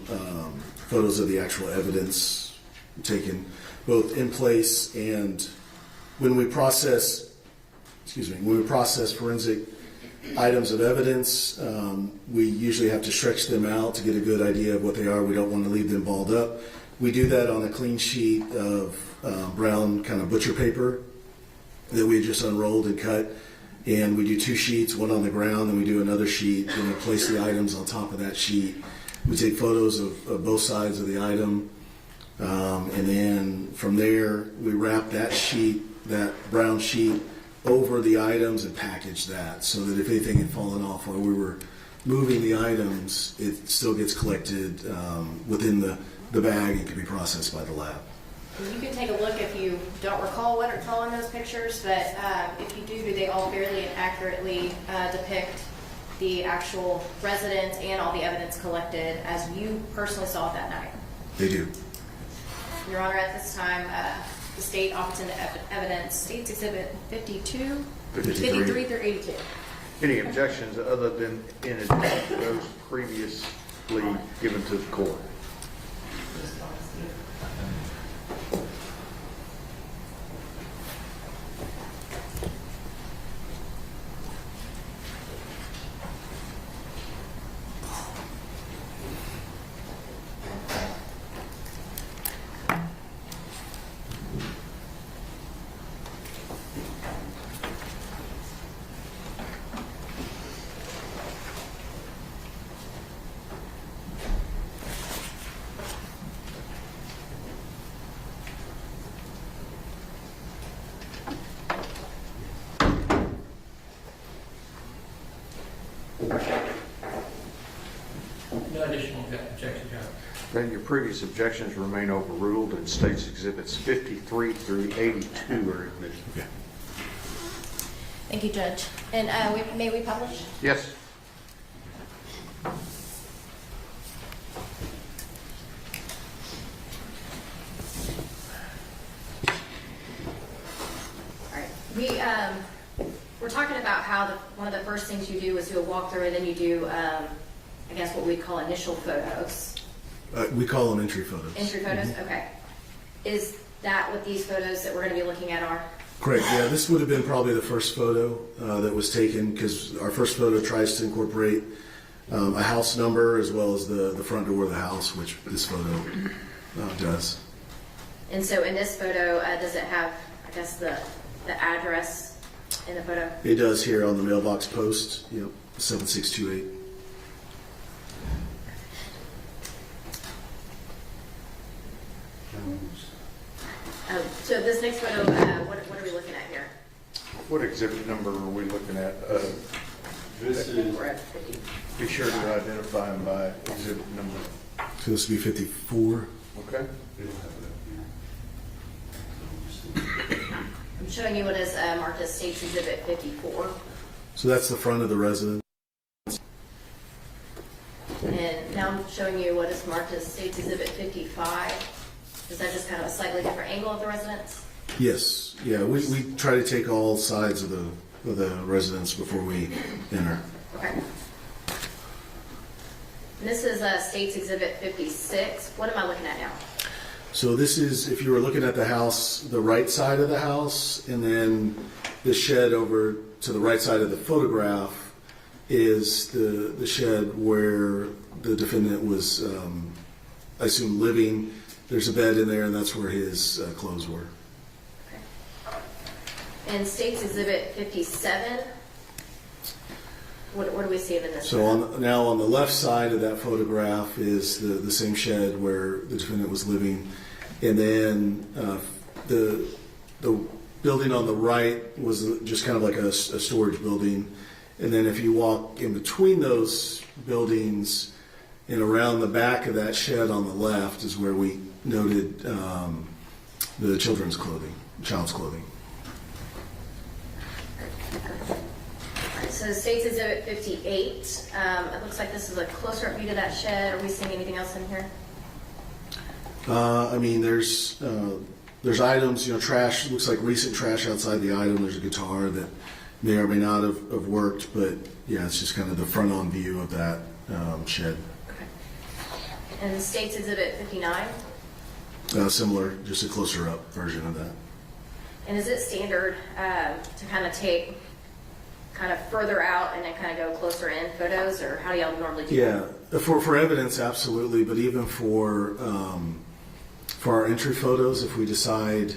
photos of the actual evidence taken both in place and when we process forensic items of evidence, we usually have to stretch them out to get a good idea of what they are. We don't want to leave them balled up. We do that on a clean sheet of brown kind of butcher paper that we just unrolled and cut, and we do two sheets, one on the ground, and we do another sheet, and we place the items on top of that sheet. We take photos of both sides of the item, and then from there we wrap that sheet, that brown sheet, over the items and package that so that if anything had fallen off while we were moving the items, it still gets collected within the bag and can be processed by the lab. You can take a look if you don't recall what are all in those pictures, but if you do they all fairly and accurately depict the actual residence and all the evidence collected as you personally saw it that night? They do. Your Honor, at this time, the state offers into evidence States Exhibit 52, 53 through 82. Any objections other than in addition to those previously given to the court? No additional objection, John. Then your previous objections remain overruled and states exhibits 53 through 82 are admitted. Okay. Thank you, Judge. And may we publish? Yes. All right. We're talking about how one of the first things you do is do a walkthrough, and then you do, I guess, what we call initial photos. We call them entry photos. Entry photos? Mhm. Okay. Is that what these photos that we're going to be looking at are? Correct. Yeah, this would have been probably the first photo that was taken, because our first photo tries to incorporate a house number as well as the front door of the house, which this photo does. And so in this photo, does it have, I guess, the address in the photo? It does here on the mailbox post. Yep, 7628. So this next photo, what are we looking at here? What exhibit number are we looking at? This is, We're at 50. Be sure to identify them by exhibit number. So this would be 54. Okay. we don't have it up here. I'm showing you what is marked as State's Exhibit 54. So that's the front of the residence. And now I'm showing you what is marked as State's Exhibit 55. Is that just kind of a slightly different angle of the residence? Yes. Yeah, we try to take all sides of the residence before we enter. Okay. And this is State's Exhibit 56. What am I looking at now? So this is, if you were looking at the house, the right side of the house, and then the shed over to the right side of the photograph is the shed where the defendant was, I assume, living. There's a bed in there, and that's where his clothes were. Okay. And State's Exhibit 57. What do we see in this? So now on the left side of that photograph is the same shed where the defendant was living, and then the building on the right was just kind of like a storage building, and then if you walk in between those buildings and around the back of that shed on the left is where we noted the child's clothing. So State's Exhibit 58, it looks like this is a closer up view to that shed. Are we seeing anything else in here? I mean, there's items, trash, looks like recent trash outside the item. There's a guitar that may or may not have worked, but yeah, it's just kind of the front-on view of that shed. Okay. And State's Exhibit 59? Similar, just a closer up version of that. And is it standard to kind of take kind of further out and then kind of go closer in photos, or how do y'all normally do that? Yeah, for evidence, absolutely, but even for our entry photos, if we decide,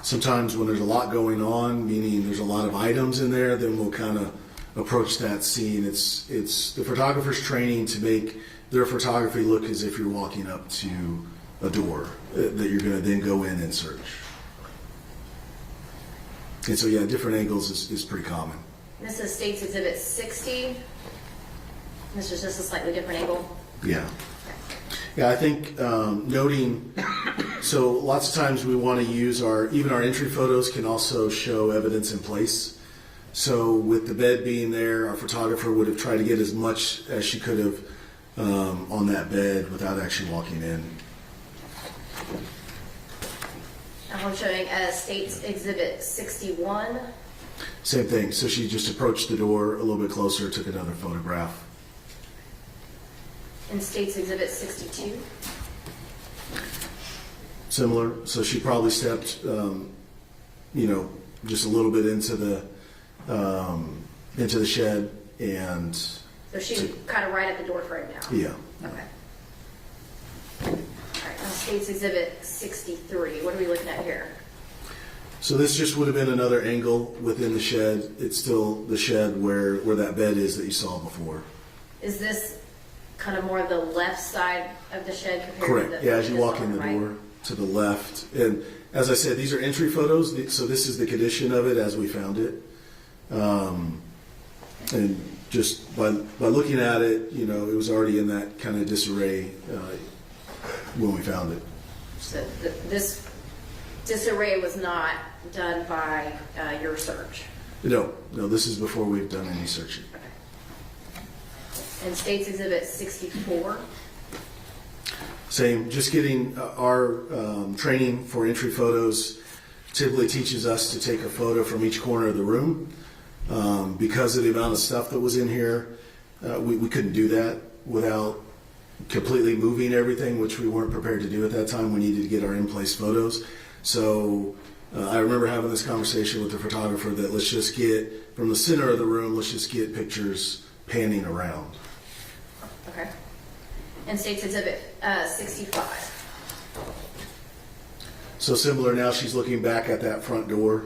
sometimes when there's a lot going on, meaning there's a lot of items in there, then we'll kind of approach that scene. It's the photographer's training to make their photography look as if you're walking up to a door that you're going to then go in and search. And so, yeah, different angles is pretty common. This is State's Exhibit 60. This is just a slightly different angle. Yeah. Yeah, I think noting, so lots of times we want to use even our entry photos can also show evidence in place. So with the bed being there, our photographer would have tried to get as much as she could have on that bed without actually walking in. Now I'm showing State's Exhibit 61. Same thing. So she just approached the door a little bit closer, took another photograph. And State's Exhibit 62. Similar. So she probably stepped, just a little bit into the shed, and So she's kind of right at the door frame now. yeah. Okay. All right, now State's Exhibit 63. What are we looking at here? So this just would have been another angle within the shed. It's still the shed where that bed is that you saw before. Is this kind of more of the left side of the shed compared Correct. to the Yeah, as you this walk on in the right? door to the left. And as I said, these are entry photos, so this is the condition of it as we found it. And just by looking at it, you know, it was already in that kind of disarray when we found it. So this disarray was not done by your search? No, this is before we've done any searching. Okay. And State's Exhibit 64? Same, just getting our training for entry photos typically teaches us to take a photo from each corner of the room. Because of the amount of stuff that was in here, we couldn't do that without completely moving everything, which we weren't prepared to do at that time. We needed to get our in-place photos. So I remember having this conversation with the photographer that let's just get, from the center of the room, let's just get pictures panning around. Okay. And State's Exhibit 65? So similar, now she's looking back at that front door.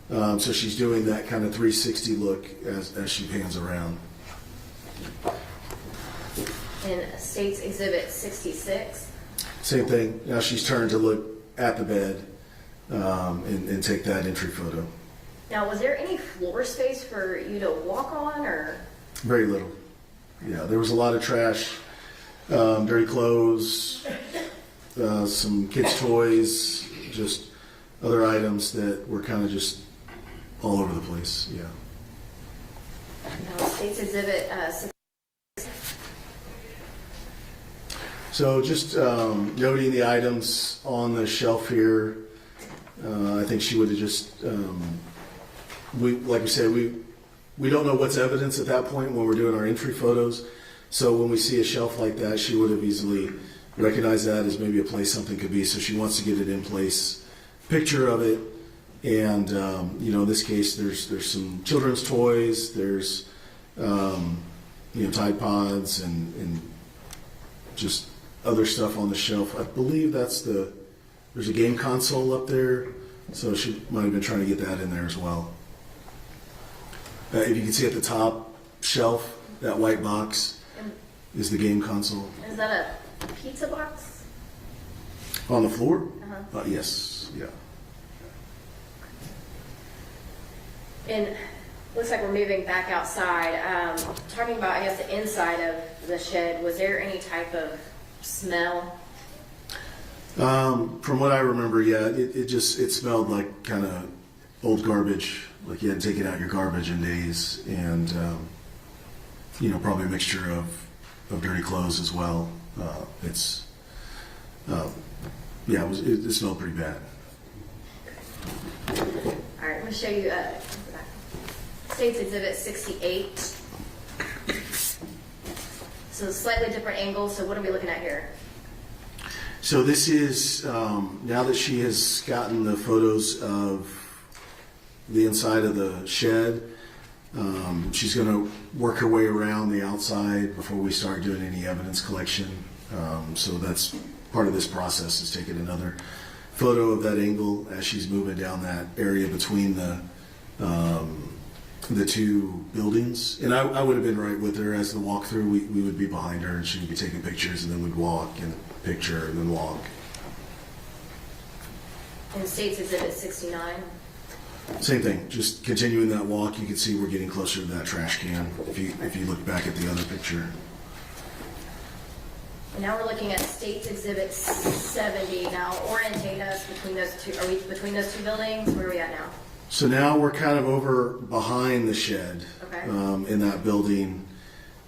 So she's doing that kind of 360 look as she pans around. In State's Exhibit 66? Same thing. Now she's turned to look at the bed and take that entry photo. Now, was there any floor space for you to walk on, or? Very little. Yeah, there was a lot of trash, dirty clothes, some kids' toys, just other items that were kind of just all over the place. Yeah. Now, State's Exhibit 66. So just noting the items on the shelf here, I think she would have just, like we said, we don't know what's evidence at that point when we're doing our entry photos. So when we see a shelf like that, she would have easily recognized that as maybe a place something could be. So she wants to get it in place, picture of it. And, you know, in this case, there's some children's toys, there's, you know, Tide Pods and just other stuff on the shelf. I believe there's a game console up there, so she might have been trying to get that in there as well. If you can see at the top shelf, that white box is the game console. Is that a pizza box? On the floor? Uh-huh. Yes, yeah. And looks like we're moving back outside. Talking about, I guess, the inside of the shed, was there any type of smell? From what I remember, yeah, it smelled like kind of old garbage, like you hadn't taken out your garbage in days, and you know, probably a mixture of dirty clothes as well. Yeah, it smelled pretty bad. All right, I'm going to show you State's Exhibit 68. So slightly different angle. So what are we looking at here? So this is, now that she has gotten the photos of the inside of the shed, she's going to work her way around the outside before we start doing any evidence collection. So that's part of this process, is taking another photo of that angle as she's moving down that area between the two buildings. And I would have been right with her as the walkthrough. We would be behind her and she would be taking pictures, and then we'd walk and picture and then walk. In State's Exhibit 69? Same thing, just continuing that walk. You can see we're getting closer to that trash can if you look back at the other picture. And now we're looking at State's Exhibit 70. Now orientate us between those two. Are we between those two buildings? Where are we at now? So now we're kind of over behind the shed, okay, in that building.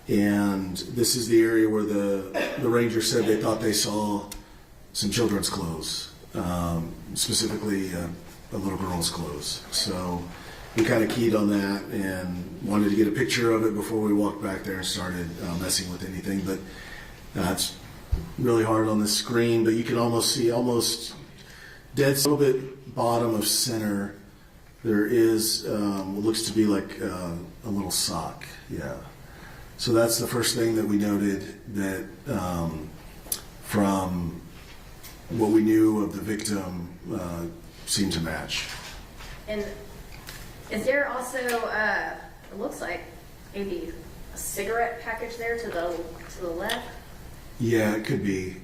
And this is the area where the ranger said they thought they saw some children's clothes, specifically a little girl's clothes. So we kind of keyed on that and wanted to get a picture of it before we walked back there and started messing with anything. But it's really hard on the screen, but you can almost see dead, a little bit bottom of center. There is what looks to be like a little sock. Yeah. So that's the first thing that we noted, that from what we knew of the victim seemed to match. And is there also, it looks like maybe a cigarette package there to the left? Yeah, it could be.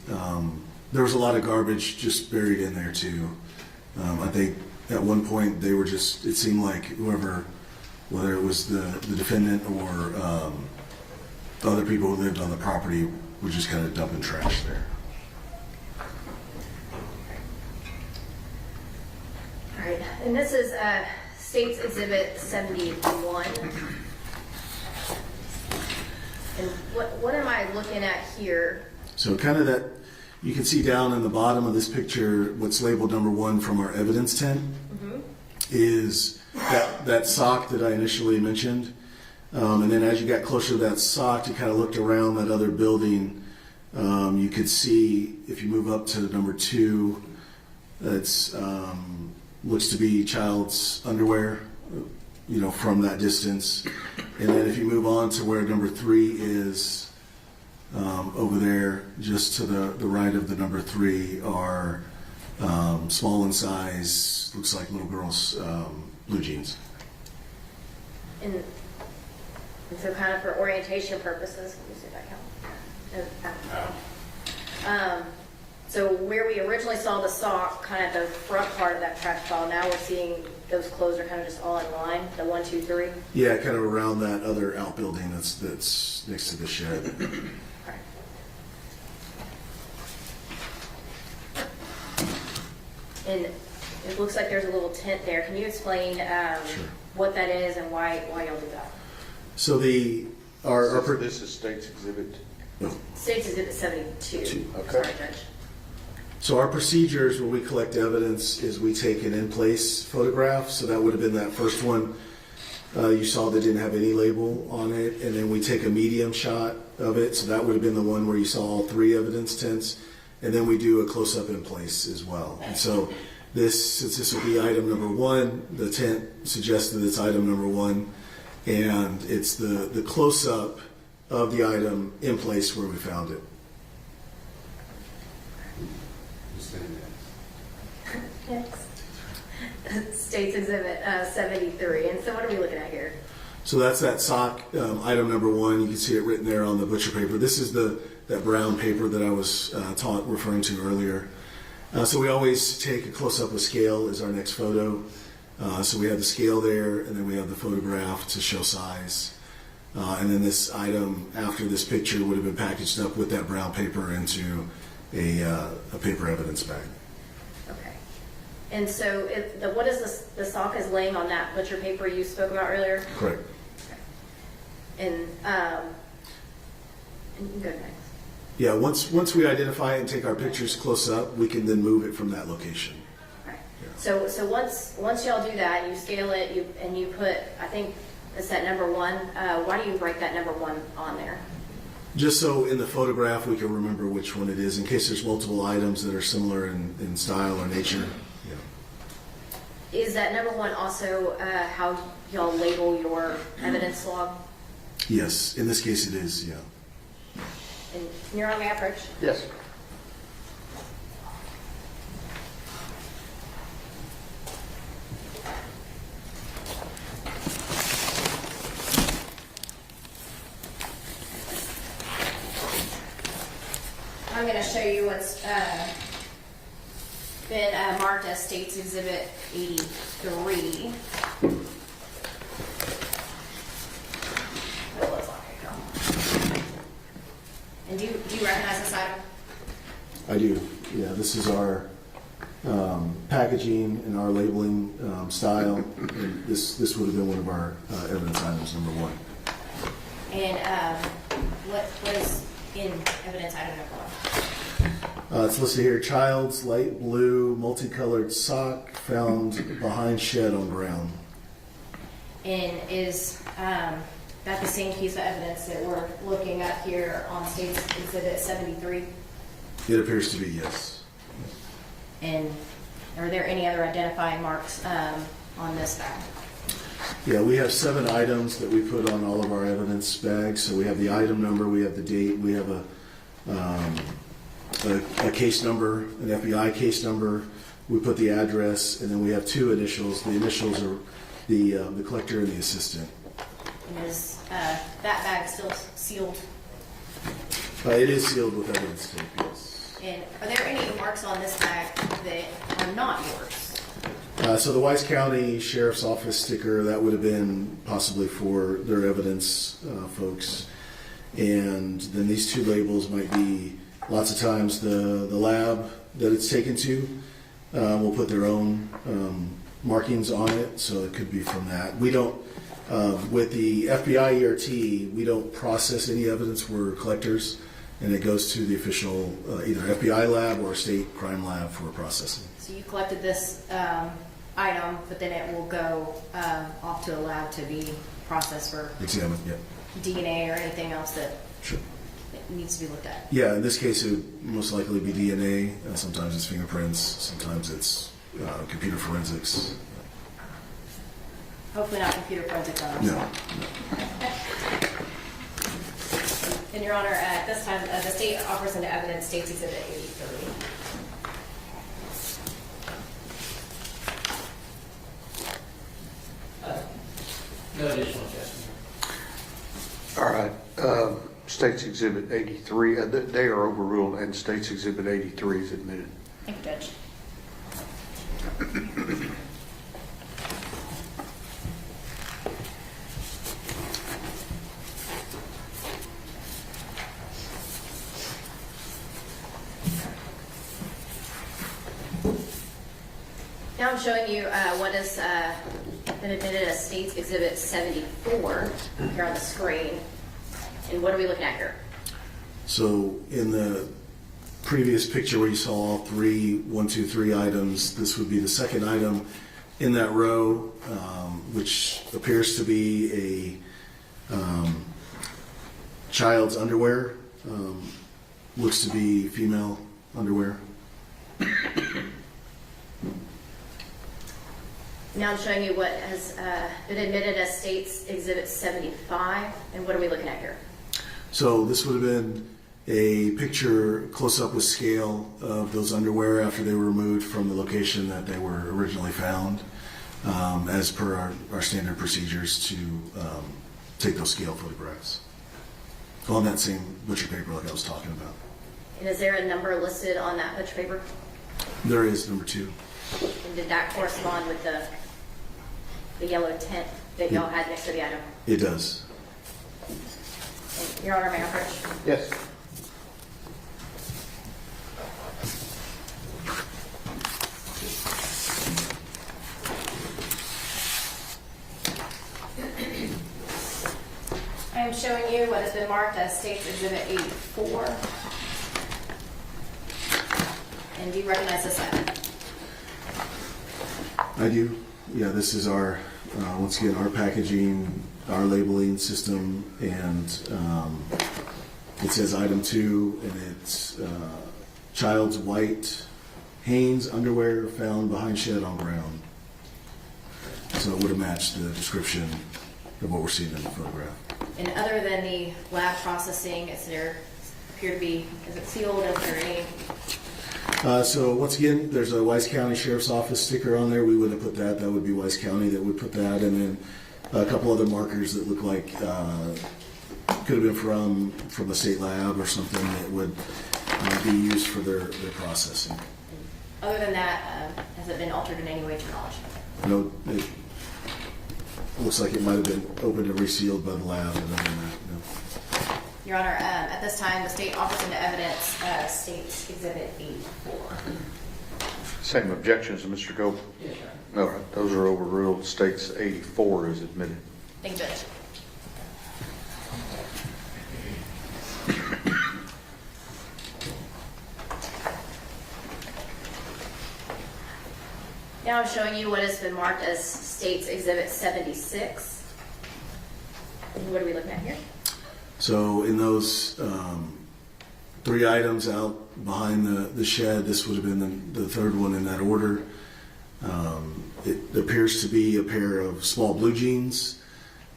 There was a lot of garbage just buried in there too. I think at one point they were just, it seemed like whoever whether it was the defendant or other people who lived on the property, were just kind of dumping trash there. All right, and this is State's Exhibit 71. And what am I looking at here? So kind of that, you can see down in the bottom of this picture, what's labeled number 1 from our evidence tent is that sock that I initially mentioned. And then as you got closer to that sock, you kind of looked around that other building. You could see, if you move up to number 2, that's looks to be child's underwear, from that distance. And then if you move on to where number 3 is, over there, just to the right of the number 3 are small in size, looks like little girls' blue jeans. And so kind of for orientation purposes, let me see if I can. So where we originally saw the sock, kind of the front part of that trash pile, now we're seeing those clothes are kind of just all in line, the 1, 2, 3. Yeah, kind of around that other outbuilding that's next to the shed. And it looks like there's a little tent there. Can you explain what that is and why y'all do that? So this is State's Exhibit. State's Exhibit 72. Okay. Sorry, Judge. So our procedures when we collect evidence is we take an in-place photograph. So that would have been that first one you saw that didn't have any label on it. And then we take a medium shot of it. So that would have been the one where you saw all 3 evidence tents. And then we do a close-up in place as well. And so since this will be item number 1, the tent suggests that it's item number 1. And it's the close-up of the item in place where we found it. Next. State's Exhibit 73. And so what are we looking at here? So that's that sock, item number 1. You can see it written there on the butcher paper. This is that brown paper that I was referring to earlier. So we always take a close-up with scale as our next photo. So we have the scale there, and then we have the photograph to show size. And then this item after this picture would have been packaged up with that brown paper into a paper evidence bag. Okay. And so what is the sock is laying on that butcher paper you spoke about earlier? Correct. Okay. And you can go next. Yeah, once we identify it and take our pictures close up, we can then move it from that location. Right. Yeah. So once y'all do that, you scale it, you put, I think it's that number 1. Why do you write that number 1 on there? Just so in the photograph we can remember which one it is, in case there's multiple items that are similar in style or nature. Yeah. Is that number 1 also how y'all label your evidence log? Yes, in this case it is, yeah. And you're on average? Yes. I'm going to show you what's been marked as State's Exhibit 83. And do you recognize this item? I do. Yeah, this is our packaging and our labeling style. And this would have been one of our evidence items, number 1. And what was in evidence item number 1? It's listed here, child's light blue multicolored sock found behind shed on ground. And is that the same piece of evidence that we're looking at here on State's Exhibit 73? It appears to be, yes. And are there any other identifying marks on this bag? Yeah, we have 7 items that we put on all of our evidence bags. So we have the item number, we have the date, we have a case number, an FBI case number. We put the address, and then we have 2 initials. The initials are the collector and the assistant. And is that bag still sealed? It is sealed with evidence tape, yes. And are there any marks on this bag that are not yours? So the Wise County Sheriff's Office sticker, that would have been possibly for their evidence folks. And then these two labels might be, lots of times the lab that it's taken to will put their own markings on it, so it could be from that. We don't, with the FBI ERT, we don't process any evidence. We're collectors, and it goes to the official either FBI lab or state crime lab for processing. So you collected this item, but then it will go off to a lab to be processed for Examined, yeah. DNA or anything else that Sure. needs to be looked at. Yeah, in this case, it would most likely be DNA. Sometimes it's fingerprints. Sometimes it's computer forensics. Hopefully not computer forensics on No. And Your Honor, at this time, the state offers into evidence State's Exhibit 83. No additional objection. All right, State's Exhibit 83, they are overruled, and State's Exhibit 83 is admitted. Thank you, Judge. Now I'm showing you what has been admitted as State's Exhibit 74 here on the screen. And what are we looking at here? So in the previous picture where you saw all 1, 2, 3 items, this would be the second item in that row, which appears to be a child's underwear. Looks to be female underwear. Now I'm showing you what has been admitted as State's Exhibit 75. And what are we looking at here? So this would have been a picture close up with scale of those underwear after they were removed from the location that they were originally found, as per our standard procedures to take those scale photographs on that same butcher paper like I was talking about. And is there a number listed on that butcher paper? There is number 2. And did that correspond with the yellow tint that y'all had next to the item? It does. And Your Honor, may I approach? Yes. I am showing you what has been marked as State's Exhibit 84. And do you recognize this item? I do. Yeah, this is our, once again, our packaging, our labeling system, and it says item 2, and it's child's white Hanes underwear found behind shed on ground. So it would have matched the description of what we're seeing in the photograph. And other than the lab processing, is it sealed? Is there any? So once again, there's a Wise County Sheriff's Office sticker on there. We wouldn't have put that. That would be Wise County that would put that. And then a couple other markers that look like could have been from a state lab or something that would be used for their processing. Other than that, has it been altered in any way to your knowledge? No, it looks like it might have been opened and resealed by the lab. And other than that, no. Your Honor, at this time, the state offers into evidence State's Exhibit 84. Same objections to Mr. Gold? Yes, Your Honor. All right, those are overruled. State's 84 is admitted. Thank you, Judge. Now I'm showing you what has been marked as State's Exhibit 76. And what are we looking at here? So in those 3 items out behind the shed, this would have been the third one in that order. It appears to be a pair of small blue jeans.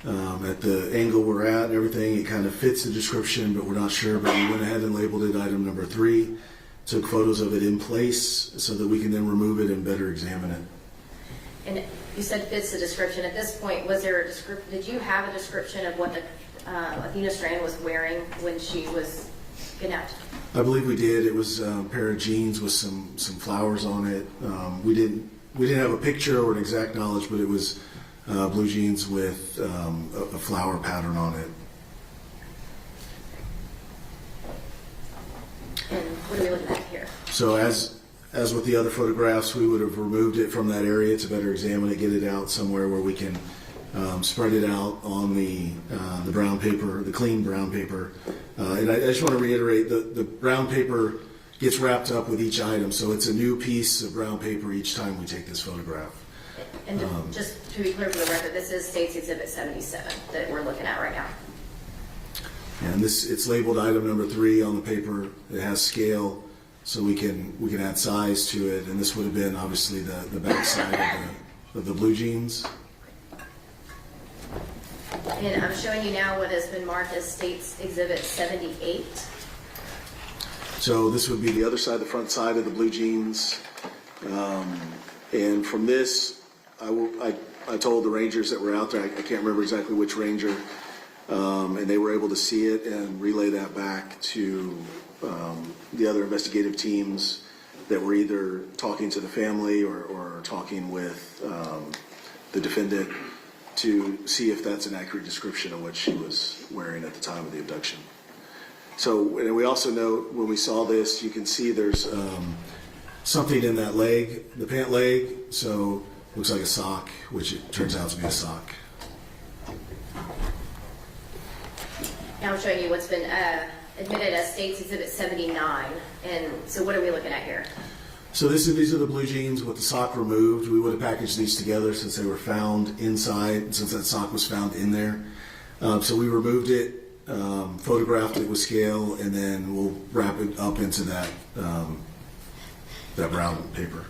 At the angle we're at and everything, it kind of fits the description, but we're not sure. But we went ahead and labeled it item number 3, took photos of it in place so that we can then remove it and better examine it. And you said fits the description. At this point, was there a description? Did you have a description of what the Athena Strand was wearing when she was kidnapped? I believe we did. It was a pair of jeans with some flowers on it. We didn't we didn't have a picture or an exact knowledge, but it was blue jeans with a flower pattern on it. And what are we looking at here? So as with the other photographs, we would have removed it from that area to better examine it, get it out somewhere where we can spread it out on the brown paper, the clean brown paper. And I just want to reiterate, the brown paper gets wrapped up with each item, so it's a new piece of brown paper each time we take this photograph. And just to be clear for the record, this is State's Exhibit 77 that we're looking at right now. And it's labeled item number 3 on the paper. It has scale, so we can add size to it. And this would have been obviously the back side of the blue jeans. And I'm showing you now what has been marked as State's Exhibit 78. So this would be the other side, the front side of the blue jeans. And from this, I told the rangers that were out there, I can't remember exactly which ranger, and they were able to see it and relay that back to the other investigative teams that were either talking to the family or talking with the defendant to see if that's an accurate description of what she was wearing at the time of the abduction. So, and we also note when we saw this, you can see there's something in that leg, the pant leg, so looks like a sock, which it turns out to be a sock. Now I'm showing you what's been admitted as State's Exhibit 79. And so what are we looking at here? So these are the blue jeans with the sock removed. We would have packaged these together since they were found inside, since that sock was found in there. So we removed it, photographed it with scale, and then we'll wrap it up into that brown paper.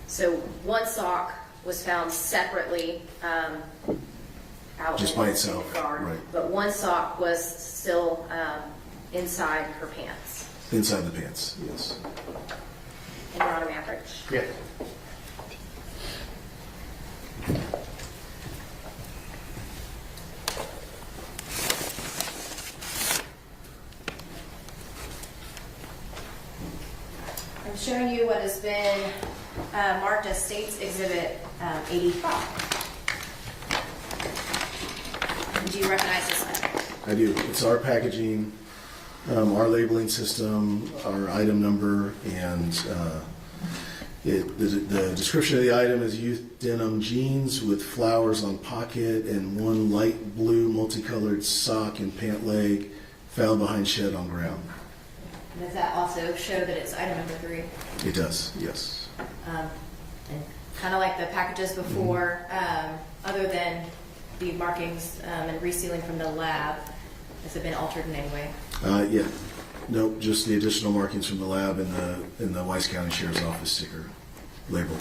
So one sock was found separately out Just by itself, in the car, right. but one sock was still inside her pants. Inside the pants, yes. And Your Honor, may I approach? Yeah. I'm showing you what has been marked as State's Exhibit 85. Do you recognize this one? I do. It's our packaging, our labeling system, our item number, and the description of the item is youth denim jeans with flowers on pocket and one light blue multicolored sock and pant leg found behind shed on ground. And does that also show that it's item number 3? It does, yes. And kind of like the packages before, other than the markings and resealing from the lab, has it been altered in any way? Yeah. Nope, just the additional markings from the lab and the Weiss County Sheriff's Office sticker label.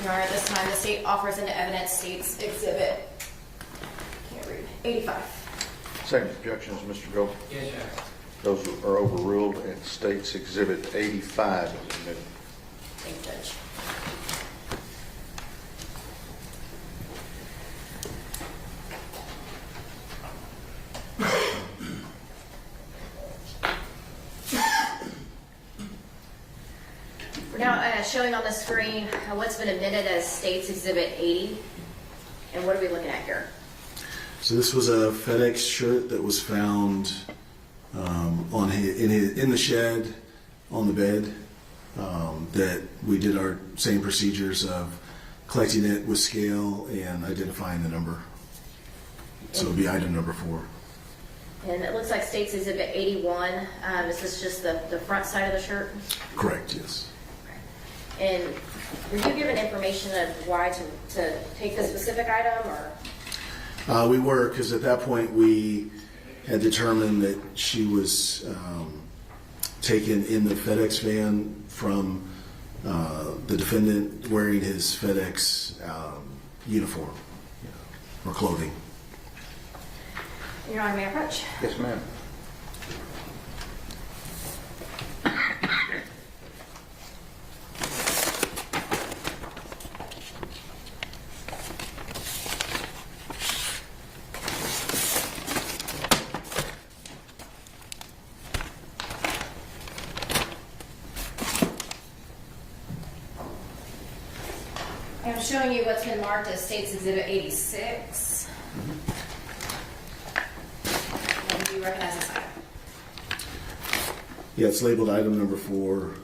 Your Honor, at this time, the state offers into evidence State's Exhibit, can't read, 85. Second objections, Mr. Gold. Yes, sir. Those are overruled, and State's Exhibit 85 is admitted. Thank you, Judge. We're now showing on the screen what's been admitted as State's Exhibit 80. And what are we looking at here? So this was a FedEx shirt that was found in the shed on the bed. That we did our same procedures of collecting it with scale and identifying the number. So it would be item number 4. And it looks like State's Exhibit 81. Is this just the front side of the shirt? Correct, yes. And were you given information of why to take this specific item, or? We were, because at that point we had determined that she was taken in the FedEx van from the defendant wearing his FedEx uniform or clothing. Your Honor, may I approach? Yes, ma'am. I'm showing you what's been marked as State's Exhibit 86. And do you recognize this item? Yeah, it's labeled item number 4.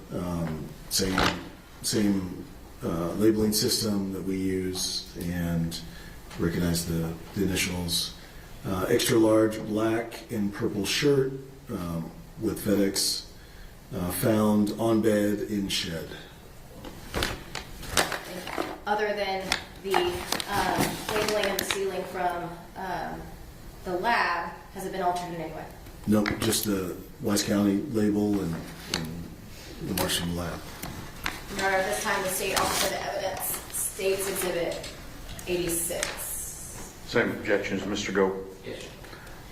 Same labeling system that we use, and recognize the initials. Extra large black and purple shirt with FedEx, found on bed in shed. Other than the labeling of the ceiling from the lab, has it been altered in any way? Nope, just the Wise County label and the Marshall lab. Your Honor, at this time, the state offers the evidence. State's Exhibit 86. Same objections, Mr. Gold? Yes.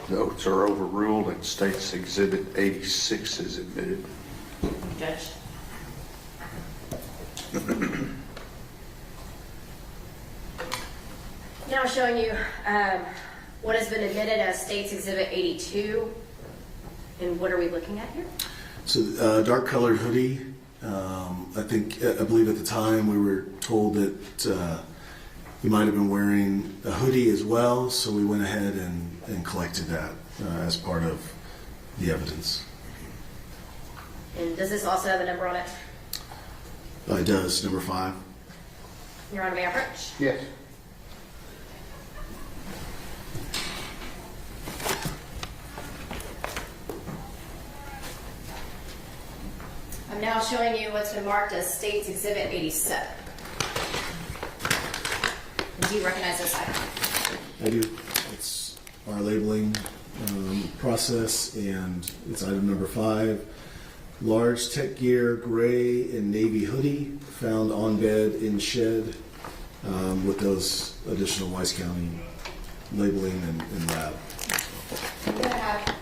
Notes are overruled and State's Exhibit 86 is admitted. Judge. Now showing you what has been admitted as State's Exhibit 82. And what are we looking at here? So dark colored hoodie. I believe at the time we were told that he might have been wearing a hoodie as well, so we went ahead and collected that as part of the evidence. And does this also have a number on it? It does, number 5. Your Honor, may I approach? Yes. I'm now showing you what's been marked as State's Exhibit 87. Do you recognize this item? I do. It's our labeling process, and it's item number 5. Large tech gear, gray and navy hoodie, found on bed in shed, with those additional Wise County labeling and lab. I'm going to have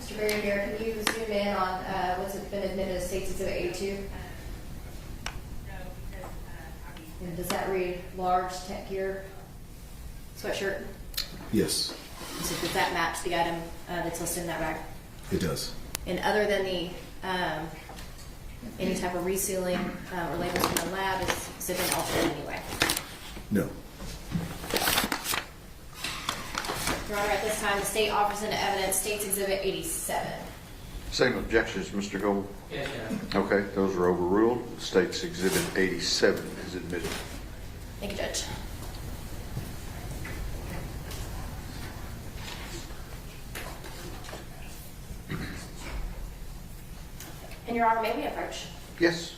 Mr. Berry here. Can you zoom in on what's been admitted as State's Exhibit 82? And does that read large tech gear sweatshirt? Yes, So does that match the item that's listed in that rag? it does. And other than the any type of resealing or labels from the lab, has it been altered in any way? No. Your Honor, at this time, the state offers into evidence State's Exhibit 87. Same objections, Mr. Gold? Yes, Your Honor. Okay, those are overruled. State's Exhibit 87 is admitted. Thank you, Judge. And Your Honor, may we approach? Yes.